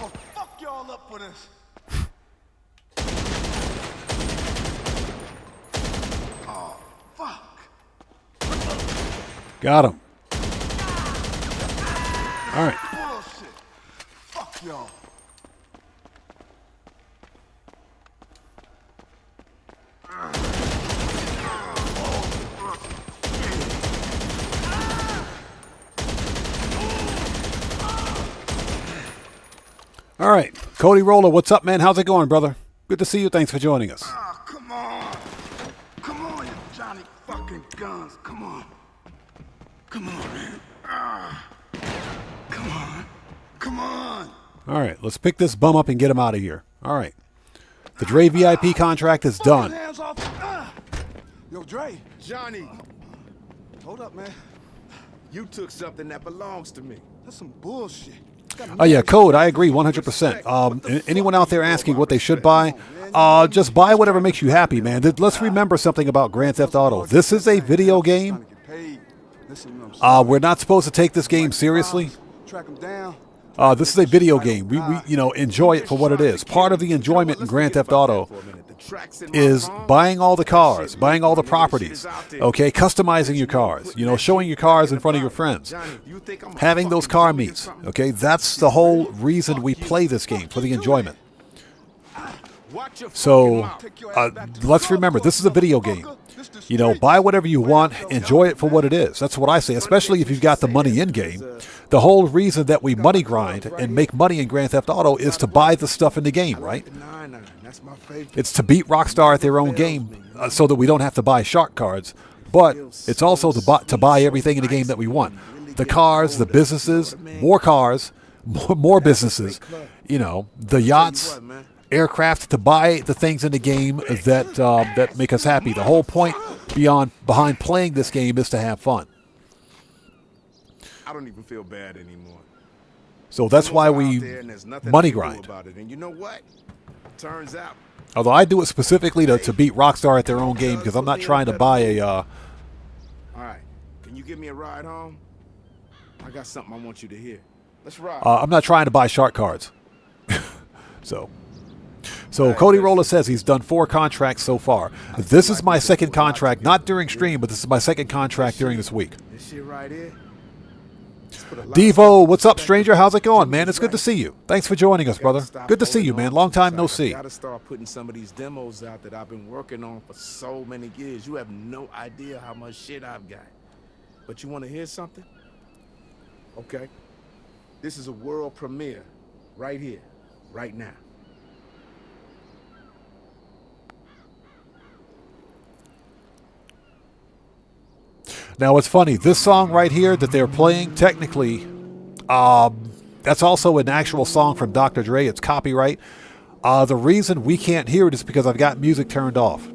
Oh, fuck y'all up for this. Oh, fuck. Got him. All right. Bullshit. Fuck y'all. All right. Cody Roller, what's up, man? How's it going, brother? Good to see you. Thanks for joining us. Come on. Come on, you Johnny fucking guns. Come on. Come on, man. Come on. Come on. All right. Let's pick this bum up and get him out of here. All right. The Dre VIP contract is done. Hands off. Yo, Dre. Johnny. Hold up, man. You took something that belongs to me. That's some bullshit. Oh, yeah, Code, I agree 100%. Anyone out there asking what they should buy, just buy whatever makes you happy, man. Let's remember something about Grand Theft Auto. This is a video game. We're not supposed to take this game seriously. This is a video game. We enjoy it for what it is. Part of the enjoyment in Grand Theft Auto is buying all the cars, buying all the properties, okay, customizing your cars, showing your cars in front of your friends, having those car meets, okay. That's the whole reason we play this game, for the enjoyment. So let's remember, this is a video game. Buy whatever you want, enjoy it for what it is. That's what I say, especially if you've got the money in game. The whole reason that we money grind and make money in Grand Theft Auto is to buy the stuff in the game, right? It's to beat Rockstar at their own game so that we don't have to buy shark cards, but it's also to buy everything in the game that we want. The cars, the businesses, more cars, more businesses, the yachts, aircraft, to buy the things in the game that make us happy. The whole point behind playing this game is to have fun. I don't even feel bad anymore. So that's why we money grind. And you know what? Turns out. Although I do it specifically to beat Rockstar at their own game, because I'm not trying to buy a... All right. Can you give me a ride home? I got something I want you to hear. Let's ride. I'm not trying to buy shark cards. So Cody Roller says he's done 4 contracts so far. This is my second contract, not during stream, but this is my second contract during this week. This shit right here. Devo, what's up, stranger? How's it going, man? It's good to see you. Thanks for joining us, brother. Good to see you, man. Long time no see. I gotta start putting some of these demos out that I've been working on for so many years. You have no idea how much shit I've got. But you want to hear something? Okay. This is a world premiere, right here, right now. Now, it's funny. This song right here that they're playing, technically, that's also an actual song from Dr. Dre. It's copyright. The reason we can't hear it is because I've got music turned off.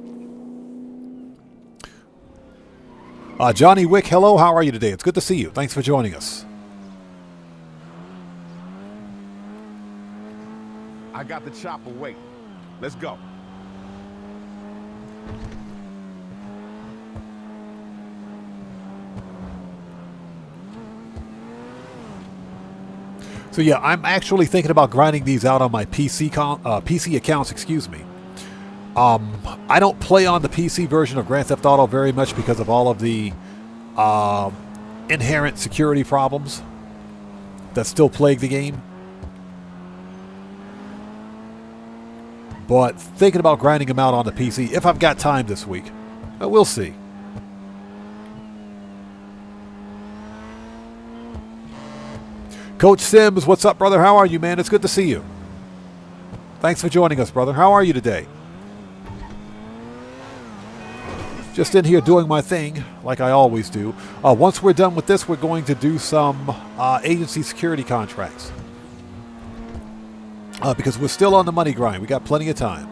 Johnny Wick, hello. How are you today? It's good to see you. Thanks for joining us. I got the chopper waiting. Let's go. So yeah, I'm actually thinking about grinding these out on my PC accounts. Excuse me. I don't play on the PC version of Grand Theft Auto very much because of all of the inherent security problems that still plague the game. But thinking about grinding them out on the PC if I've got time this week. We'll see. Coach Sims, what's up, brother? How are you, man? It's good to see you. Thanks for joining us, brother. How are you today? Just in here doing my thing, like I always do. Once we're done with this, we're going to do some agency security contracts. Because we're still on the money grind. We got plenty of time.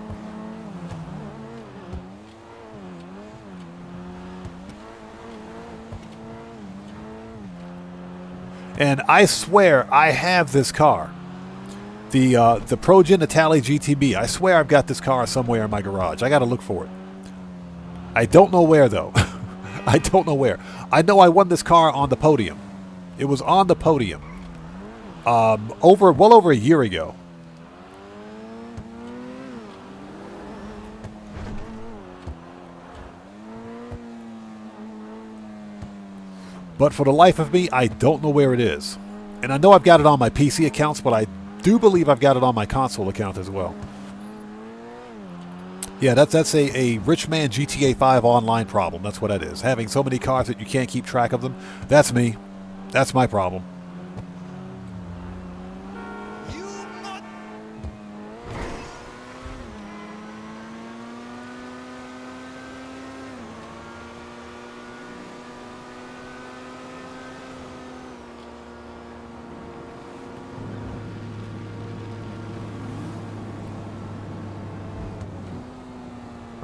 And I swear I have this car. The ProGen Italy GTB. I swear I've got this car somewhere in my garage. I got to look for it. I don't know where, though. I don't know where. I know I won this car on the podium. It was on the podium. Well over a year ago. But for the life of me, I don't know where it is. And I know I've got it on my PC accounts, but I do believe I've got it on my console account as well. Yeah, that's a rich man GTA 5 online problem. That's what that is. Having so many cars that you can't keep track of them. That's me. That's my problem.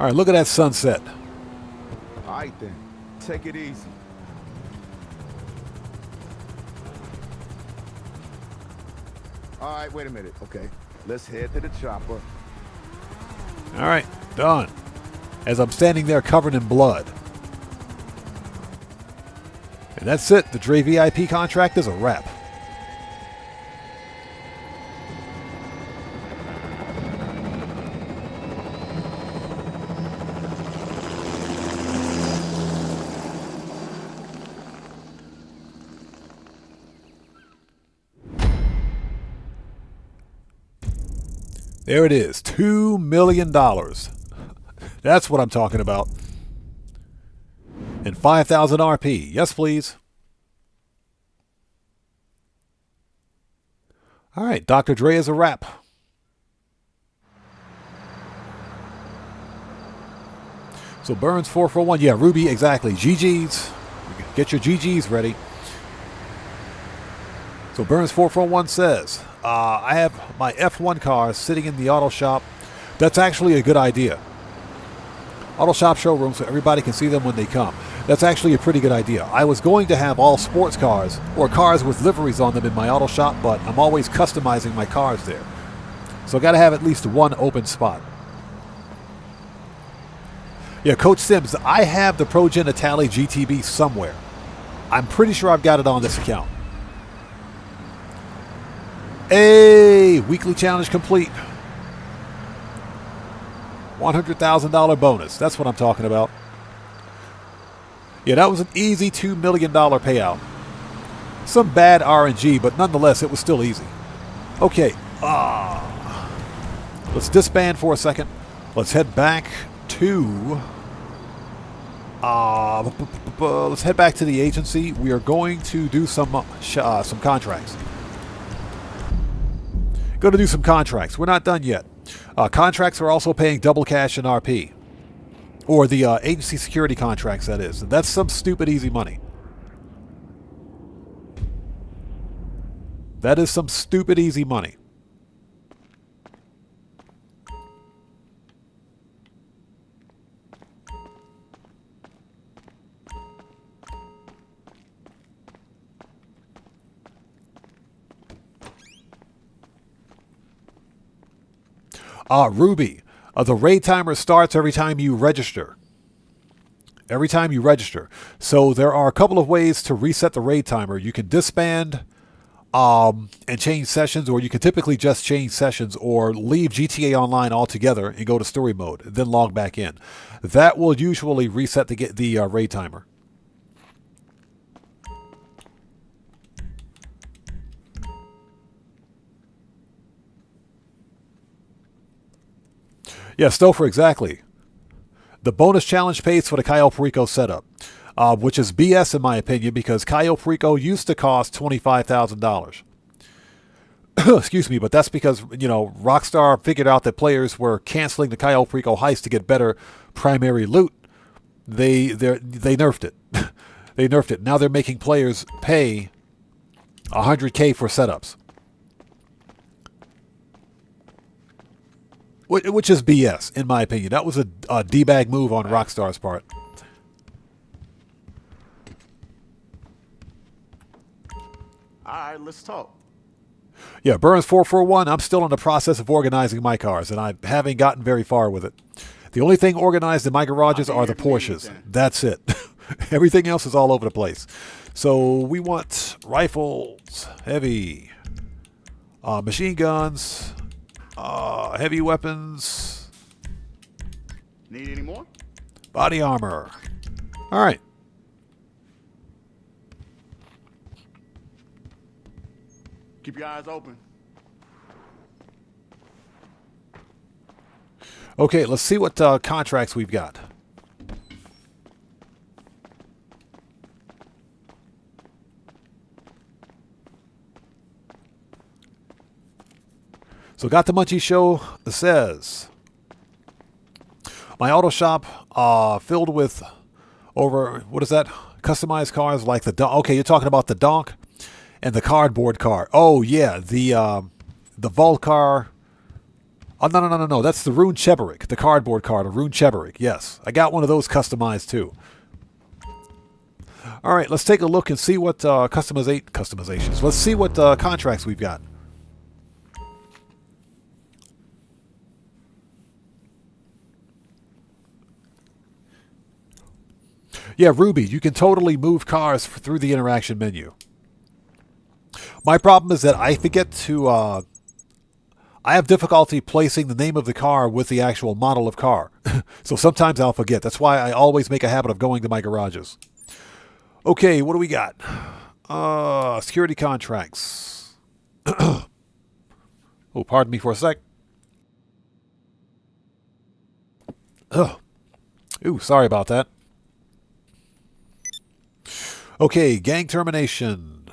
All right, look at that sunset. All right, then. Take it easy. All right, wait a minute. Okay, let's head to the chopper. All right, done. As I'm standing there covered in blood. And that's it. The Dre VIP contract is a wrap. There it is, $2 million. That's what I'm talking about. And 5,000 RP. Yes, please. All right, Dr. Dre is a wrap. So Burns 441. Yeah, Ruby, exactly. GGs. Get your GGs ready. So Burns 441 says, I have my F1 cars sitting in the auto shop. That's actually a good idea. Auto shop showroom so everybody can see them when they come. That's actually a pretty good idea. I was going to have all sports cars or cars with liveries on them in my auto shop, but I'm always customizing my cars there. So I got to have at least one open spot. Yeah, Coach Sims, I have the ProGen Italy GTB somewhere. I'm pretty sure I've got it on this account. Hey, weekly challenge complete. $100,000 bonus. That's what I'm talking about. Yeah, that was an easy $2 million payout. Some bad RNG, but nonetheless, it was still easy. Okay. Let's disband for a second. Let's head back to... let's head back to the agency. We are going to do some contracts. Going to do some contracts. We're not done yet. Contracts are also paying double cash in RP. Or the agency security contracts, that is. That's some stupid easy money. That is some stupid easy money. Ruby. The raid timer starts every time you register. Every time you register. So there are a couple of ways to reset the raid timer. You can disband and change sessions, or you can typically just change sessions or leave GTA Online altogether and go to story mode, then log back in. That will usually reset the raid timer. Yeah, Stouffer, exactly. The bonus challenge pays for the Cayo Perico setup, which is BS in my opinion, because Cayo Perico used to cost $25,000. Excuse me, but that's because, you know, Rockstar figured out that players were canceling the Cayo Perico heist to get better primary loot. They nerfed it. They nerfed it. Now they're making players pay $100K for setups. Which is BS, in my opinion. That was a D-bag move on Rockstar's part. Alright, let's talk. Yeah, Burns 441, I'm still in the process of organizing my cars, and I haven't gotten very far with it. The only thing organized in my garages are the Porsches. That's it. Everything else is all over the place. So we want rifles, heavy, machine guns, heavy weapons. Need any more? Body armor. All right. Keep your eyes open. Okay, let's see what contracts we've got. So got the Munchie Show says, my auto shop filled with over, what is that? Customized cars like the Donk. Okay, you're talking about the Donk and the cardboard car. Oh yeah, the Volcar. Oh no. That's the Rune Cheberik, the cardboard car, the Rune Cheberik. Yes, I got one of those customized too. All right, let's take a look and see what customizations. Let's see what contracts we've got. Yeah, Ruby, you can totally move cars through the interaction menu. My problem is that I forget to... I have difficulty placing the name of the car with the actual model of car. So sometimes I'll forget. That's why I always make a habit of going to my garages. Okay, what do we got? Security contracts. Oh, pardon me for a sec. Ooh, sorry about that. Okay, gang termination,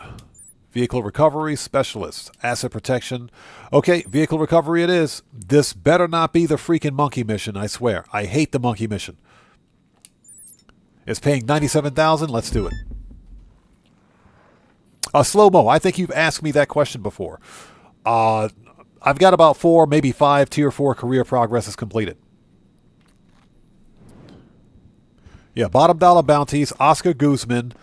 vehicle recovery specialist, asset protection. Okay, vehicle recovery it is. This better not be the freaking monkey mission, I swear. I hate the monkey mission. It's paying $97,000. Let's do it. Slow-mo, I think you've asked me that question before. I've got about 4, maybe 5 tier 4 career progresses completed. Yeah, bottom dollar bounties, Oscar Guzman.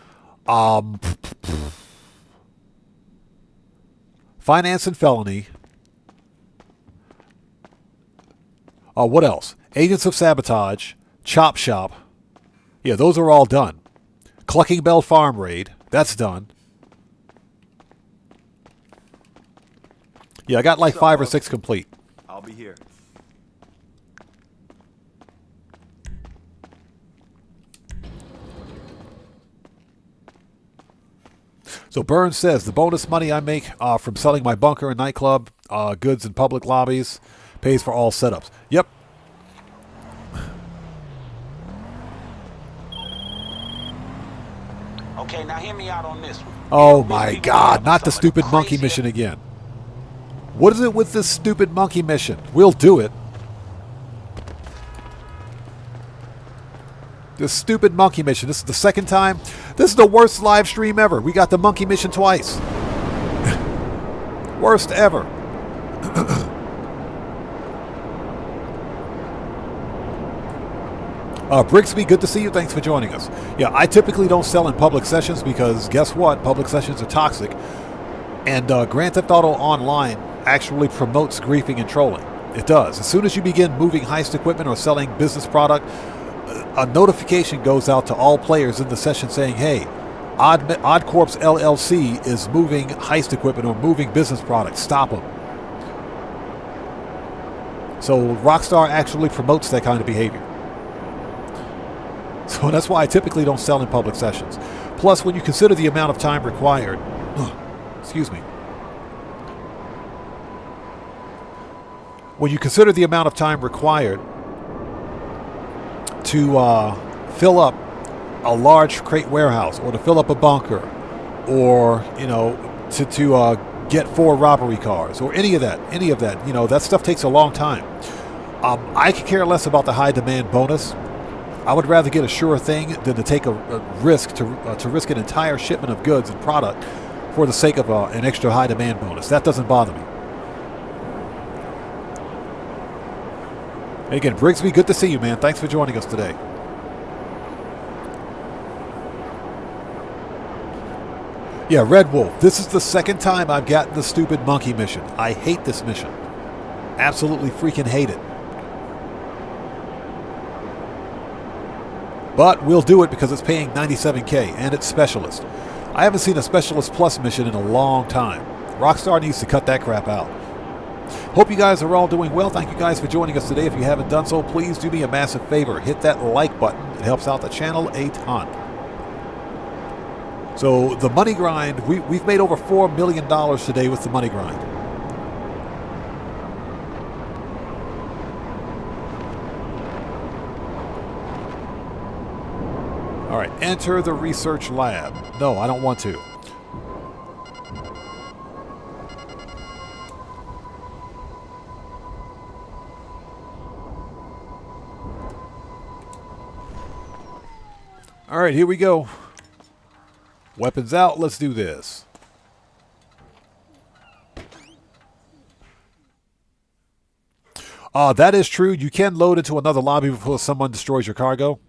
Finance and felony. What else? Agents of sabotage. Chop shop. Yeah, those are all done. Clucking Bell farm raid. That's done. Yeah, I got like 5 or 6 complete. I'll be here. So Burns says, the bonus money I make from selling my bunker and nightclub goods in public lobbies pays for all setups. Yep. Okay, now hear me out on this one. Oh my God, not the stupid monkey mission again. What is it with this stupid monkey mission? We'll do it. This stupid monkey mission. This is the second time. This is the worst live stream ever. We got the monkey mission twice. Worst ever. Brixby, good to see you. Thanks for joining us. Yeah, I typically don't sell in public sessions because guess what? Public sessions are toxic. And Grand Theft Auto Online actually promotes griefing and trolling. It does. As soon as you begin moving heist equipment or selling business product, a notification goes out to all players in the session saying, hey, Odd Corps LLC is moving heist equipment or moving business products. Stop them. So Rockstar actually promotes that kind of behavior. So that's why I typically don't sell in public sessions. Plus, when you consider the amount of time required, excuse me. When you consider the amount of time required to fill up a large crate warehouse or to fill up a bunker or, you know, to get 4 robbery cars or any of that, you know, that stuff takes a long time. I could care less about the high demand bonus. I would rather get a sure thing than to take a risk to risk an entire shipment of goods and product for the sake of an extra high demand bonus. That doesn't bother me. And again, Brigsby, good to see you, man. Thanks for joining us today. Yeah, Red Wolf, this is the second time I've gotten the stupid monkey mission. I hate this mission. Absolutely freaking hate it. But we'll do it because it's paying $97K and it's Specialist. I haven't seen a Specialist Plus mission in a long time. Rockstar needs to cut that crap out. Hope you guys are all doing well. Thank you guys for joining us today. If you haven't done so, please do me a massive favor. Hit that like button. It helps out the channel a ton. So the money grind, we've made over $4 million today with the money grind. All right, enter the research lab. No, I don't want to. All right, here we go. Weapons out, let's do this. That is true. You can load into another lobby before someone destroys your cargo.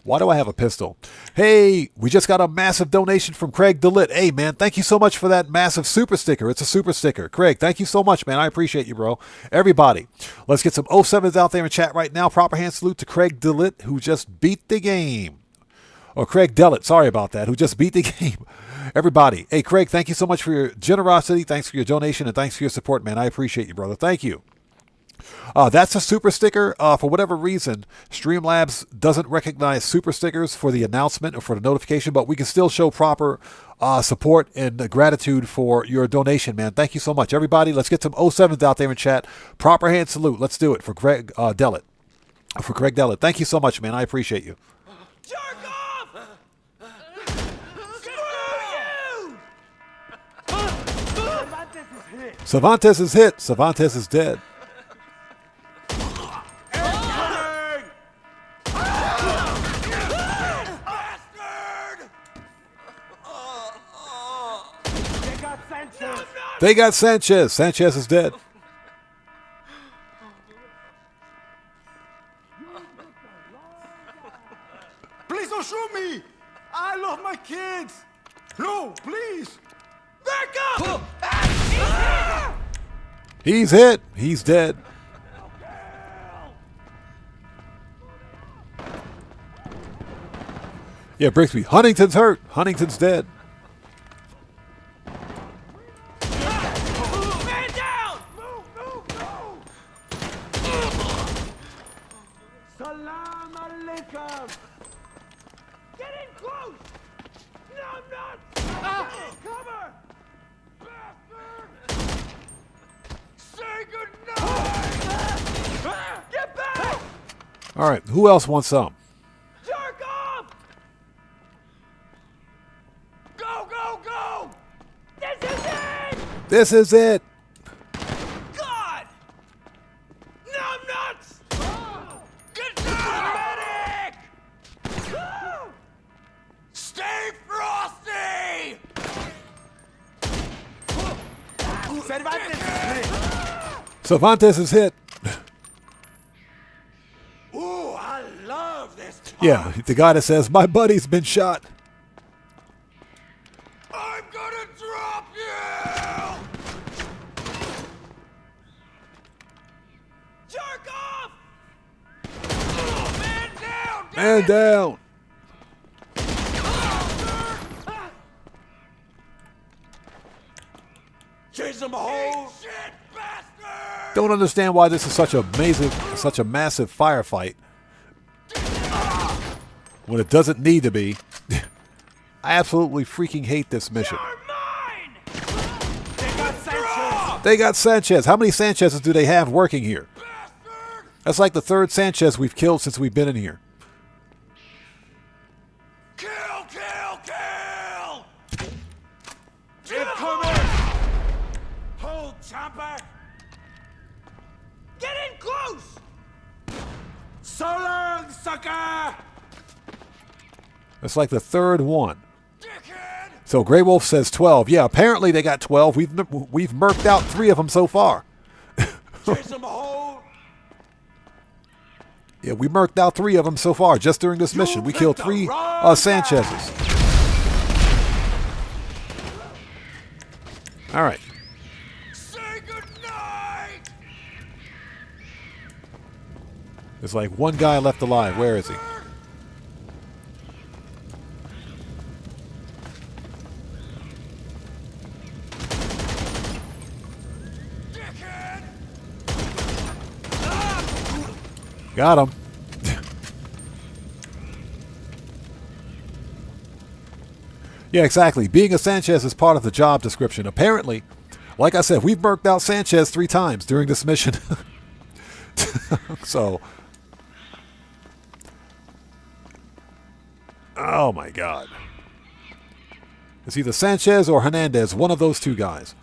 Why do I have a pistol? Hey, we just got a massive donation from Craig DeLitt. Hey, man, thank you so much for that massive super sticker. It's a super sticker. Craig, thank you so much, man. I appreciate you, bro. Everybody, let's get some 07s out there in chat right now. Proper hand salute to Craig DeLitt, who just beat the game. Or Craig Dellett, sorry about that, who just beat the game. Everybody, hey, Craig, thank you so much for your generosity. Thanks for your donation, and thanks for your support, man. I appreciate you, brother. Thank you. That's a super sticker. For whatever reason, Streamlabs doesn't recognize super stickers for the announcement or for the notification, but we can still show proper support and gratitude for your donation, man. Thank you so much. Everybody, let's get some 07s out there in chat. Proper hand salute. Let's do it for Craig Dellett. For Craig Dellett. Thank you so much, man. I appreciate you. Jerk off! Cervantes is hit. Cervantes is dead. They got Sanchez. Sanchez is dead. Please don't shoot me! I love my kids! No, please! Back up! He's hit. He's dead. Yeah, Brixby. Huntington's hurt. Huntington's dead. Man down! Salam alaikum! Get in close! No, I'm not! Cover! Bastard! Say goodnight! Get back! All right. Who else wants some? Jerk off! Go, go, go! This is it! This is it. God! No, I'm nuts! Get down! Frosty! Cervantes is hit. Ooh, I love this. Yeah, the guy that says, my buddy's been shot. I'm gonna drop you! Jerk off! Man down! Man down. Chase him a hole! Don't understand why this is such a massive firefight when it doesn't need to be. I absolutely freaking hate this mission. They got Sanchez. How many Sanchez's do they have working here? That's like the third Sanchez we've killed since we've been in here. Kill! Incoming! Hold, chopper! Get in close! So long, sucker! That's like the third one. So Grey Wolf says 12. Yeah, apparently they got 12. We've murked out 3 of them so far. Chase them a hole! Yeah, we murked out 3 of them so far just during this mission. We killed 3 Sanchez's. All right. Say goodnight! There's like one guy left alive. Where is he? Got him. Yeah, exactly. Being a Sanchez is part of the job description. Apparently, like I said, we've murked out Sanchez 3 times during this mission. So, oh my God. It's either Sanchez or Hernandez, one of those 2 guys.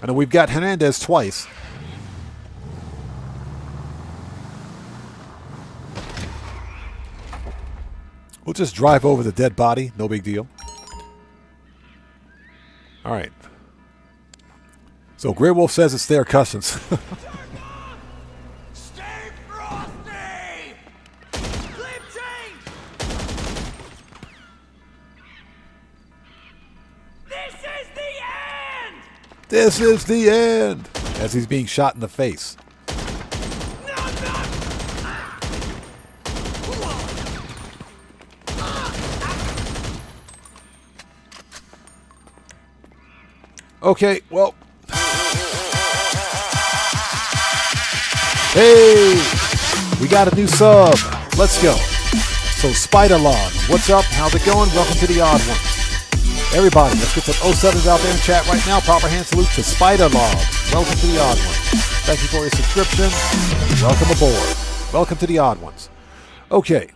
I know we've got Hernandez twice. We'll just drive over the dead body. No big deal. All right. So Grey Wolf says it's their cousins. Stay frosty! Clip change! This is the end! This is the end! As he's being shot in the face. Okay, well. Hey! We got a new sub. Let's go. So, Spider Log, what's up? How's it going? Welcome to the Odd Ones. Everybody, let's get some 07s out there in chat right now. Proper hand salute to Spider Log. Welcome to the Odd Ones. Thank you for your subscription. Welcome aboard. Welcome to the Odd Ones. Okay.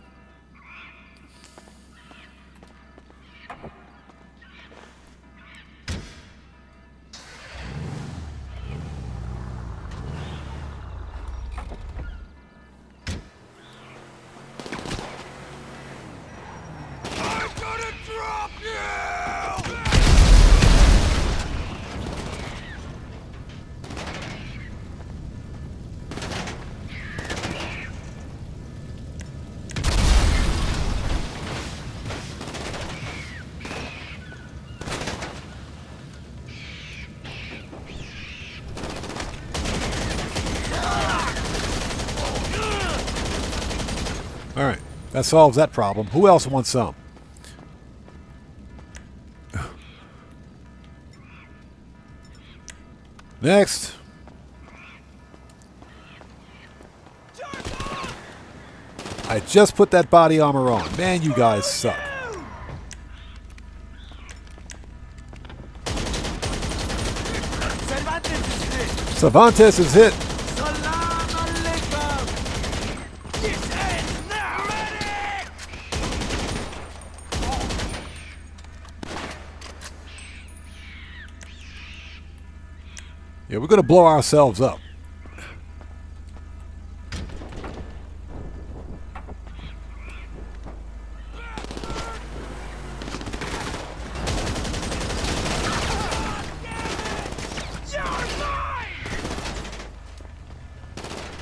All right, that solves that problem. Who else wants some? Next. I just put that body armor on. Man, you guys suck. Cervantes is hit. Yeah, we're going to blow ourselves up.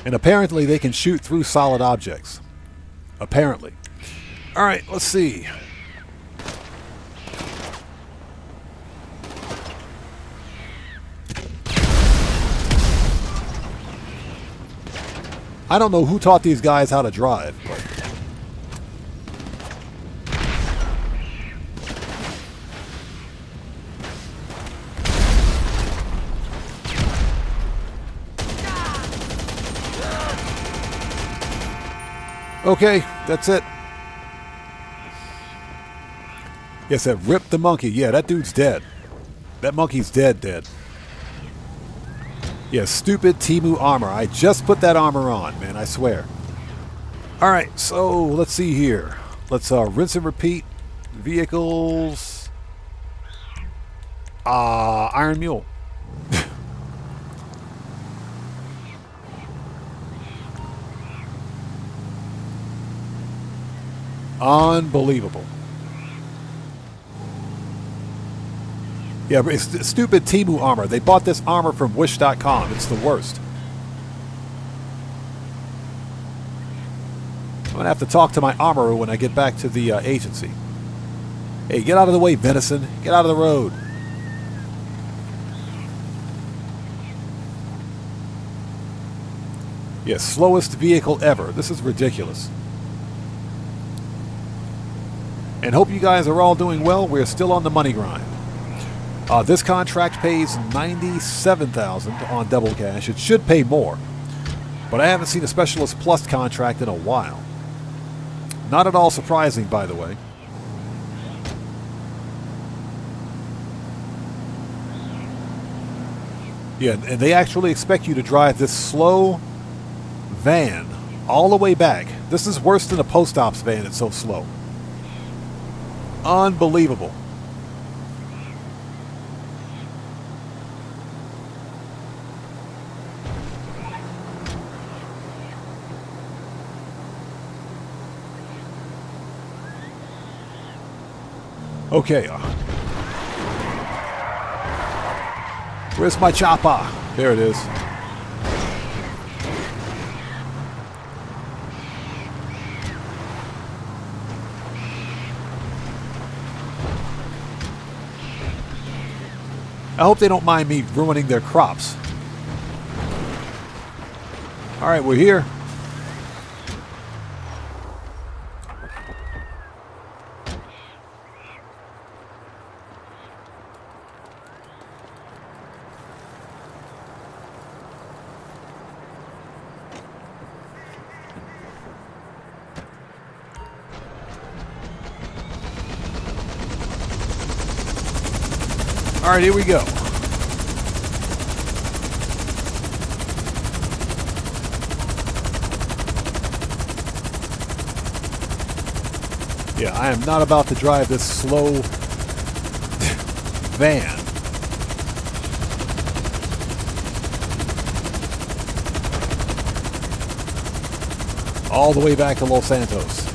And apparently they can shoot through solid objects. Apparently. Alright, let's see. I don't know who taught these guys how to drive, but... Okay, that's it. Yes, that ripped the monkey. Yeah, that dude's dead. That monkey's dead. Yeah, stupid Temu armor. I just put that armor on, man, I swear. Alright, so let's see here. Let's rinse and repeat. Vehicles. Iron Mule. Unbelievable. Yeah, but it's stupid Temu armor. They bought this armor from Wish.com. It's the worst. I'm going to have to talk to my armorer when I get back to the agency. Hey, get out of the way, Venison. Get out of the road. Yeah, slowest vehicle ever. This is ridiculous. And hope you guys are all doing well. We're still on the money grind. This contract pays $97,000 on double cash. It should pay more, but I haven't seen a Specialist Plus contract in a while. Not at all surprising, by the way. Yeah, and they actually expect you to drive this slow van all the way back. This is worse than a post ops van. It's so slow. Unbelievable. Okay. Where's my chopper? There it is. I hope they don't mind me ruining their crops. All right, we're here. All right, here we go. Yeah, I am not about to drive this slow van. All the way back to Los Santos.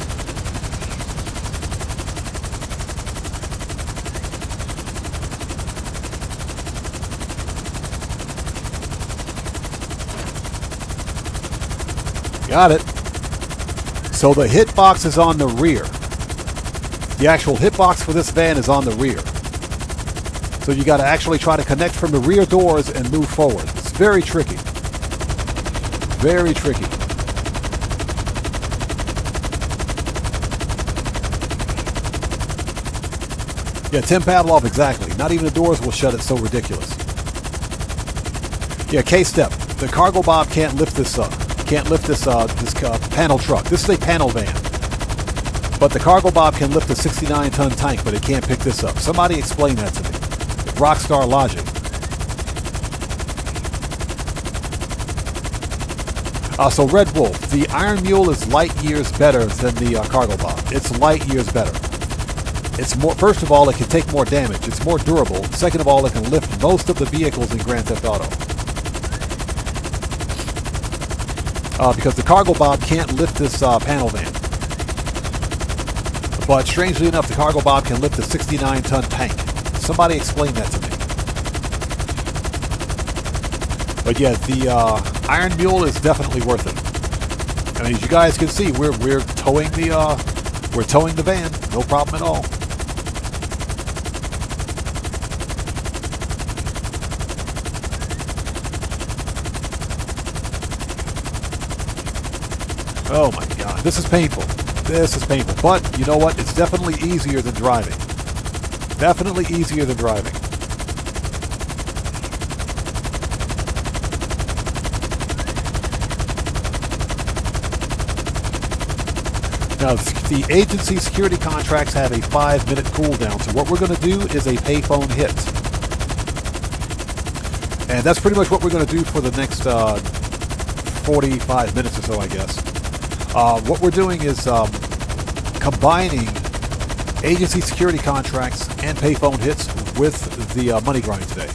Got it. So the hitbox is on the rear. The actual hitbox for this van is on the rear. So you got to actually try to connect from the rear doors and move forward. It's very tricky. Very tricky. Yeah, Tim Pavlov, exactly. Not even the doors will shut. It's so ridiculous. Yeah, K-Step. The cargo bob can't lift this up. Can't lift this panel truck. This is a panel van. But the cargo bob can lift a 69-ton tank, but it can't pick this up. Somebody explain that to me. Rockstar logic. So Red Wolf, the Iron Mule is light years better than the cargo bob. It's light years better. It's more. First of all, it can take more damage. It's more durable. Second of all, it can lift most of the vehicles in Grand Theft Auto. Because the cargo bob can't lift this panel van. But strangely enough, the cargo bob can lift a 69-ton tank. Somebody explain that to me. But yeah, the Iron Mule is definitely worth it. I mean, as you guys can see, we're towing the van, no problem at all. Oh my God, this is painful. This is painful. But you know what? It's definitely easier than driving. Definitely easier than driving. Now, the agency security contracts have a 5-minute cooldown, so what we're going to do is a payphone hit. And that's pretty much what we're going to do for the next 45 minutes or so, I guess. What we're doing is combining agency security contracts and payphone hits with the money grind today.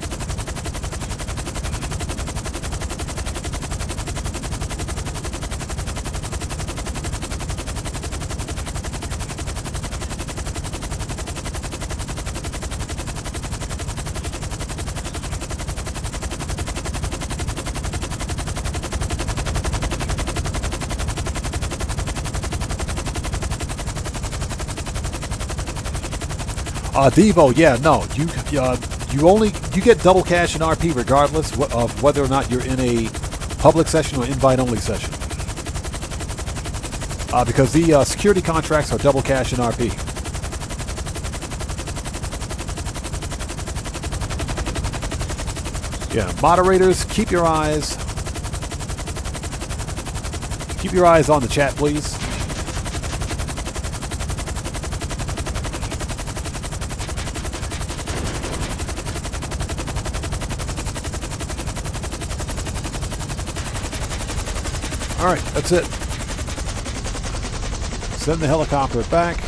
Devo, yeah, no, you get double cash in RP regardless of whether or not you're in a public session or invite-only session, because the security contracts are double cash in RP. Yeah, moderators, keep your eyes on the chat, please. All right, that's it. Send the helicopter back.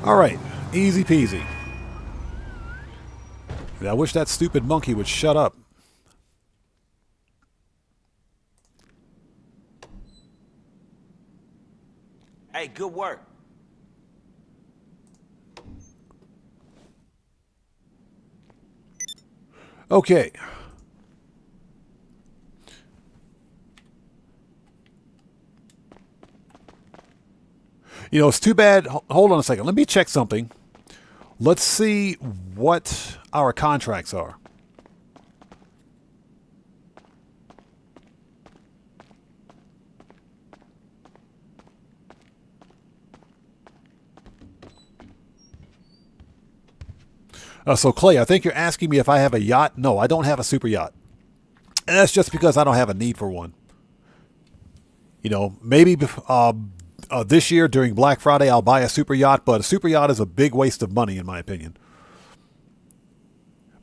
All right, easy peasy. I wish that stupid monkey would shut up. Hey, good work. Okay. You know, it's too bad. Hold on a second. Let me check something. Let's see what our contracts are. So Clay, I think you're asking me if I have a yacht. No, I don't have a super yacht. And that's just because I don't have a need for one. You know, maybe this year during Black Friday I'll buy a super yacht, but a super yacht is a big waste of money in my opinion.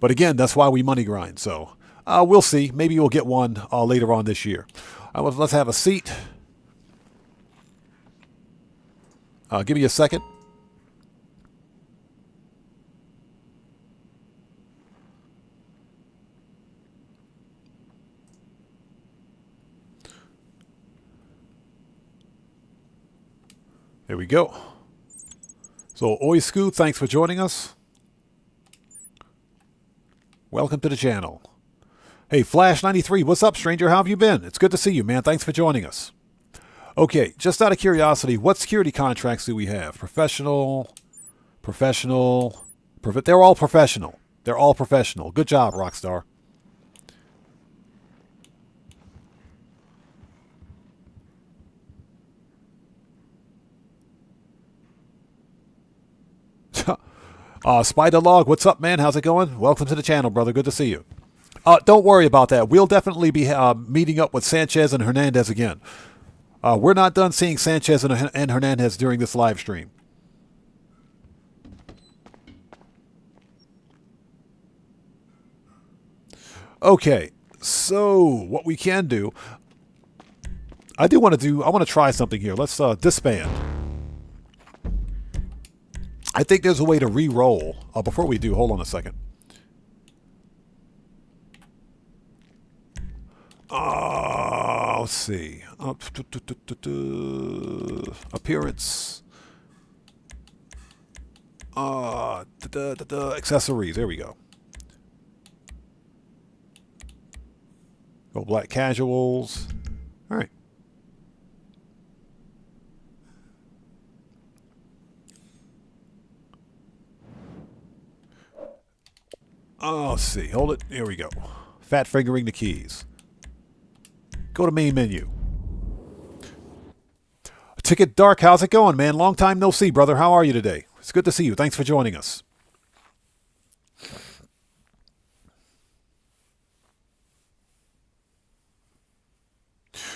But again, that's why we money grind. So we'll see. Maybe we'll get one later on this year. Let's have a seat. Give me a second. There we go. So, Oisku, thanks for joining us. Welcome to the channel. Hey, Flash93, what's up, stranger? How have you been? It's good to see you, man. Thanks for joining us. Okay, just out of curiosity, what security contracts do we have? Professional. They're all professional. They're all professional. Good job, Rockstar. Spider Log, what's up, man? How's it going? Welcome to the channel, brother. Good to see you. Don't worry about that. We'll definitely be meeting up with Sanchez and Hernandez again. We're not done seeing Sanchez and Hernandez during this live stream. Okay, so what we can do, I want to try something here. Let's disband. I think there's a way to re-roll. Before we do, hold on a second. Let's see. Appearance. Accessories. There we go. Go black casuals. All right. Let's see. Hold it. Here we go. Fat fingering the keys. Go to main menu. Ticket Dark, how's it going, man? Long time no see, brother. How are you today? It's good to see you. Thanks for joining us.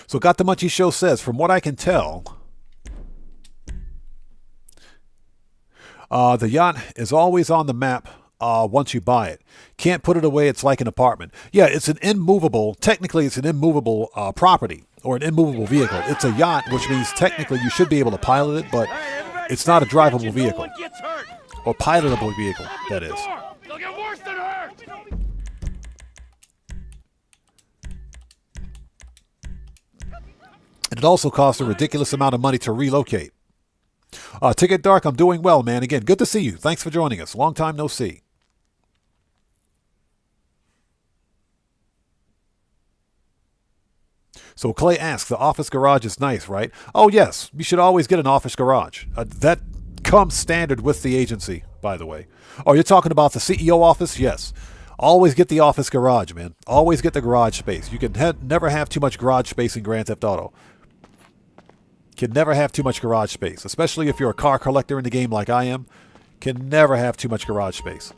So Got the Munchie Show says, from what I can tell, the yacht is always on the map once you buy it. Can't put it away. It's like an apartment. Yeah, it's an immovable, technically it's an immovable property or an immovable vehicle. It's a yacht, which means technically you should be able to pilot it, but it's not a drivable vehicle. Or pilotable vehicle, that is. They'll get worse than hurt. And it also costs a ridiculous amount of money to relocate. Ticket Dark, I'm doing well, man. Again, good to see you. Thanks for joining us. Long time no see. So Clay asks, the office garage is nice, right? Oh, yes. You should always get an office garage. That comes standard with the agency, by the way. Oh, you're talking about the CEO office? Yes. Always get the office garage, man. Always get the garage space. You can never have too much garage space in Grand Theft Auto. Can never have too much garage space, especially if you're a car collector in the game like I am. Can never have too much garage space.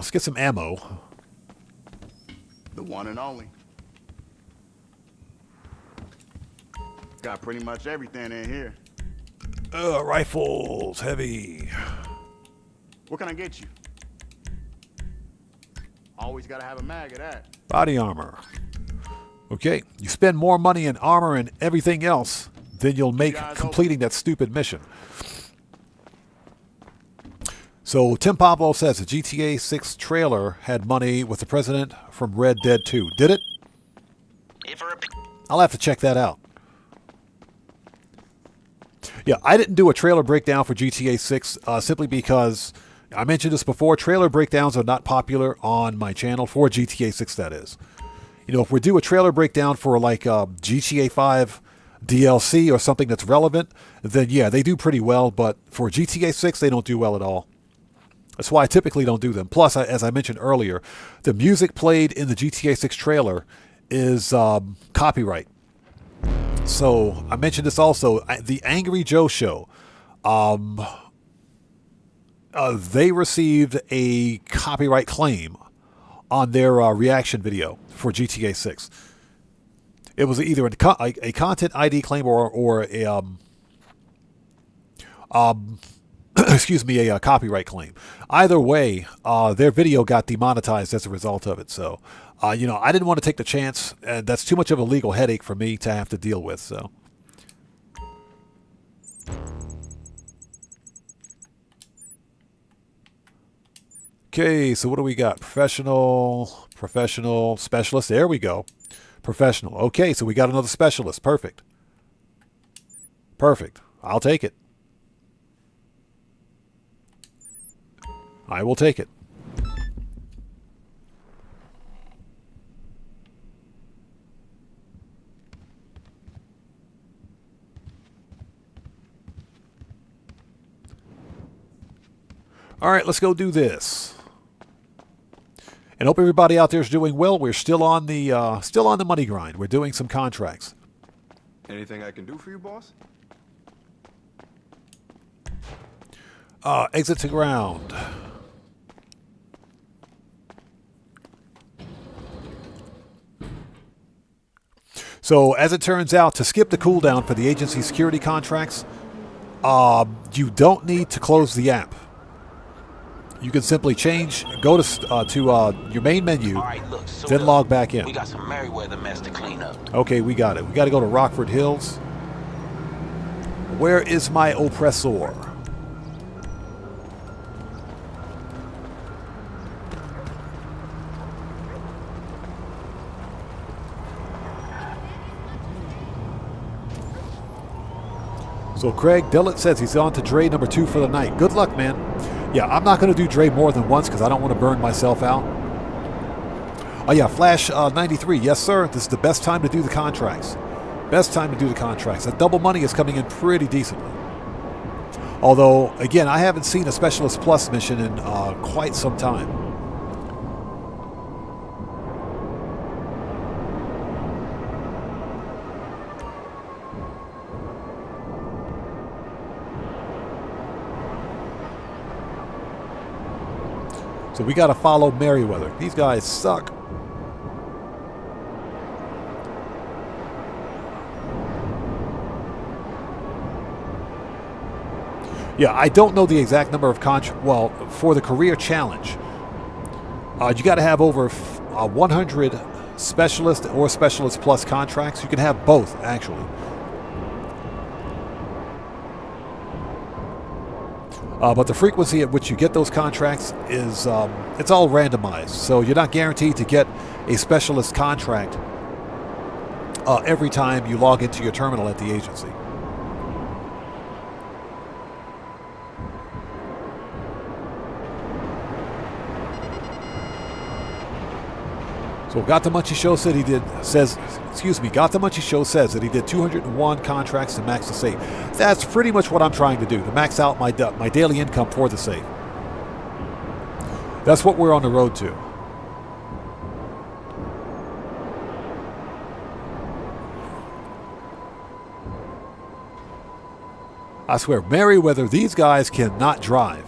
Let's get some ammo. The one and only. Got pretty much everything in here. Rifles, heavy. What can I get you? Always gotta have a mag of that. Body armor. Okay, you spend more money in armor and everything else than you'll make completing that stupid mission. So Tim Pablo says the GTA 6 trailer had money with the president from Red Dead 2. Did it? I'll have to check that out. Yeah, I didn't do a trailer breakdown for GTA 6 simply because I mentioned this before. Trailer breakdowns are not popular on my channel for GTA 6, that is. You know, if we do a trailer breakdown for like GTA 5 DLC or something that's relevant, then yeah, they do pretty well. But for GTA 6, they don't do well at all. That's why I typically don't do them. Plus, as I mentioned earlier, the music played in the GTA 6 trailer is copyright. So I mentioned this also. The Angry Joe Show, they received a copyright claim on their reaction video for GTA 6. It was either a content ID claim or a excuse me, a copyright claim. Either way, their video got demonetized as a result of it. So, you know, I didn't want to take the chance, and that's too much of a legal headache for me to have to deal with. So, okay, so what do we got? Professional, specialist. There we go. Professional. Okay, so we got another specialist. Perfect. Perfect. I'll take it. I will take it. All right, let's go do this. And hope everybody out there is doing well. We're still on the money grind. We're doing some contracts. Anything I can do for you, boss? Exit to ground. So, as it turns out, to skip the cooldown for the agency security contracts, you don't need to close the app. you can simply go to your main menu, Alright, look, suit then up. log back in. We got some Merriweather mess to clean up. Okay, we got it. We got to go to Rockford Hills. Where is my oppressor? So Craig Dillett says he's on to Dre number 2 for the night. Good luck, man. Yeah, I'm not going to do Dre more than once because I don't want to burn myself out. Oh yeah, Flash 93. Yes, sir. This is the best time to do the contracts. Best time to do the contracts. That double money is coming in pretty decently. Although, again, I haven't seen a Specialist Plus mission in quite some time. So we got to follow Merriweather. These guys suck. Yeah, I don't know the exact number of well, for the career challenge, you got to have over 100 specialist or specialist plus contracts. You can have both, actually. But the frequency at which you get those contracts is, it's all randomized. So you're not guaranteed to get a specialist contract every time you log into your terminal at the agency. So Got the Munchie Show said he did, Got the Munchie Show says that he did 201 contracts to max the save. That's pretty much what I'm trying to do, to max out my daily income for the save. That's what we're on the road to. I swear, Merriweather, these guys cannot drive.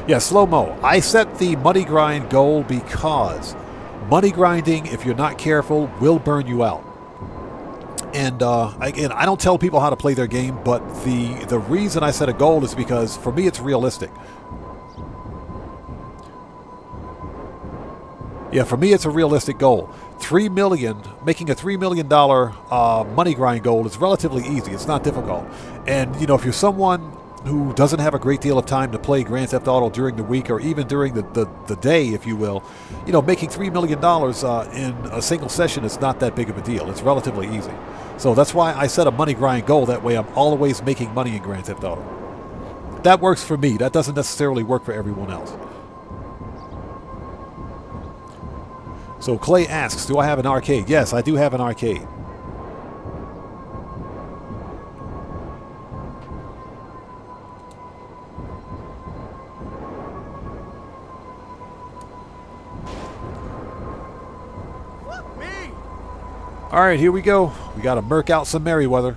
Yeah, slow-mo. I set the money grind goal because money grinding, if you're not careful, will burn you out. And again, I don't tell people how to play their game, but the reason I set a goal is because, for me, it's realistic. Yeah, for me, it's a realistic goal. Making a $3 million money grind goal is relatively easy. It's not difficult. And, you know, if you're someone who doesn't have a great deal of time to play Grand Theft Auto during the week or even during the day, if you will, you know, making $3 million in a single session is not that big of a deal. It's relatively easy. So that's why I set a money grind goal. That way I'm always making money in Grand Theft Auto. That works for me. That doesn't necessarily work for everyone else. So Clay asks, do I have an arcade? Yes, I do have an arcade. All right, here we go. We got to murk out some Merriweather.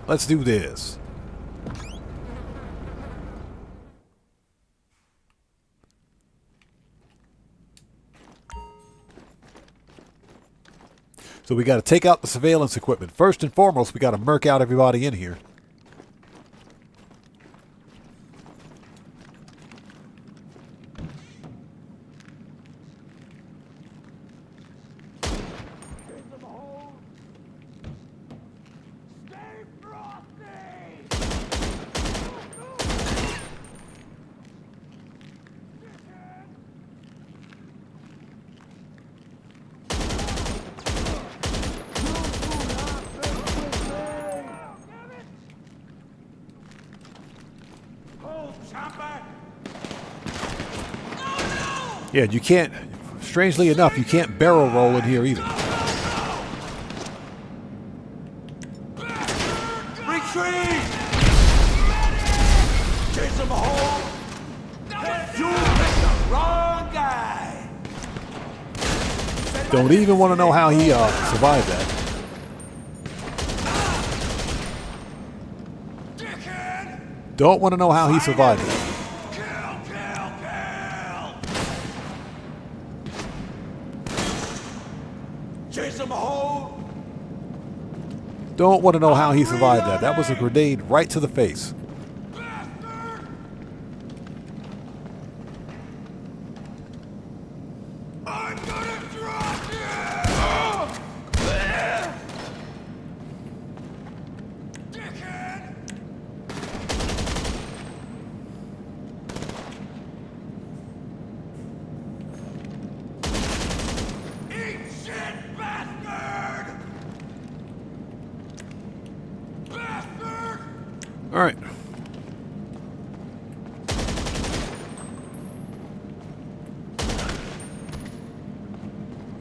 Let's do this. So we got to take out the surveillance equipment. First and foremost, we got to murk out everybody in here. Yeah, you can't, strangely enough, you can't barrel roll in here either. Retreat! Chase him home! You picked the wrong guy! Don't even want to know how he survived that. Don't want to know how he survived it. Chase him home. Don't want to know how he survived that. That was a grenade right to the face. I'm gonna drop you. Dickhead. Eat shit, bastard! Bastard! All right.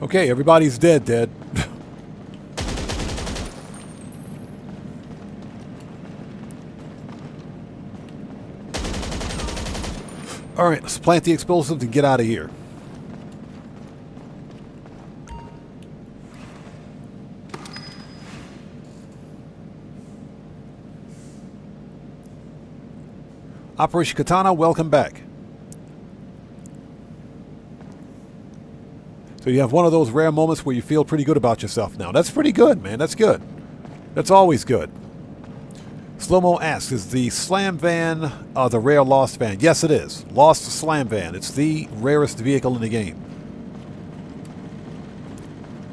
Okay, everybody's dead. All right, let's plant the explosives and get out of here. Operation Katana, welcome back. So you have one of those rare moments where you feel pretty good about yourself now. That's pretty good, man. That's good. That's always good. Slow-mo asks, is the slam van the rare lost van? Yes, it is. Lost slam van. It's the rarest vehicle in the game.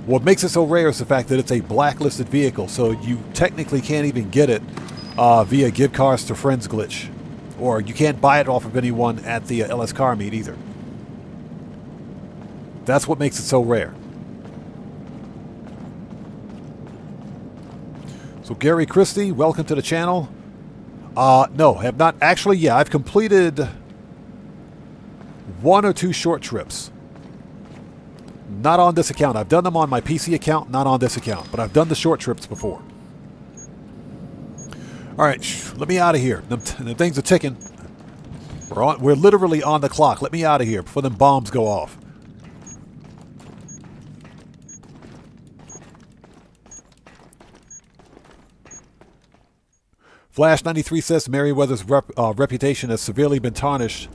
What makes it so rare is the fact that it's a blacklisted vehicle, so you technically can't even get it via Give Cars to Friends glitch. Or you can't buy it off of anyone at the LS Car Meet either. That's what makes it so rare. So Gary Christie, welcome to the channel. No, have not. Actually, yeah, I've completed 1 or 2 short trips. Not on this account. I've done them on my PC account, not on this account. But I've done the short trips before. All right, let me out of here. The things are ticking. We're literally on the clock. Let me out of here before them bombs go off. Flash93 says Merriweather's reputation has severely been tarnished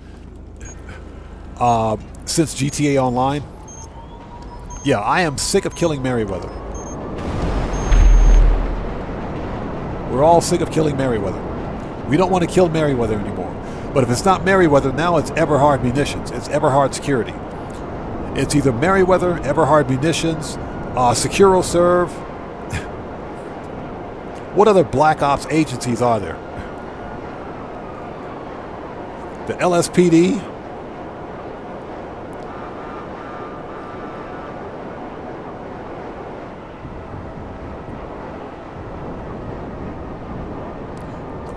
since GTA Online. Yeah, I am sick of killing Merriweather. We're all sick of killing Merriweather. We don't want to kill Merriweather anymore. But if it's not Merriweather, now it's Everhard Munitions. It's Everhard Security. It's either Merriweather, Everhard Munitions, SecuroServe. What other Black Ops agencies are there? The LSPD.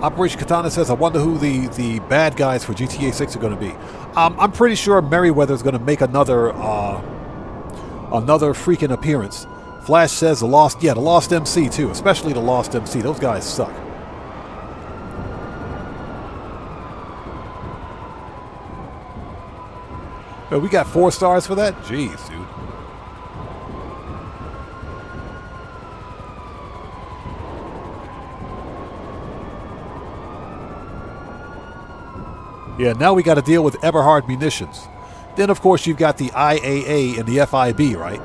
Operation Katana says, I wonder who the bad guys for GTA 6 are going to be. I'm pretty sure Merriweather is going to make another freaking appearance. Flash says the Lost MC too, especially the Lost MC. Those guys suck. Oh, we got 4 stars for that? Jeez, dude. Yeah, now we got to deal with Everhard Munitions. Then, of course, you've got the IAA and the FIB, right?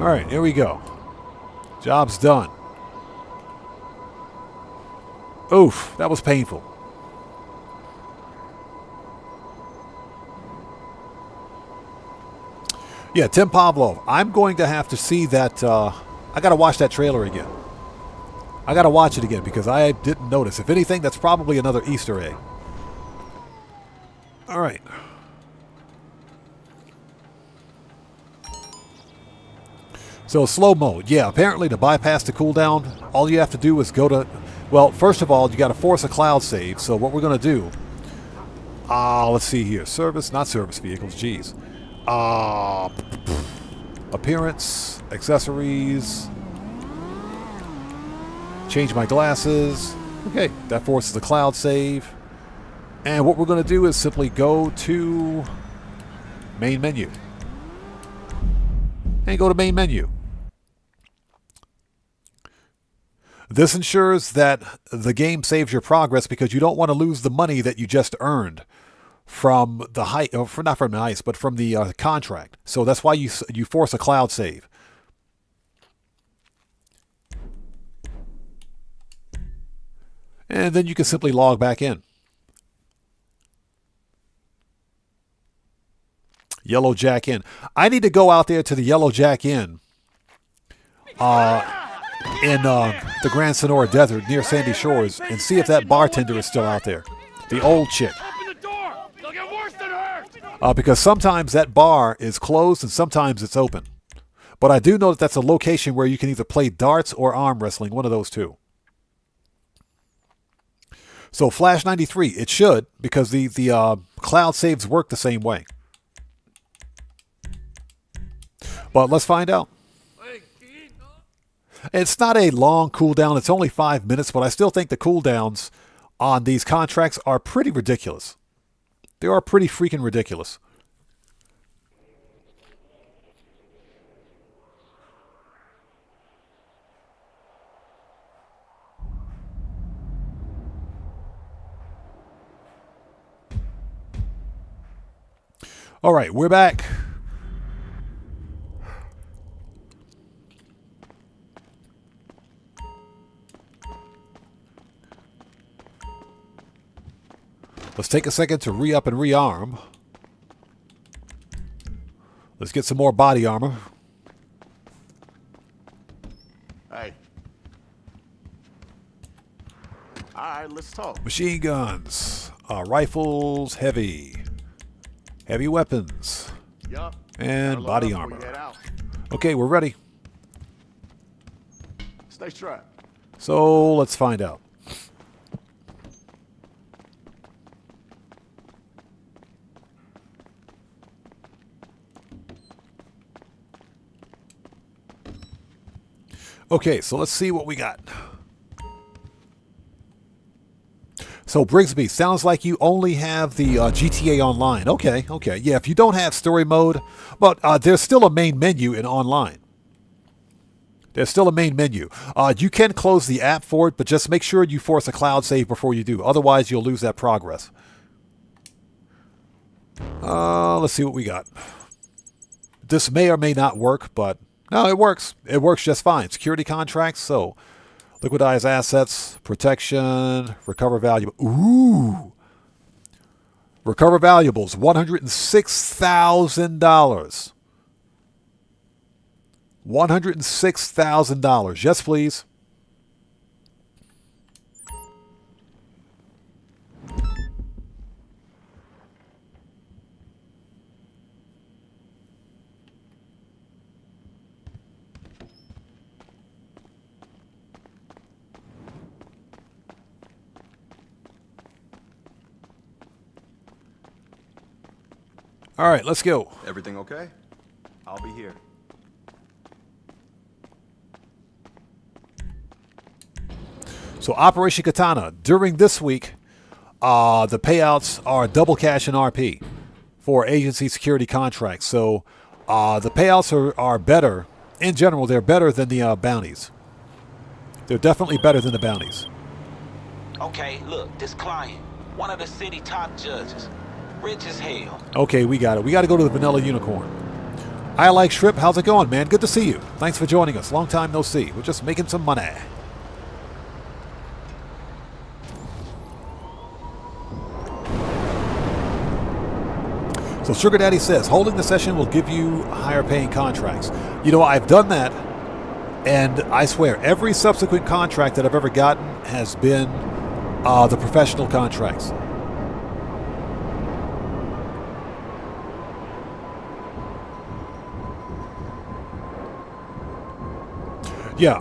All right, here we go. Job's done. Oof, that was painful. Yeah, Tim Pavlov. I'm going to have to see that. I got to watch that trailer again. I got to watch it again because I didn't notice. If anything, that's probably another Easter egg. All right. So slow mode. Yeah, apparently to bypass the cooldown, all you have to do is go to... Well, first of all, you got to force a cloud save. So what we're going to do... let's see here. Service, not service vehicles. Jeez. Appearance, accessories, change my glasses. Okay, that forces the cloud save. And what we're going to do is simply go to main menu. And go to main menu. This ensures that the game saves your progress because you don't want to lose the money that you just earned from the not from the heist, but from the contract. So that's why you force a cloud save. And then you can simply log back in. Yellow Jack Inn. I need to go out there to the Yellow Jack Inn in the Grand Sonora Desert near Sandy Shores and see if that bartender is still out there. The old chick. Because sometimes that bar is closed and sometimes it's open. But I do know that that's a location where you can either play darts or arm wrestling, one of those two. So Flash 93, it should, because the cloud saves work the same way. But let's find out. It's not a long cooldown. It's only 5 minutes, but I still think the cooldowns on these contracts are pretty ridiculous. They are pretty freaking ridiculous. All right, we're back. Let's take a second to re-up and rearm. Let's get some more body armor. Hey. All right, let's talk. Machine guns, rifles, heavy weapons, Yup. and body armor. Okay, we're ready. Stay strapped. So let's find out. Okay, so let's see what we got. So Brigsby, sounds like you only have the GTA Online. Okay. Yeah, if you don't have story mode, but there's still a main menu in online. There's still a main menu. You can close the app for it, but just make sure you force a cloud save before you do. Otherwise, you'll lose that progress. Let's see what we got. This may or may not work, but no, it works. It works just fine. Security contracts, so liquidize assets, protection, recover valuable. Ooh. Recover valuables, $106,000. $106,000. Yes, please. All right, let's go. Everything okay? I'll be here. So Operation Katana, during this week, the payouts are double cash and RP for agency security contracts. So the payouts are better. In general, they're better than the bounties. They're definitely better than the bounties. Okay, look, this client, one of the city top judges, rich as hell. Okay, we got it. We got to go to the Vanilla Unicorn. I like Shrimp. How's it going, man? Good to see you. Thanks for joining us. Long time no see. We're just making some money. So Sugar Daddy says, holding the session will give you higher paying contracts. You know, I've done that, and I swear, every subsequent contract that I've ever gotten has been the professional contracts. Yeah,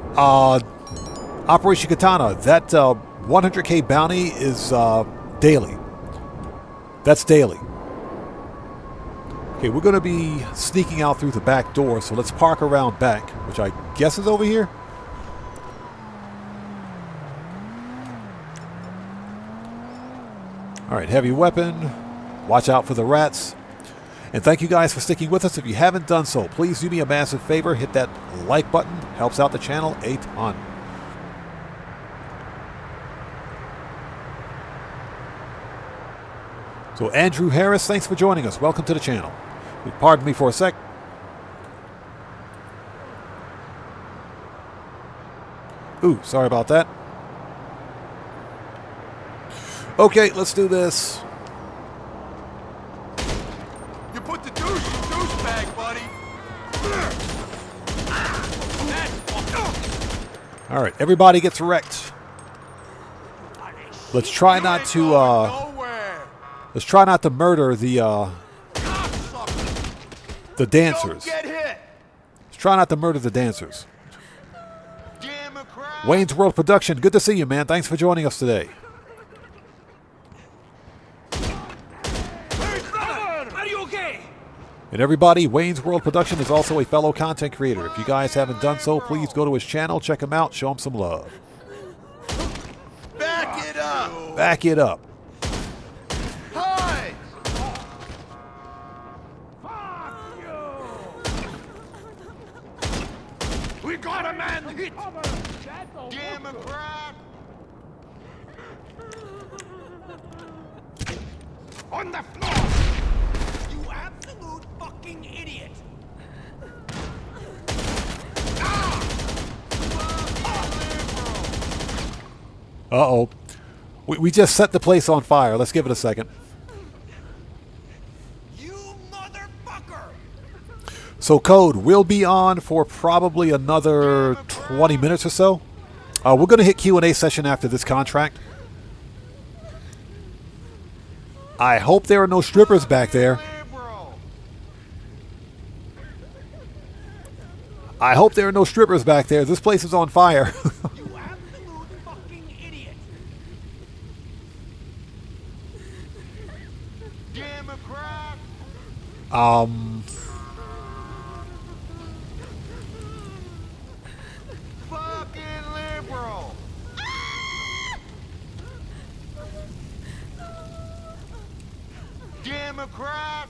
Operation Katana, that 100K bounty is daily. That's daily. Okay, we're going to be sneaking out through the back door, so let's park around back, which I guess is over here. All right, heavy weapon. Watch out for the rats. And thank you guys for sticking with us. If you haven't done so, please do me a massive favor. Hit that like button. Helps out the channel a ton. So Andrew Harris, thanks for joining us. Welcome to the channel. Pardon me for a sec. Ooh, sorry about that. Okay, let's do this. You put the douchebag, buddy. All right, everybody gets wrecked. Let's try not to. Let's try not to murder the dancers. Let's try not to murder the dancers. Wayne's World Production, good to see you, man. Thanks for joining us today. And everybody, Wayne's World Production is also a fellow content creator. If you guys haven't done so, please go to his channel, check him out, show him some love. Back it up. Back it up. Hi. We got a man hit. Democrat. On the floor. You absolute fucking idiot. Uh-oh. We just set the place on fire. Let's give it a second. So Code will be on for probably another 20 minutes or so. We're going to hit Q&A session after this contract. I hope there are no strippers back there. I hope there are no strippers back there. This place is on fire. Fucking liberal. Democrat.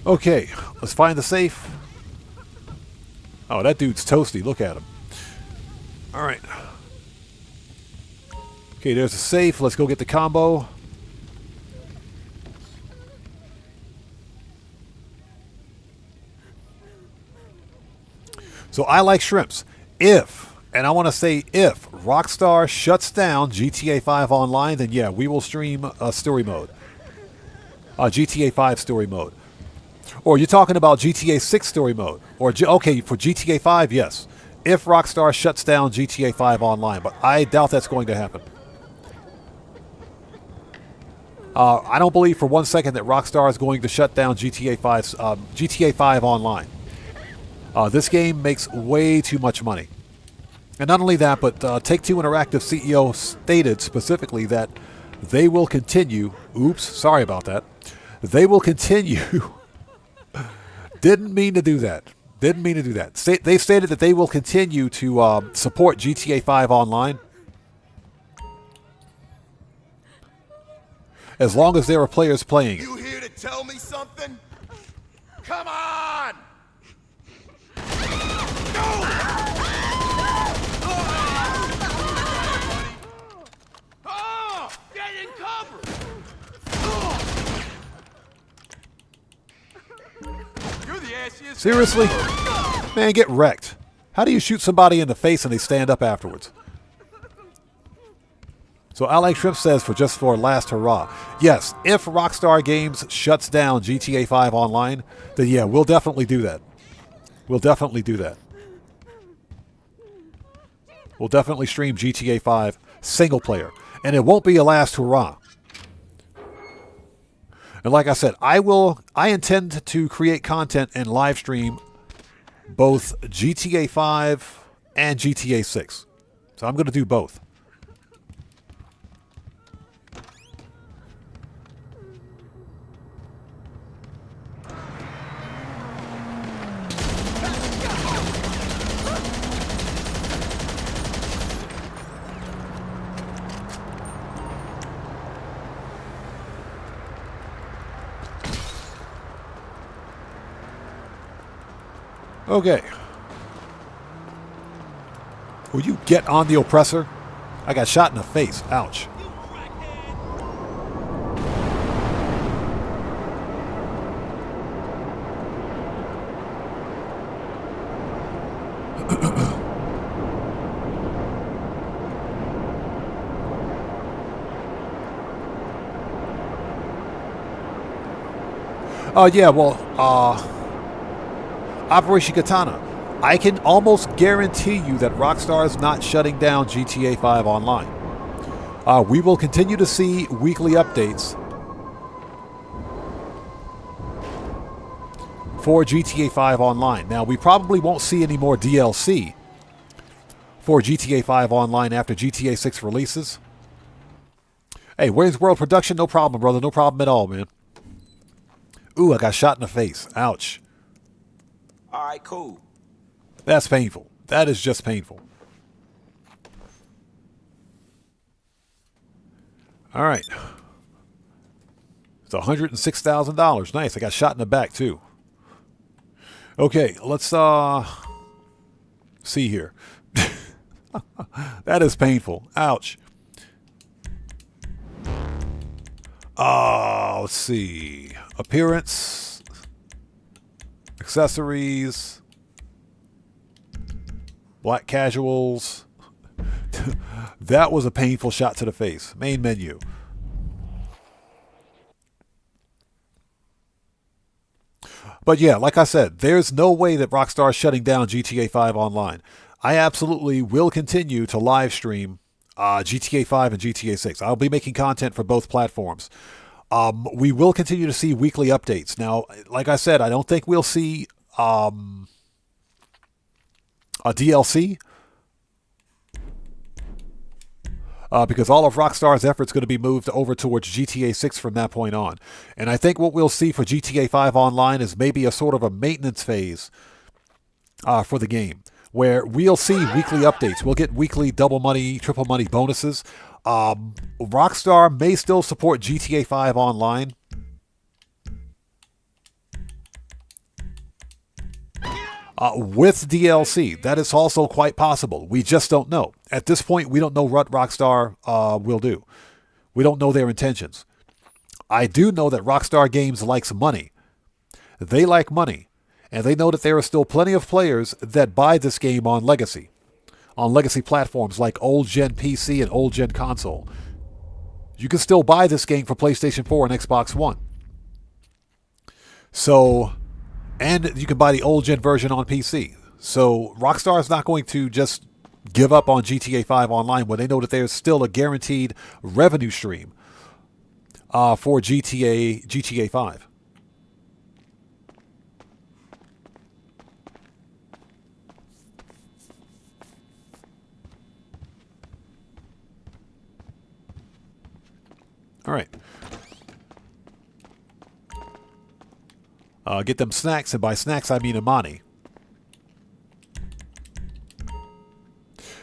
Okay, let's find the safe. Oh, that dude's toasty. Look at him. All right. Okay, there's a safe. Let's go get the combo. So I like shrimps. If, and I want to say if, Rockstar shuts down GTA 5 Online, then yeah, we will stream story mode. GTA 5 story mode. Or you're talking about GTA 6 story mode. Or, okay, for GTA 5, yes. If Rockstar shuts down GTA 5 Online. But I doubt that's going to happen. I don't believe for 1 second that Rockstar is going to shut down GTA 5 Online. This game makes way too much money. And not only that, but Take-Two Interactive CEO stated specifically that they will continue... Oops, sorry about that. They will continue... Didn't mean to do that. Didn't mean to do that. They stated that they will continue to support GTA 5 Online as long as there are players playing it. You here to tell me something? Come on! Oh, get in cover! You're the assiest. Seriously? Man, get wrecked. How do you shoot somebody in the face and they stand up afterwards? So I Like Shrimp says for last hurrah. Yes, if Rockstar Games shuts down GTA 5 Online, then yeah, we'll definitely do that. We'll definitely do that. We'll definitely stream GTA 5 single player. And it won't be a last hurrah. And like I said, I intend to create content and live stream both GTA 5 and GTA 6. So I'm going to do both. Okay. Will you get on the oppressor? I got shot in the face. Ouch. Yeah, well, Operation Katana. I can almost guarantee you that Rockstar is not shutting down GTA 5 Online. We will continue to see weekly updates for GTA 5 Online. Now, we probably won't see any more DLC for GTA 5 Online after GTA 6 releases. Hey, Wayne's World Production? No problem, brother. No problem at all, man. Ooh, I got shot in the face. Ouch. All right, cool. That's painful. That is just painful. All right. It's $106,000. Nice. I got shot in the back, too. Okay, let's see here. That is painful. Ouch. Let's see. Appearance. Accessories. Black casuals. That was a painful shot to the face. Main menu. But yeah, like I said, there's no way that Rockstar is shutting down GTA 5 Online. I absolutely will continue to live stream GTA 5 and GTA 6. I'll be making content for both platforms. We will continue to see weekly updates. Now, like I said, I don't think we'll see a DLC. Because all of Rockstar's efforts going to be moved over towards GTA 6 from that point on. And I think what we'll see for GTA 5 Online is maybe a sort of a maintenance phase for the game, where we'll see weekly updates. We'll get weekly double money, triple money bonuses. Rockstar may still support GTA 5 Online. With DLC. That is also quite possible. We just don't know. At this point, we don't know what Rockstar will do. We don't know their intentions. I do know that Rockstar Games likes money. They like money. And they know that there are still plenty of players that buy this game on legacy platforms like old-gen PC and old-gen console. You can still buy this game for PlayStation 4 and Xbox One. So... and you can buy the old-gen version on PC. So Rockstar is not going to just give up on GTA 5 Online when they know that there's still a guaranteed revenue stream for GTA 5. All right. Get them snacks, and by snacks I mean Imani.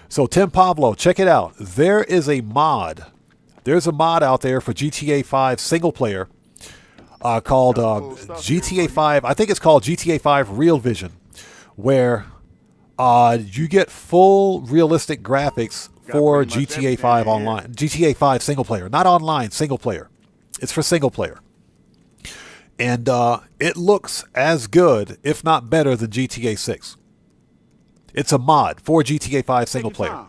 So Tim Pavlo, check it out. There is a mod. There's a mod out there for GTA 5 single player called GTA 5. I think it's called GTA 5 Real Vision, where you get full realistic graphics for GTA 5 online. GTA 5 single player, not online, single player. It's for single player. And it looks as good, if not better, than GTA 6. It's a mod for GTA 5 single player.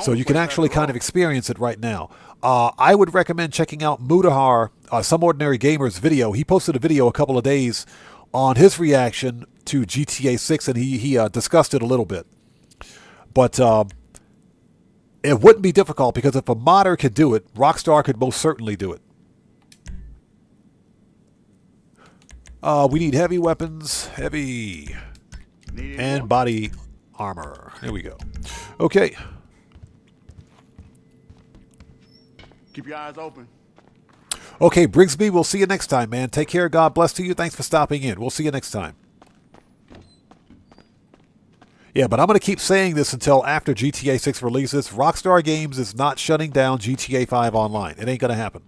So you can actually kind of experience it right now. I would recommend checking out Mudahar, Some Ordinary Gamer's video. He posted a video a couple of days on his reaction to GTA 6, and he discussed it a little bit. But it wouldn't be difficult, because if a modder could do it, Rockstar could most certainly do it. We need heavy weapons, and body armor. There we go. Okay. Keep your eyes open. Okay, Brigsby, we'll see you next time, man. Take care. God bless to you. Thanks for stopping in. We'll see you next time. Yeah, but I'm going to keep saying this until after GTA 6 releases. Rockstar Games is not shutting down GTA 5 Online. It ain't going to happen.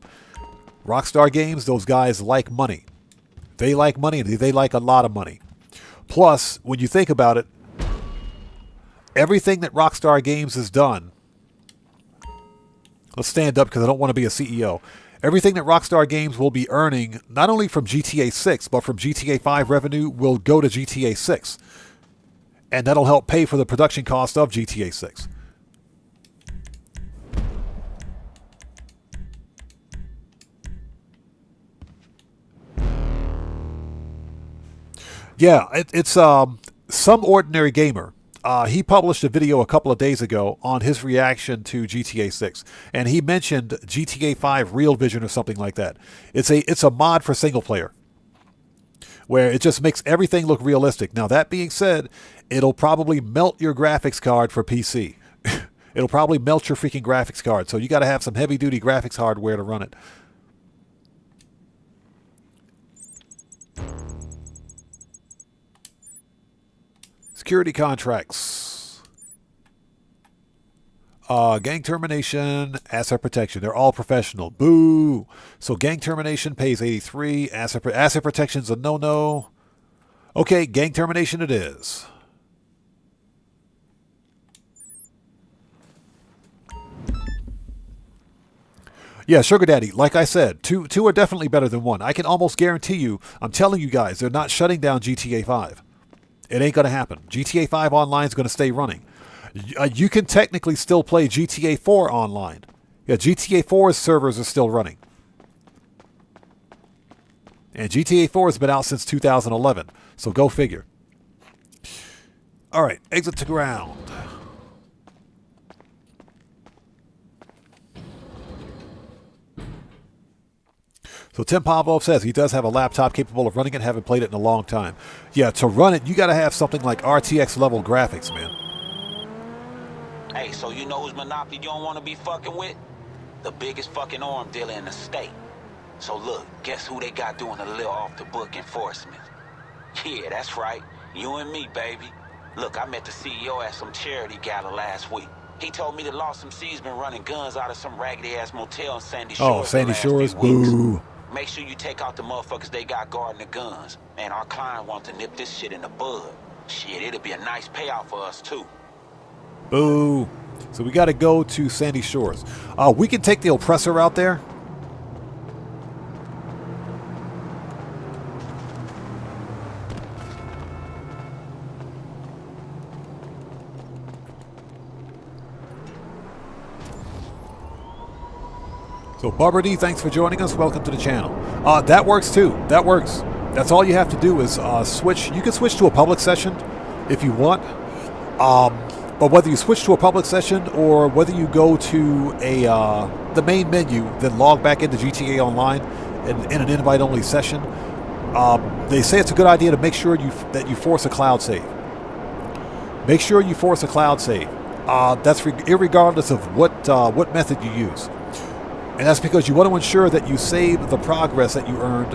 Rockstar Games, those guys like money. They like money, and they like a lot of money. Plus, when you think about it, everything that Rockstar Games has done, let's stand up because I don't want to be a CEO. Everything that Rockstar Games will be earning, not only from GTA 6, but from GTA 5 revenue, will go to GTA 6. And that'll help pay for the production cost of GTA 6. Yeah, it's Some Ordinary Gamer. He published a video a couple of days ago on his reaction to GTA 6, and he mentioned GTA 5 Real Vision or something like that. It's a mod for single player, where it just makes everything look realistic. Now, that being said, it'll probably melt your graphics card for PC. It'll probably melt your freaking graphics card, so you got to have some heavy-duty graphics hardware to run it. Security contracts. Gang termination, asset protection. They're all professional. Boo! So gang termination pays 83. Asset protection's a no-no. Okay, gang termination it is. Yeah, Sugar Daddy, like I said, two are definitely better than one. I can almost guarantee you, I'm telling you guys, they're not shutting down GTA 5. It ain't going to happen. GTA 5 online is going to stay running. You can technically still play GTA 4 online. Yeah, GTA 4's servers are still running. And GTA 4 has been out since 2011. So go figure. All right, exit to ground. So Tim Pavlov says he does have a laptop capable of running it, haven't played it in a long time. Yeah, to run it, you got to have something like RTX level graphics, man. Hey, so you know whose monopoly you don't want to be fucking with? The biggest fucking arm dealer in the state. So look, guess who they got doing a little off-the-book enforcement? Yeah, that's right. You and me, baby. Look, I met the CEO at some charity gala last week. He told me the Lost MC's been running guns out of some raggedy-ass motel in Sandy Shores. Oh, Sandy Shores? Boo. Make sure you take out the motherfuckers they got guarding the guns. Man, our client wants to nip this shit in the bud. Shit, it'll be a nice payout for us, too. Boo. So we got to go to Sandy Shores. We can take the oppressor out there. So Barbara D, thanks for joining us. Welcome to the channel. That works too. That works. That's all you have to do is switch. You can switch to a public session if you want. But whether you switch to a public session or whether you go to the main menu, then log back into GTA Online in an invite-only session, they say it's a good idea to make sure that you force a cloud save. Make sure you force a cloud save. That's irregardless of what method you use. And that's because you want to ensure that you save the progress that you earned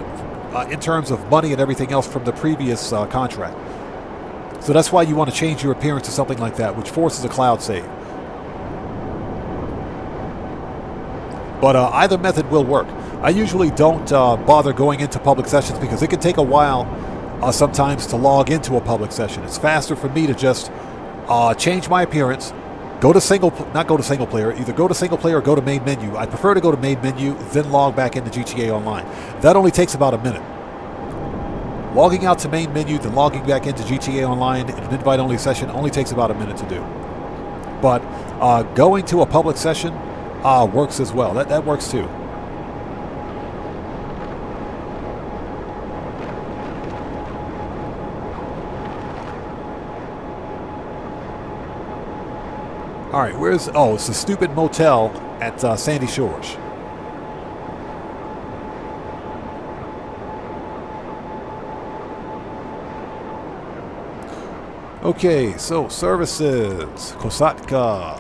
in terms of money and everything else from the previous contract. So that's why you want to change your appearance to something like that, which forces a cloud save. But either method will work. I usually don't bother going into public sessions because it can take a while sometimes to log into a public session. It's faster for me to just change my appearance, either go to single player or go to main menu. I prefer to go to main menu, then log back into GTA Online. That only takes about a minute. Logging out to main menu, then logging back into GTA Online in an invite-only session only takes about a minute to do. But going to a public session works as well. That works too. All right, it's the stupid motel at Sandy Shores. Okay, so services, Kosatka,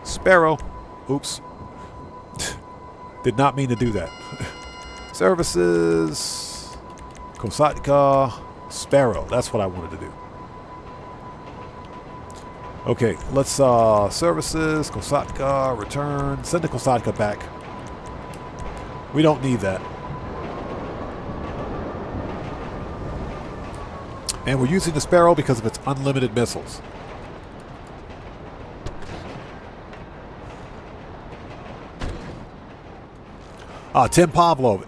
Sparrow. Oops. Did not mean to do that. Services, Kosatka, Sparrow. That's what I wanted to do. Okay, let's services, Kosatka, return, send the Kosatka back. We don't need that. And we're using the Sparrow because of its unlimited missiles. Tim Pavlov,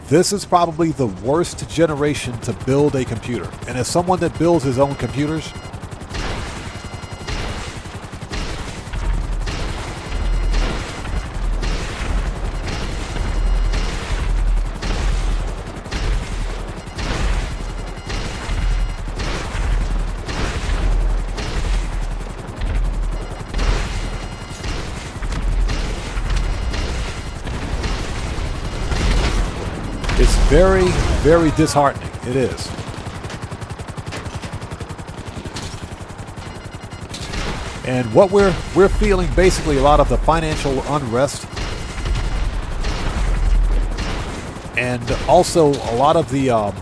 this is probably the worst generation to build a computer. And as someone that builds his own computers, it's very, very disheartening. It is. And what we're feeling, basically, a lot of the financial unrest, and also a lot of the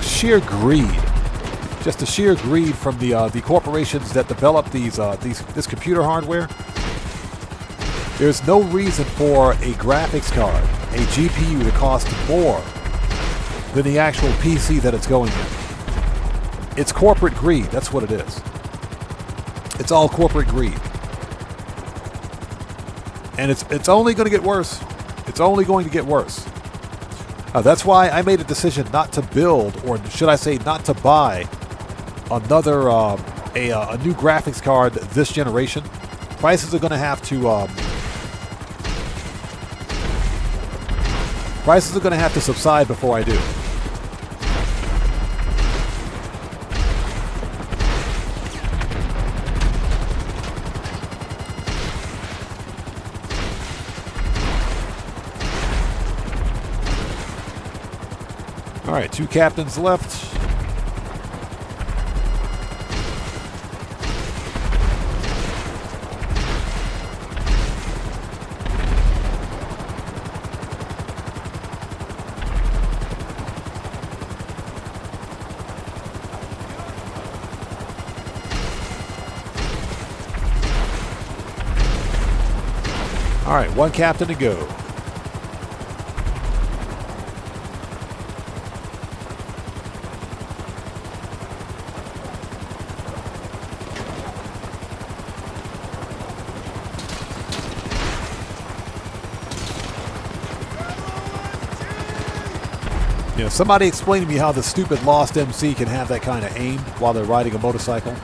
sheer greed, just the sheer greed from the corporations that develop this computer hardware. There's no reason for a graphics card, a GPU, to cost more than the actual PC that it's going in. It's corporate greed. That's what it is. It's all corporate greed. And it's only going to get worse. It's only going to get worse. That's why I made a decision not to build, or should I say not to buy, another a new graphics card this generation. Prices are going to have to subside before I do. All right, 2 captains left. All right, 1 captain to go. You know, somebody explain to me how the stupid Lost MC can have that kind of aim while they're riding a motorcycle.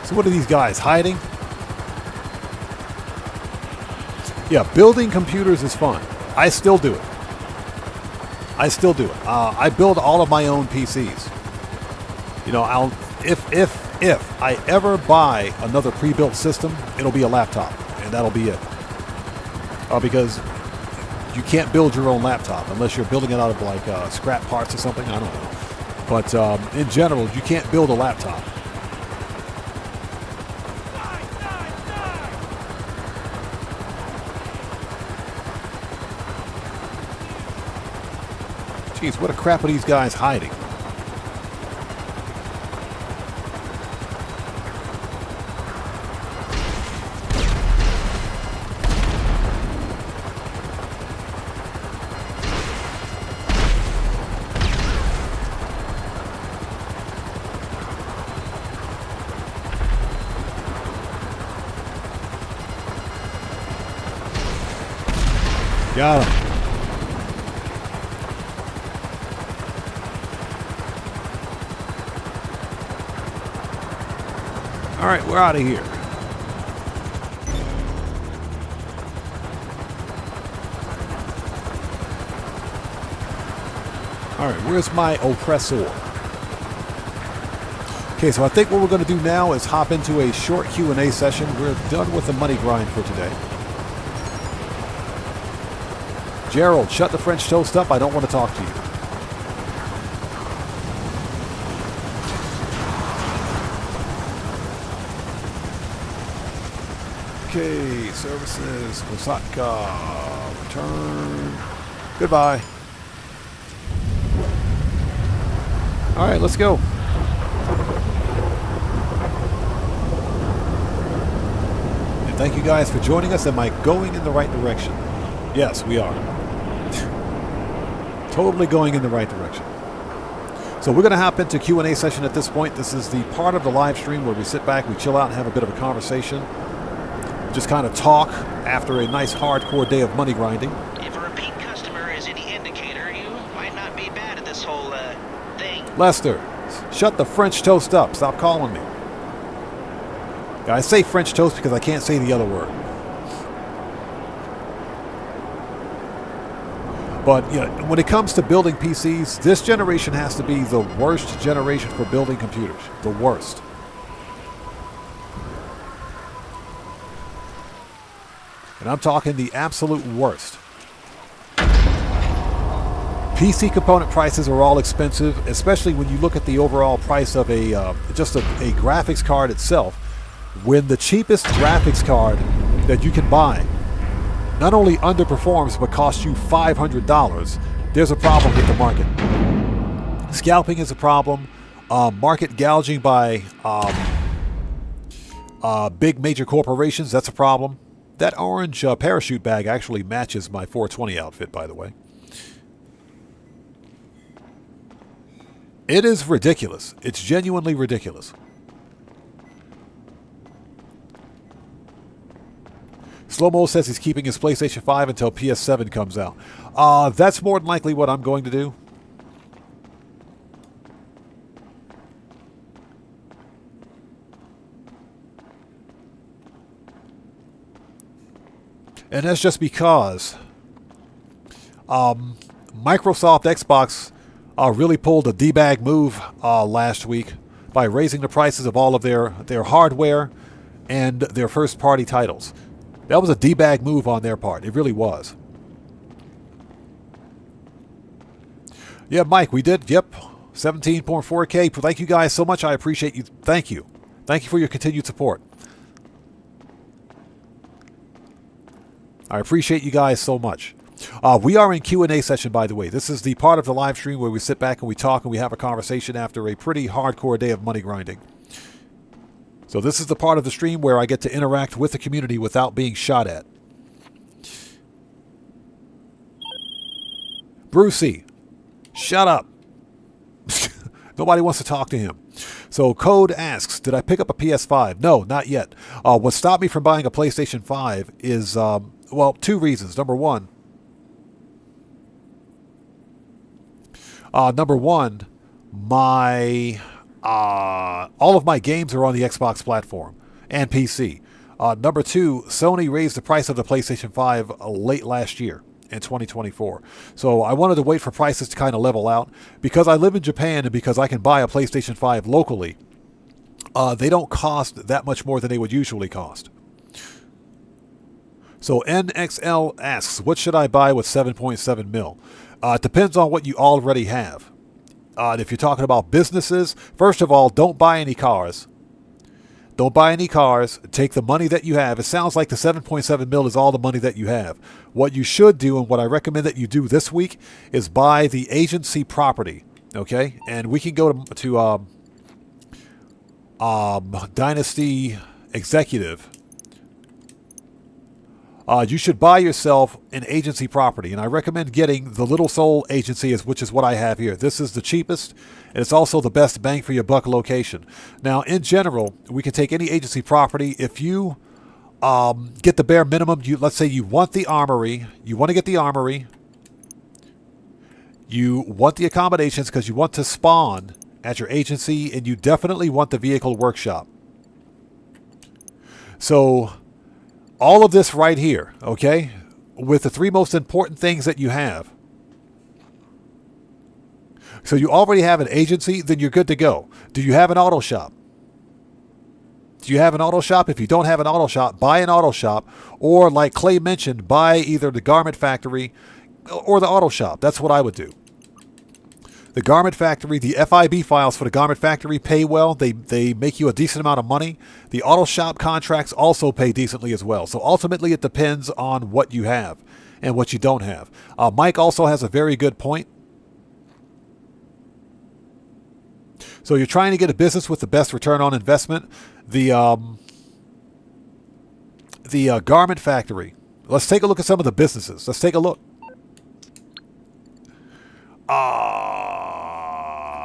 So what are these guys hiding? Yeah, building computers is fun. I still do it. I build all of my own PCs. You know, if I ever buy another pre-built system, it'll be a laptop, and that'll be it. Because you can't build your own laptop unless you're building it out of like scrap parts or something. I don't know. But in general, you can't build a laptop. Jeez, what a crap are these guys hiding? Got him. All right, we're out of here. All right, where's my oppressor? Okay, so I think what we're going to do now is hop into a short Q&A session. We're done with the money grind for today. Gerald, shut the French toast up. I don't want to talk to you. Okay, services, Kosatka, return. Goodbye. All right, let's go. And thank you guys for joining us. Am I going in the right direction? Yes, we are. Totally going in the right direction. So we're going to hop into Q&A session at this point. This is the part of the live stream where we sit back, we chill out and have a bit of a conversation. Just kind of talk after a nice hardcore day of money grinding. If a repeat customer is any indicator, you might not be bad at this whole, thing. Lester, shut the French toast up. Stop calling me. I say French toast because I can't say the other word. But yeah, when it comes to building PCs, this generation has to be the worst generation for building computers. The worst. And I'm talking the absolute worst. PC component prices are all expensive, especially when you look at the overall price of just a graphics card itself. When the cheapest graphics card that you can buy not only underperforms but costs you $500, there's a problem with the market. Scalping is a problem. Market gouging by big major corporations, that's a problem. That orange parachute bag actually matches my 420 outfit, by the way. It is ridiculous. It's genuinely ridiculous. Slow-Mo says he's keeping his PlayStation 5 until PS7 comes out. That's more than likely what I'm going to do. And that's just because Microsoft Xbox really pulled a D-bag move last week by raising the prices of all of their hardware and their first-party titles. That was a D-bag move on their part. It really was. Yeah, Mike, we did. Yep, 17.4K. Thank you guys so much. I appreciate you. Thank you. Thank you for your continued support. I appreciate you guys so much. We are in Q&A session, by the way. This is the part of the live stream where we sit back and we talk and we have a conversation after a pretty hardcore day of money grinding. So this is the part of the stream where I get to interact with the community without being shot at. Brucey, shut up. Nobody wants to talk to him. So Code asks, did I pick up a PS5? No, not yet. What stopped me from buying a PlayStation 5 is, well, two reasons. Number one, my all of my games are on the Xbox platform and PC. Number two, Sony raised the price of the PlayStation 5 late last year in 2024. So I wanted to wait for prices to kind of level out. Because I live in Japan and because I can buy a PlayStation 5 locally, they don't cost that much more than they would usually cost. So NXL asks, what should I buy with 7.7 mil? It depends on what you already have. If you're talking about businesses, first of all, don't buy any cars. Don't buy any cars. Take the money that you have. It sounds like the 7.7 mil is all the money that you have. What you should do, and what I recommend that you do this week, is buy the agency property. Okay? And we can go to Dynasty Executive. You should buy yourself an agency property, and I recommend getting the Little Soul agency, which is what I have here. This is the cheapest, and it's also the best bang for your buck location. Now, in general, we can take any agency property. If you get the bare minimum, let's say you want the armory, you want to get the armory, you want the accommodations because you want to spawn at your agency, and you definitely want the vehicle workshop. So all of this right here, okay, with the three most important things that you have. So you already have an agency, then you're good to go. Do you have an auto shop? Do you have an auto shop? If you don't have an auto shop, buy an auto shop, or like Clay mentioned, buy either the garment factory or the auto shop. That's what I would do. The garment factory, the FIB files for the garment factory pay well. They make you a decent amount of money. The auto shop contracts also pay decently as well. So ultimately it depends on what you have and what you don't have. Mike also has a very good point. So you're trying to get a business with the best return on investment. The garment factory. Let's take a look at some of the businesses. Let's take a look.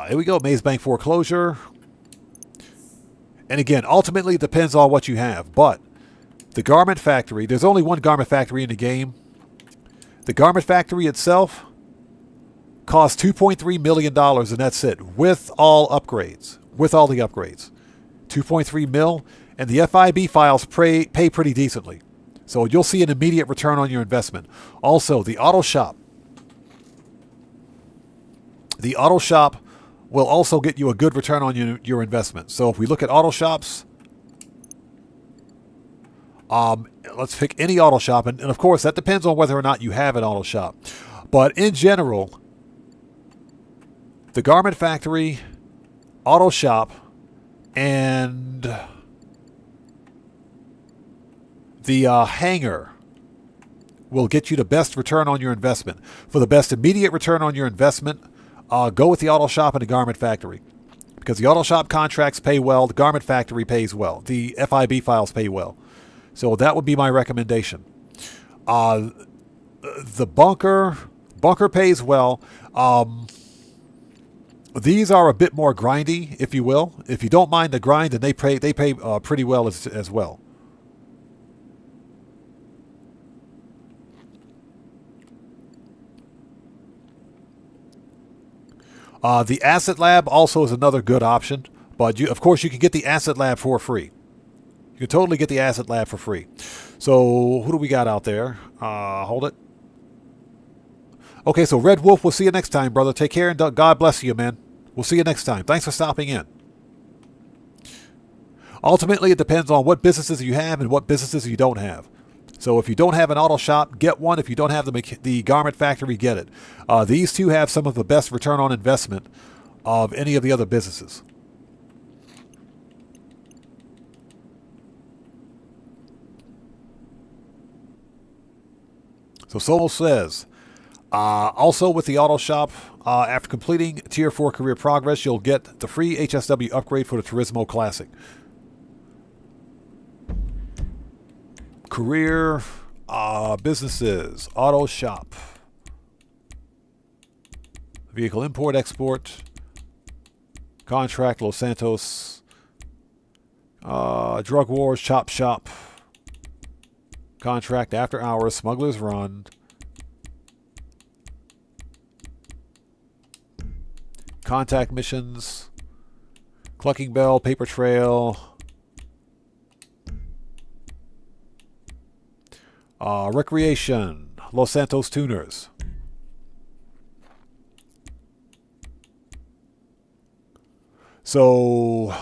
Here we go. Maze Bank foreclosure. And again, ultimately it depends on what you have. But the garment factory, there's only one garment factory in the game. The garment factory itself costs $2.3 million, and that's it, with all upgrades, with all the upgrades. 2.3 mil, and the FIB files pay pretty decently. So you'll see an immediate return on your investment. Also, the auto shop. The auto shop will also get you a good return on your investment. So if we look at auto shops, let's pick any auto shop. And of course, that depends on whether or not you have an auto shop. But in general, the garment factory, auto shop, and the hangar will get you the best return on your investment. For the best immediate return on your investment, go with the auto shop and the garment factory. Because the auto shop contracts pay well, the garment factory pays well, the FIB files pay well. So that would be my recommendation. The bunker pays well. These are a bit more grindy, if you will. If you don't mind the grind, then they pay pretty well as well. The Asset Lab also is another good option, but of course you can get the Asset Lab for free. You can totally get the Asset Lab for free. So who do we got out there? Hold it. Okay, so Red Wolf, we'll see you next time, brother. Take care, and God bless you, man. We'll see you next time. Thanks for stopping in. Ultimately, it depends on what businesses you have and what businesses you don't have. So if you don't have an auto shop, get one. If you don't have the garment factory, get it. These two have some of the best return on investment of any of the other businesses. So Solo says, also with the auto shop, after completing Tier 4 career progress, you'll get the free HSW upgrade for the Turismo Classic. Career, businesses, auto shop, vehicle import, export, contract, Los Santos, drug wars, chop shop, contract, after hours, smugglers run, contact missions, clucking bell, paper trail, recreation, Los Santos tuners. So,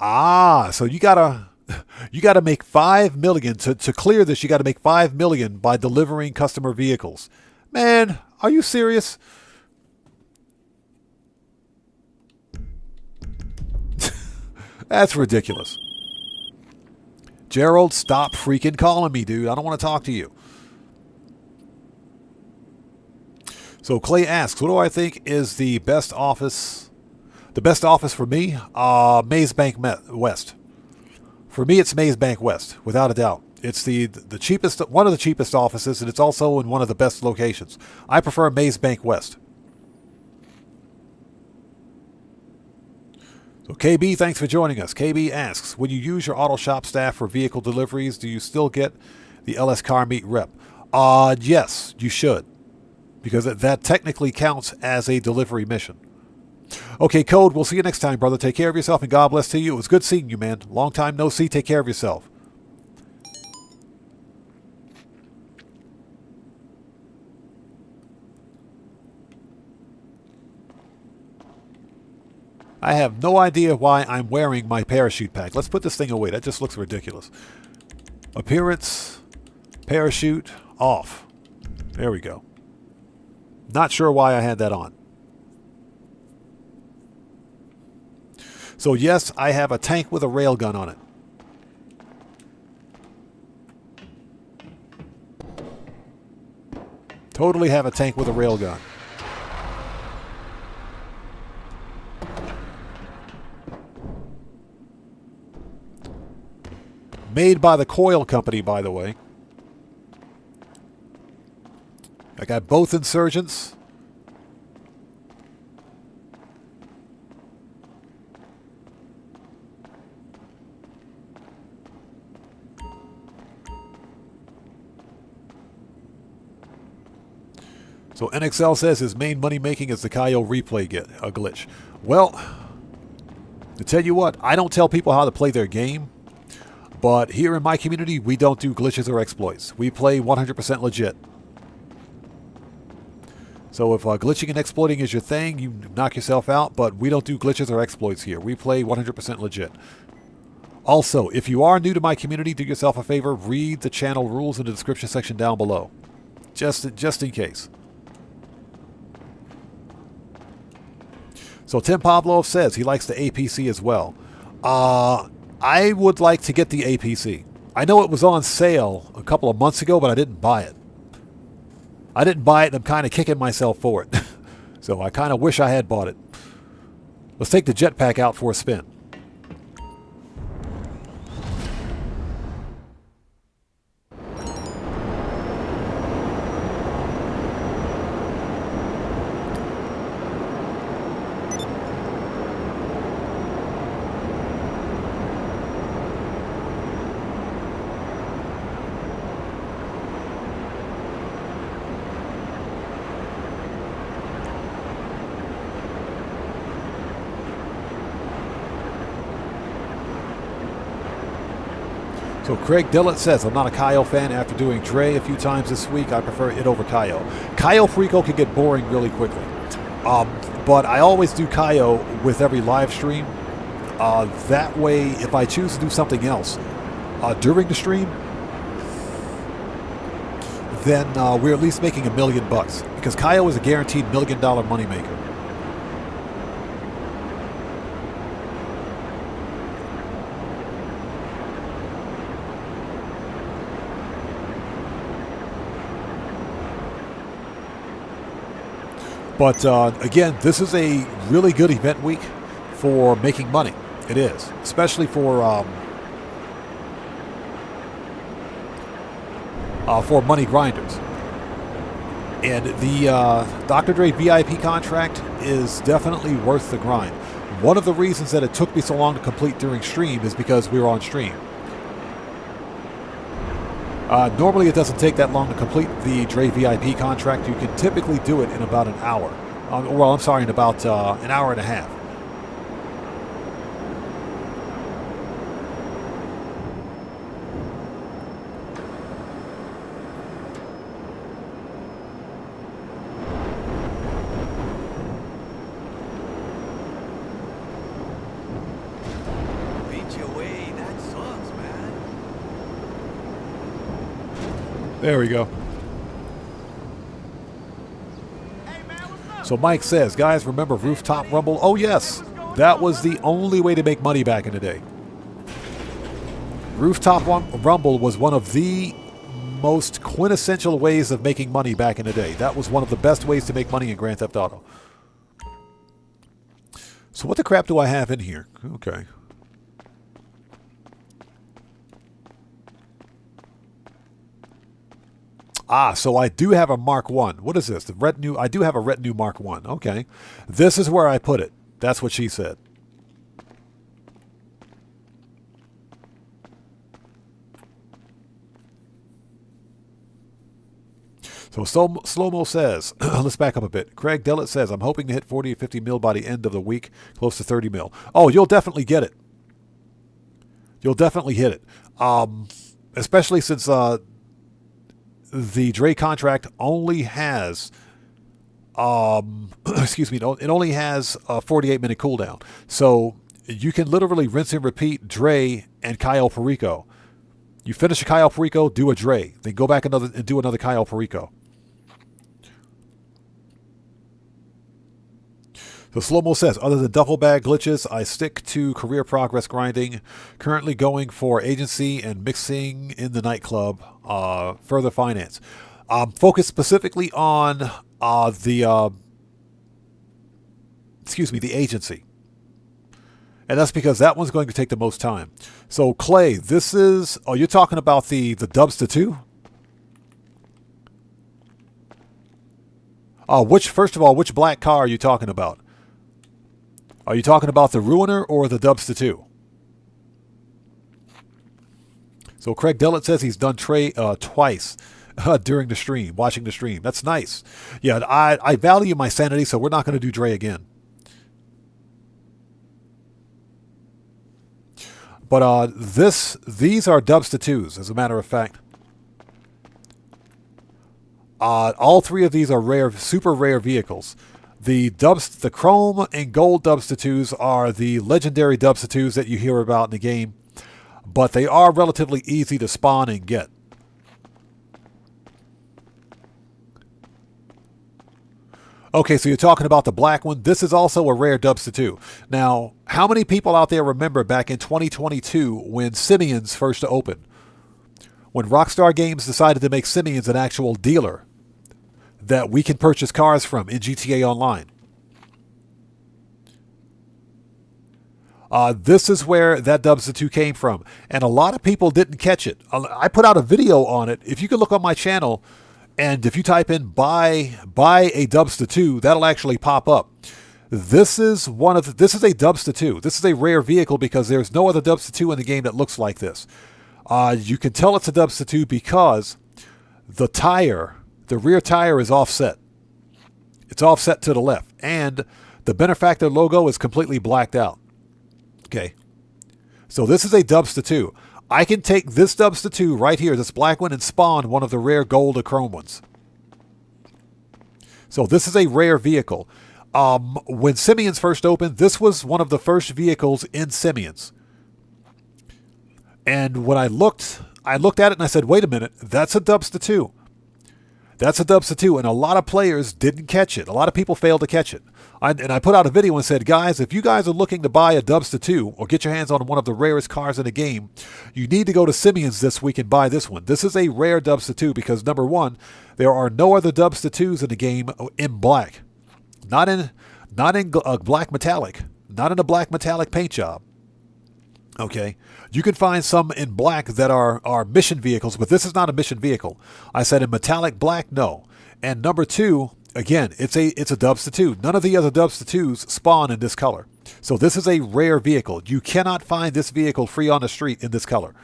so you gotta make 5 million to clear this. You gotta make 5 million by delivering customer vehicles. Man, are you serious? That's ridiculous. Gerald, stop freaking calling me, dude. I don't want to talk to you. So Clay asks, what do I think is the best office? The best office for me? Maze Bank West. For me, it's Maze Bank West, without a doubt. It's the cheapest, one of the cheapest offices, and it's also in one of the best locations. I prefer Maze Bank West. So KB, thanks for joining us. KB asks, when you use your auto shop staff for vehicle deliveries, do you still get the LS Car Meet rep? Yes, you should. Because that technically counts as a delivery mission. Okay, Code, we'll see you next time, brother. Take care of yourself, and God bless to you. It was good seeing you, man. Long time no see. Take care of yourself. I have no idea why I'm wearing my parachute pack. Let's put this thing away. That just looks ridiculous. Appearance, parachute, off. There we go. Not sure why I had that on. So yes, I have a tank with a railgun on it. Totally have a tank with a railgun. Made by the Coil Company, by the way. I got both insurgents. So NXL says his main money making is the Cayo replay glitch. Well, to tell you what, I don't tell people how to play their game, but here in my community, we don't do glitches or exploits. We play 100% legit. So if glitching and exploiting is your thing, you knock yourself out, but we don't do glitches or exploits here. We play 100% legit. Also, if you are new to my community, do yourself a favor, read the channel rules in the description section down below. Just in case. So Tim Pavlov says he likes the APC as well. I would like to get the APC. I know it was on sale a couple of months ago, but I didn't buy it. I didn't buy it, and I'm kind of kicking myself for it. So I kind of wish I had bought it. Let's take the jetpack out for a spin. So Craig Dillett says, I'm not a Cayo fan. After doing Dre a few times this week, I prefer it over Cayo. Cayo Perico can get boring really quickly. But I always do Cayo with every live stream. That way, if I choose to do something else during the stream, then we're at least making $1 million bucks. Because Cayo is a guaranteed $1 million moneymaker. But again, this is a really good event week for making money. It is, especially for money grinders. And the Dr. Dre VIP contract is definitely worth the grind. One of the reasons that it took me so long to complete during stream is because we were on stream. Normally it doesn't take that long to complete the Dre VIP contract. You can typically do it in about an hour. Well, I'm sorry, in about an hour and a half. There we go. So Mike says, guys, remember Rooftop Rumble? Oh, yes. That was the only way to make money back in the day. Rooftop Rumble was one of the most quintessential ways of making money back in the day. That was one of the best ways to make money in Grand Theft Auto. So what the crap do I have in here? Okay. So I do have a Mark 1. What is this? The retinue. I do have a retinue Mark 1. Okay. This is where I put it. That's what she said. So Slow-Mo says, let's back up a bit. Craig Dillett says, I'm hoping to hit 40 or 50 mil by the end of the week, close to 30 mil. Oh, you'll definitely get it. You'll definitely hit it. Especially since the Dre contract only has excuse me, it only has a 48-minute cooldown. So you can literally rinse and repeat Dre and Cayo Perico. You finish a Cayo Perico, do a Dre, then go back and do another Cayo Perico. So Slow-Mo says, other than duffel bag glitches, I stick to career progress grinding. Currently going for agency and mixing in the nightclub. Further finance. Focus specifically on the agency. And that's because that one's going to take the most time. So Clay, this is, you're talking about the Dubster 2? First of all, which black car are you talking about? Are you talking about the Ruiner or the Dubster 2? So Craig Dillett says he's done Trey twice during the stream, watching the stream. That's nice. Yeah, I value my sanity, so we're not going to do Dre again. But these are Dubster 2s, as a matter of fact. All three of these are rare, super rare vehicles. The chrome and gold Dubster 2s are the legendary Dubster 2s that you hear about in the game, but they are relatively easy to spawn and get. Okay, so you're talking about the black one. This is also a rare Dubster 2. Now, how many people out there remember back in 2022 when Simeon's first opened? When Rockstar Games decided to make Simeon's an actual dealer that we can purchase cars from in GTA Online. This is where that Dubster 2 came from. And a lot of people didn't catch it. I put out a video on it. If you can look on my channel, and if you type in buy a Dubster 2, that'll actually pop up. This is a Dubster 2. This is a rare vehicle because there's no other Dubster 2 in the game that looks like this. You can tell it's a Dubster 2 because the rear tire is offset. It's offset to the left. And the benefactor logo is completely blacked out. Okay. So this is a Dubster 2. I can take this Dubster 2 right here, this black one, and spawn one of the rare gold or chrome ones. So this is a rare vehicle. When Simeon's first opened, this was one of the first vehicles in Simeon's. And when I looked at it and I said, wait a minute, that's a Dubster 2. That's a Dubster 2, and a lot of players didn't catch it. A lot of people failed to catch it. And I put out a video and said, guys, if you guys are looking to buy a Dubster 2 or get your hands on one of the rarest cars in the game, you need to go to Simeon's this week and buy this one. This is a rare Dubster 2 because, number one, there are no other Dubster 2s in the game in black. Not in black metallic. Not in a black metallic paint job. Okay, you can find some in black that are mission vehicles, but this is not a mission vehicle. I said in metallic black, no. And number two, again, it's a Dubster 2. None of the other Dubster 2s spawn in this color. So this is a rare vehicle. You cannot find this vehicle free on the street in this color.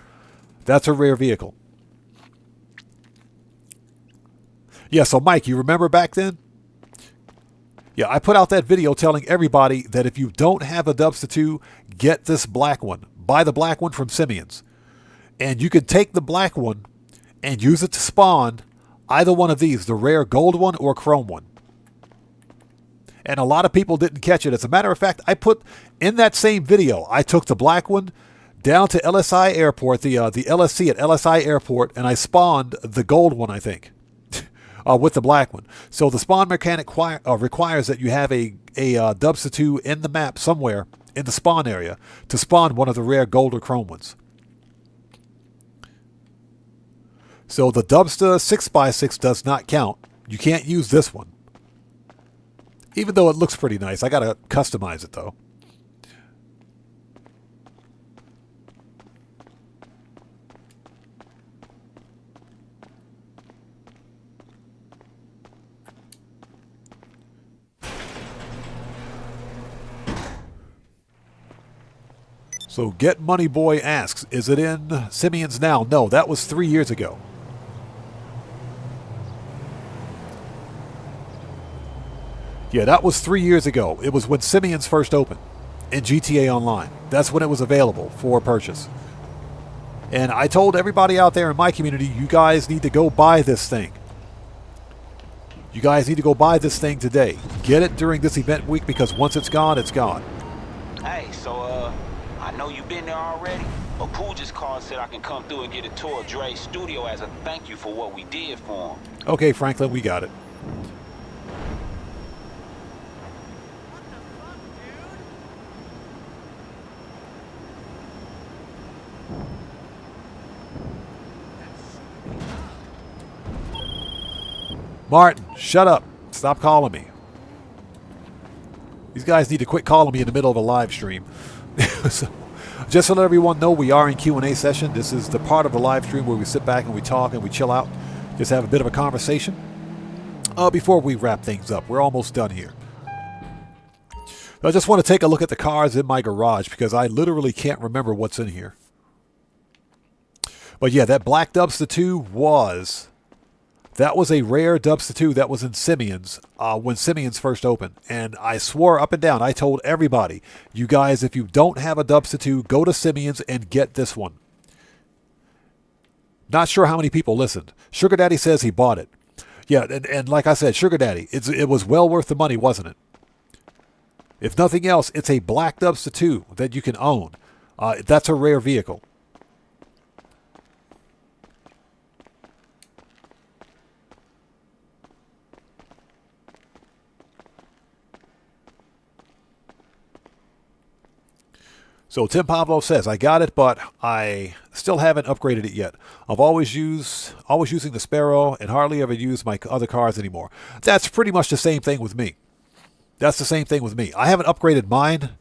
That's a rare vehicle. Yeah, so Mike, you remember back then? Yeah, I put out that video telling everybody that if you don't have a Dubster 2, get this black one. Buy the black one from Simeon's. And you can take the black one and use it to spawn either one of these, the rare gold one or chrome one. And a lot of people didn't catch it. As a matter of fact, I put in that same video, I took the black one down to LSI Airport, the LSC at LSI Airport, and I spawned the gold one, I think, with the black one. So the spawn mechanic requires that you have a Dubster 2 in the map somewhere in the spawn area to spawn one of the rare gold or chrome ones. So the Dubster 6x6 does not count. You can't use this one. Even though it looks pretty nice. I gotta customize it though. So Get Money Boy asks, is it in Simeon's now? No, that was 3 years ago. Yeah, that was 3 years ago. It was when Simeon's first opened in GTA Online. That's when it was available for purchase. And I told everybody out there in my community, you guys need to go buy this thing. You guys need to go buy this thing today. Get it during this event week because once it's gone, it's gone. Hey, so, I know you've been there already, but Pooh just called, said I can come through and get a tour of Dre's studio as a thank you for what we did for him. Okay, Franklin, we got it. Martin, shut up. Stop calling me. These guys need to quit calling me in the middle of a live stream. So, just to let everyone know, we are in Q&A session. This is the part of the live stream where we sit back and we talk and we chill out. Just have a bit of a conversation before we wrap things up. We're almost done here. I just want to take a look at the cars in my garage because I literally can't remember what's in here. But yeah, that black Dubster 2 was... That was a rare Dubster 2 that was in Simeon's when Simeon's first opened. And I swore up and down, I told everybody, you guys, if you don't have a Dubster 2, go to Simeon's and get this one. Not sure how many people listened. Sugar Daddy says he bought it. Yeah, and like I said, Sugar Daddy, it was well worth the money, wasn't it? If nothing else, it's a black Dubster 2 that you can own. That's a rare vehicle. So Tim Pavlov says, I got it, but I still haven't upgraded it yet. I've always using the Sparrow and hardly ever use my other cars anymore. That's pretty much the same thing with me. That's the same thing with me. I haven't upgraded mine.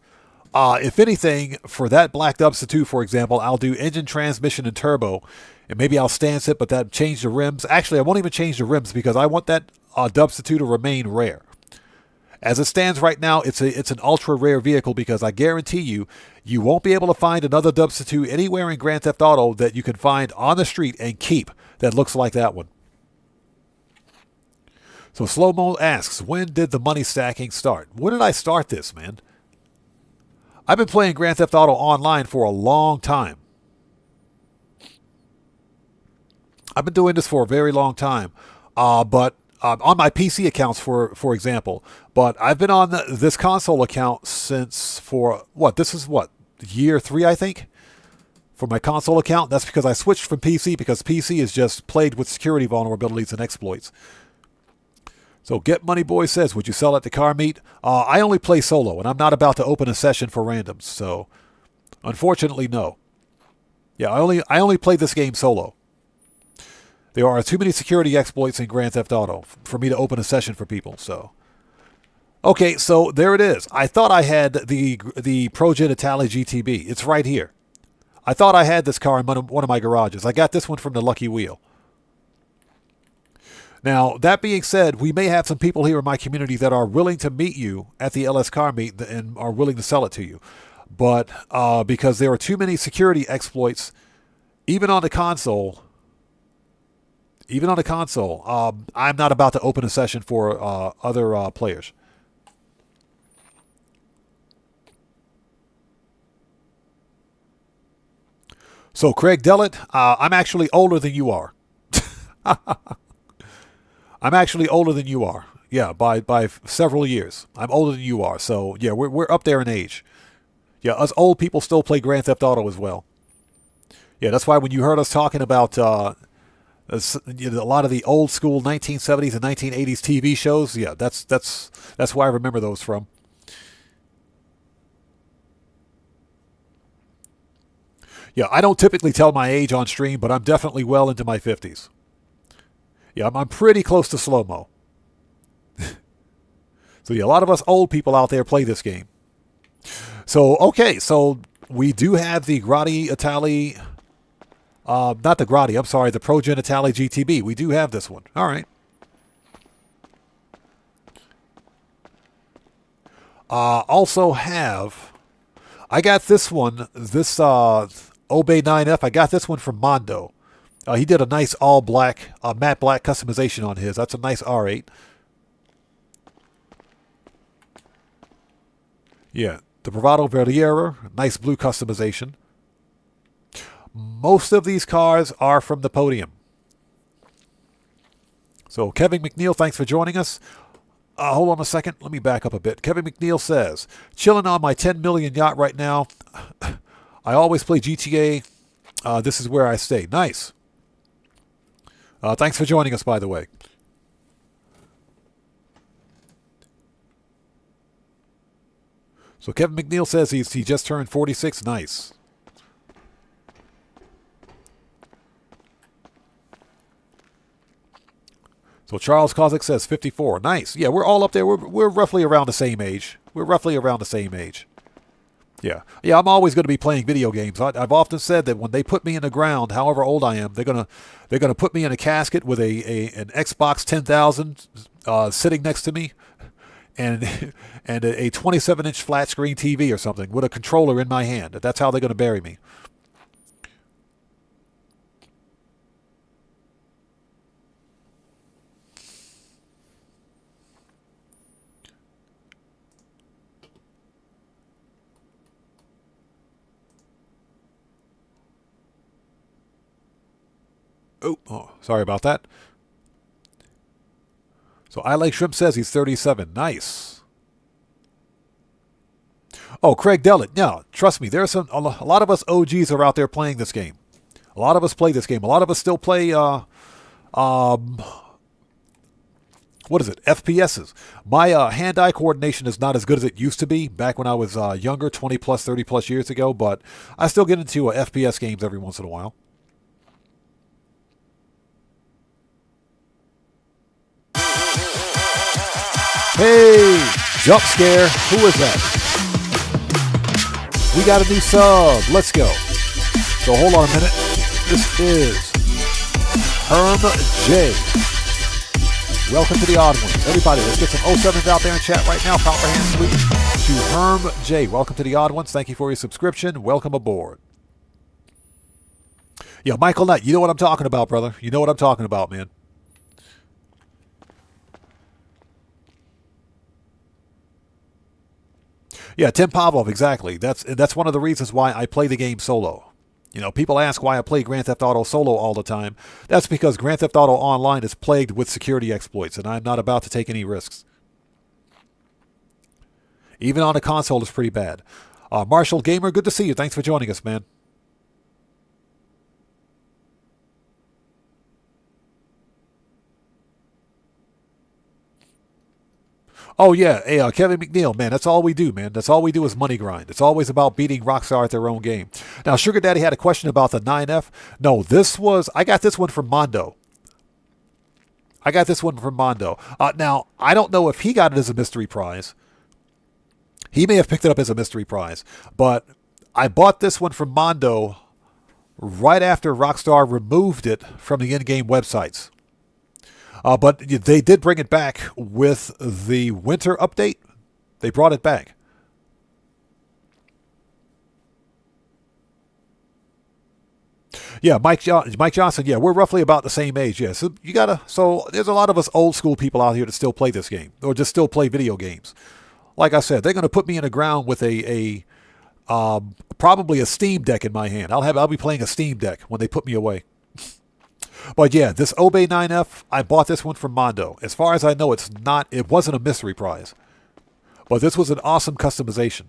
If anything, for that black Dubster 2, for example, I'll do engine, transmission, and turbo. And maybe I'll stance it, but that change the rims. Actually, I won't even change the rims because I want that Dubster 2 to remain rare. As it stands right now, it's an ultra rare vehicle because I guarantee you, you won't be able to find another Dubster 2 anywhere in Grand Theft Auto that you can find on the street and keep that looks like that one. So Slow Mo asks, when did the money stacking start? When did I start this, man? I've been playing Grand Theft Auto Online for a long time. I've been doing this for a very long time, but on my PC accounts, for example. But I've been on this console account since this is year 3, I think, for my console account. That's because I switched from PC because PC is just plagued with security vulnerabilities and exploits. So Get Money Boy says, would you sell at the car meet? I only play solo, and I'm not about to open a session for randoms. So, unfortunately, no. Yeah, I only play this game solo. There are too many security exploits in Grand Theft Auto for me to open a session for people. So, okay, so there it is. I thought I had the PROHIBITED GTB. It's right here. I thought I had this car in one of my garages. I got this one from the Lucky Wheel. Now, that being said, we may have some people here in my community that are willing to meet you at the LS Car Meet and are willing to sell it to you. But because there are too many security exploits, even on the console, I'm not about to open a session for other players. So, Craig Dellett, I'm actually older than you are. I'm actually older than you are. Yeah, by several years. I'm older than you are. So, yeah, we're up there in age. Yeah, us old people still play Grand Theft Auto as well. Yeah, that's why when you heard us talking about a lot of the old school 1970s and 1980s TV shows, yeah, that's where I remember those from. Yeah, I don't typically tell my age on stream, but I'm definitely well into my 50s. Yeah, I'm pretty close to slow-mo. So yeah, a lot of us old people out there play this game. So, okay, so we do have the Grotti Itali... not the Grotti, I'm sorry, the ProGen Itali GTB. We do have this one. All right. Also have... I got this one, this Obey 9F. I got this one from Mondo. He did a nice all-black, matte black customization on his. That's a nice R8. Yeah, the Bravado Verdiera, nice blue customization. Most of these cars are from the podium. So Kevin McNeil, thanks for joining us. Hold on a second. Let me back up a bit. Kevin McNeil says, chilling on my 10 million yacht right now. I always play GTA. This is where I stay. Nice. Thanks for joining us, by the way. So Kevin McNeil says he just turned 46. Nice. So Charles Kozik says 54. Nice. Yeah, we're all up there. We're roughly around the same age. Yeah. Yeah, I'm always going to be playing video games. I've often said that when they put me in the ground, however old I am, they're gonna put me in a casket with an Xbox 10,000 sitting next to me, and a 27-inch flat screen TV or something with a controller in my hand. That's how they're going to bury me. Oh, sorry about that. So I Like Shrimp says he's 37. Nice. Oh, Craig Dellett. Yeah, trust me, there's a lot of us OGs are out there playing this game. A lot of us play this game. A lot of us still play, what is it? FPSs. My hand-eye coordination is not as good as it used to be back when I was younger, 20 plus, 30 plus years ago, but I still get into FPS games every once in a while. Hey, jump scare. Who is that? We got a new sub. Let's go. So hold on a minute. This is Herm J. Welcome to the odd ones. Everybody, let's get some 07s out there in chat right now. Proper hand salute to Herm J. Welcome to the odd ones. Thank you for your subscription. Welcome aboard. Yeah, Michael Knight, you know what I'm talking about, brother. You know what I'm talking about, man. Yeah, Tim Pavlov, exactly. That's one of the reasons why I play the game solo. You know, people ask why I play Grand Theft Auto solo all the time. That's because Grand Theft Auto Online is plagued with security exploits, and I'm not about to take any risks. Even on a console, it's pretty bad. Marshall Gamer, good to see you. Thanks for joining us, man. Oh, yeah. Hey, Kevin McNeil, man, that's all we do, man. That's all we do is money grind. It's always about beating Rockstar at their own game. Now, Sugar Daddy had a question about the 9F. No, I got this one from Mondo. Now, I don't know if he got it as a mystery prize. He may have picked it up as a mystery prize. But I bought this one from Mondo right after Rockstar removed it from the in-game websites. But they did bring it back with the winter update. They brought it back. Yeah, Mike Johnson. Yeah, we're roughly about the same age. Yeah, so there's a lot of us old school people out here that still play this game or just still play video games. Like I said, they're going to put me in the ground with probably a Steam Deck in my hand. I'll be playing a Steam Deck when they put me away. But yeah, this Obey 9F, I bought this one from Mondo. As far as I know, it wasn't a mystery prize. But this was an awesome customization.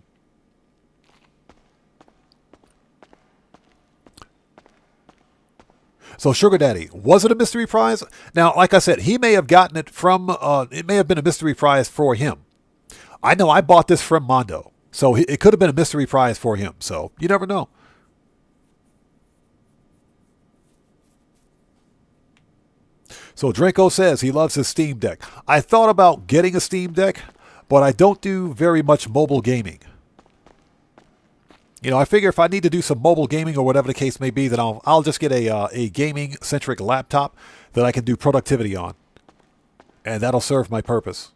So Sugar Daddy, was it a mystery prize? Now, like I said, he may have gotten it from, it may have been a mystery prize for him. I know I bought this from Mondo. So it could have been a mystery prize for him. So you never know. So Draco says he loves his Steam Deck. I thought about getting a Steam Deck, but I don't do very much mobile gaming. You know, I figure if I need to do some mobile gaming or whatever the case may be, then I'll just get a gaming-centric laptop that I can do productivity on. And that'll serve my purpose.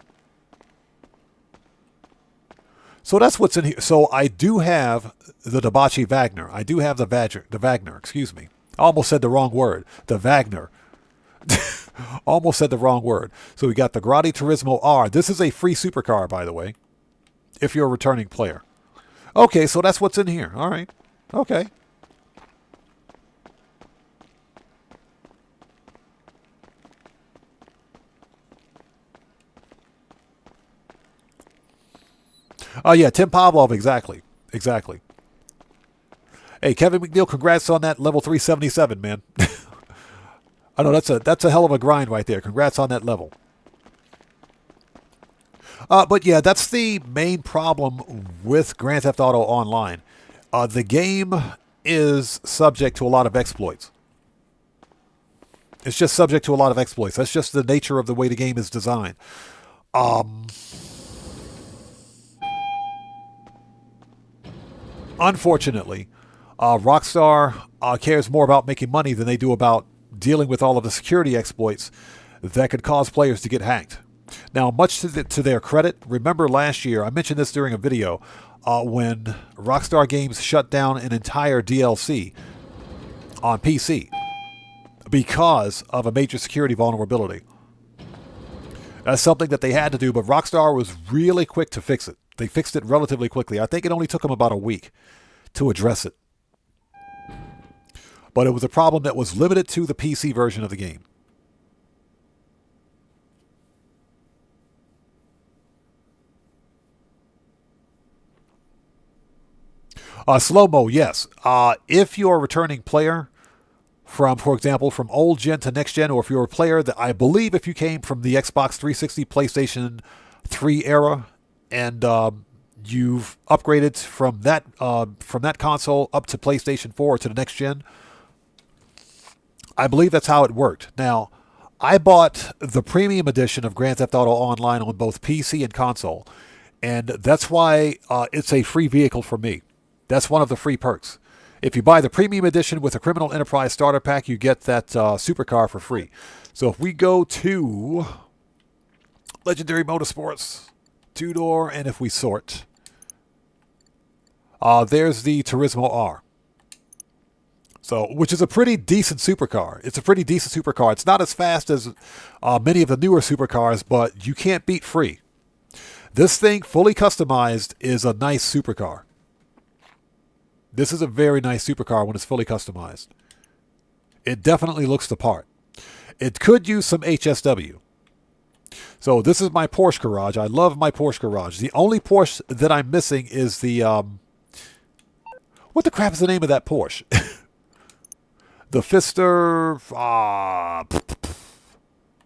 So that's what's in here. So I do have the Dabachi Wagner. I do have the Wagner, excuse me. I almost said the wrong word. The Wagner. Almost said the wrong word. So we got the Grotti Turismo R. This is a free supercar, by the way, if you're a returning player. Okay, so that's what's in here. All right. Okay. Oh, yeah, Tim Pavlov, exactly. Exactly. Hey, Kevin McNeil, congrats on that level 377, man. I know that's a hell of a grind right there. Congrats on that level. But yeah, that's the main problem with Grand Theft Auto Online. The game is subject to a lot of exploits. It's just subject to a lot of exploits. That's just the nature of the way the game is designed. Unfortunately, Rockstar cares more about making money than they do about dealing with all of the security exploits that could cause players to get hacked. Now, much to their credit, remember last year, I mentioned this during a video, when Rockstar Games shut down an entire DLC on PC because of a major security vulnerability. That's something that they had to do, but Rockstar was really quick to fix it. They fixed it relatively quickly. I think it only took them about a week to address it. But it was a problem that was limited to the PC version of the game. Slow-mo, yes. If you're a returning player from, for example, from old gen to next gen, or if you're a player that I believe if you came from the Xbox 360, PlayStation 3 era, and you've upgraded from that console up to PlayStation 4 or to the next gen, I believe that's how it worked. Now, I bought the premium edition of Grand Theft Auto Online on both PC and console, and that's why it's a free vehicle for me. That's one of the free perks. If you buy the premium edition with a Criminal Enterprise starter pack, you get that supercar for free. So if we go to Legendary Motorsports, two-door, and if we sort, there's the Turismo R. So, which is a pretty decent supercar. It's a pretty decent supercar. It's not as fast as many of the newer supercars, but you can't beat free. This thing, fully customized, is a nice supercar. This is a very nice supercar when it's fully customized. It definitely looks the part. It could use some HSW. So this is my Porsche garage. I love my Porsche garage. The only Porsche that I'm missing is the... what the crap is the name of that Porsche? The Pfister...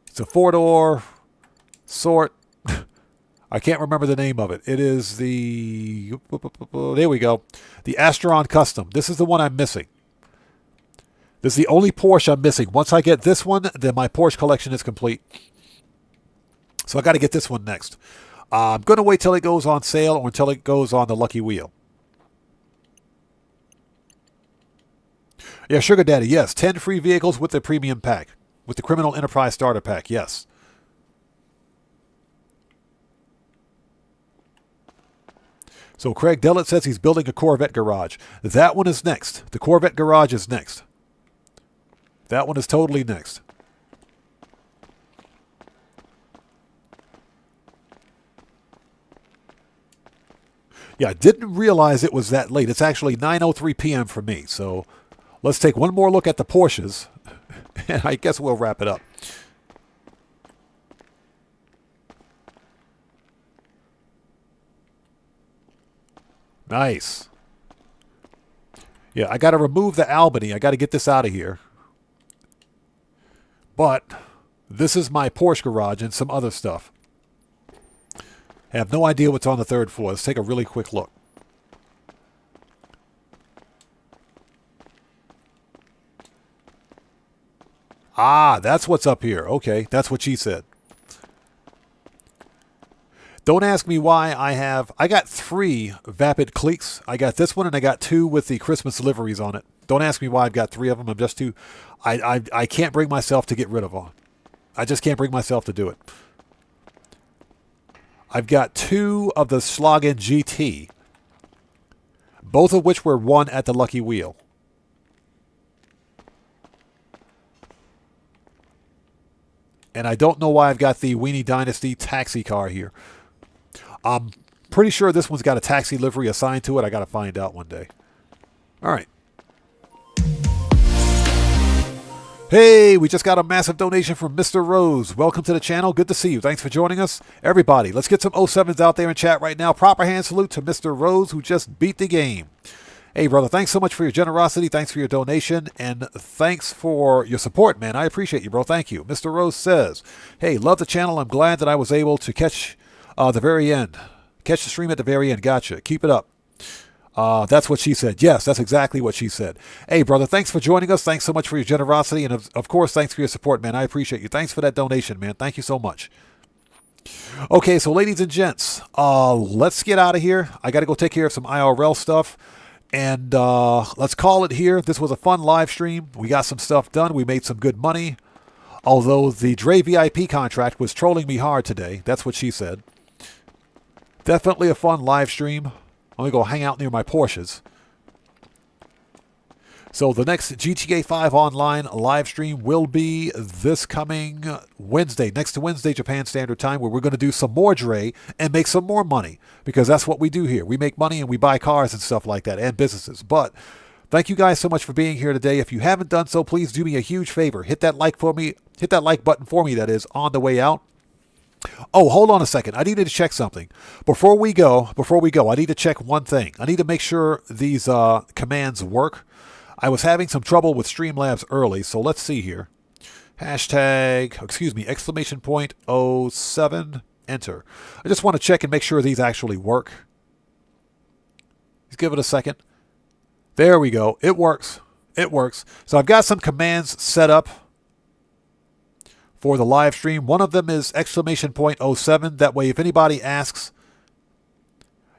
it's a four-door sort... I can't remember the name of it. It is the... There we go. The Astron Custom. This is the one I'm missing. This is the only Porsche I'm missing. Once I get this one, then my Porsche collection is complete. So I got to get this one next. I'm going to wait till it goes on sale or until it goes on the Lucky Wheel. Yeah, Sugar Daddy, yes. 10 free vehicles with the premium pack. With the Criminal Enterprise starter pack, yes. So Craig Dellett says he's building a Corvette garage. That one is next. The Corvette garage is next. That one is totally next. Yeah, I didn't realize it was that late. It's actually 9:03 p.m. for me. So let's take one more look at the Porsches, and I guess we'll wrap it up. Nice. Yeah, I got to remove the Albany. I got to get this out of here. But this is my Porsche garage and some other stuff. I have no idea what's on the third floor. Let's take a really quick look. Ah, that's what's up here. Okay, that's what she said. Don't ask me why I got 3 Vapid Cliques. I got this one and I got 2 with the Christmas deliveries on it. Don't ask me why I've got 3 of them. I'm just too... I can't bring myself to get rid of them. I just can't bring myself to do it. I've got 2 of the Schlagen GT. Both of which were won at the Lucky Wheel. And I don't know why I've got the Weenie Dynasty taxi car here. I'm pretty sure this one's got a taxi livery assigned to it. I got to find out one day. All right. Hey, we just got a massive donation from Mr. Rose. Welcome to the channel. Good to see you. Thanks for joining us. Everybody, let's get some 07s out there in chat right now. Proper hand salute to Mr. Rose, who just beat the game. Hey, brother, thanks so much for your generosity. Thanks for your donation. And thanks for your support, man. I appreciate you, bro. Thank you. Mr. Rose says, hey, love the channel. I'm glad that I was able to catch the very end. Catch the stream at the very end. Gotcha. Keep it up. That's what she said. Yes, that's exactly what she said. Hey, brother, thanks for joining us. Thanks so much for your generosity. And, of course, thanks for your support, man. I appreciate you. Thanks for that donation, man. Thank you so much. Okay, so ladies and gents, let's get out of here. I got to go take care of some IRL stuff. And let's call it here. This was a fun live stream. We got some stuff done. We made some good money. Although the Dre VIP contract was trolling me hard today. That's what she said. Definitely a fun live stream. I'm going to go hang out near my Porsches. So the next GTA 5 online live stream will be this coming Wednesday, next to Wednesday, Japan Standard Time, where we're going to do some more Dre and make some more money, because that's what we do here. We make money and we buy cars and stuff like that, and businesses. But thank you guys so much for being here today. If you haven't done so, please do me a huge favor. Hit that like for me. Hit that like button for me, that is, on the way out. Oh, hold on a second. I needed to check something. Before we go, I need to check one thing. I need to make sure these commands work. I was having some trouble with Streamlabs early, so let's see here. Exclamation point 07, enter. I just want to check and make sure these actually work. Just give it a second. There we go. It works. It works. So I've got some commands set up for the live stream. One of them is exclamation point 07. That way, if anybody asks,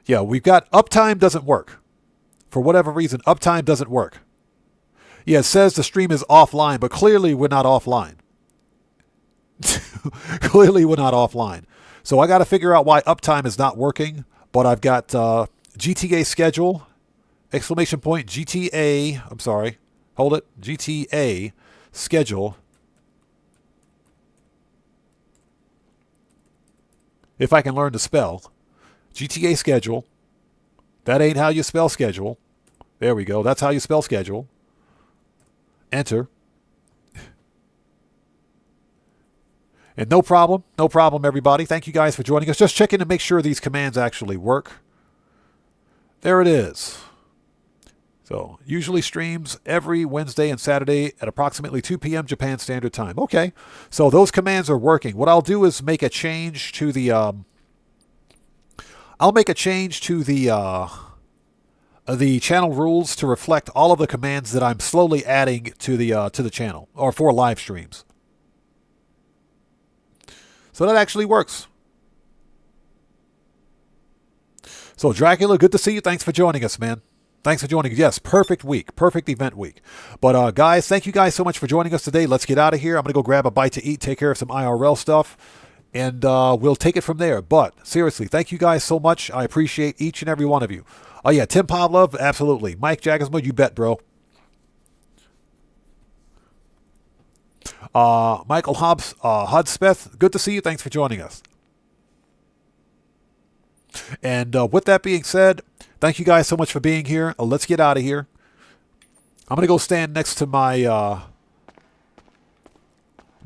yeah, we've got uptime doesn't work. For whatever reason, uptime doesn't work. Yeah, it says the stream is offline, but clearly we're not offline. Clearly we're not offline. So I got to figure out why uptime is not working. But I've got GTA schedule, exclamation point GTA, I'm sorry, hold it, GTA schedule. If I can learn to spell. GTA schedule. That ain't how you spell schedule. There we go. That's how you spell schedule. Enter. And no problem, everybody. Thank you guys for joining us. Just checking to make sure these commands actually work. There it is. So, usually streams every Wednesday and Saturday at approximately 2 p.m. Japan Standard Time. Okay, so those commands are working. What I'll do is make a change to the... I'll make a change to the channel rules to reflect all of the commands that I'm slowly adding to the channel, or for live streams. So that actually works. So Dracula, good to see you. Thanks for joining us, man. Thanks for joining us. Yes, perfect week. Perfect event week. But guys, thank you guys so much for joining us today. Let's get out of here. I'm going to go grab a bite to eat, take care of some IRL stuff, and we'll take it from there. But seriously, thank you guys so much. I appreciate each and every one of you. Oh, yeah, Tim Pavlov, absolutely. Mike Jaggersma, you bet, bro. Michael Hudspeth, good to see you. Thanks for joining us. And with that being said, thank you guys so much for being here. Let's get out of here. I'm going to go stand next to my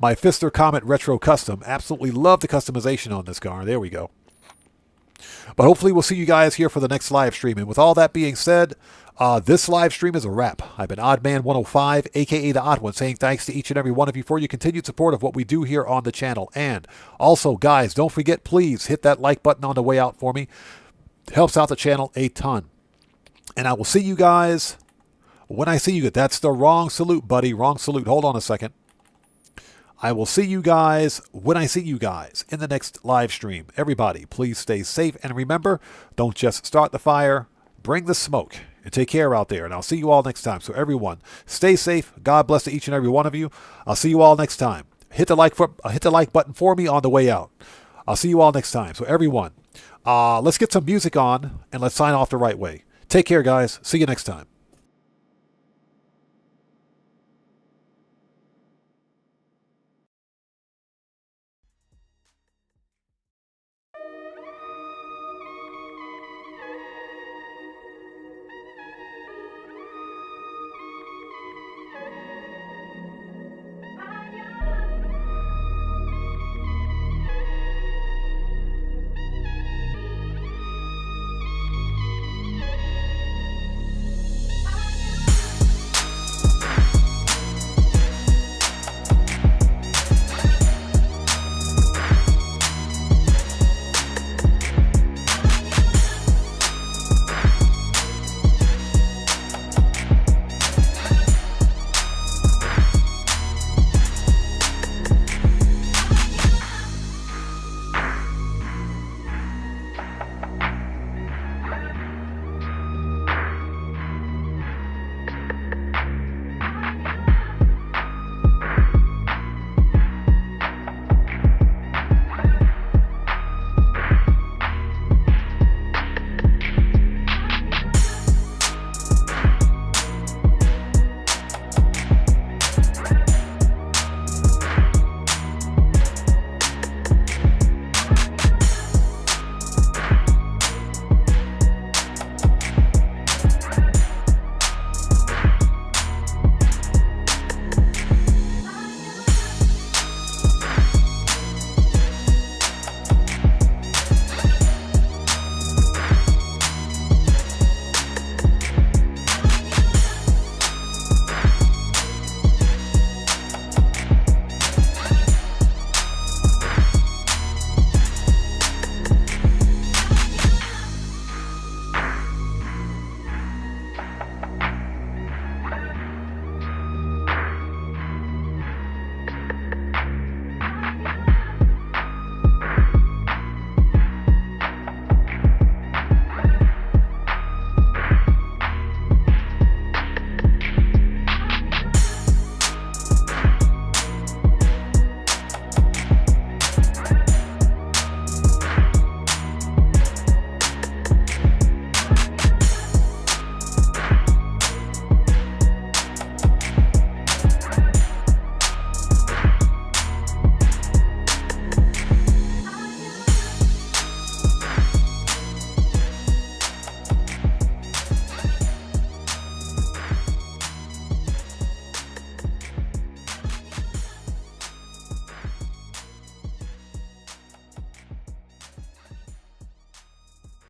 my Pfister Comet Retro Custom. Absolutely love the customization on this car. There we go. But hopefully we'll see you guys here for the next live stream. And with all that being said, this live stream is a wrap. I've been Oddman105, a.k.a. The Odd One, saying thanks to each and every one of you for your continued support of what we do here on the channel. And also, guys, don't forget, please hit that like button on the way out for me. It helps out the channel a ton. And I will see you guys when I see you. That's the wrong salute, buddy. Wrong salute. Hold on a second. I will see you guys when I see you guys in the next live stream. Everybody, please stay safe. And remember, don't just start the fire, bring the smoke. And take care out there. And I'll see you all next time. So everyone, stay safe. God bless to each and every one of you. I'll see you all next time. Hit the like button for me on the way out. I'll see you all next time. So everyone, let's get some music on and let's sign off the right way. Take care, guys. See you next time.